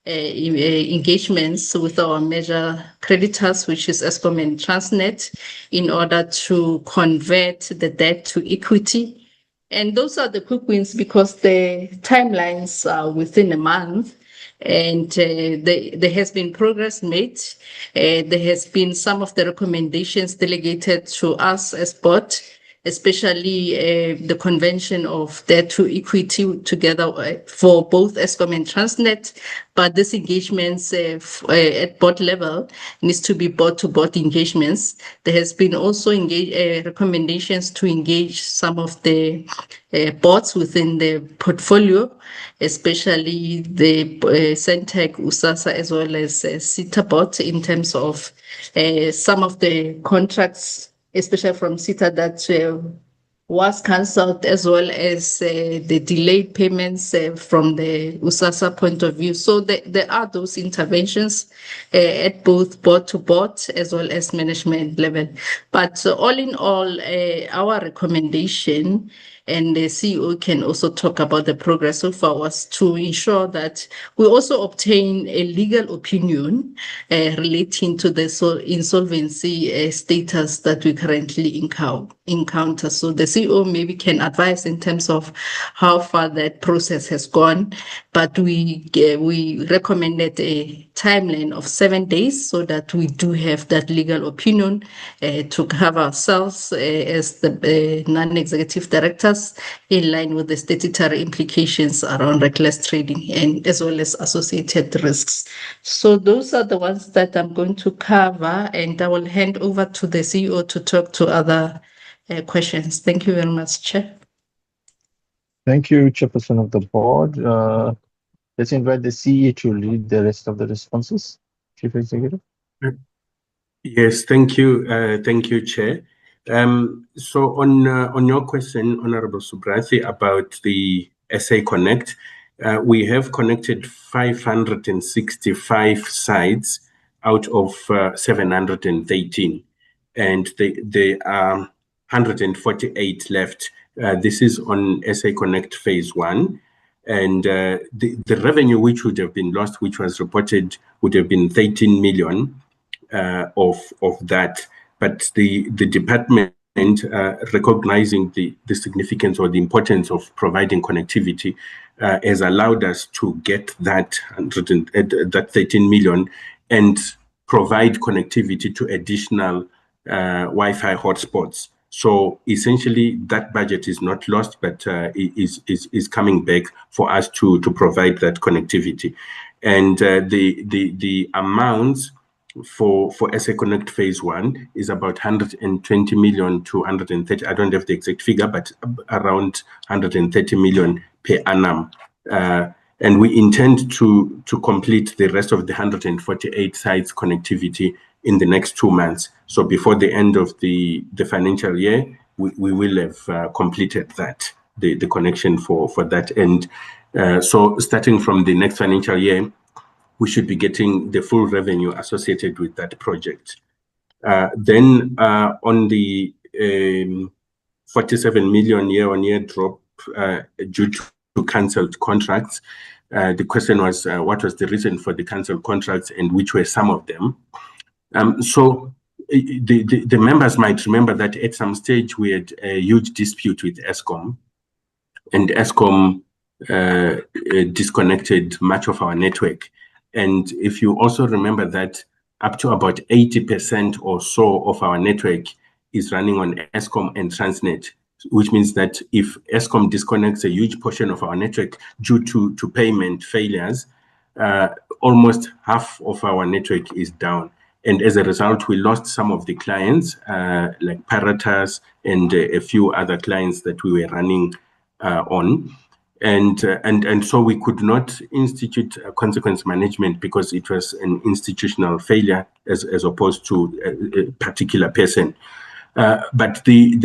engagements with our major creditors, which is Eskom and Transnet, in order to convert the debt to equity. And those are the quick wins because the timelines are within a month. And there has been progress made. There has been some of the recommendations delegated to us as board, especially the convention of debt to equity together for both Eskom and Transnet. But these engagements at board level needs to be board-to-board engagements. There has been also recommendations to engage some of the boards within the portfolio, especially the Sentech, USAASA, as well as SITA board in terms of some of the contracts, especially from SITA that was cancelled, as well as the delayed payments from the USAASA point of view. So there are those interventions at both board to board as well as management level. But all in all, our recommendation and the CEO can also talk about the progress so far, was to ensure that we also obtain a legal opinion relating to the insolvency status that we currently encounter. So the CEO maybe can advise in terms of how far that process has gone, but we recommended a timeline of 7 days so that we do have that legal opinion to cover ourselves as the non-executive directors in line with the statutory implications around reckless trading and as well as associated risks. So those are the ones that I'm going to cover, and I will hand over to the CEO to talk to other questions. Thank you very much, Chair. Thank you, Chairperson of the board. Let's invite the CEO to read the rest of the responses. Chief Executive. Yes, thank you, Chair. So on your question, Honorable Subrathi, about the SA Connect, we have connected 565 sites out of 713, and there are 148 left. This is on SA Connect Phase 1. And the revenue which would have been lost, which was reported, would have been 13 million of that. But the department, recognizing the significance or the importance of providing connectivity, has allowed us to get that 13 million and provide connectivity to additional Wi-Fi hotspots. So essentially, that budget is not lost, but is coming back for us to provide that connectivity. And the amounts for SA Connect Phase 1 is about 120 million to 130. I don't have the exact figure, but around 130 million per annum. And we intend to complete the rest of the 148 sites connectivity in the next 2 months. So before the end of the financial year, we will have completed that, the connection for that. And so starting from the next financial year, we should be getting the full revenue associated with that project. Then on the 47 million year-on-year drop due to cancelled contracts, the question was, what was the reason for the cancelled contracts and which were some of them? So the members might remember that at some stage we had a huge dispute with Eskom, and Eskom disconnected much of our network. And if you also remember that up to about 80% or so of our network is running on Eskom and Transnet, which means that if Eskom disconnects a huge portion of our network due to payment failures, almost half of our network is down. And as a result, we lost some of the clients, like Paratas and a few other clients that we were running on. And so we could not institute a consequence management because it was an institutional failure as opposed to a particular person. But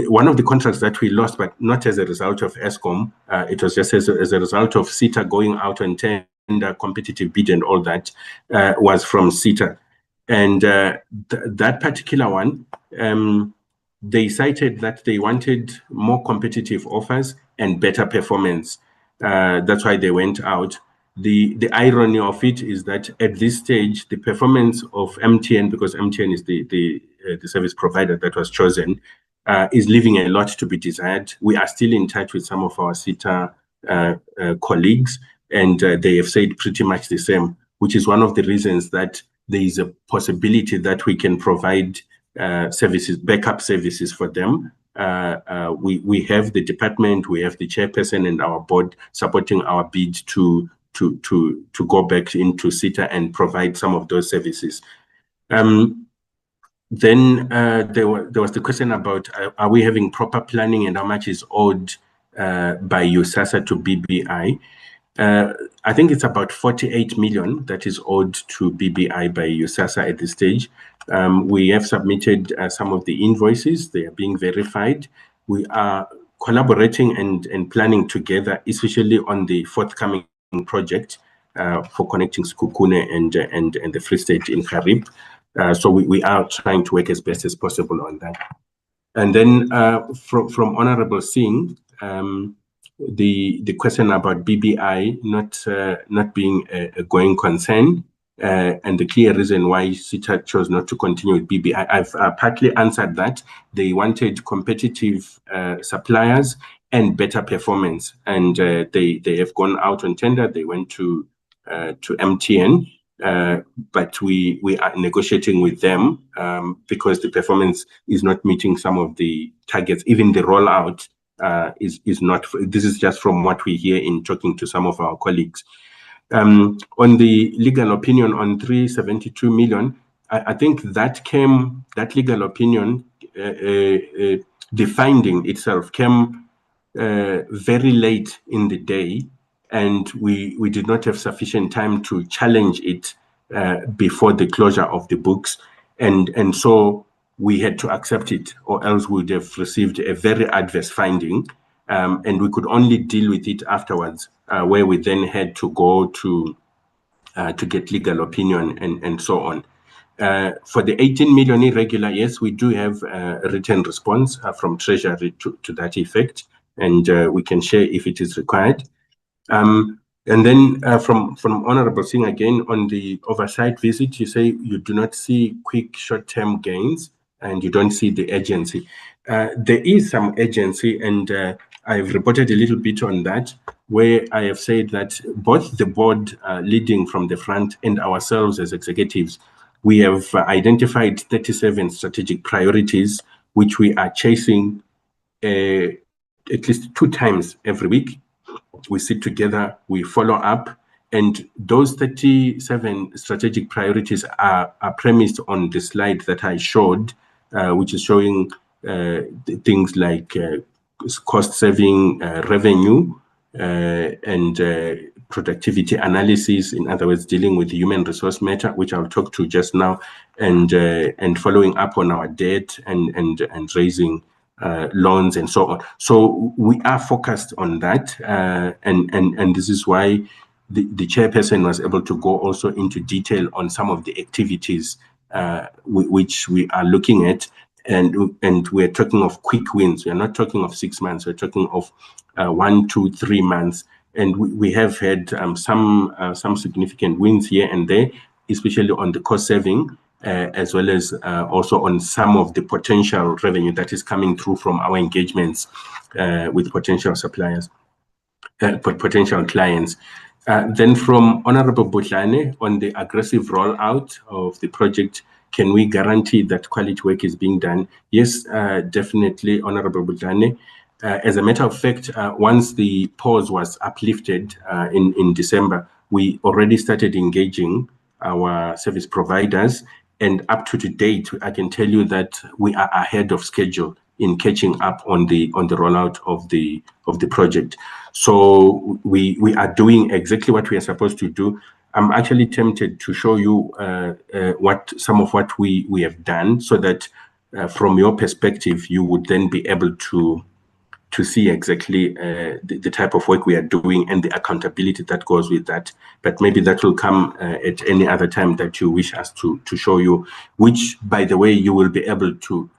one of the contracts that we lost, but not as a result of Eskom, it was just as a result of SITA going out on tender, competitive bid and all that, was from SITA. And that particular one, they cited that they wanted more competitive offers and better performance. That's why they went out. The irony of it is that at this stage, the performance of MTN, because MTN is the service provider that was chosen, is leaving a lot to be desired. We are still in touch with some of our SITA colleagues, and they have said pretty much the same, which is one of the reasons that there is a possibility that we can provide services, backup services for them. We have the department, we have the chairperson and our board supporting our bid to go back into SITA and provide some of those services. Then there was the question about are we having proper planning and how much is owed by USAASA to BBI. I think it's about 48 million that is owed to BBI by USAASA at this stage. We have submitted some of the invoices. They are being verified. We are collaborating and planning together, especially on the forthcoming project for connecting Sekhukhune and the Free State in Kharib. So we are trying to work as best as possible on that. And then from Honorable Singh, the question about BBI not being a going concern, and the clear reason why SETA chose not to continue with BBI. I've partly answered that. They wanted competitive suppliers and better performance, and they have gone out on tender. They went to MTN, but we are negotiating with them because the performance is not meeting some of the targets. Even the rollout is not. This is just from what we hear in talking to some of our colleagues. On the legal opinion on 372 million, I think that legal opinion, the finding itself came very late in the day, and we did not have sufficient time to challenge it before the closure of the books, and so we had to accept it, or else we would have received a very adverse finding, and we could only deal with it afterwards, where we then had to go to get legal opinion and so on. For the 18 million irregular, yes, we do have a written response from Treasury to that effect, and we can share if it is required. And then from Honorable Singh again on the oversight visit, you say you do not see quick short-term gains and you don't see the urgency. There is some urgency, and I've reported a little bit on that, where I have said that both the board leading from the front and ourselves as executives, we have identified 37 strategic priorities, which we are chasing at least 2 times every week. We sit together, we follow up, and those 37 strategic priorities are premised on the slide that I showed, which is showing things like cost saving, revenue, and productivity analysis. In other words, dealing with the human resource matter, which I'll talk to just now, and following up on our debt and raising loans and so on. So we are focused on that, and this is why the chairperson was able to go also into detail on some of the activities which we are looking at, and we're talking of quick wins. We're not talking of 6 months. We're talking of 1, 2, 3 months, and we have had some significant wins here and there, especially on the cost saving. As well as also on some of the potential revenue that is coming through from our engagements with potential suppliers, potential clients. Then from Honorable Butlane on the aggressive rollout of the project, can we guarantee that quality work is being done? Yes, definitely, Honorable Butlane. As a matter of fact, once the pause was uplifted in December, we already started engaging our service providers. And up to date, I can tell you that we are ahead of schedule in catching up on the rollout of the project. So we are doing exactly what we are supposed to do. I'm actually tempted to show you some of what we have done, so that from your perspective, you would then be able to see exactly the type of work we are doing and the accountability that goes with that. But maybe that will come at any other time that you wish us to show you, which, by the way, you will be able to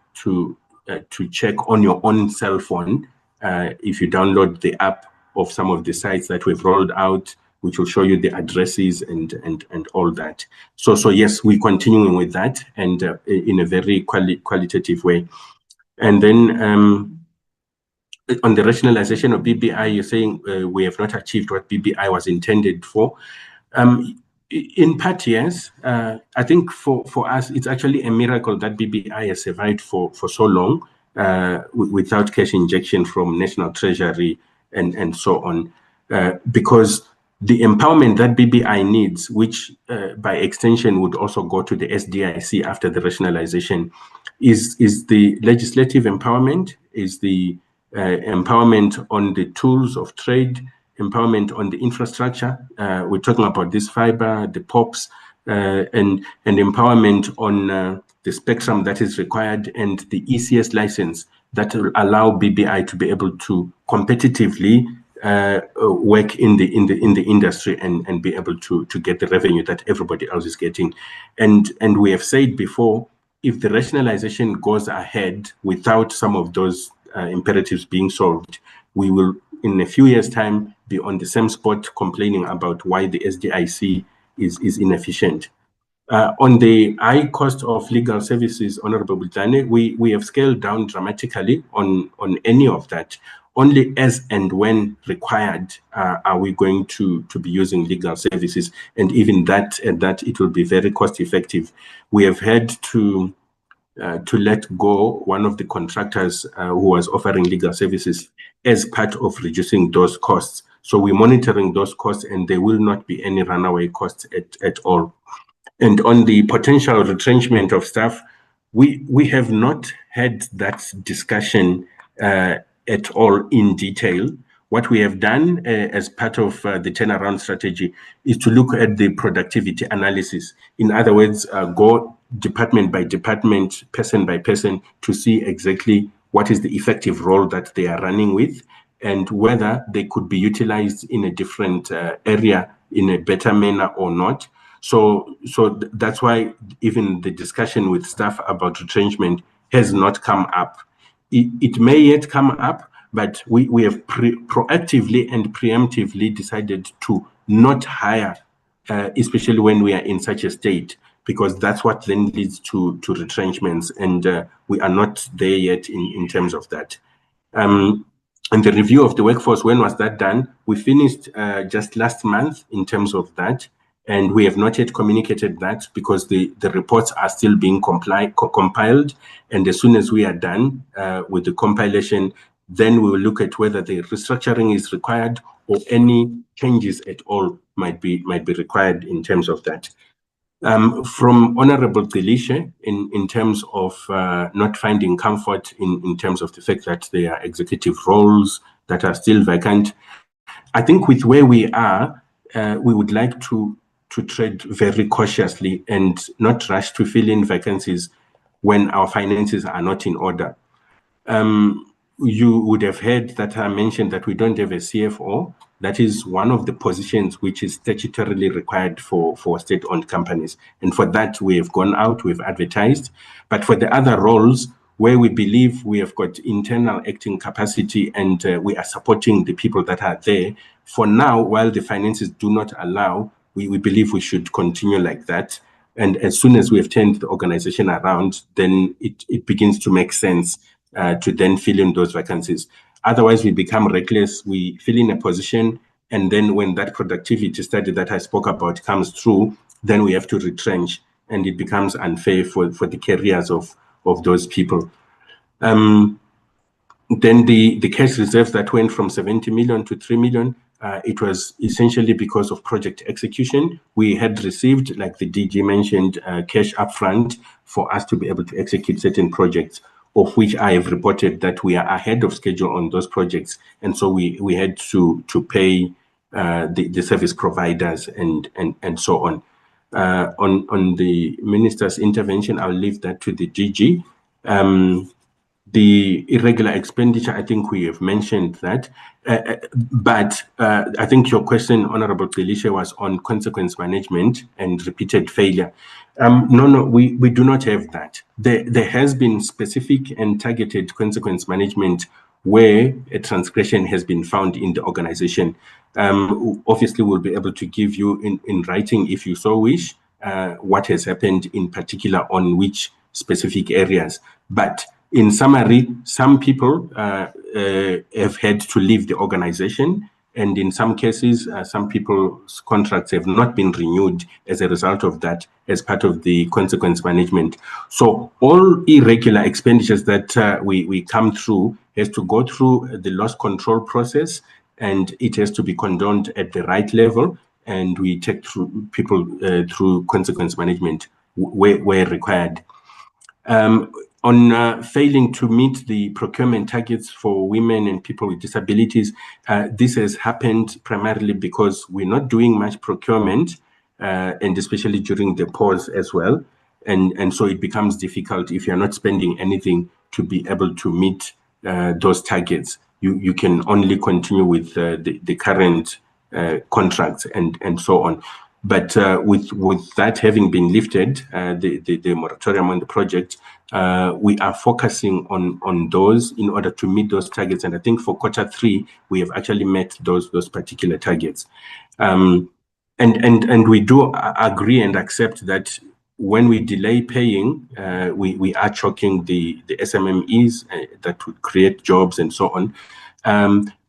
check on your own cell phone if you download the app of some of the sites that we've rolled out, which will show you the addresses and all that. So yes, we're continuing with that, and in a very qualitative way. And then on the rationalization of BBI, you're saying we have not achieved what BBI was intended for. In part, yes. I think for us, it's actually a miracle that BBI has survived for so long without cash injection from National Treasury and so on. Because the empowerment that BBI needs, which by extension would also go to the SDIC after the rationalization, is the legislative empowerment, is the empowerment on the tools of trade, empowerment on the infrastructure. We're talking about this fiber, the POPs, and empowerment on the spectrum that is required, and the ECS license that will allow BBI to be able to competitively work in the industry and be able to get the revenue that everybody else is getting. And we have said before, if the rationalization goes ahead without some of those imperatives being solved, we will, in a few years' time, be on the same spot complaining about why the SDIC is inefficient. On the high cost of legal services, Honorable Bultane, we have scaled down dramatically on any of that. Only as and when required are we going to be using legal services, and even that it will be very cost effective. We have had to let go one of the contractors who was offering legal services as part of reducing those costs. So we're monitoring those costs, and there will not be any runaway costs at all. And on the potential retrenchment of staff, we have not had that discussion at all in detail. What we have done as part of the turnaround strategy is to look at the productivity analysis. In other words, go department by department, person by person, to see exactly what is the effective role that they are running with, and whether they could be utilized in a different area in a better manner or not. So that's why even the discussion with staff about retrenchment has not come up. It may yet come up, but we have proactively and preemptively decided to not hire, especially when we are in such a state, because that's what then leads to retrenchments, and we are not there yet in terms of that. And the review of the workforce, when was that done? We finished just last month in terms of that. And we have not yet communicated that because the reports are still being compiled. And as soon as we are done with the compilation, then we will look at whether the restructuring is required or any changes at all might be required in terms of that. From Honorable Delisha, in terms of not finding comfort in terms of the fact that there are executive roles that are still vacant, I think with where we are, we would like to tread very cautiously and not rush to fill in vacancies when our finances are not in order. You would have heard that I mentioned that we don't have a CFO. That is one of the positions which is statutorily required for state-owned companies. And for that, we have gone out, we've advertised. But for the other roles, where we believe we have got internal acting capacity and we are supporting the people that are there, for now, while the finances do not allow, we believe we should continue like that. And as soon as we have turned the organization around, then it begins to make sense to then fill in those vacancies. Otherwise, we become reckless. We fill in a position, and then when that productivity study that I spoke about comes through, then we have to retrench, and it becomes unfair for the careers of those people. Then the cash reserves that went from 70 million to 3 million, it was essentially because of project execution. We had received, like the DG mentioned, cash upfront for us to be able to execute certain projects, of which I have reported that we are ahead of schedule on those projects. And so we had to pay the service providers and so on. On the minister's intervention, I'll leave that to the DG. The irregular expenditure, I think we have mentioned that. But I think your question, Honorable Delisha, was on consequence management and repeated failure. No, we do not have that. There has been specific and targeted consequence management where a transgression has been found in the organization. Obviously, we'll be able to give you in writing, if you so wish, what has happened in particular on which specific areas. But in summary, some people have had to leave the organization, and in some cases, some people's contracts have not been renewed as a result of that, as part of the consequence management. So all irregular expenditures that we come through has to go through the loss control process, and it has to be condoned at the right level, and we take through people through consequence management where required. On failing to meet the procurement targets for women and people with disabilities, this has happened primarily because we're not doing much procurement, and especially during the pause as well. And so it becomes difficult if you're not spending anything to be able to meet those targets. You can only continue with the current contracts and so on. But with that having been lifted, the moratorium on the project, we are focusing on those in order to meet those targets. And I think for Q3, we have actually met those particular targets. And we do agree and accept that when we delay paying, we are choking the SMMEs that would create jobs and so on.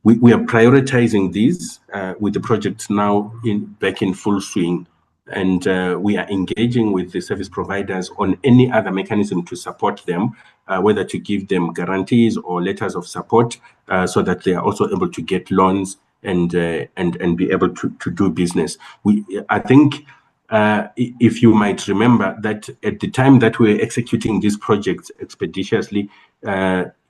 We are prioritizing these with the project now back in full swing, and we are engaging with the service providers on any other mechanism to support them, whether to give them guarantees or letters of support, so that they are also able to get loans and be able to do business. I think if you might remember that at the time that we were executing these projects expeditiously,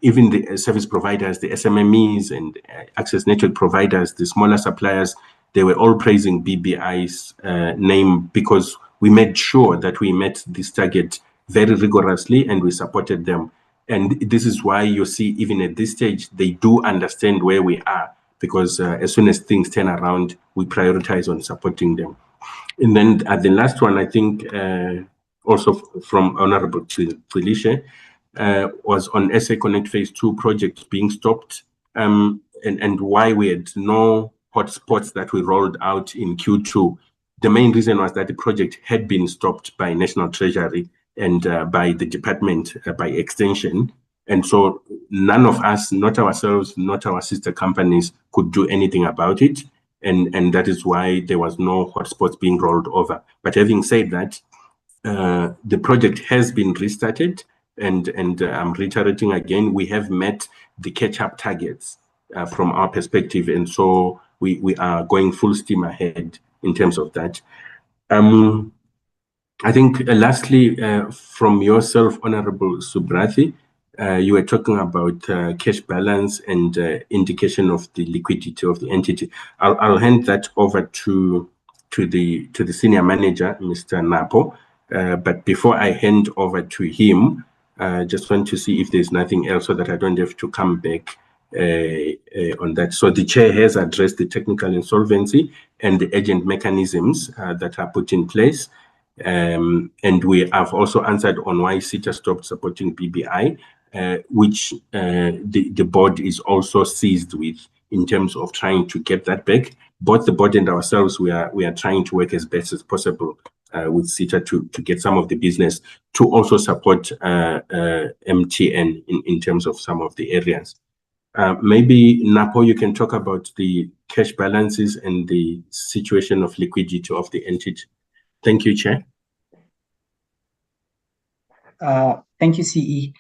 even the service providers, the SMMEs and access network providers, the smaller suppliers, they were all praising BBI's name because we made sure that we met this target very rigorously and we supported them. And this is why you see, even at this stage, they do understand where we are, because as soon as things turn around, we prioritize on supporting them. And then the last one, I think, also from Honorable Twilishe, was on SA Connect Phase 2 project being stopped, and why we had no hotspots that we rolled out in Q2. The main reason was that the project had been stopped by National Treasury and by the department by extension. And so none of us, not ourselves, not our sister companies, could do anything about it. And that is why there was no hotspots being rolled over. But having said that, the project has been restarted, and I'm reiterating again, we have met the catch-up targets from our perspective, and so we are going full steam ahead in terms of that. I think lastly, from yourself, Honorable Subrathi, you were talking about cash balance and indication of the liquidity of the entity. I'll hand that over to the senior manager, Mr. Napo. But before I hand over to him, I just want to see if there's nothing else so that I don't have to come back on that. So the chair has addressed the technical insolvency and the agent mechanisms that are put in place. And we have also answered on why SITA stopped supporting BBI, which the board is also seized with in terms of trying to get that back. Both the board and ourselves, we are trying to work as best as possible with SITA to get some of the business to also support MTN in terms of some of the areas. Maybe, Napo, you can talk about the cash balances and the situation of liquidity of the entity. Thank you, Chair. Thank you, CE.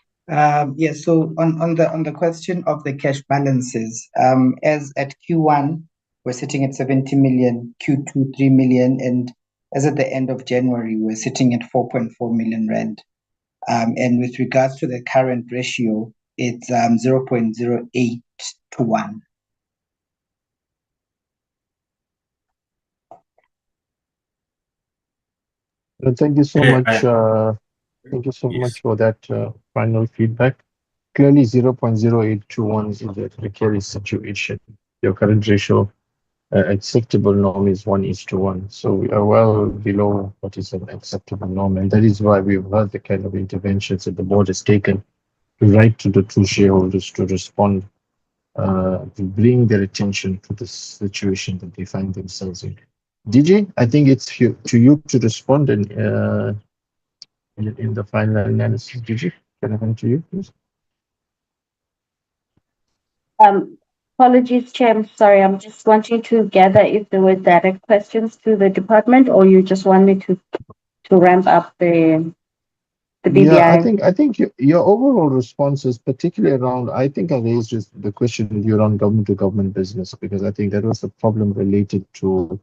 Yes, so on the question of the cash balances, as at Q1, we're sitting at 70 million, Q2, 3 million, and as at the end of January, we're sitting at 4.4 million rand. And with regards to the current ratio, it's 0.08 to 1. Thank you so much. Thank you so much for that final feedback. Clearly, 0.08 to 1 is a precarious situation. Your current ratio, acceptable norm is 1:1. So we are well below what is an acceptable norm. And that is why we've heard the kind of interventions that the board has taken to write to the two shareholders to respond, to bring their attention to the situation that they find themselves in. DG, I think it's to you to respond and in the final analysis. DG, can I hand to you, please? Apologies, Chair. I'm sorry. I'm just wanting to gather if there were direct questions to the department, or you just want me to ramp up the BBI. Yeah, I think your overall responses, particularly around, I think I raised just the question with you around government to government business, because I think that was the problem related to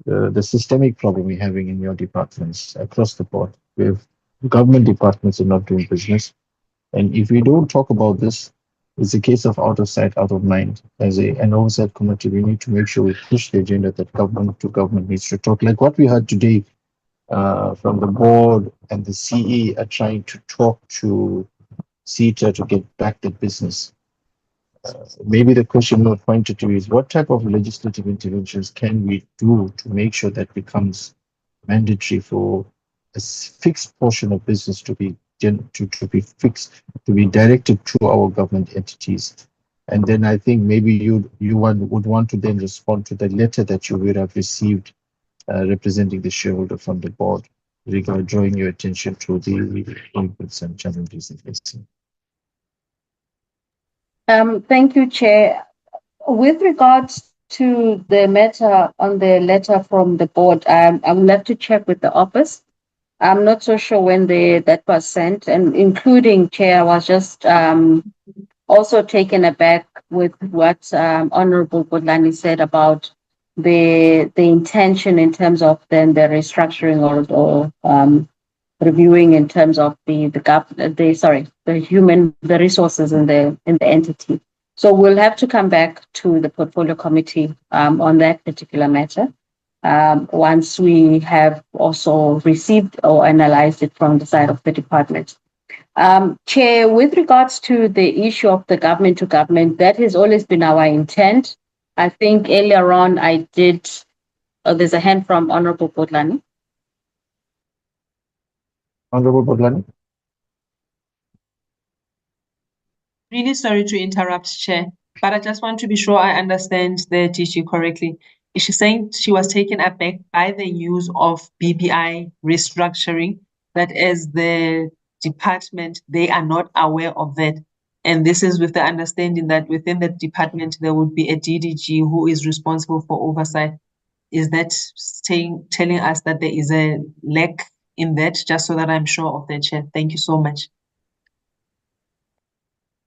the systemic problem we're having in your departments across the board. We have government departments are not doing business. And if we don't talk about this, it's a case of out of sight, out of mind. As an oversight committee, we need to make sure we push the agenda that government to government needs to talk. Like what we heard today from the board and the CE are trying to talk to SITA to get back the business. maybe the question more pointed to is what type of legislative interventions can we do to make sure that becomes mandatory for a fixed portion of business to be fixed, to be directed to our government entities. And then I think maybe would want to then respond to the letter that you would have received representing the shareholder from the board, regarding drawing your attention to the inputs and challenges in facing. Thank you, Chair. With regards to the matter on the letter from the board, I will have to check with the office. I'm not so sure when that was sent, and including Chair, I was just also taken aback with what Honorable Bodlani said about the intention in terms of then the restructuring or reviewing in terms of the resources in the entity. So we'll have to come back to the portfolio committee on that particular matter once we have also received or analyzed it from the side of the department. Chair, with regards to the issue of the government to government, that has always been our intent. I think earlier on I did, there's a hand from Honorable Bodlani. Honorable Bodlani. Really sorry to interrupt, Chair, but I just want to be sure I understand the DG correctly. Is she saying she was taken aback by the news of BBI restructuring, that as the department, they are not aware of that? And this is with the understanding that within the department, there would be a DDG who is responsible for oversight. Is that telling us that there is a lack in that, just so that I'm sure of that, Chair? Thank you so much.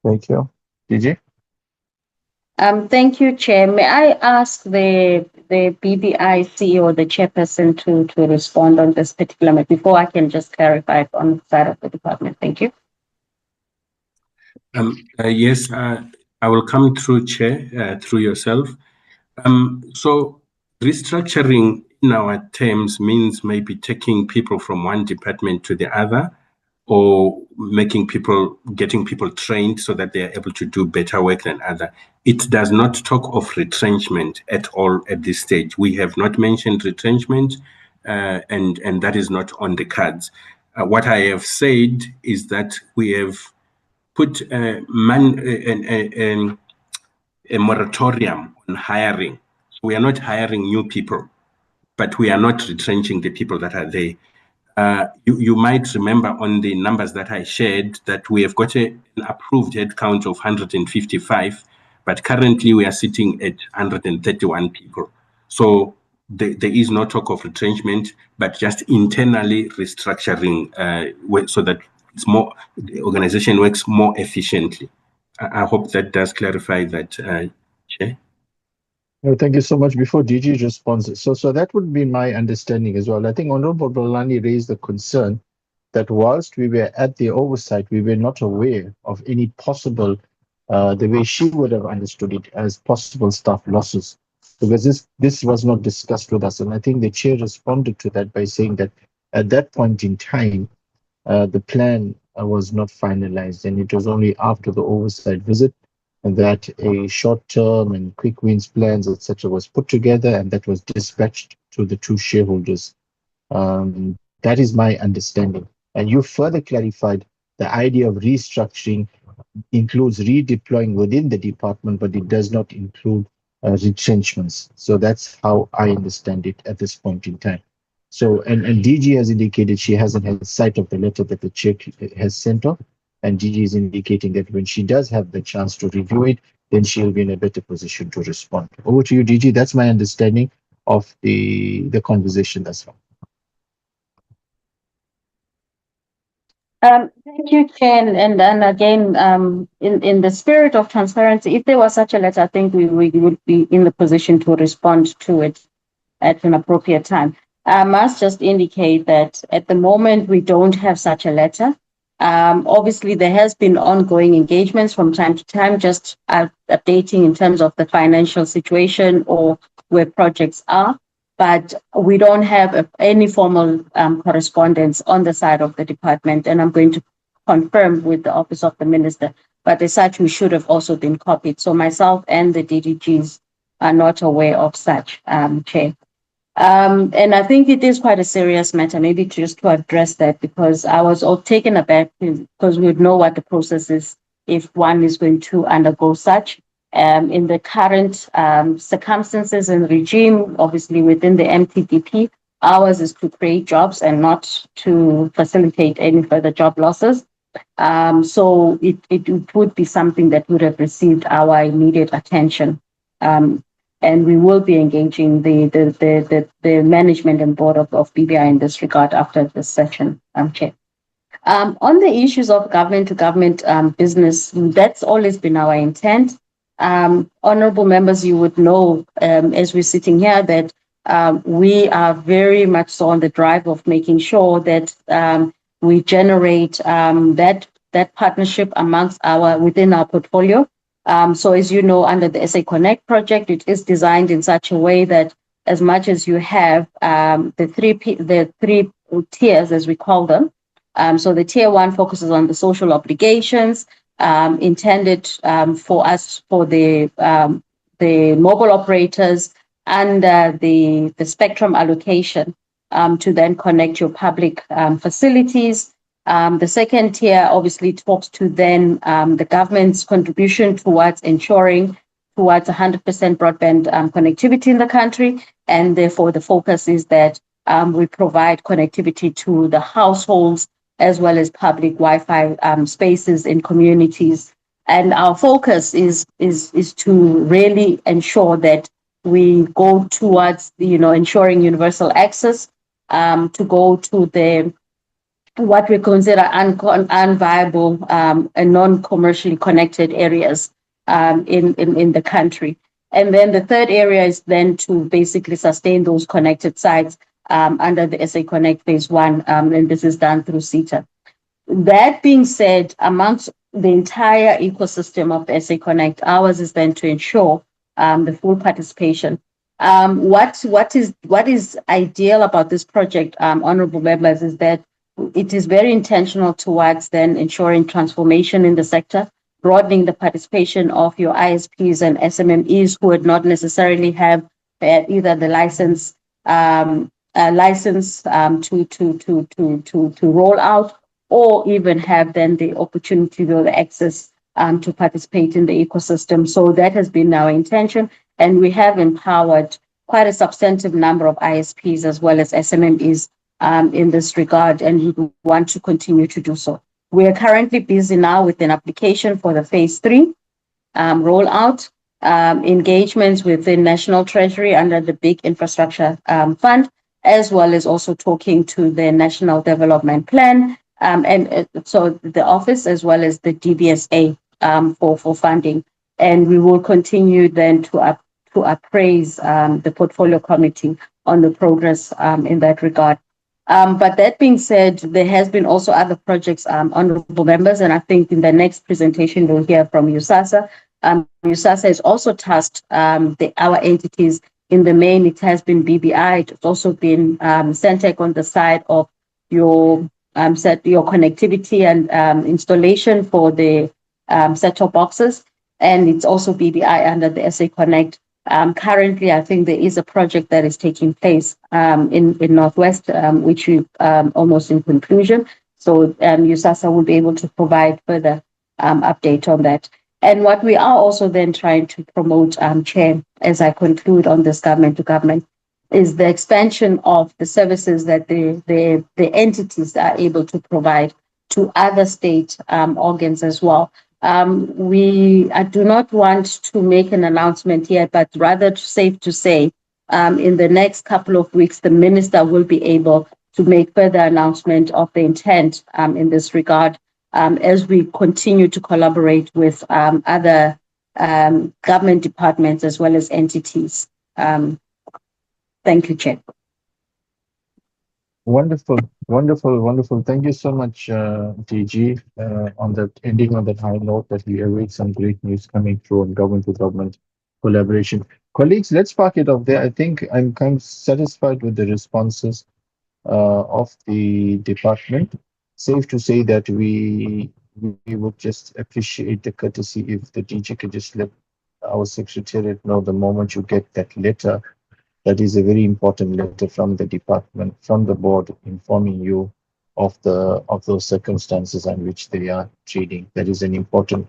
Thank you. DG? Thank you, Chair. May I ask the BBI CEO, the chairperson, to respond on this particular matter before I can just clarify it on the side of the department? Thank you. Yes, I will come through, Chair, through yourself. So restructuring in our terms means maybe taking people from one department to the other, or getting people trained so that they are able to do better work than other. It does not talk of retrenchment at all at this stage. We have not mentioned retrenchment, and that is not on the cards. What I have said is that we have put a moratorium on hiring. We are not hiring new people, but we are not retrenching the people that are there. You might remember on the numbers that I shared that we have got an approved headcount of 155, but currently we are sitting at 131 people. So there is no talk of retrenchment, but just internally restructuring so that the organization works more efficiently. I hope that does clarify that, Chair. No, thank you so much. Before DG responds, so that would be my understanding as well. I think Honorable Bolani raised the concern that whilst we were at the oversight, we were not aware of any possible, the way she would have understood it, as possible staff losses, because this was not discussed with us. And I think the chair responded to that by saying that at that point in time, the plan was not finalized, and it was only after the oversight visit that a short-term and quick wins plans, etc., was put together, and that was dispatched to the two shareholders. That is my understanding. And you further clarified the idea of restructuring includes redeploying within the department, but it does not include retrenchments. So that's how I understand it at this point in time. So, and DG has indicated she hasn't had sight of the letter that the chair has sent off. And DG is indicating that when she does have the chance to review it, then she'll be in a better position to respond. Over to you, DG. That's my understanding of the conversation thus far. Thank you, Chair. And again, in the spirit of transparency, if there was such a letter, I think we would be in the position to respond to it at an appropriate time. I must just indicate that at the moment, we don't have such a letter. Obviously, there has been ongoing engagements from time to time, just updating in terms of the financial situation or where projects are, but we don't have any formal correspondence on the side of the department, and I'm going to confirm with the Office of the Minister but as such, we should have also been copied. So myself and the DDGs are not aware of such, Chair. And I think it is quite a serious matter, maybe just to address that, because I was all taken aback because we would know what the process is if one is going to undergo such. In the current circumstances and regime, obviously within the MTDP, ours is to create jobs and not to facilitate any further job losses. So it would be something that would have received our immediate attention. And we will be engaging the management and board of BBI in this regard after this session, Chair. On the issues of government to government business, that's always been our intent. Honorable members, you would know, as we're sitting here, that we are very much so on the drive of making sure that we generate that partnership amongst within our portfolio. So as you know, under the SA Connect project, it is designed in such a way that as much as you have the three tiers, as we call them. So the tier one focuses on the social obligations intended for the mobile operators under the spectrum allocation to then connect your public facilities. The second tier obviously talks to then the government's contribution towards ensuring towards 100% broadband connectivity in the country. And therefore, the focus is that we provide connectivity to the households as well as public Wi-Fi spaces in communities. And our focus is to really ensure that we go towards, ensuring universal access, to go to what we consider unviable and non-commercially connected areas in the country. And then the third area is then to basically sustain those connected sites under the SA Connect Phase 1, and this is done through CETA. That being said, amongst the entire ecosystem of the SA Connect, ours is then to ensure the full participation. What is ideal about this project, honorable members, is that it is very intentional towards then ensuring transformation in the sector, broadening the participation of your ISPs and SMMEs who would not necessarily have either the license to roll out, or even have then the opportunity or the access to participate in the ecosystem. So that has been our intention, and we have empowered quite a substantive number of ISPs as well as SMMEs in this regard, and we want to continue to do so. We are currently busy now with an application for the Phase 3 rollout, engagements within National Treasury under the Big Infrastructure Fund, as well as also talking to the National Development Plan, and so the office as well as the DBSA for funding. And we will continue then to appraise the portfolio committee on the progress in that regard. But that being said, there has been also other projects, honorable members, and I think in the next presentation we'll hear from USAASA. USAASA has also tasked our entities. In the main, it has been BBI. It's also been Sentech on the side of your connectivity and installation for the set-top boxes, and it's also BBI under the SA Connect. Currently, I think there is a project that is taking place in Northwest, which is almost in conclusion. So USAASA will be able to provide further update on that. And what we are also then trying to promote, Chair, as I conclude on this government to government, is the expansion of the services that the entities are able to provide to other state organs as well. I do not want to make an announcement here, but rather safe to say, in the next couple of weeks, the minister will be able to make further announcement of the intent in this regard, as we continue to collaborate with other government departments as well as entities. Thank you, Chair. Wonderful. Thank you so much, DG, on that ending on that high note that we await some great news coming through on government to government collaboration. Colleagues, let's park it off there. I think I'm kind of satisfied with the responses of the department. Safe to say that we we would just appreciate the courtesy if the DG could just let our secretariat know the moment you get that letter. That is a very important letter from the department, from the board, informing you of those circumstances on which they are trading. That is an important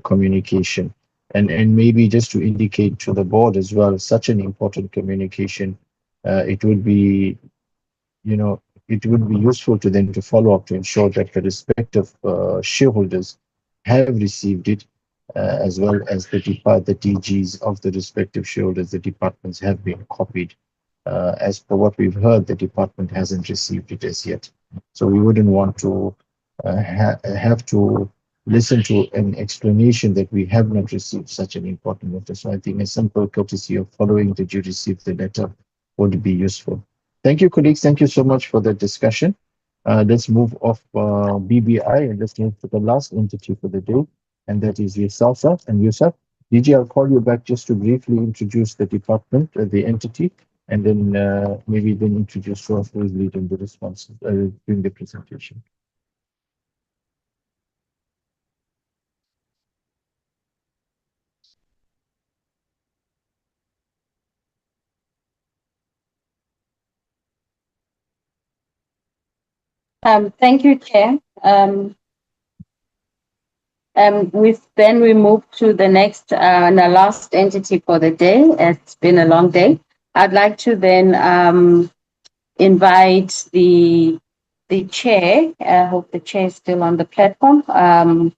communication. And maybe just to indicate to the board as well, such an important communication, it would be, it would be useful to them to follow up to ensure that the respective shareholders have received it, as well as the DGs of the respective shareholders, the departments have been copied. As per what we've heard, the department hasn't received it as yet. So we wouldn't want to have to listen to an explanation that we have not received such an important letter. So I think a simple courtesy of following that you received the letter would be useful. Thank you, colleagues. Thank you so much for the discussion. Let's move off BBI and let's move to the last entity for the day, and that is USAASA and USAF. DG, I'll call you back just to briefly introduce the department, the entity, and then maybe then introduce to us who is leading the response during the presentation. Thank you, Chair. We move to the next and the last entity for the day. It's been a long day. I'd like to then invite the chair. I hope the chair is still on the platform. I'm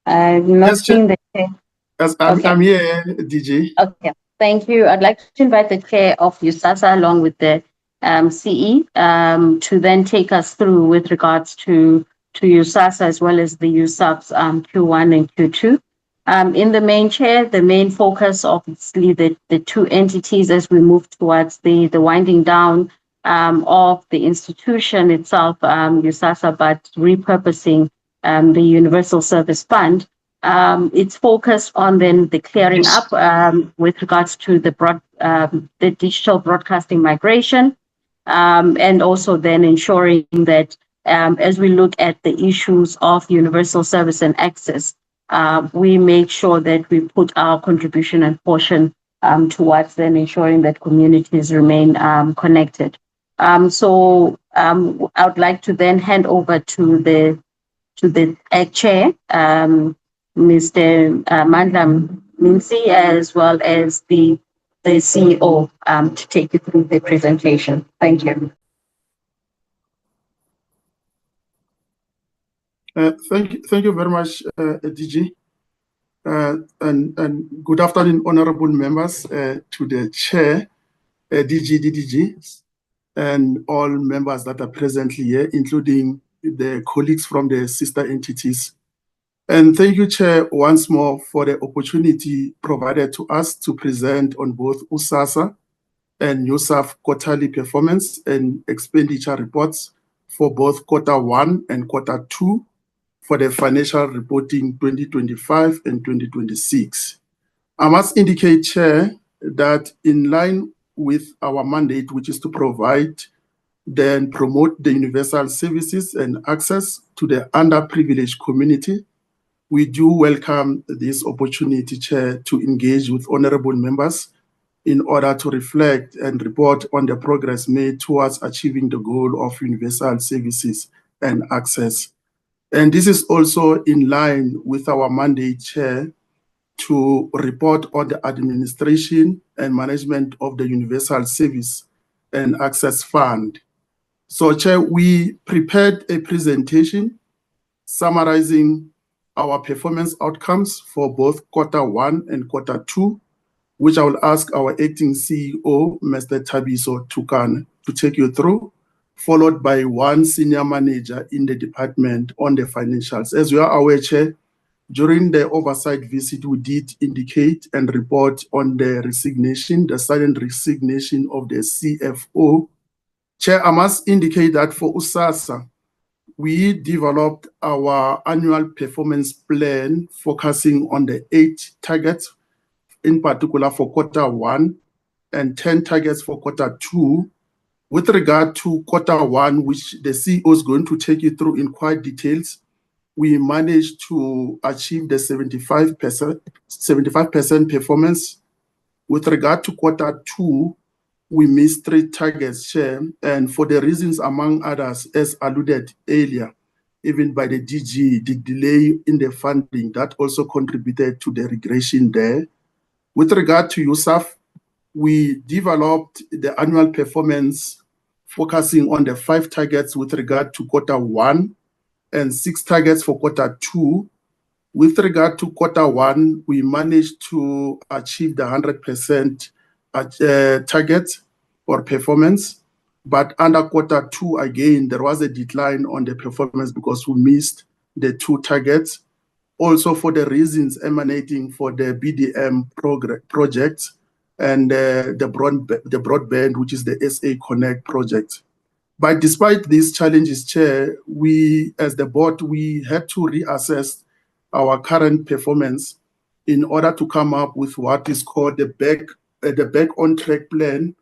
not seeing the chair. Yes, I'm here, DG. Okay, thank you. I'd like to invite the chair of USAASA along with the CE to then take us through with regards to USAASA as well as the USAF's Q1 and Q2. In the main chair, the main focus obviously the two entities as we move towards the winding down of the institution itself, USAASA, but repurposing the Universal Service Fund. It's focused on then the clearing up with regards to the digital broadcasting migration, and also then ensuring that as we look at the issues of universal service and access, we make sure that we put our contribution and portion towards then ensuring that communities remain connected. So I would like to then hand over to the chair, Mr. Mandla Minsi, as well as the CEO to take you through the presentation. Thank you. Thank you very much, DG. And good afternoon, honorable members, to the chair, DG, and all members that are presently here, including the colleagues from the sister entities. And thank you, Chair, once more for the opportunity provided to us to present on both USAASA and USAF quarterly performance and expenditure reports for both Q1 and Q2 for the financial reporting 2025 and 2026. I must indicate, Chair, that in line with our mandate, which is to provide then promote the universal services and access to the underprivileged community, we do welcome this opportunity, Chair, to engage with honorable members in order to reflect and report on the progress made towards achieving the goal of universal services and access. And this is also in line with our mandate, Chair, to report on the administration and management of the Universal Service and Access Fund. So, Chair, we prepared a presentation summarizing our performance outcomes for both Q1 and Q2, which I will ask our acting CEO, Mr. Thabiso Thukan, to take you through, followed by one senior manager in the department on the financials. As you are aware, Chair, during the oversight visit, we did indicate and report on the resignation, the sudden resignation of the CFO. Chair, I must indicate that for USAASA, we developed our annual performance plan focusing on the 8 targets, in particular for Q1, and 10 targets for Q2, With regard to Q1, which the CEO is going to take you through in quite details, we managed to achieve the 75% performance. With regard to Q2, we missed 3 targets, Chair, and for the reasons, among others, as alluded earlier, even by the DG, the delay in the funding, that also contributed to the regression there. With regard to USAF, we developed the annual performance focusing on the 5 targets with regard to Q1 and 6 targets for Q2. With regard to Q1, we managed to achieve the 100% target or performance, but under Q2, again, there was a decline on the performance because we missed the 2 targets. Also for the reasons emanating for the BDM project and the broadband, which is the SA Connect project. But despite these challenges, Chair, we, as the board, we had to reassess our current performance in order to come up with what is called the back on track plan,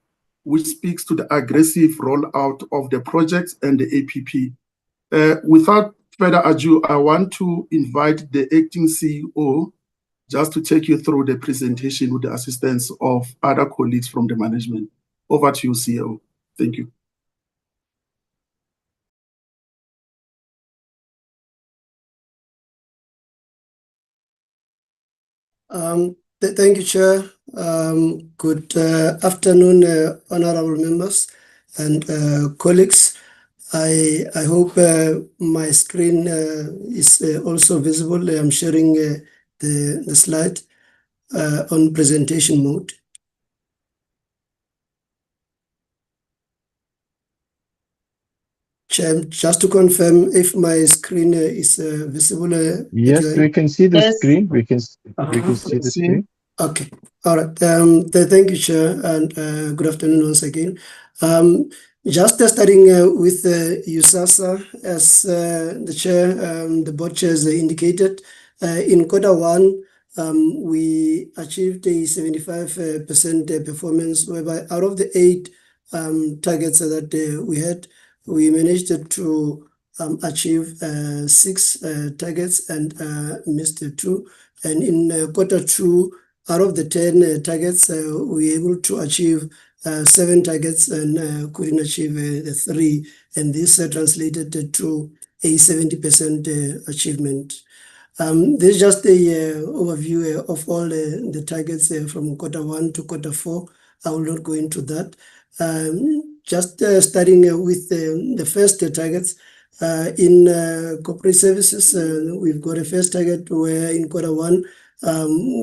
which speaks to the aggressive rollout of the projects and the APP. Without further ado, I want to invite the acting CEO just to take you through the presentation with the assistance of other colleagues from the management. Over to you, CEO. Thank you. Thank you, Chair. Good afternoon, honorable members and colleagues. I hope my screen is also visible. I'm sharing the slide on presentation mode. Chair, just to confirm if my screen is visible. Yes, we can see the screen. We can see the screen. Okay. All right. Thank you, Chair, and good afternoon once again. Just starting with USAASA, as the Chair, the board chairs indicated, in Q1, we achieved a 75% performance, whereby out of the 8 targets that we had, we managed to achieve 6 targets and missed 2. And in Q2, out of the 10 targets, we were able to achieve 7 targets and couldn't achieve the 3. And this translated to a 70% achievement. This is just an overview of all the targets from Q1 to Q4. I will not go into that. Just starting with the first targets. In corporate services, we've got a first target where in Q1,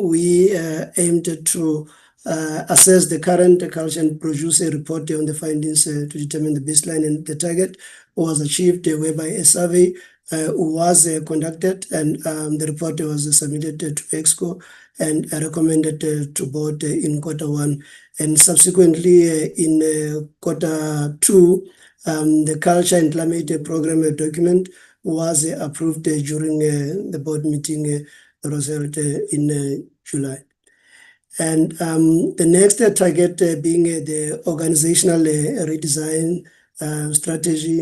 we aimed to assess the current culture and produce a report on the findings to determine the baseline, and the target was achieved whereby a survey was conducted and the report was submitted to EXCO and recommended to board in Q1. And subsequently in Q2, the Culture and Climate Program document was approved during the board meeting that was held in July. And the next target being the organizational redesign strategy,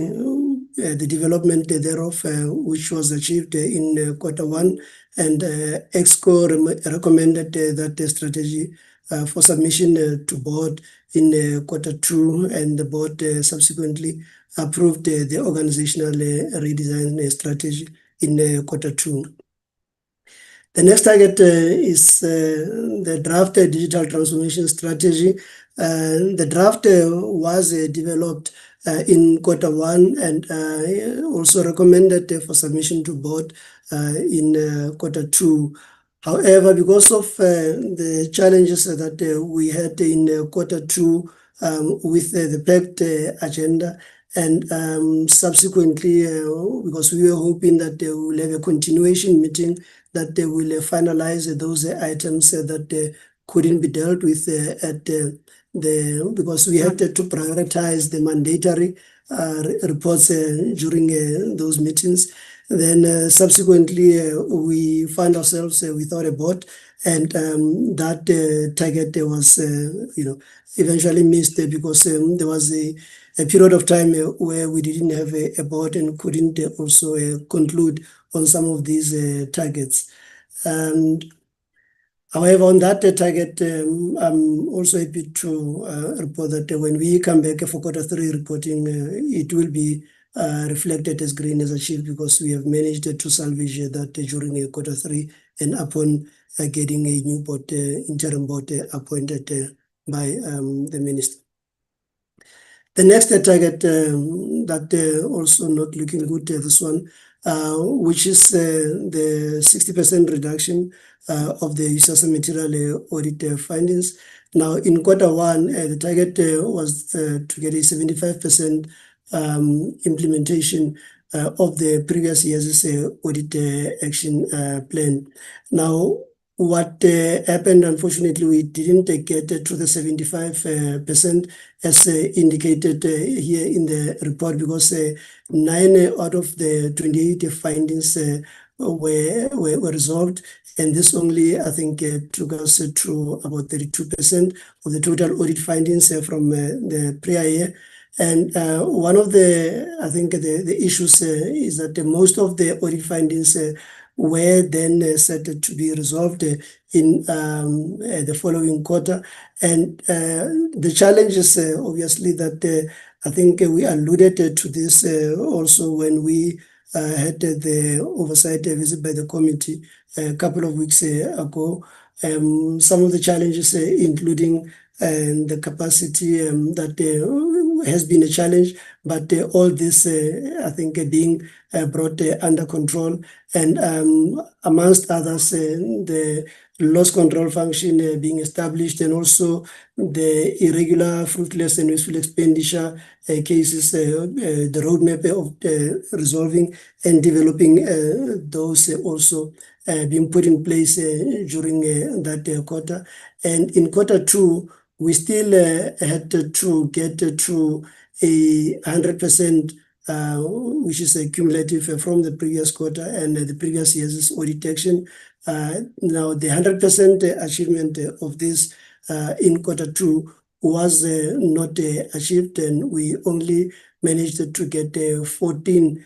the development thereof, which was achieved in Q1, and EXCO recommended that the strategy for submission to board in Q2, and the board subsequently approved the organizational redesign strategy in Q2. The next target is the draft digital transformation strategy. The draft was developed in Q1 and also recommended for submission to board in Q2. However, because of the challenges that we had in Q2 with the packed agenda, and subsequently, because we were hoping that they will have a continuation meeting that they will finalize those items that couldn't be dealt with because we had to prioritize the mandatory reports during those meetings. Then subsequently, we found ourselves without a board, And that target was, eventually missed because there was a period of time where we didn't have a board and couldn't also conclude on some of these targets. And however, on that target, I'm also happy to report that when we come back for Q3 reporting, it will be reflected as green as achieved because we have managed to salvage that during Q3 and upon getting a new board, interim board appointed by the minister. The next target that also not looking good, this one, which is the 60% reduction of the USAASA material audit findings. Now, in Q1, the target was to get a 75% implementation of the previous year's audit action plan. Now, what happened, unfortunately, we didn't get to the 75% as indicated here in the report because 9 out of the 28 findings were resolved, and this only, I think, took us to about 32% of the total audit findings from the prior year. And one of the, I think, the issues is that most of the audit findings were then set to be resolved in the following quarter. And the challenge is obviously that I think we alluded to this also when we had the oversight visit by the committee a couple of weeks ago. Some of the challenges including the capacity that has been a challenge, but all this, I think, being brought under control. And amongst others, the loss control function being established, and also the irregular, fruitless, and wasteful expenditure cases, the roadmap of resolving and developing those also being put in place during that quarter. And in Q2, we still had to get to a 100%, which is a cumulative from the previous quarter and the previous year's audit action. Now, the 100% achievement of this in Q2 was not achieved, and we only managed to get 14%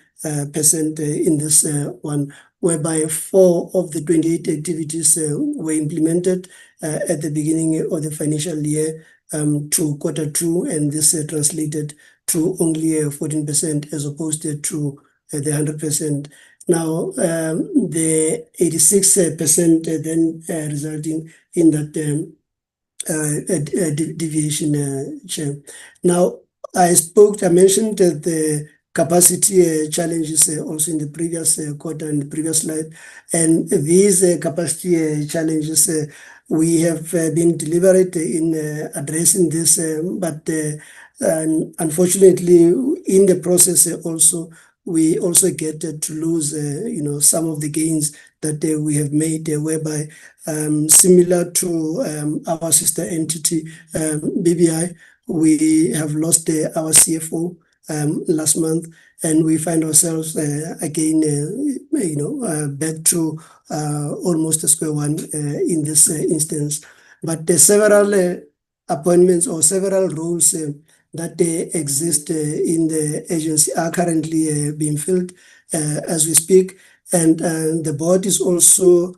in this one, whereby 4 of the 28 activities were implemented at the beginning of the financial year to Q2, and this translated to only 14% as opposed to the 100%. Now, the 86% then resulting in that deviation, Chair. Now, I mentioned the capacity challenges also in the previous quarter and the previous slide. And these capacity challenges, we have been deliberate in addressing this, but unfortunately, in the process also, we also get to lose, some of the gains that we have made, whereby similar to our sister entity, BBI, we have lost our CFO last month, and we find ourselves again, back to almost a square one in this instance. But several appointments or several roles that exist in the agency are currently being filled as we speak, and the board is also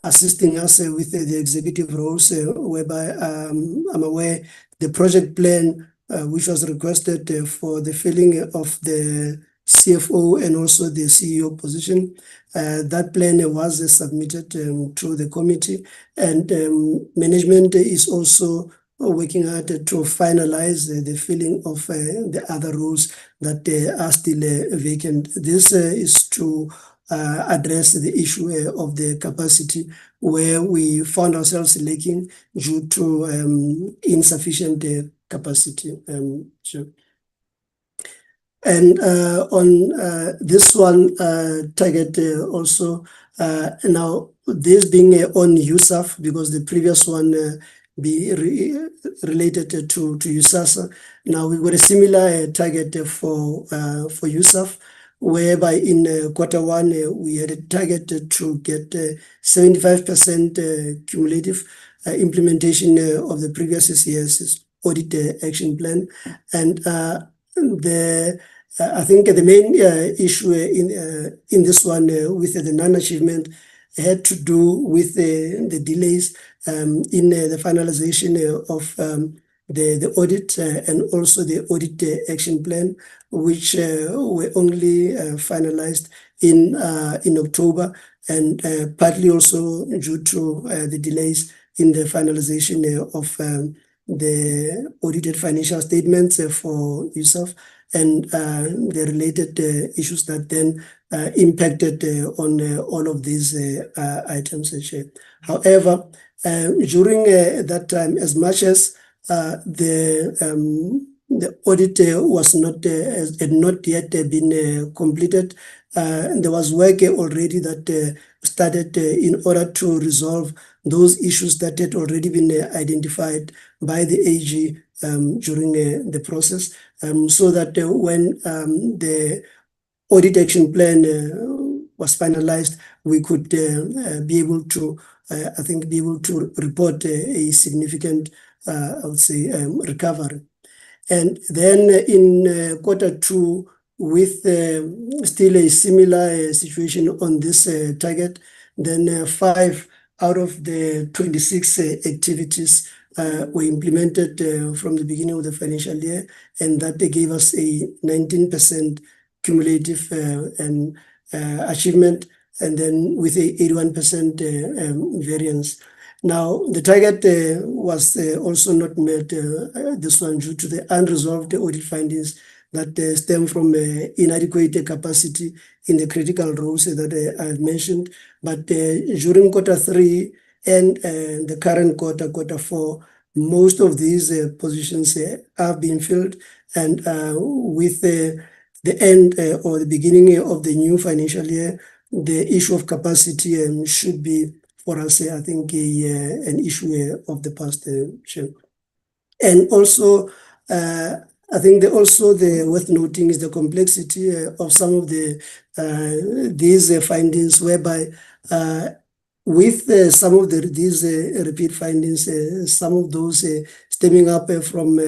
assisting us with the executive roles, whereby I'm aware the project plan which was requested for the filling of the CFO and also the CEO position. That plan was submitted to the committee, and management is also working hard to finalize the filling of the other roles that are still vacant. This is to address the issue of the capacity, where we found ourselves lacking due to insufficient capacity. And on this one target also, now this being on USAF, because the previous one be related to USAASA. Now we've got a similar target for USAF, whereby in Q1 we had a target to get 75% cumulative implementation of the previous year's audit action plan. And I think the main issue in this one with the non-achievement had to do with the delays in the finalization of the audit and also the audit action plan, which were only finalized in October, and partly also due to the delays in the finalization of the audited financial statements for USAF and the related issues that then impacted on all of these items. However, during that time, as much as the audit was had not yet been completed, there was work already that started in order to resolve those issues that had already been identified by the AG during the process, so that when the audit action plan was finalized, we could be able to, I think, be able to report a significant, I would say, recovery. And then in Q2, with still a similar situation on this target, then 5 out of the 26 activities were implemented from the beginning of the financial year, and that gave us a 19% cumulative achievement, and then with a 81% variance. Now, the target was also not met, this one, due to the unresolved audit findings that stem from inadequate capacity in the critical roles that I've mentioned. But during Q3 and the current Q4, most of these positions have been filled, and with the end or the beginning of the new financial year, the issue of capacity should be, for us, I think, an issue of the past. And also, I think also the worth noting is the complexity of some of these findings, whereby with some of these repeat findings, some of those stemming up from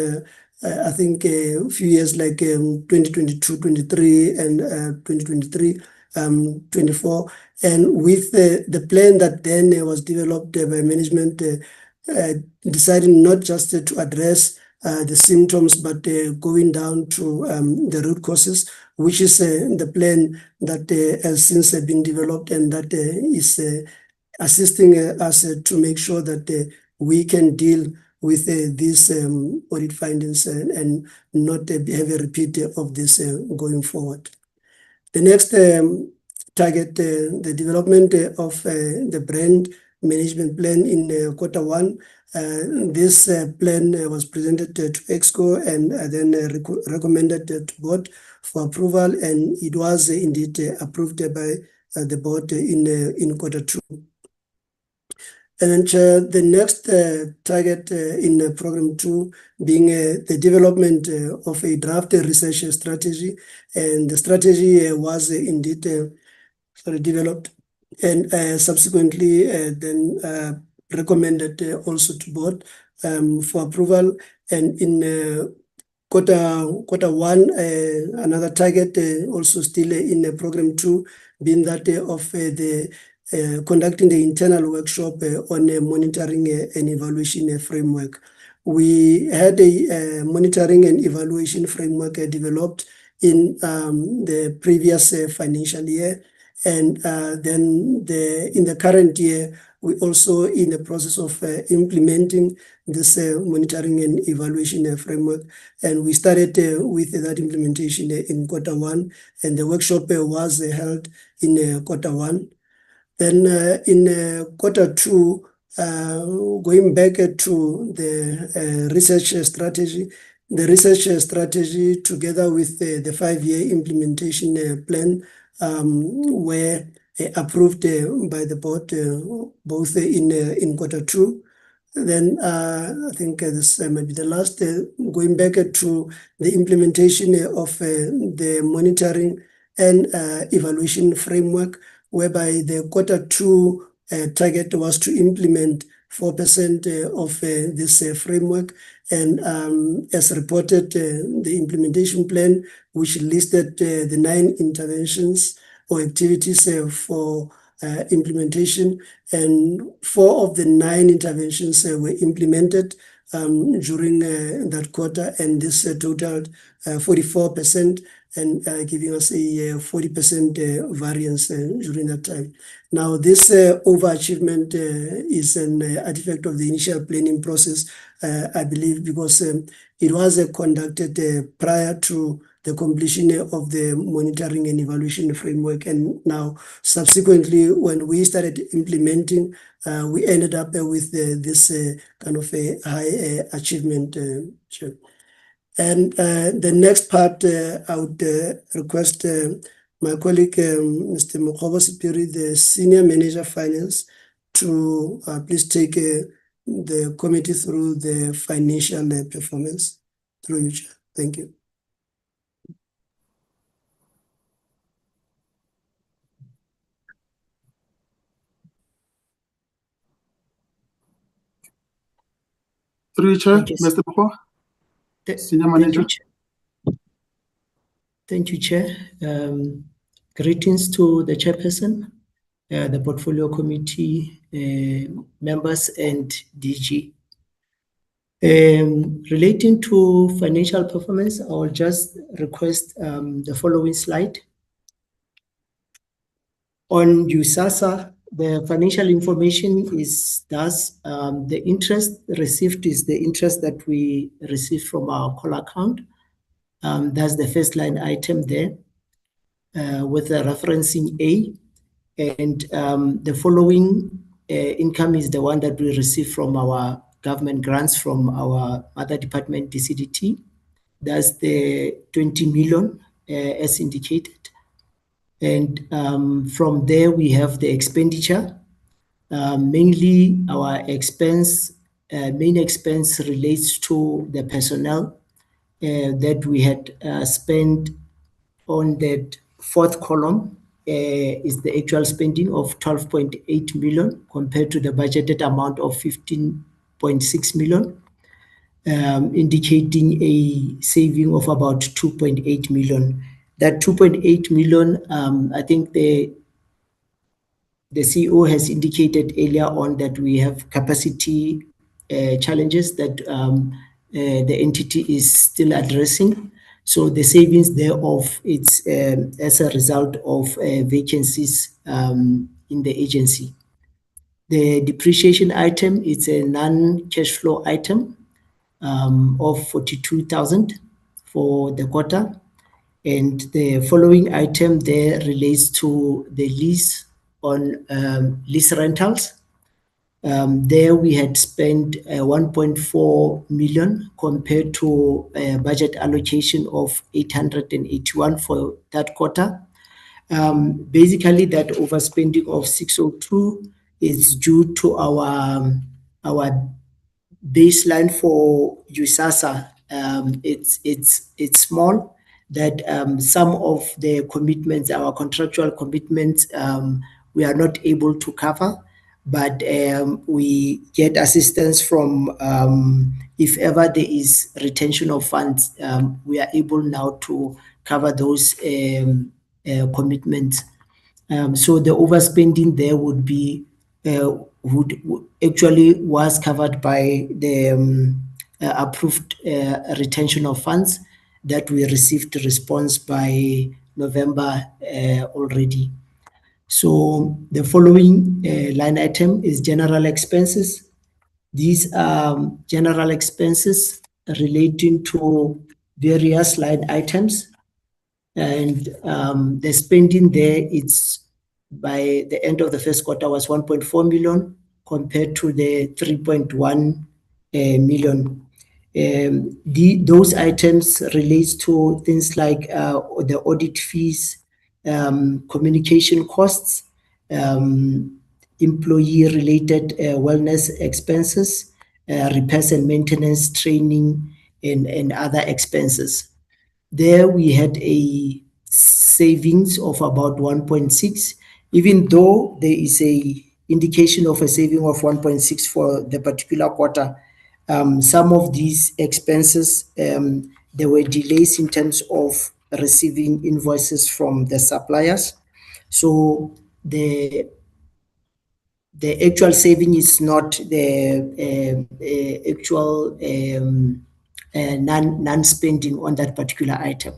I think a few years like 2022, 23 and 2023, 24, and with the plan that then was developed by management, deciding not just to address the symptoms, but going down to the root causes, which is the plan that has since been developed, and that is assisting us to make sure that we can deal with these audit findings and not have a repeat of this going forward. The next target, the development of the brand management plan in Q1. This plan was presented to EXCO and then recommended to board for approval, and it was indeed approved by the board in Q2. And the next target in Program 2 being the development of a draft research strategy, and the strategy was indeed developed and subsequently then recommended also to board for approval. And in Q1, another target also still in Program 2 being that of the conducting the internal workshop on a monitoring and evaluation framework. We had a monitoring and evaluation framework developed in the previous financial year, and then in the current year, we also in the process of implementing this monitoring and evaluation framework, and we started with that implementation in Q1, and the workshop was held in Q1. Then in Q2, going back to the research strategy, the research strategy together with the 5-year implementation plan were approved by the board both in Q2. Then I think this might be the last, going back to the implementation of the monitoring and evaluation framework, whereby the Q2 target was to implement 4% of this framework. And as reported, the implementation plan, which listed the 9 interventions or activities for implementation, and 4 of the 9 interventions were implemented during that quarter, and this totaled 44%, and giving us a 40% variance during that time. Now, this overachievement is an artifact of the initial planning process, I believe, because it was conducted prior to the completion of the monitoring and evaluation framework. And now, subsequently, when we started implementing, we ended up with this kind of a high achievement. And the next part, I would request my colleague, Mr. Mokhobo Sipiri, the Senior Manager Finance, to please take the committee through the financial performance. Through you, Chair. Thank you. Through you, Chair, Mr. Mokhobo, Senior Manager. Thank you, Chair. Greetings to the Chairperson, the Portfolio Committee members, and DG. Relating to financial performance, I will just request the following slide. On USAASA, the financial information is thus, the interest received is the interest that we received from our call account. That's the first line item there, with the referencing A. And the following income is the one that we receive from our government grants from our other department, DCDT. That's the 20 million as indicated. And from there, we have the expenditure. Mainly our expense, main expense relates to the personnel that we had spent on that fourth column, is the actual spending of 12.8 million compared to the budgeted amount of 15.6 million, indicating a saving of about 2.8 million. That 2.8 million, I think the CEO has indicated earlier on that we have capacity challenges that the entity is still addressing. So the savings thereof, it's as a result of vacancies in the agency. The depreciation item, it's a non-cash flow item of 42,000 for the quarter. And the following item there relates to the lease on lease rentals. There we had spent 1.4 million compared to a budget allocation of 881 for that quarter. Basically, that overspending of 602 is due to our baseline for USAASA. It's small, that some of the commitments, our contractual commitments, we are not able to cover. But we get assistance from, if ever there is retention of funds, we are able now to cover those commitments. So the overspending there would be, would actually was covered by the approved retention of funds that we received response by November already. So the following line item is general expenses. These are general expenses relating to various line items. And the spending there, it's by the end of the first quarter was 1.4 million compared to the 3.1 million. Those items relate to things like the audit fees, communication costs, employee-related wellness expenses, repairs and maintenance, training, and other expenses. There we had a savings of about 1.6, even though there is a indication of a saving of 1.6 for the particular quarter. Some of these expenses, there were delays in terms of receiving invoices from the suppliers. So the actual saving is not the actual non-spending on that particular item.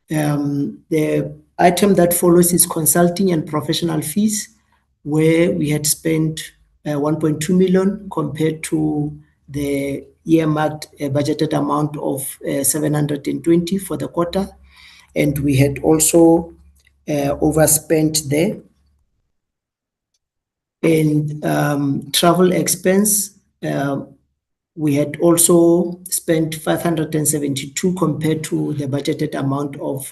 The item that follows is consulting and professional fees, where we had spent 1.2 million compared to the earmarked budgeted amount of 720 for the quarter. And we had also overspent there. And travel expense, we had also spent 572 compared to the budgeted amount of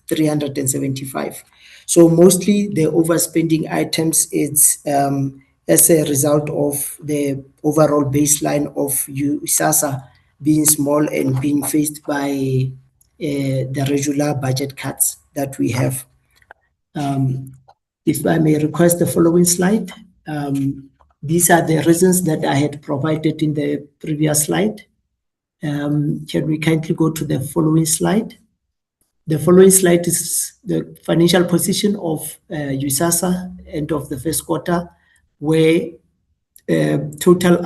375. So mostly the overspending items, it's as a result of the overall baseline of USAASA being small and being faced by the regular budget cuts that we have. If I may request the following slide. These are the reasons that I had provided in the previous slide. Can we kindly go to the following slide? The following slide is the financial position of USAASA end of the first quarter, where total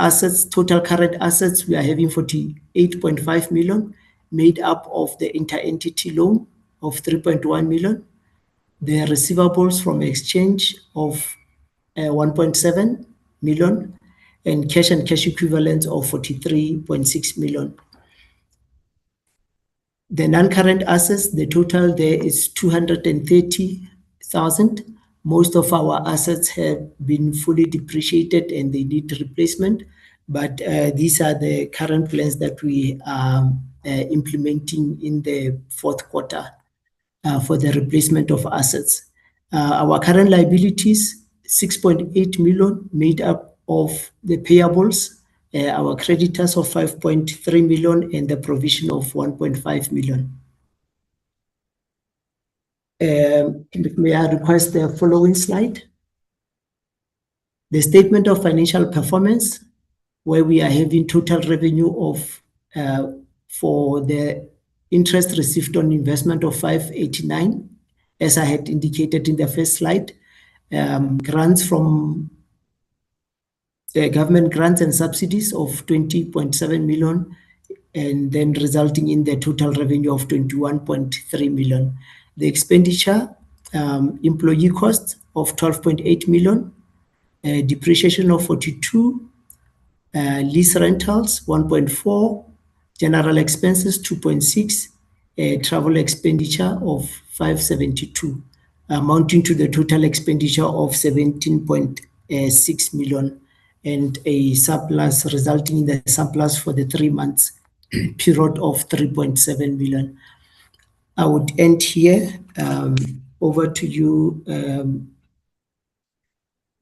current assets, we are having 48.5 million, made up of the inter-entity loan of 3.1 million, the receivables from exchange of 1.7 million, and cash and cash equivalents of 43.6 million. The non-current assets, the total there is 230,000. Most of our assets have been fully depreciated and they need replacement, but these are the current plans that we are implementing in the fourth quarter for the replacement of assets. Our current liabilities, 6.8 million, made up of the payables, our creditors of 5.3 million, and the provision of 1.5 million. May I request the following slide? The statement of financial performance, where we are having total revenue of, for the interest received on investment of 589, as I had indicated in the first slide. Grants from the government, grants and subsidies of 20.7 million, and then resulting in the total revenue of 21.3 million. The expenditure, employee costs of 12.8 million, depreciation of 42, lease rentals 1.4, general expenses 2.6, travel expenditure of 572, amounting to the total expenditure of 17.6 million, and a surplus resulting in the surplus for the 3 months period of 3.7 million. I would end here. Over to you.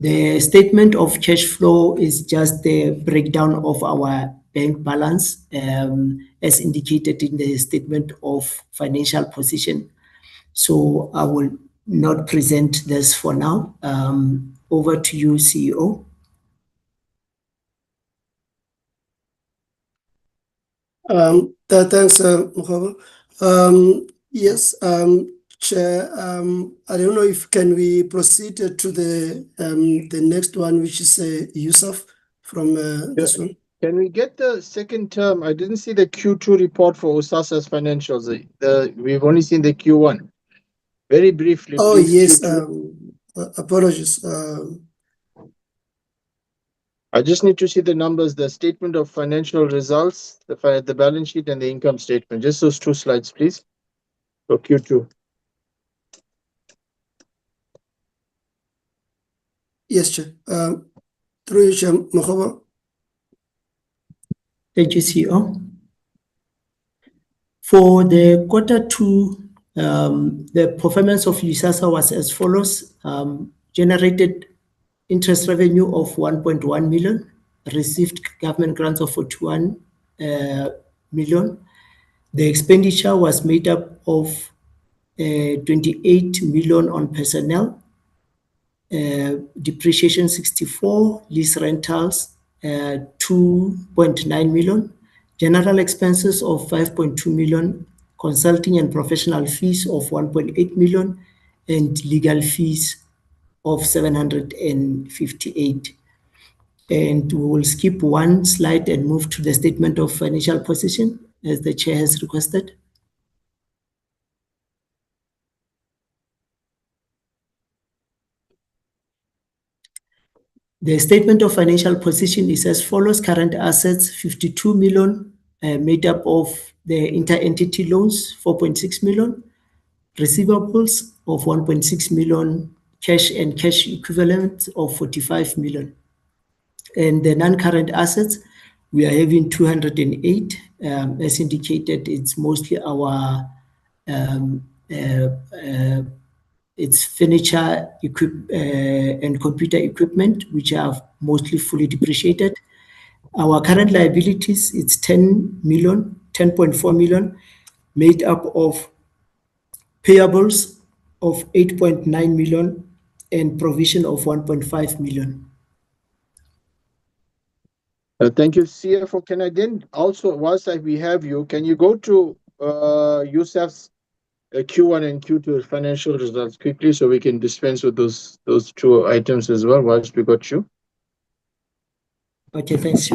The statement of cash flow is just the breakdown of our bank balance, as indicated in the statement of financial position. So I will not present this for now. Over to you, CEO. Thanks, Mokgabo. Yes, Chair, I don't know if can we proceed to the next one, which is USAF from this one. Can we get the second term? I didn't see the Q2 report for USAASA's financials. We've only seen the Q1. Very briefly, Oh, please. yes, Q2. apologies. I just need to see the numbers, the statement of financial results, the balance sheet, and the income statement. Just those 2 slides, please, for Q2. Yes, Chair. Through you, Chair Mokgabo. Thank you, CEO. For the Q2, the performance of USAASA was as follows. Generated interest revenue of 1.1 million, received government grants of 41 million. The expenditure was made up of 28 million on personnel, depreciation 64, lease rentals 2.9 million, general expenses of 5.2 million, consulting and professional fees of 1.8 million, and legal fees of 758. And we will skip one slide and move to the statement of financial position as the chair has requested. The statement of financial position is as follows: current assets 52 million, made up of the inter-entity loans 4.6 million, receivables of 1.6 million, cash and cash equivalents of 45 million. And the non-current assets, we are having 208. As indicated, it's mostly our it's furniture and computer equipment, which are mostly fully depreciated. Our current liabilities, it's 10.4 million, made up of payables of 8.9 million and provision of 1.5 million. Thank you, CFO. Can I then also, whilst we have you, can you go to USAF's Q1 and Q2 financial results quickly so we can dispense with those two items as well whilst we got you? Okay, thanks.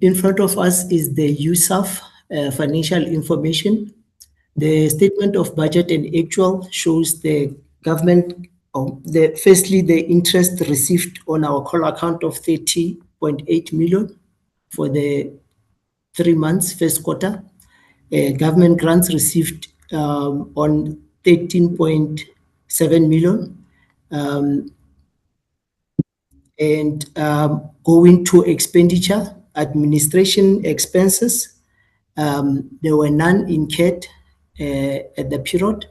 In front of us is the USAF financial information. The statement of budget and actual shows the government, firstly, the interest received on our call account of 30.8 million for the 3 months, first quarter. Government grants received on 13.7 million. And going to expenditure, administration expenses, there were none incurred at the period.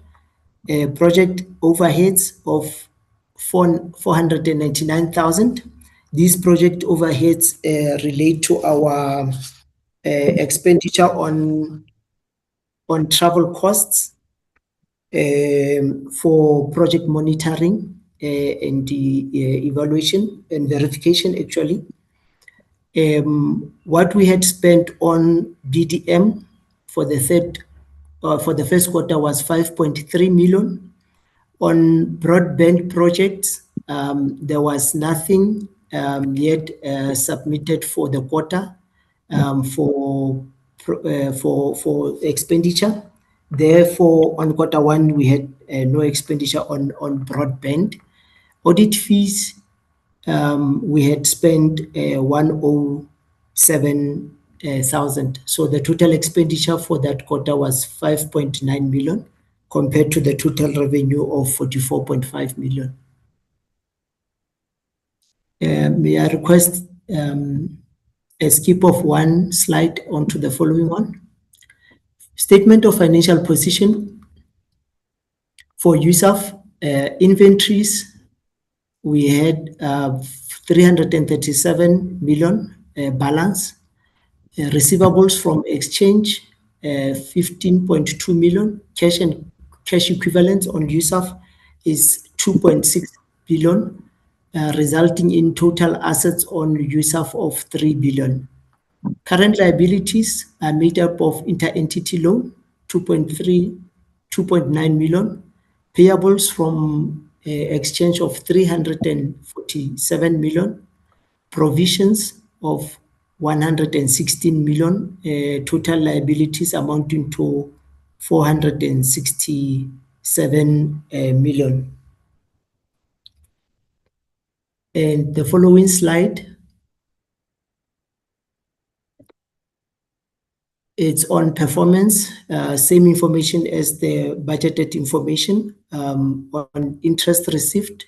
Project overheads of 499,000. These project overheads relate to our expenditure on travel costs for project monitoring and the evaluation and verification, actually. What we had spent on BDM for the first quarter was 5.3 million. On broadband projects, there was nothing yet submitted for the quarter for expenditure. Therefore, on quarter one, we had no expenditure on broadband. Audit fees, we had spent 107,000. So the total expenditure for that quarter was 5.9 million compared to the total revenue of 44.5 million. May I request a skip of one slide onto the following one? Statement of financial position for USAF, inventories, we had 337 million balance. Receivables from exchange, 15.2 million. Cash and cash equivalents on USAF is 2.6 billion, resulting in total assets on USAF of 3 billion. Current liabilities are made up of inter-entity loan, 2.9 million. Payables from exchange of 347 million. Provisions of 116 million. Total liabilities amounting to 467 million. And the following slide It's on performance, same information as the budgeted information. On interest received,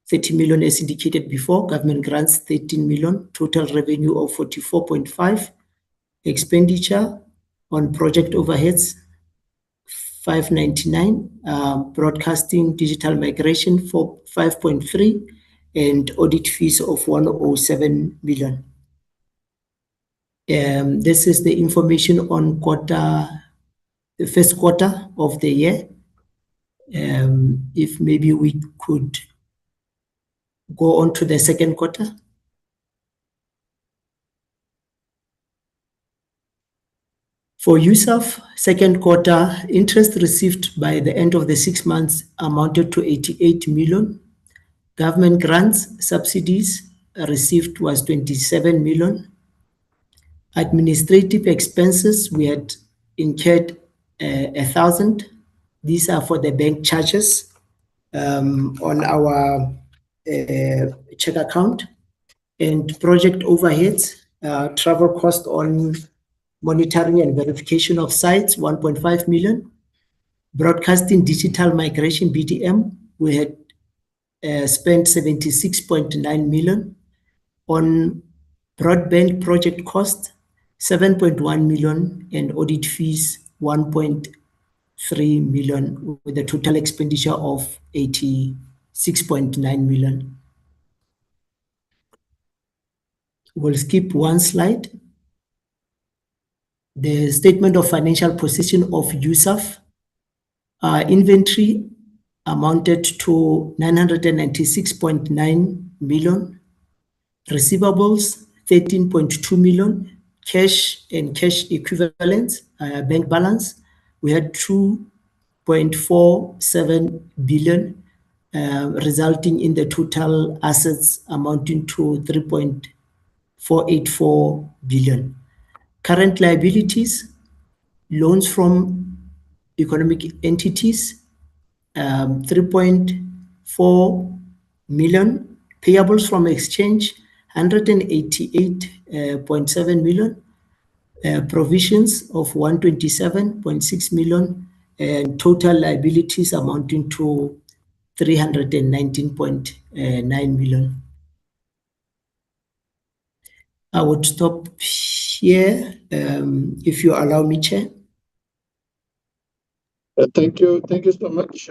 30 million as indicated before, government grants 13 million, total revenue of 44.5, expenditure on project overheads 599, broadcasting digital migration for 5.3, and audit fees of 107 million. This is the information on the first quarter of the year. If maybe we could go on to the second quarter. For USAF, second quarter interest received by the end of the 6 months amounted to 88 million. Government grants, subsidies received was 27 million. Administrative expenses, we had incurred 1,000. These are for the bank charges on our check account, and project overheads, travel cost on monitoring and verification of sites, 1.5 million. Broadcasting digital migration, BDM, we had spent 76.9 million. On broadband project cost, 7.1 million, and audit fees, 1.3 million, with a total expenditure of 86.9 million. We'll skip one slide. The statement of financial position of USAF. Inventory amounted to 996.9 million. Receivables, 13.2 million. Cash and cash equivalents, bank balance, we had 2.47 billion, resulting in the total assets amounting to 3.484 billion. Current liabilities, loans from economic entities, 3.4 million. Payables from exchange, 188.7 million. Provisions of 127.6 million, and total liabilities amounting to 319.9 million. I would stop here, if you allow me, Chair. Thank you so much.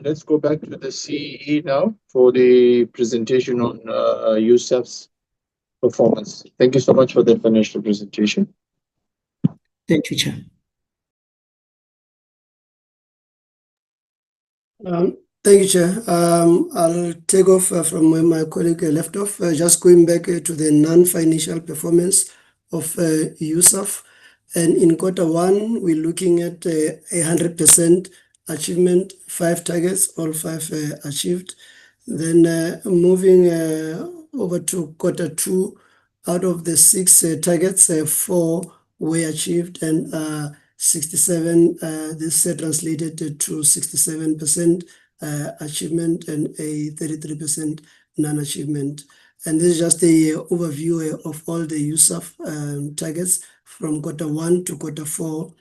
Let's go back to the CE now for the presentation on USAF's performance. Thank you so much for the financial presentation. Thank you, Chair. Thank you, Chair. I'll take off from where my colleague left off, just going back to the non-financial performance of USAF. And in quarter one, we're looking at 100% achievement, 5 targets, all 5 achieved. Then moving over to quarter two, out of the 6 targets, 4 were achieved, and 67, this translated to 67% achievement and a 33% non-achievement. And this is just a overview of all the USAF targets from quarter one to quarter four.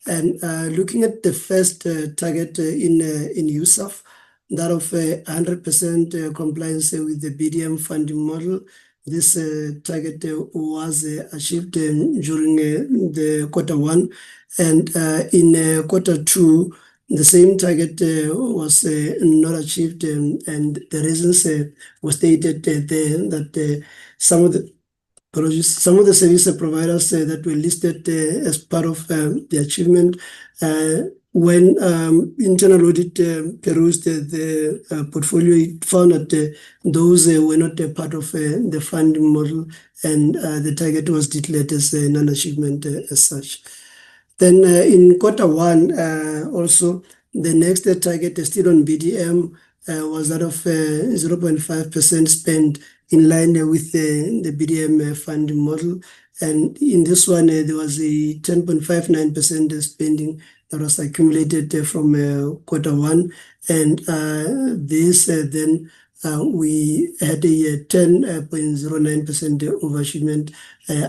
And looking at the first target in USAF, that of 100% compliance with the BDM funding model. This target was achieved during the quarter one, and in quarter two, the same target was not achieved, and the reasons were stated there that some of the service providers that were listed as part of the achievement, when internal audit perused the portfolio, it found that those were not a part of the funding model, and the target was declared as a non-achievement as such. Then in quarter one, also, the next target still on BDM was that of 0.5% spend in line with the BDM funding model. And in this one, there was a 10.59% spending that was accumulated from quarter one. And this then we had a 10.09% overachievement.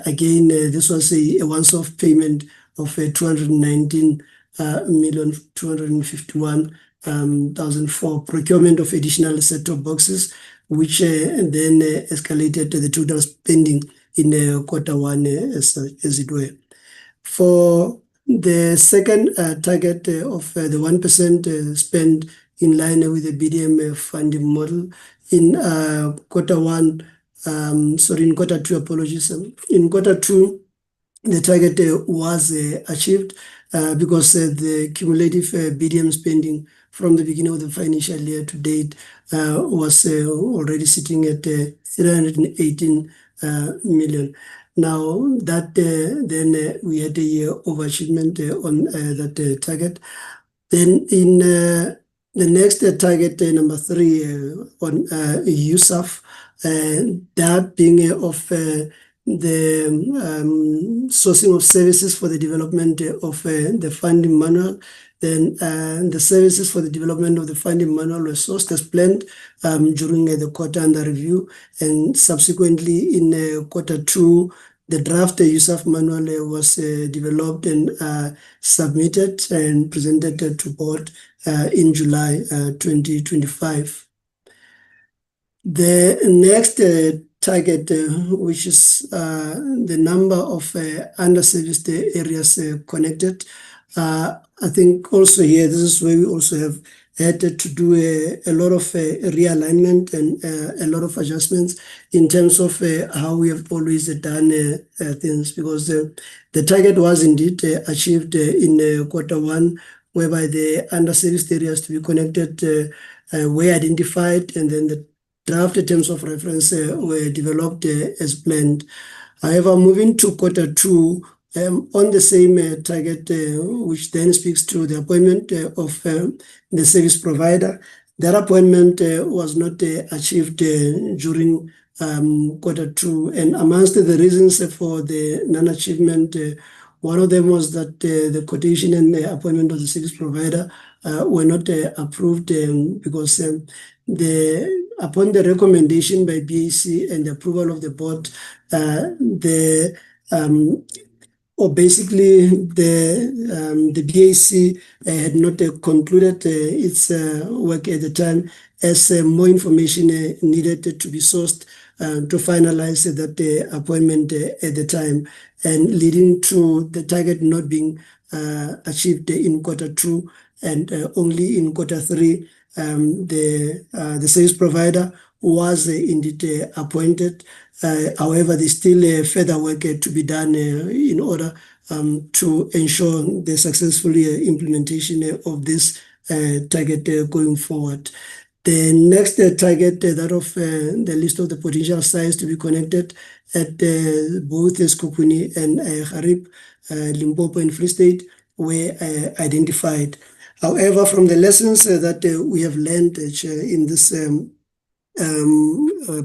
Again, this was a once-off payment of 219,251,000 for procurement of additional set-top boxes, which then escalated the total spending in Q1 as it were. For the second target of the 1% spend in line with the BDM funding model in Q2, apologies. In Q2, the target was achieved because the cumulative BDM spending from the beginning of the financial year to date was already sitting at 318 million. Now that then we had a overachievement on that target. Then in the next target, number 3 on USAF, that being of the sourcing of services for the development of the funding manual. Then the services for the development of the funding manual were sourced as planned during the quarter under review, and subsequently in Q2, the draft USAF manual was developed and submitted and presented to board in July 2025. The next target, which is the number of under-serviced areas connected. I think also here, this is where we also have had to do a lot of realignment and a lot of adjustments in terms of how we have always done things, because the target was indeed achieved in Q1, whereby the under-serviced areas to be connected were identified, and then the draft terms of reference were developed as planned. However, moving to Q2, on the same target, which then speaks to the appointment of the service provider, that appointment was not achieved during Q2. And amongst the reasons for the non-achievement, one of them was that the quotation and the appointment of the service provider were not approved because upon the recommendation by BAC and the approval of the board, basically the BAC had not concluded its work at the time, as more information needed to be sourced to finalize that appointment at the time, and leading to the target not being achieved in Q2, and only in Q3 the service provider was indeed appointed. However, there's still further work to be done in order to ensure the successful implementation of this target going forward. The next target, that of the list of the potential sites to be connected at both Sekhukhune and Harib, Limpopo and Free State, were identified. However, from the lessons that we have learned in this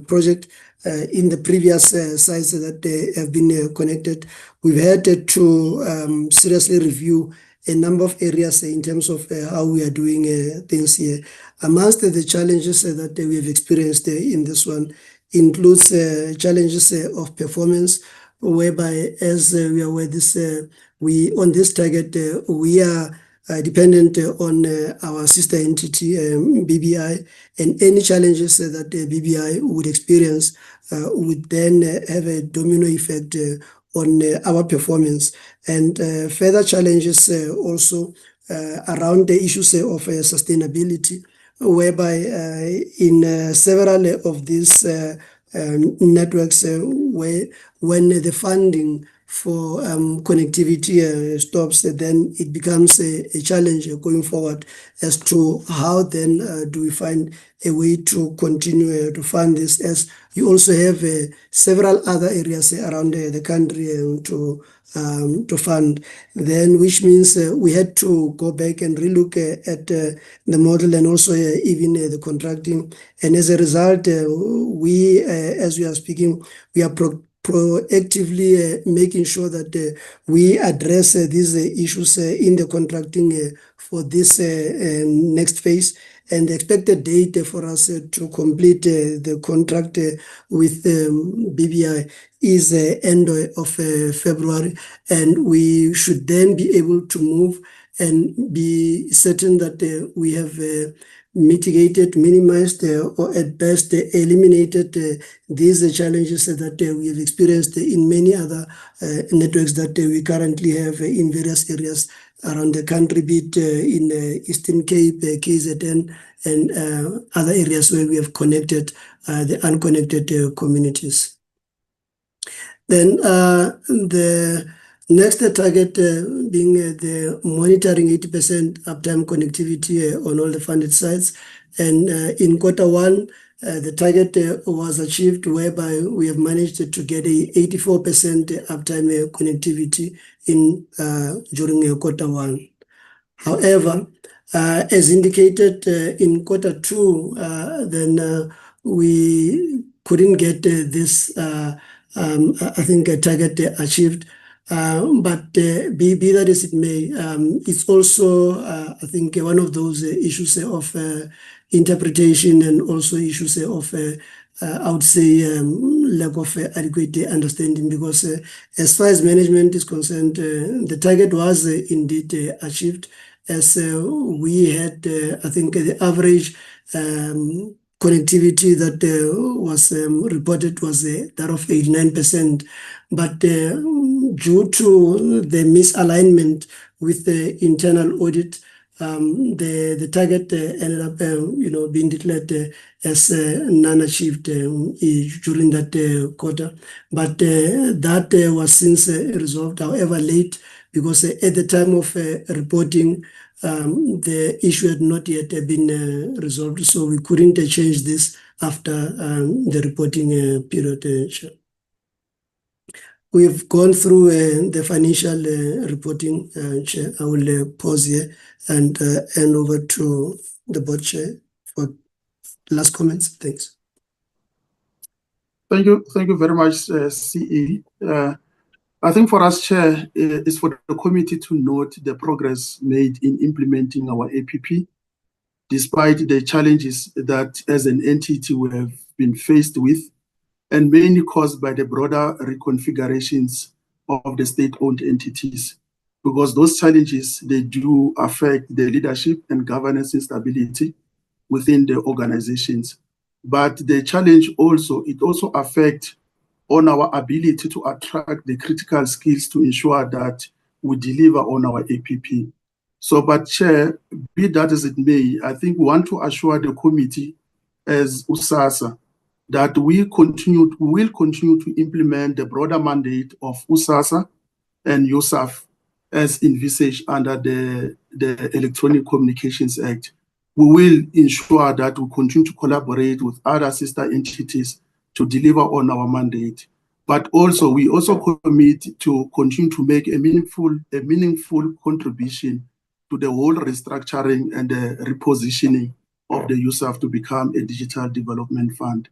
project, in the previous sites that have been connected, we've had to seriously review a number of areas in terms of how we are doing things here. Amongst the challenges that we have experienced in this one includes challenges of performance, whereby, as we are aware, on this target, we are dependent on our sister entity, BBI, and any challenges that BBI would experience would then have a domino effect on our performance. And further challenges also around the issues of sustainability, whereby in several of these networks, when the funding for connectivity stops, then it becomes a challenge going forward as to how then do we find a way to continue to fund this, as you also have several other areas around the country to fund. Then, which means we had to go back and relook at the model and also even the contracting. And as a result, we, as we are speaking, we are proactively making sure that we address these issues in the contracting for this next phase. And the expected date for us to complete the contract with BBI is end of February, and we should then be able to move and be certain that we have mitigated, minimized, or at best eliminated these challenges that we have experienced in many other networks that we currently have in various areas around the country, be it in Eastern Cape, KZN, and other areas where we have connected the unconnected communities. Then the next target being the monitoring 80% uptime connectivity on all the funded sites. And in Q1, the target was achieved, whereby we have managed to get a 84% uptime connectivity in during Q1. However, as indicated in Q2, then we couldn't get this I think a target achieved, but be that as it may, it's also I think one of those issues of interpretation, and also issues of I would say lack of adequate understanding, because as far as management is concerned, the target was indeed achieved, as we had I think the average connectivity that was reported was that of 89%, but due to the misalignment with the internal audit, the target ended up being declared as non-achieved during that quarter. But that was since resolved, however late, because at the time of reporting, the issue had not yet been resolved, so we couldn't change this after the reporting period. We've gone through the financial reporting, Chair. I will pause here and hand over to the board chair for last comments. Thanks. Thank you very much, CE. I think for us, Chair, is for the committee to note the progress made in implementing our APP, despite the challenges that as an entity we have been faced with, and mainly caused by the broader reconfigurations of the state-owned entities, because those challenges, they do affect the leadership and governance instability within the organizations. But the challenge also, it also affects on our ability to attract the critical skills to ensure that we deliver on our APP. So, but Chair, be that as it may, I think we want to assure the committee as USAASA that we will continue to implement the broader mandate of USAASA and USAF as envisaged under the Electronic Communications Act. We will ensure that we continue to collaborate with other sister entities to deliver on our mandate. But also, we also commit to continue to make a meaningful contribution to the whole restructuring and the repositioning of the USAF to become a digital development fund.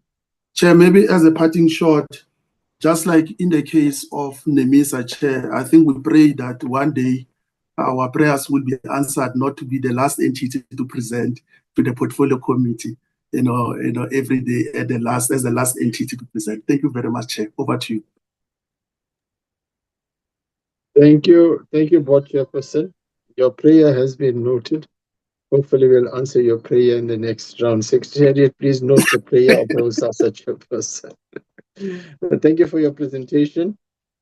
Chair, maybe as a parting shot, just like in the case of NEMISA, Chair, I think we pray that one day our prayers will be answered, not to be the last entity to present to the portfolio committee, every day as the last entity to present. Thank you very much, Chair. Over to you. Thank you, Board Chairperson. Your prayer has been noted. Hopefully, we'll answer your prayer in the next round. Secretariat, please note the prayer of the USAASA chairperson. Thank you for your presentation.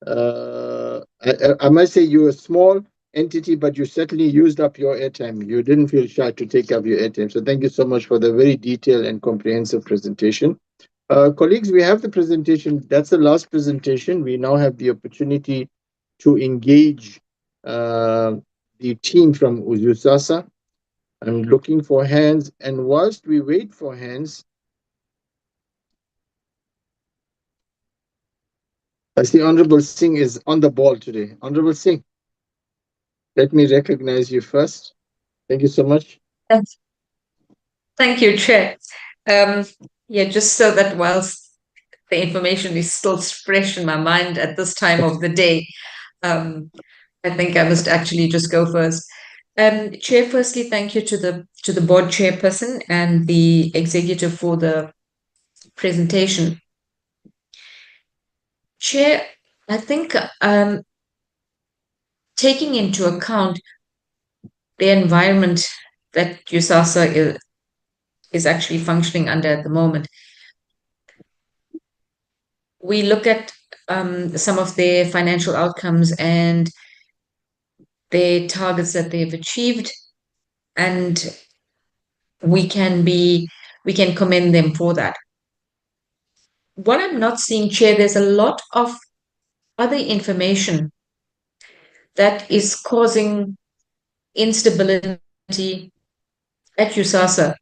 I must say you're a small entity, but you certainly used up your airtime. You didn't feel shy to take up your airtime. So thank you so much for the very detailed and comprehensive presentation. Colleagues, we have the presentation. That's the last presentation. We now have the opportunity to engage the team from USAASA. I'm looking for hands, and whilst we wait for hands, I see Honorable Singh is on the ball today. Honorable Singh, let me recognize you first. Thank you so much. Yes. Thank you, Chair. Yeah, just so that whilst the information is still fresh in my mind at this time of the day, I think I must actually just go first. Chair, firstly, thank you to the board chairperson and the executive for the presentation. Chair, I think taking into account the environment that USAASA is actually functioning under at the moment, we look at some of their financial outcomes and their targets that they've achieved, and we can commend them for that. What I'm not seeing, Chair, there's a lot of other information that is causing instability at USAASA.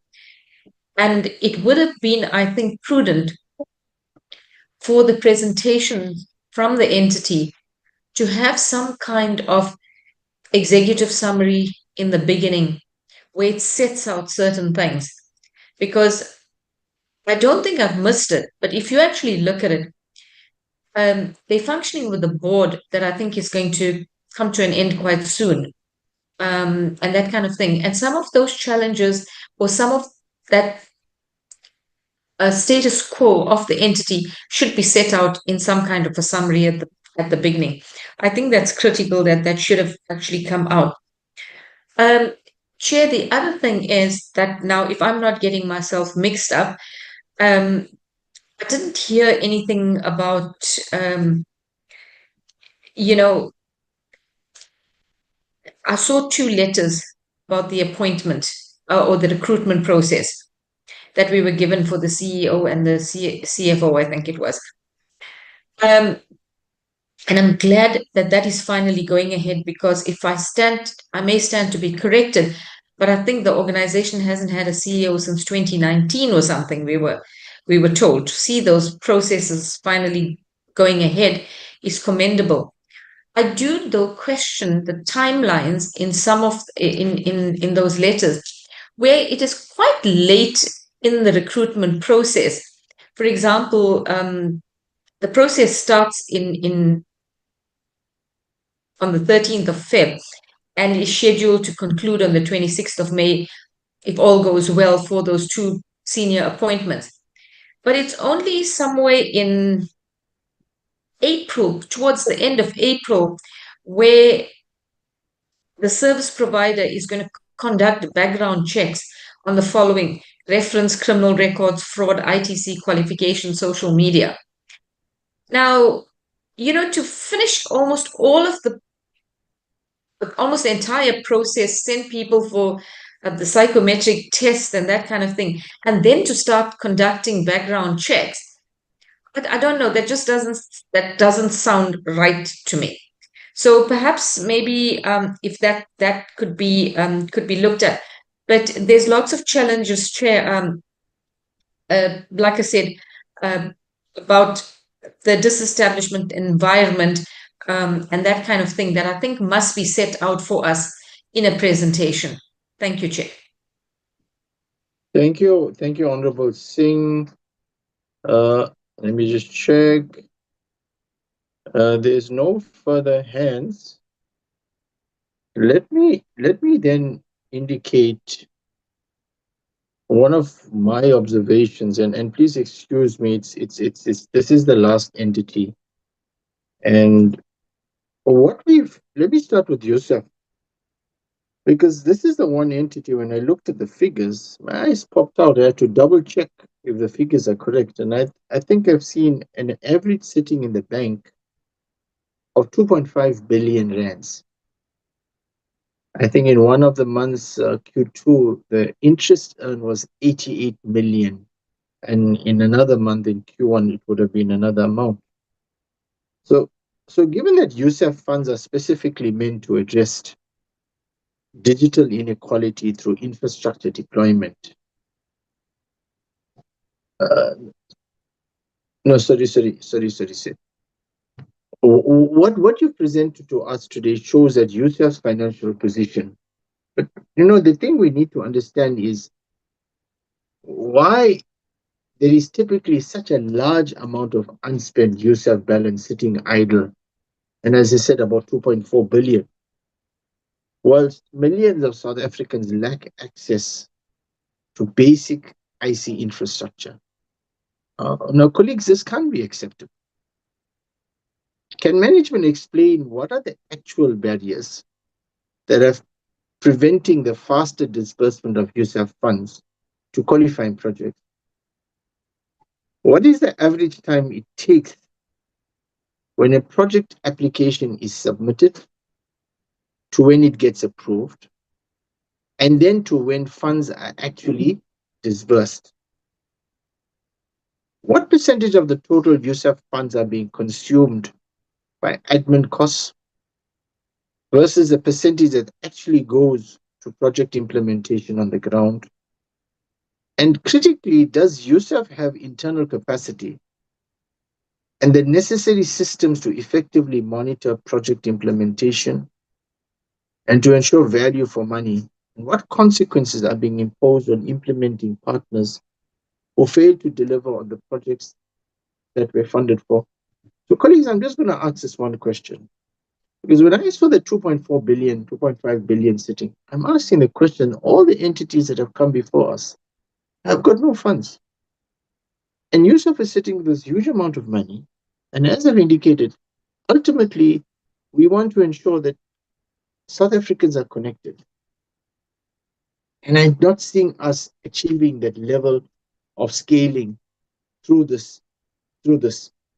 And it would have been, I think, prudent for the presentation from the entity to have some kind of executive summary in the beginning where it sets out certain things. Because I don't think I've missed it, but if you actually look at it, they're functioning with a board that I think is going to come to an end quite soon, and that kind of thing. And some of those challenges or some of that status quo of the entity should be set out in some kind of a summary at the beginning. I think that's critical, that should have actually come out. Chair, the other thing is that now, if I'm not getting myself mixed up, I didn't hear anything about, I saw 2 letters about the appointment or the recruitment process that we were given for the CEO and the CFO, I think it was. And I'm glad that is finally going ahead, because I may stand to be corrected, but I think the organization hasn't had a CEO since 2019 or something. We were told. To see those processes finally going ahead is commendable. I do, though, question the timelines in some of in those letters, where it is quite late in the recruitment process. For example, the process starts on the 13th of Feb and is scheduled to conclude on the 26th of May, if all goes well, for those 2 senior appointments. But it's only somewhere in April, towards the end of April, where the service provider is going to conduct background checks on the following: reference, criminal records, fraud, ITC, qualification, social media. Now, to finish almost the entire process, send people for the psychometric test and that kind of thing, and then to start conducting background checks, I don't know, that doesn't sound right to me. So perhaps maybe if that could be looked at. But there's lots of challenges, Chair. Like I said, about the disestablishment environment and that kind of thing that I think must be set out for us in a presentation. Thank you, Chair. Thank you, Honorable Singh. Let me just check. There's no further hands. Let me then indicate one of my observations, and please excuse me. It's this is the last entity, and let me start with USAF, because this is the one entity. When I looked at the figures, my eyes popped out. I had to double check if the figures are correct, and I think I've seen an average sitting in the bank of 2.5 billion rands. I think in one of the months, Q2, the interest earned was 88 million. And in another month, in Q1, it would have been another amount. So given that USAF funds are specifically meant to address digital inequality through infrastructure deployment. No, sorry. What you presented to us today shows that USAF's financial position. But the thing we need to understand is why there is typically such a large amount of unspent USAF balance sitting idle. And as I said, about 2.4 billion. whilst millions of South Africans lack access to basic IC infrastructure. Now, colleagues, this can't be acceptable. Can management explain what are the actual barriers that are preventing the faster disbursement of USAF funds to qualifying projects? What is the average time it takes when a project application is submitted to when it gets approved, and then to when funds are actually disbursed? What percentage of the total USAF funds are being consumed by admin costs versus the percentage that actually goes to project implementation on the ground? And critically, does USAF have internal capacity and the necessary systems to effectively monitor project implementation and to ensure value for money? And what consequences are being imposed on implementing partners who fail to deliver on the projects that we're funded for? So, colleagues, I'm just going to ask this one question. Because when I saw the 2.4 billion, 2.5 billion sitting, I'm asking the question, all the entities that have come before us have got no funds. And USAF is sitting with this huge amount of money. And as I've indicated, ultimately, we want to ensure that South Africans are connected. And I'm not seeing us achieving that level of scaling through this.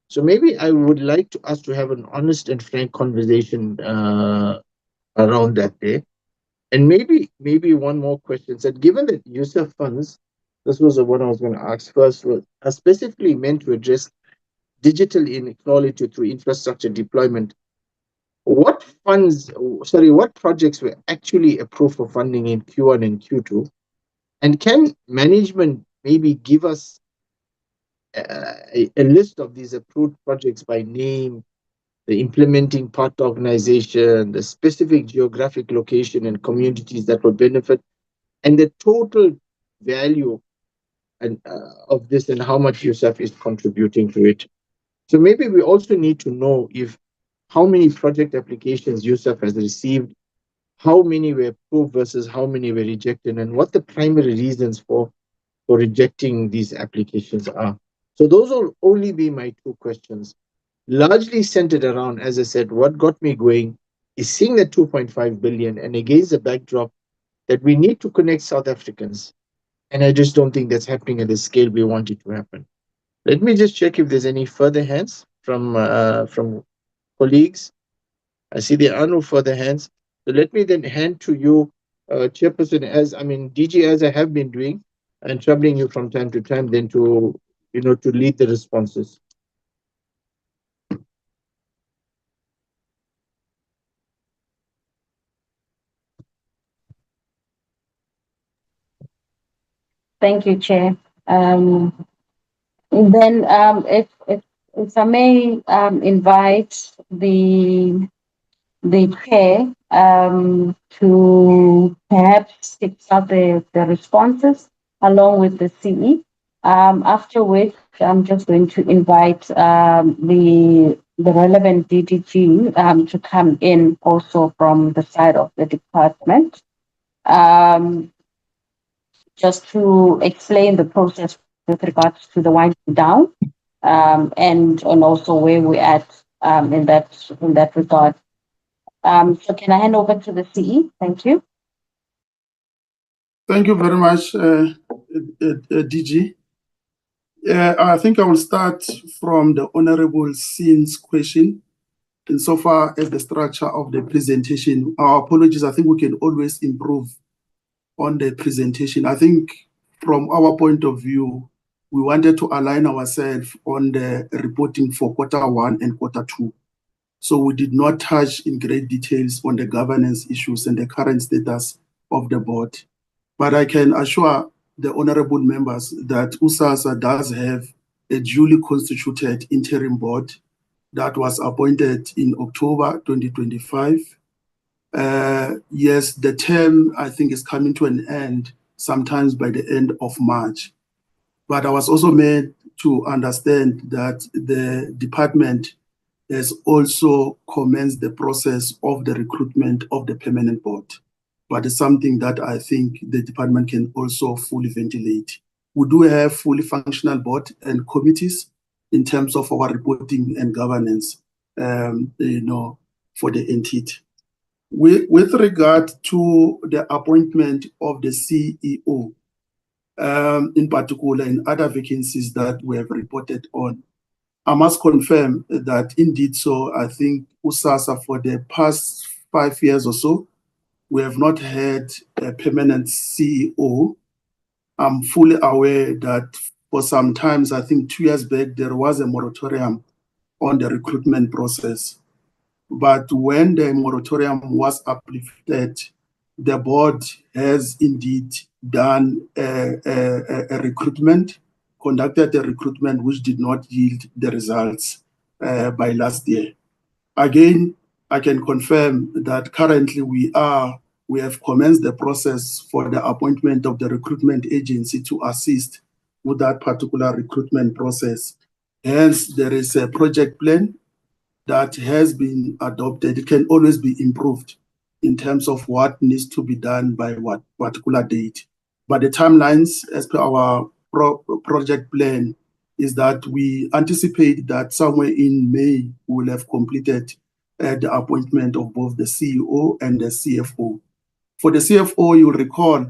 So maybe I would like us to have an honest and frank conversation around that day. And maybe one more question. So given that USAF funds, this was the one I was going to ask first, are specifically meant to address digital inequality through infrastructure deployment, what projects were actually approved for funding in Q1 and Q2? And can management maybe give us a list of these approved projects by name, the implementing partner organization, the specific geographic location and communities that will benefit, and the total value of this and how much USAF is contributing to it? So maybe we also need to know how many project applications USAF has received, how many were approved versus how many were rejected, and what the primary reasons for rejecting these applications are. So those will only be my two questions, largely centered around, as I said, what got me going is seeing the 2.5 billion and against the backdrop that we need to connect South Africans. And I just don't think that's happening at the scale we want it to happen. Let me just check if there's any further hands from colleagues. I see there are no further hands. So let me then hand to you, Chairperson, DG, as I have been doing, and troubling you from time to time, then to lead the responses. Thank you, Chair. If I may invite the Chair to perhaps pick up the responses along with the CE. After which, I'm just going to invite the relevant DDG to come in also from the side of the department. Just to explain the process with regards to the winding down, and also where we're at in that regard. So can I hand over to the CE? Thank you. Thank you very much, DG. I think I will start from the Honorable Sin's question. Insofar as the structure of the presentation, our apologies, I think we can always improve on the presentation. I think from our point of view, we wanted to align ourselves on the reporting for Q1 and Q2. So we did not touch in great details on the governance issues and the current status of the board. But I can assure the honorable members that USAASA does have a duly constituted interim board that was appointed in October 2025. Yes, the term, I think, is coming to an end sometimes by the end of March. But I was also made to understand that the department has also commenced the process of the recruitment of the permanent board. But it's something that I think the department can also fully ventilate. We do have fully functional board and committees in terms of our reporting and governance, for the entity. With regard to the appointment of the CEO, in particular in other vacancies that we have reported on, I must confirm that indeed so. I think USAASA for the past 5 years or so, we have not had a permanent CEO. I'm fully aware that for some times, I think 2 years back, there was a moratorium on the recruitment process. But when the moratorium was uplifted, the board has indeed done a recruitment, conducted a recruitment which did not yield the results by last year. Again, I can confirm that currently we have commenced the process for the appointment of the recruitment agency to assist with that particular recruitment process. Hence, there is a project plan that has been adopted. It can always be improved in terms of what needs to be done by what particular date. But the timelines, as per our project plan, is that we anticipate that somewhere in May we will have completed the appointment of both the CEO and the CFO. For the CFO, you'll recall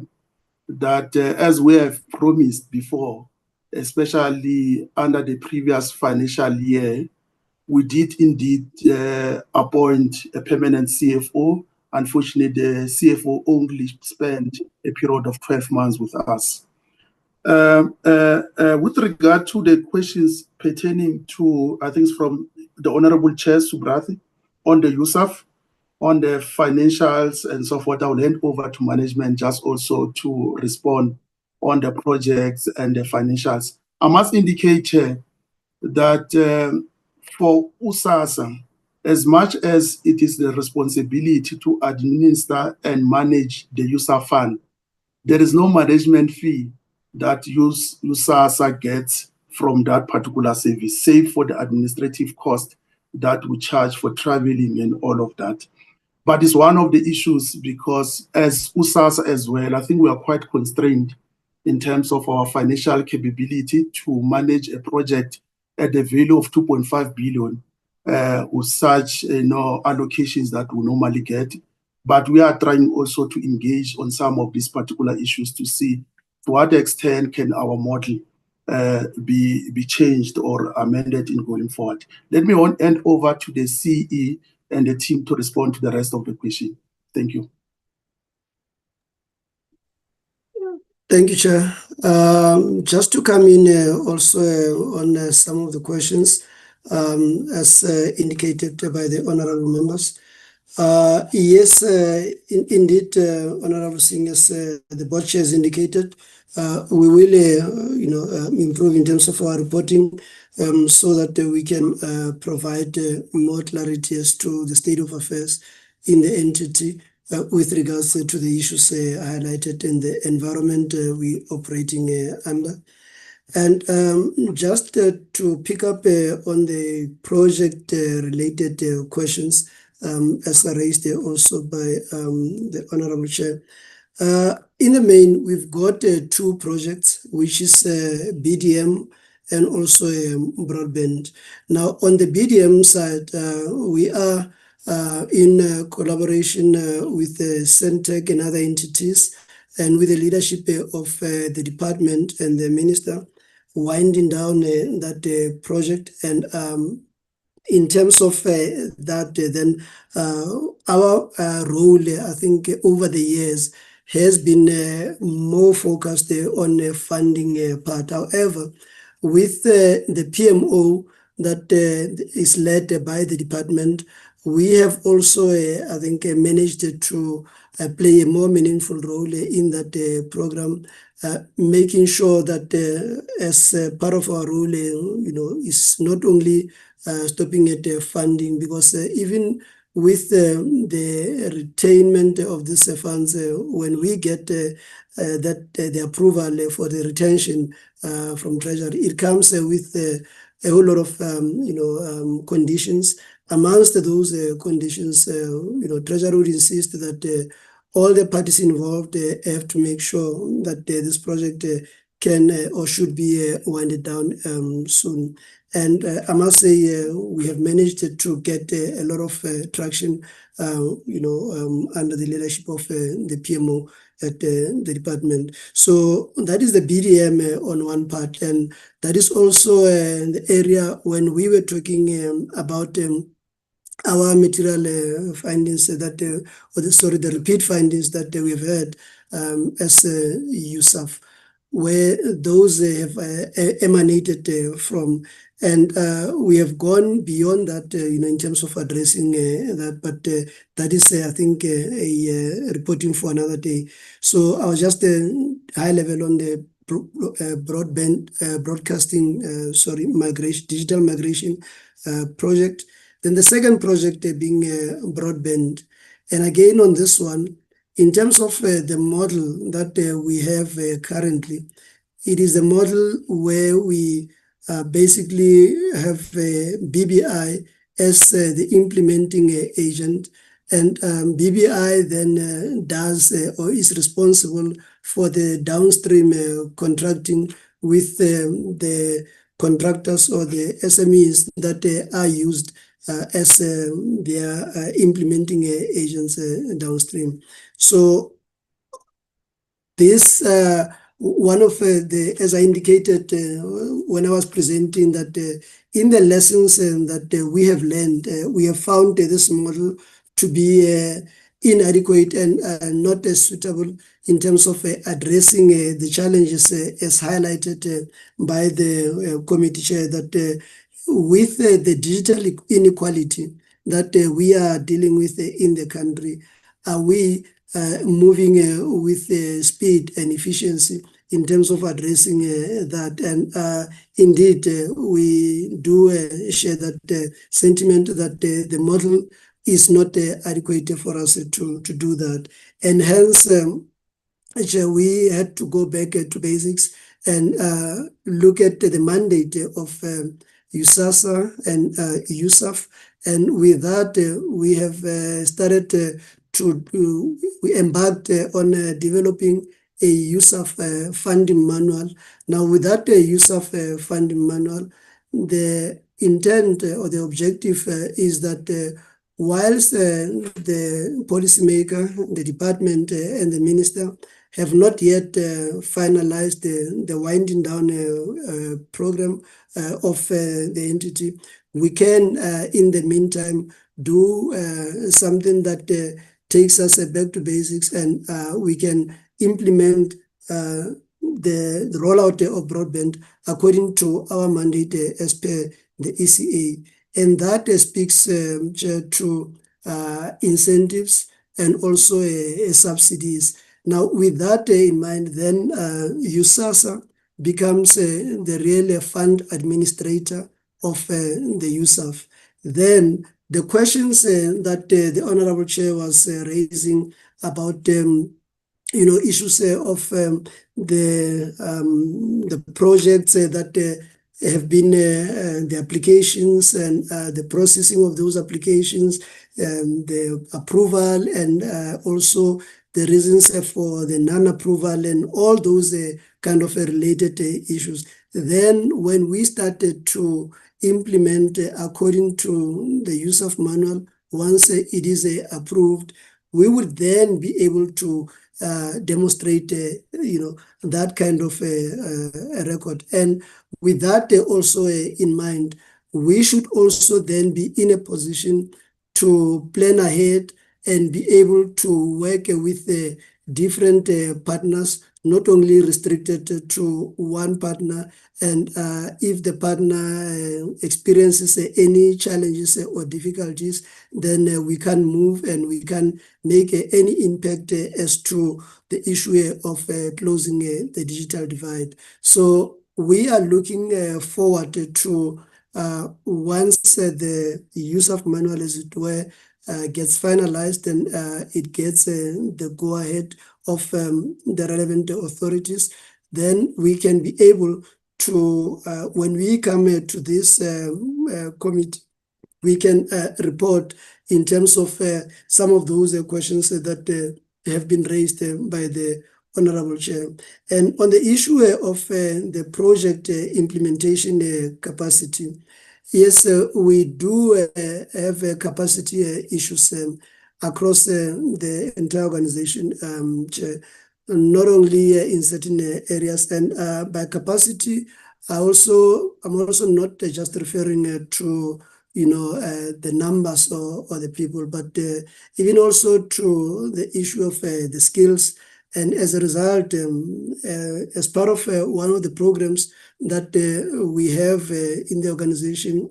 that as we have promised before, especially under the previous financial year, we did indeed appoint a permanent CFO. Unfortunately, the CFO only spent a period of 12 months with us. With regard to the questions pertaining to, I think, from the Honorable Chair Subrathi on the USAF, on the financials and so forth, I will hand over to management just also to respond on the projects and the financials. I must indicate, Chair, that for USAASA, as much as it is the responsibility to administer and manage the USAF fund, there is no management fee that USAASA gets from that particular service, save for the administrative cost that we charge for traveling and all of that. But it's one of the issues because as USAASA as well, I think we are quite constrained in terms of our financial capability to manage a project at the value of 2.5 billion with such allocations that we normally get. But we are trying also to engage on some of these particular issues to see to what extent can our model be changed or amended in going forward. Let me hand over to the CE and the team to respond to the rest of the question. Thank you. Thank you, Chair. Just to come in also on some of the questions, as indicated by the honorable members. Yes, indeed, Honorable Singh, as the board chair has indicated, we will, improve in terms of our reporting so that we can provide more clarity as to the state of affairs in the entity with regards to the issues highlighted in the environment we operating under. And just to pick up on the project related questions as raised also by the Honorable Chair. In the main, we've got 2 projects, which is BDM and also broadband. Now, on the BDM side, we are in collaboration with Sentech and other entities and with the leadership of the department and the minister, winding down that project. And in terms of that, then our role, I think, over the years has been more focused on the funding part. However, with the PMO that is led by the department, we have also, I think, managed to play a more meaningful role in that program, making sure that as part of our role, is not only stopping at funding, because even with the retainment of these funds, when we get the approval for the retention from Treasury, it comes with a whole lot of conditions. Amongst those conditions, Treasury would insist that all the parties involved have to make sure that this project can or should be winded down soon. And I must say, we have managed to get a lot of traction, under the leadership of the PMO at the department. So that is the BDM on one part, and that is also the area when we were talking about our material findings the repeat findings that we've had as USAF, where those have emanated from. And we have gone beyond that, in terms of addressing that, but that is, I think, a reporting for another day. So I was just high level on the broadcasting, migration, digital migration project. Then the second project being broadband. And again, on this one, in terms of the model that we have currently, it is a model where we basically have BBI as the implementing agent, and BBI then does or is responsible for the downstream contracting with the contractors or the SMEs that are used as their implementing agents downstream. So this one of as I indicated when I was presenting, that in the lessons that we have learned, we have found this model to be inadequate and not as suitable in terms of addressing the challenges as highlighted by the committee chair, that with the digital inequality that we are dealing with in the country, are we moving with speed and efficiency in terms of addressing that? And indeed, we do share that sentiment that the model is not adequate for us to do that. And hence, we had to go back to basics and look at the mandate of USAASA and USAF. And with that, we have started we embarked on developing a USAF funding manual. Now, with that USAF funding manual, the intent or the objective is that whilst the policymaker, the department, and the minister have not yet finalized the winding down program of the entity, we can, in the meantime, do something that takes us back to basics, and we can implement the rollout of broadband according to our mandate as per the ECA. And that speaks to incentives and also subsidies. Now, with that in mind, then USAASA becomes the real fund administrator of the USAF. Then the questions that the Honorable Chair was raising about issues of the projects that have been the applications and the processing of those applications, the approval, and also the reasons for the non-approval, and all those kind of related issues. Then when we started to implement according to the USAF manual, once it is approved, we would then be able to demonstrate that kind of a record. And with that also in mind, we should also then be in a position to plan ahead and be able to work with different partners, not only restricted to one partner. And if the partner experiences any challenges or difficulties, then we can move and we can make any impact as to the issue of closing the digital divide. So we are looking forward to once the USAF manual, as it were, gets finalized and it gets the go-ahead of the relevant authorities, then we can be able to, when we come to this committee, we can report in terms of some of those questions that have been raised by the Honorable Chair. And on the issue of the project implementation capacity, yes, we do have capacity issues across the entire organization, Chair, not only in certain areas. And by capacity, I'm also not just referring to the numbers or the people, but even also to the issue of the skills. And as a result, as part of one of the programs that we have in the organization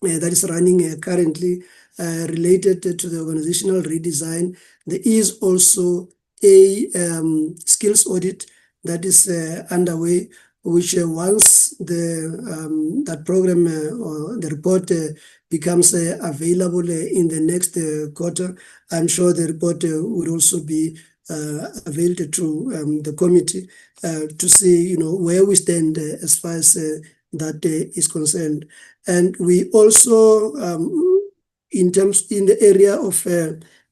that is running currently related to the organizational redesign, there is also a skills audit that is underway, which once that program or the report becomes available in the next quarter, I'm sure the report will also be available to the committee to see where we stand as far as that is concerned. And we also, in the area of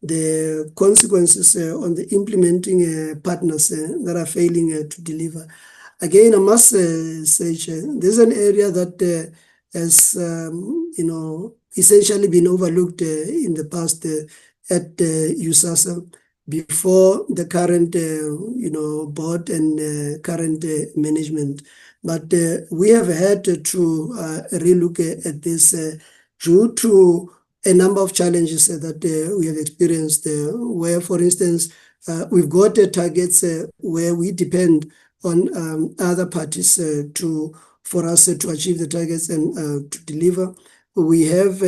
the consequences on the implementing partners that are failing to deliver. Again, I must say, there's an area that has, essentially been overlooked in the past at USAASA before the current, board and current management. But we have had to relook at this due to a number of challenges that we have experienced, where, for instance, we've got targets where we depend on other parties for us to achieve the targets and to deliver. We have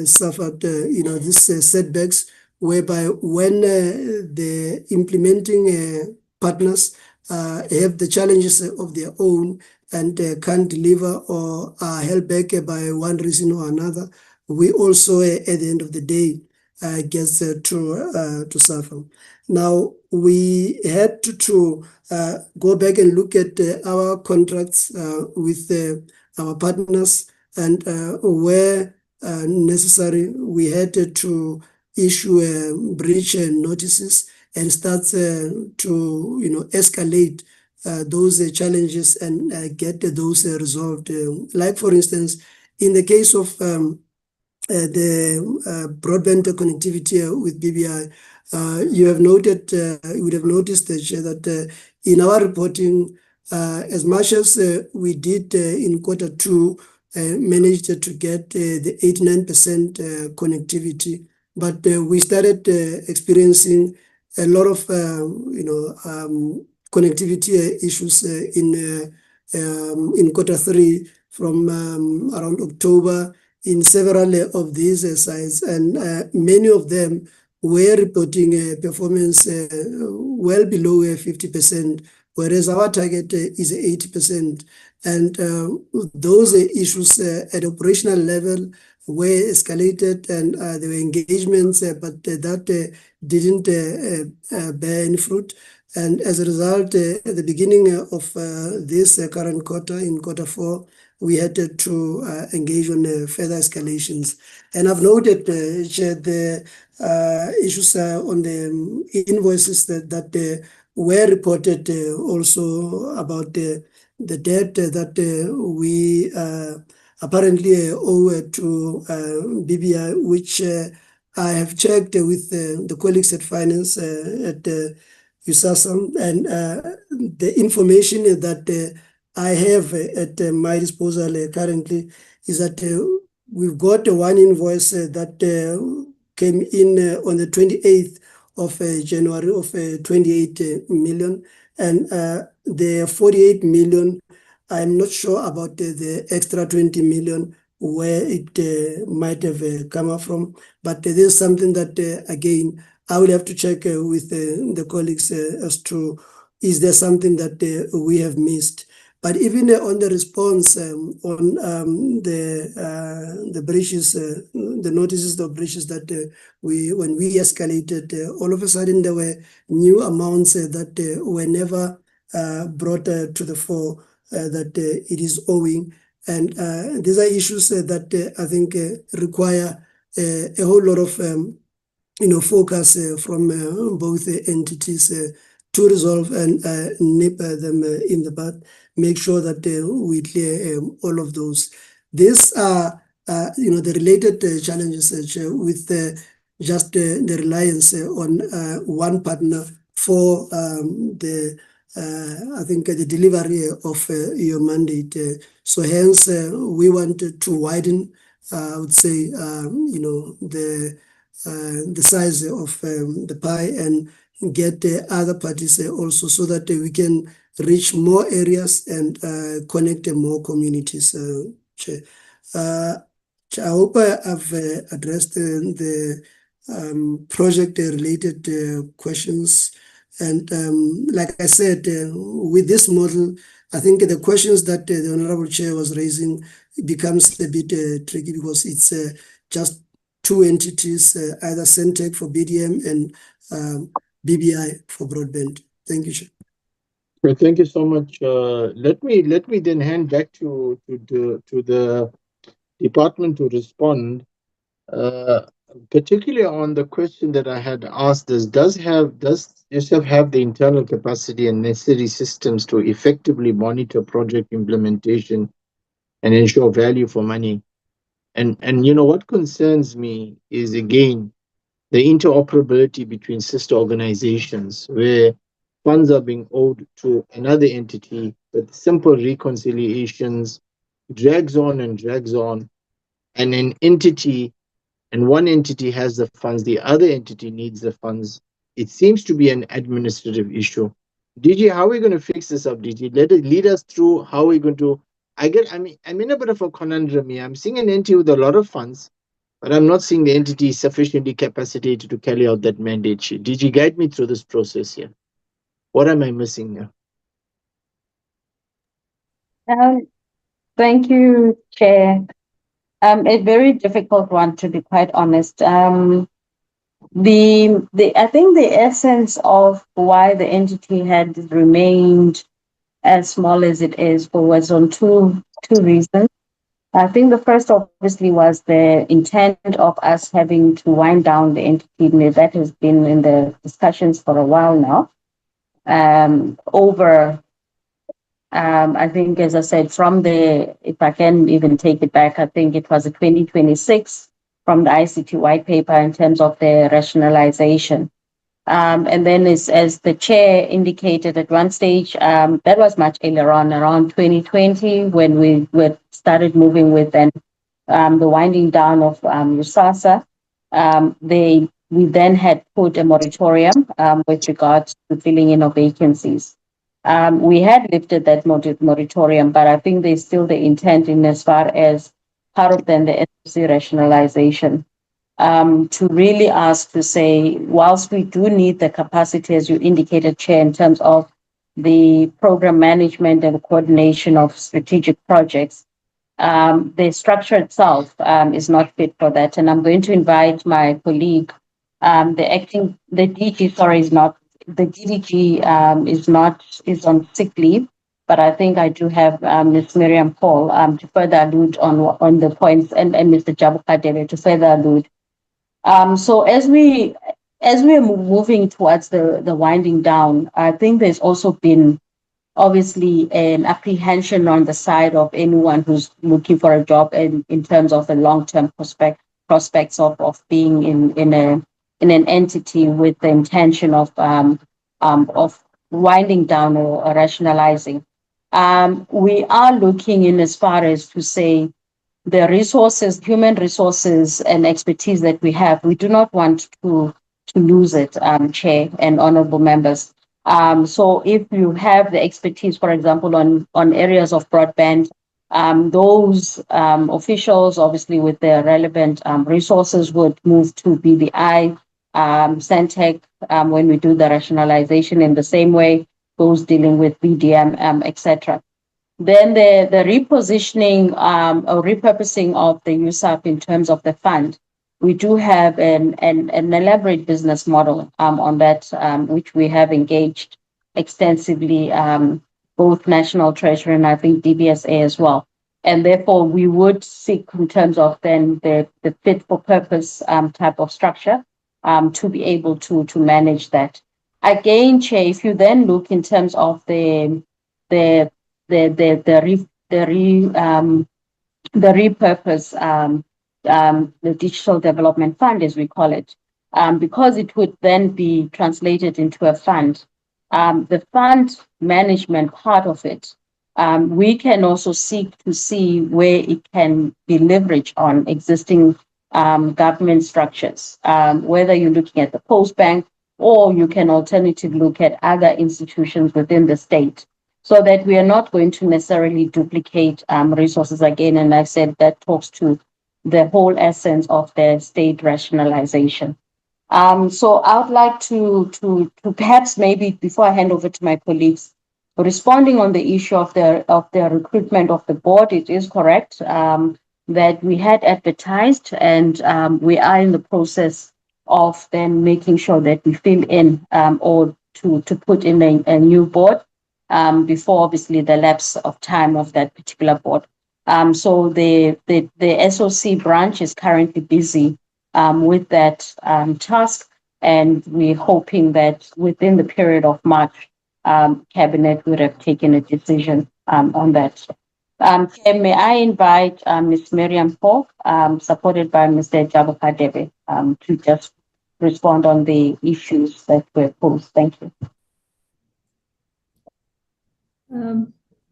suffered, these setbacks, whereby when the implementing partners have the challenges of their own and can't deliver or are held back by one reason or another, we also, at the end of the day, gets to suffer. Now, we had to go back and look at our contracts with our partners, and where necessary, we had to issue breach notices and start to escalate those challenges and get those resolved. Like, for instance, in the case of the broadband connectivity with BBI, you would have noticed that in our reporting, as much as we did in Q2, managed to get the 89% connectivity, but we started experiencing a lot of connectivity issues in Q3 from around October in several of these sites, and many of them were reporting performance well below 50%, whereas our target is 80%. And those issues at operational level were escalated, and there were engagements, but that didn't bear any fruit. And as a result, at the beginning of this current quarter, in Q4, we had to engage on further escalations. And I've noted the issues on the invoices that were reported also about the debt that we apparently owe to BBI, which I have checked with the colleagues at finance at USAASA, and the information that I have at my disposal currently is that we've got one invoice that came in on the 28th of January of 28 million, and the 48 million, I'm not sure about the extra 20 million where it might have come up from, but there's something that again I will have to check with the colleagues as to is there something that we have missed. But even on the response on the breaches, the notices of breaches that when we escalated, all of a sudden there were new amounts that were never brought to the fore. that it is owing. And these are issues that I think require a whole lot of focus from both entities to resolve and nip them in the bud, make sure that we clear all of those. These are, the related challenges with just the reliance on one partner for I think the delivery of your mandate. So hence, we wanted to widen, I would say, the size of the pie and get other parties also, so that we can reach more areas and connect more communities. Chair. I hope I've addressed the project-related questions. And like I said, with this model, I think the questions that the Honorable Chair was raising becomes a bit tricky, because it's just two entities, either Sentech for BDM and BBI for broadband. Thank you, Chair. Well, thank you so much. Let me then hand back to the department to respond, particularly on the question that I had asked: does USAF have the internal capacity and necessary systems to effectively monitor project implementation and ensure value for money? And what concerns me is, again, the interoperability between sister organizations, where funds are being owed to another entity, but simple reconciliations drags on, and one entity has the funds, the other entity needs the funds. It seems to be an administrative issue. DG, how are we going to fix this up, DG? Lead us through how we're going to. I'm in a bit of a conundrum here. I'm seeing an entity with a lot of funds, but I'm not seeing the entity sufficiently capacitated to carry out that mandate. DG, guide me through this process here. What am I missing here? Thank you, Chair. A very difficult one, to be quite honest. I think the essence of why the entity had remained as small as it is was on two reasons. I think the first, obviously, was the intent of us having to wind down the entity. That has been in the discussions for a while now. I think, as I said, if I can even take it back, I think it was 2026 from the ICT white paper in terms of the rationalization. And then as the chair indicated at one stage, that was much earlier on, around 2020, when we started moving with the winding down of USAASA. We then had put a moratorium with regards to filling in of vacancies. We had lifted that moratorium, but I think there's still the intent in as far as part of then the SOC rationalization, to really ask to say, whilst we do need the capacity, as you indicated, Chair, in terms of the program management and the coordination of strategic projects, the structure itself is not fit for that. And I'm going to invite my colleague, the DG, sorry, is not. The DDG is on sick leave, but I think I do have Ms. Miriam Paul to further allude on the points, and Mr. Jabukadele to further allude. So as we are moving towards the winding down, I think there's also been obviously an apprehension on the side of anyone who's looking for a job in terms of the long-term prospects of being in an entity with the intention of winding down or rationalizing. We are looking in as far as to say the resources, human resources and expertise that we have, we do not want to lose it, Chair and honorable members. So if you have the expertise, for example, on areas of broadband, those officials, obviously with the relevant resources, would move to BBI, Sentech, when we do the rationalization in the same way, those dealing with BDM, etc. Then the repositioning or repurposing of the USAF in terms of the fund, we do have an elaborate business model on that, which we have engaged extensively both National Treasury and I think DBSA as well. And therefore, we would seek in terms of then the fit for purpose type of structure to be able to manage that. Again, Chair, if you then look in terms of the repurpose, the Digital Development Fund, as we call it, because it would then be translated into a fund. The fund management part of it, we can also seek to see where it can be leveraged on existing government structures, whether you're looking at the Post Bank or you can alternatively look at other institutions within the state, so that we are not going to necessarily duplicate resources again. And I said that talks to the whole essence of the state rationalization. So I would like to perhaps maybe before I hand over to my colleagues, responding on the issue of the recruitment of the board. It is correct that we had advertised, and we are in the process of then making sure that we fill in or to put in a new board before obviously the lapse of time of that particular board. So the SOC branch is currently busy with that task, and we're hoping that within the period of March, Cabinet would have taken a decision on that. May I invite Ms. Miriam Paul, supported by Mr. Jabuka Debe, to just respond on the issues that were posed. Thank you.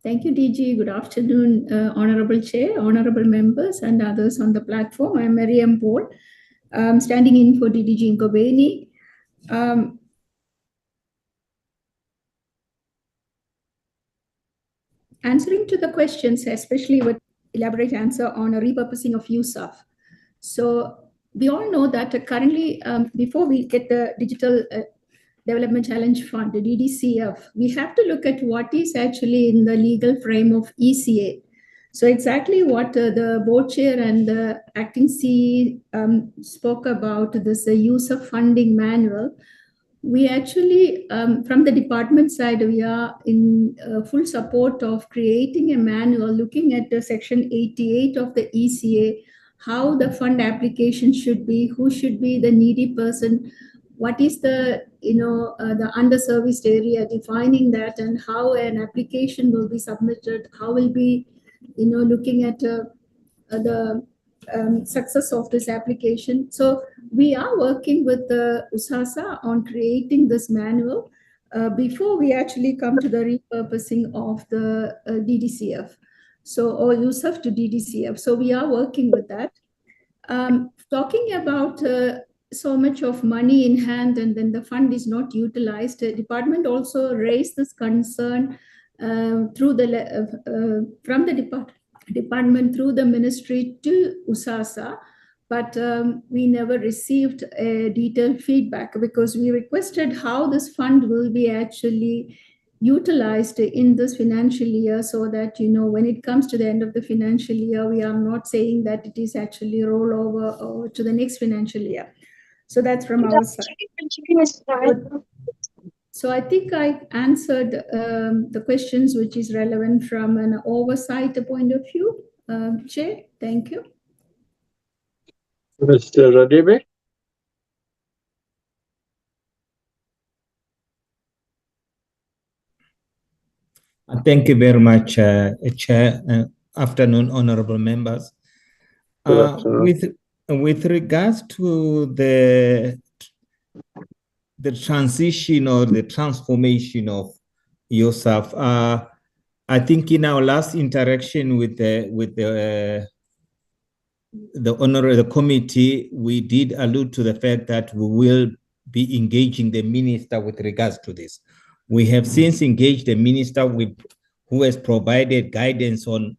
Thank you, DG. Good afternoon, Honorable Chair, Honorable members, and others on the platform. I'm Miriam Paul, standing in for DDG Ngobeni. Answering to the questions, especially with elaborate answer on a repurposing of USAF. So we all know that currently, before we get the Digital Development Challenge Fund, the DDCF, we have to look at what is actually in the legal frame of ECA. So exactly what the board chair and the acting CE spoke about, this use of funding manual. We actually, from the department side, we are in full support of creating a manual looking at the section 88 of the ECA, how the fund application should be, who should be the needy person, what is the, the underserviced area, defining that, and how an application will be submitted, how will be, looking at the success of this application. So we are working with the USAASA on creating this manual before we actually come to the repurposing of the DDCF. So, or USAF to DDCF. So we are working with that. Talking about so much of money in hand and then the fund is not utilized, the department also raised this concern through the from the department through the ministry to USAASA, but we never received a detailed feedback because we requested how this fund will be actually utilized in this financial year, so that when it comes to the end of the financial year, we are not saying that it is actually roll over to the next financial year. So that's from our side. So I think I answered the questions which is relevant from an oversight point of view. Chair, thank you. Mr. Radebe. Thank you very much, Chair. Afternoon, honorable members. With regards to the transition or the transformation of USAF, I think in our last interaction with the committee, we did allude to the fact that we will be engaging the minister with regards to this. We have since engaged the minister who has provided guidance on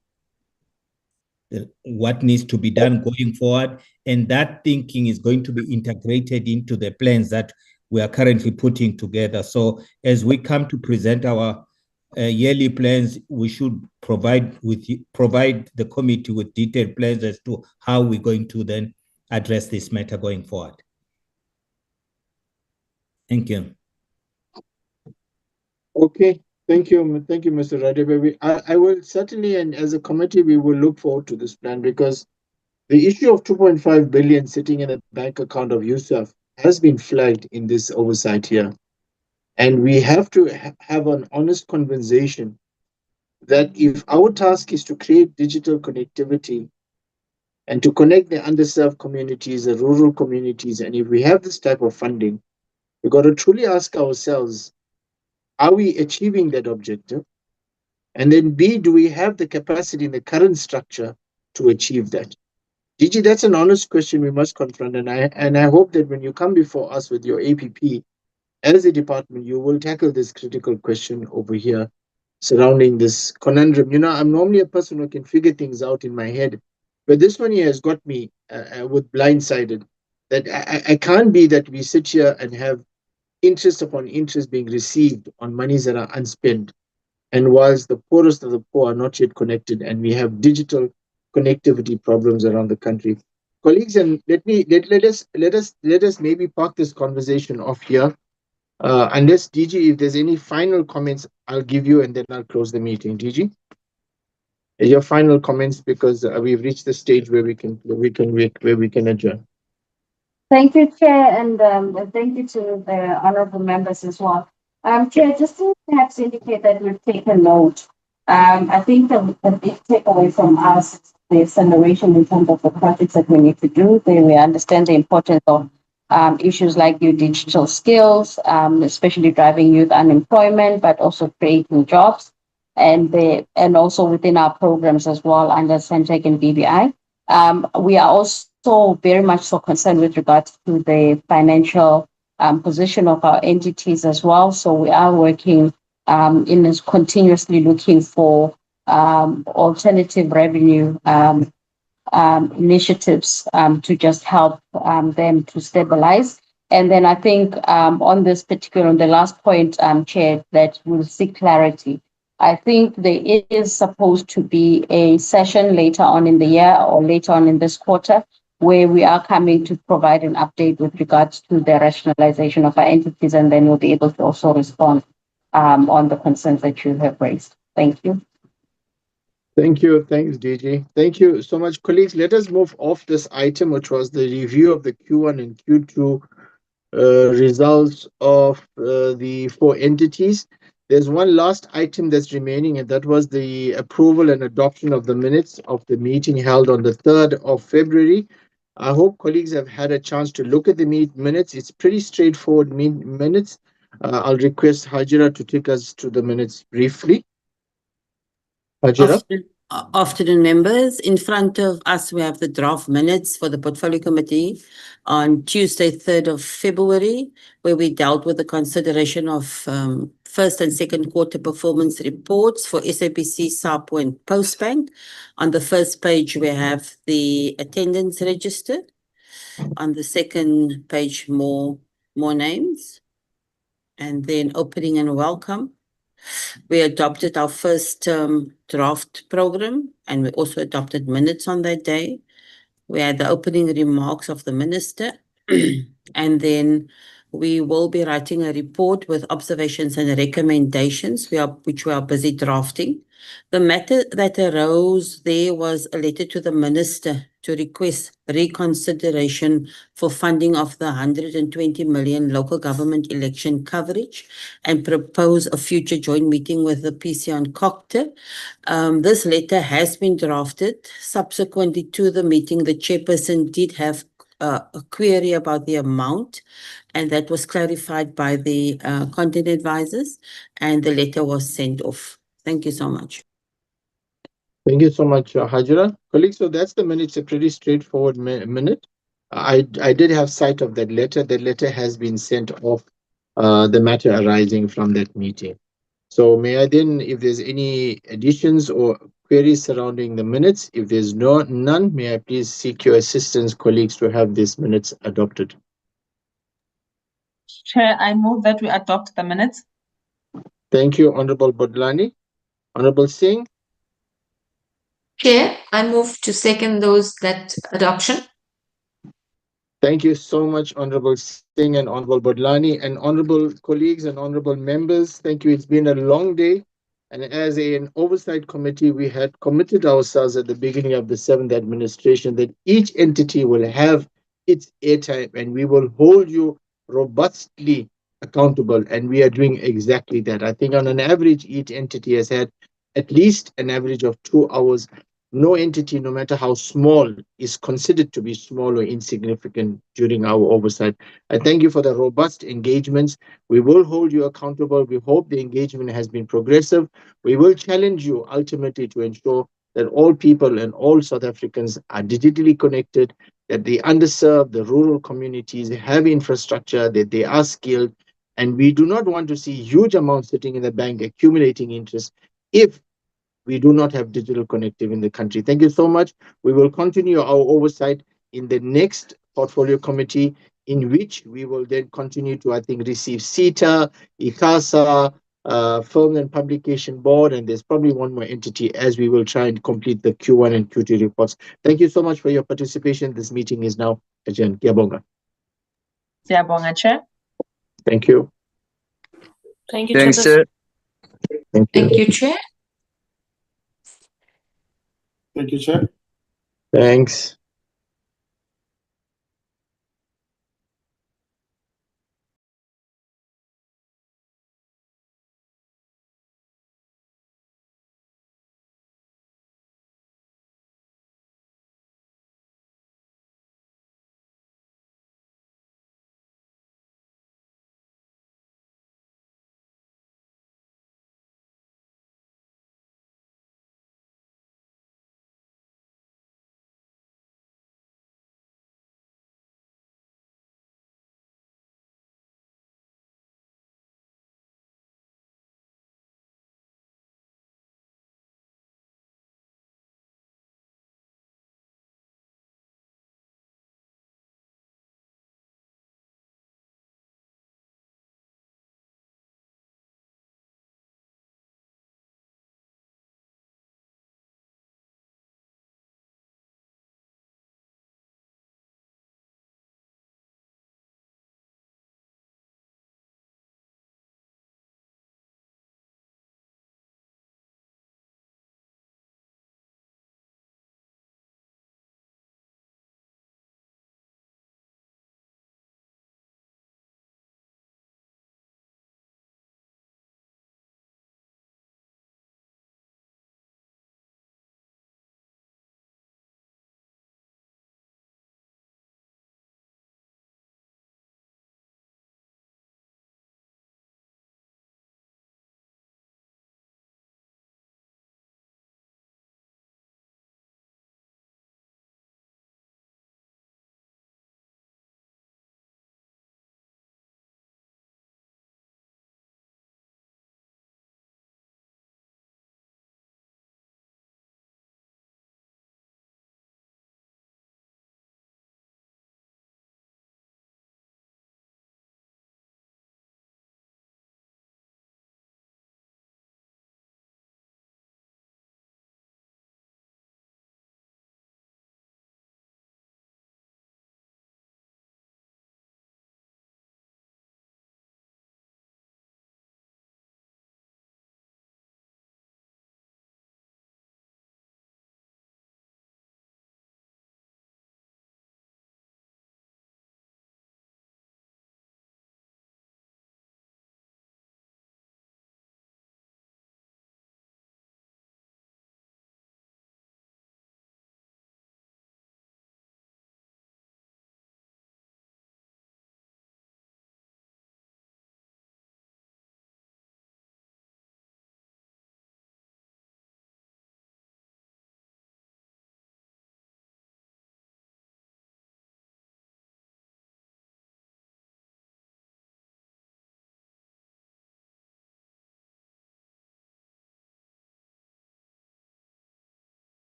what needs to be done going forward, and that thinking is going to be integrated into the plans that we are currently putting together. So as we come to present our yearly plans, we should provide the committee with detailed plans as to how we're going to then address this matter going forward. Thank you. Okay, Thank you, Mr. Radebe. I will certainly, and as a committee, we will look forward to this plan, because the issue of 2.5 billion sitting in a bank account of USAF has been flagged in this oversight here. And we have to have an honest conversation that if our task is to create digital connectivity and to connect the underserved communities, the rural communities, and if we have this type of funding, we've got to truly ask ourselves, are we achieving that objective? And then B, do we have the capacity in the current structure to achieve that? DG, that's an honest question we must confront. And I hope that when you come before us with your APP, as a department, you will tackle this critical question over here surrounding this conundrum. You know, I'm normally a person who can figure things out in my head, but this one here has got me with blindsided. That I can't be that we sit here and have interest upon interest being received on monies that are unspent. And whilst the poorest of the poor are not yet connected, and we have digital connectivity problems around the country. Colleagues, and let us maybe park this conversation off here. Unless DG, if there's any final comments, I'll give you, and then I'll close the meeting. DG, your final comments, because we've reached the stage where we can adjourn. Thank you, Chair, and thank you to the honourable members as well. Chair, just to perhaps indicate that we've taken note. I think the big takeaway from us is the acceleration in terms of the projects that we need to do. We understand the importance of issues like new digital skills, especially driving youth unemployment, but also creating jobs, and also within our programs as well under Sentech and BBI. We are also very much so concerned with regards to the financial position of our entities as well. So we are working in this continuously looking for alternative revenue initiatives to just help them to stabilize. And then I think on this particular, on the last point, Chair, that we'll seek clarity. I think there is supposed to be a session later on in the year or later on in this quarter where we are coming to provide an update with regards to the rationalization of our entities, and then we'll be able to also respond on the concerns that you have raised. Thank you. Thank you. Thanks, DG. Thank you so much, colleagues. Let us move off this item, which was the review of the Q1 and Q2 results of the 4 entities. There's one last item that's remaining, and that was the approval and adoption of the minutes of the meeting held on the 3rd of February. I hope colleagues have had a chance to look at the minutes. It's pretty straightforward minutes. I'll request Hajira to take us to the minutes briefly. Hajira? Afternoon, members. In front of us, we have the draft minutes for the Portfolio Committee on Tuesday, 3rd of February, where we dealt with the consideration of first and second quarter performance reports for SABC, SAPO, and Postbank. On the first page, we have the attendance register. On the second page, more names. And then opening and welcome. We adopted our first draft program, and we also adopted minutes on that day. We had the opening remarks of the minister, and then we will be writing a report with observations and recommendations, which we are busy drafting. The matter that arose there was a letter to the minister to request reconsideration for funding of the 120 million local government election coverage and propose a future joint meeting with the PC on COCTA. This letter has been drafted. Subsequently to the meeting, the chairperson did have a query about the amount, and that was clarified by the content advisors, and the letter was sent off. Thank you so much. Thank you so much, Hajira. Colleagues, so that's the minute. It's a pretty straightforward minute. I did have sight of that letter. That letter has been sent off, the matter arising from that meeting. So may I then, if there's any additions or queries surrounding the minutes, if there's none, may I please seek your assistance, colleagues, to have these minutes adopted. Chair, I move that we adopt the minutes. Thank you, Honorable Bodlani. Honorable Singh. Chair, I move to second that adoption. Thank you so much, Honorable Singh and Honorable Bodlani, and honorable colleagues and honorable members. Thank you. It's been a long day. And as an oversight committee, we had committed ourselves at the beginning of the 7th administration that each entity will have its airtime and we will hold you robustly accountable. And we are doing exactly that. I think on an average, each entity has had at least an average of 2 hours. No entity, no matter how small, is considered to be small or insignificant during our oversight. I thank you for the robust engagements. We will hold you accountable. We hope the engagement has been progressive. We will challenge you ultimately to ensure that all people and all South Africans are digitally connected, that the underserved, the rural communities have infrastructure, that they are skilled. And we do not want to see huge amounts sitting in the bank accumulating interest if we do not have digital connectivity in the country. Thank you so much. We will continue our oversight in the next portfolio committee, in which we will then continue to, I think, receive CETA, ICASA, Film and Publication Board, and there's probably one more entity as we will try and complete the Q1 and Q2 reports. Thank you so much for your participation. This meeting is now adjourned. Siyabonga. Siyabonga, Chair. Thank you. Thank you, Thanks, Chairperson. Chair. Thank you. Thank you, Chair. Thank you, Chair. Thanks.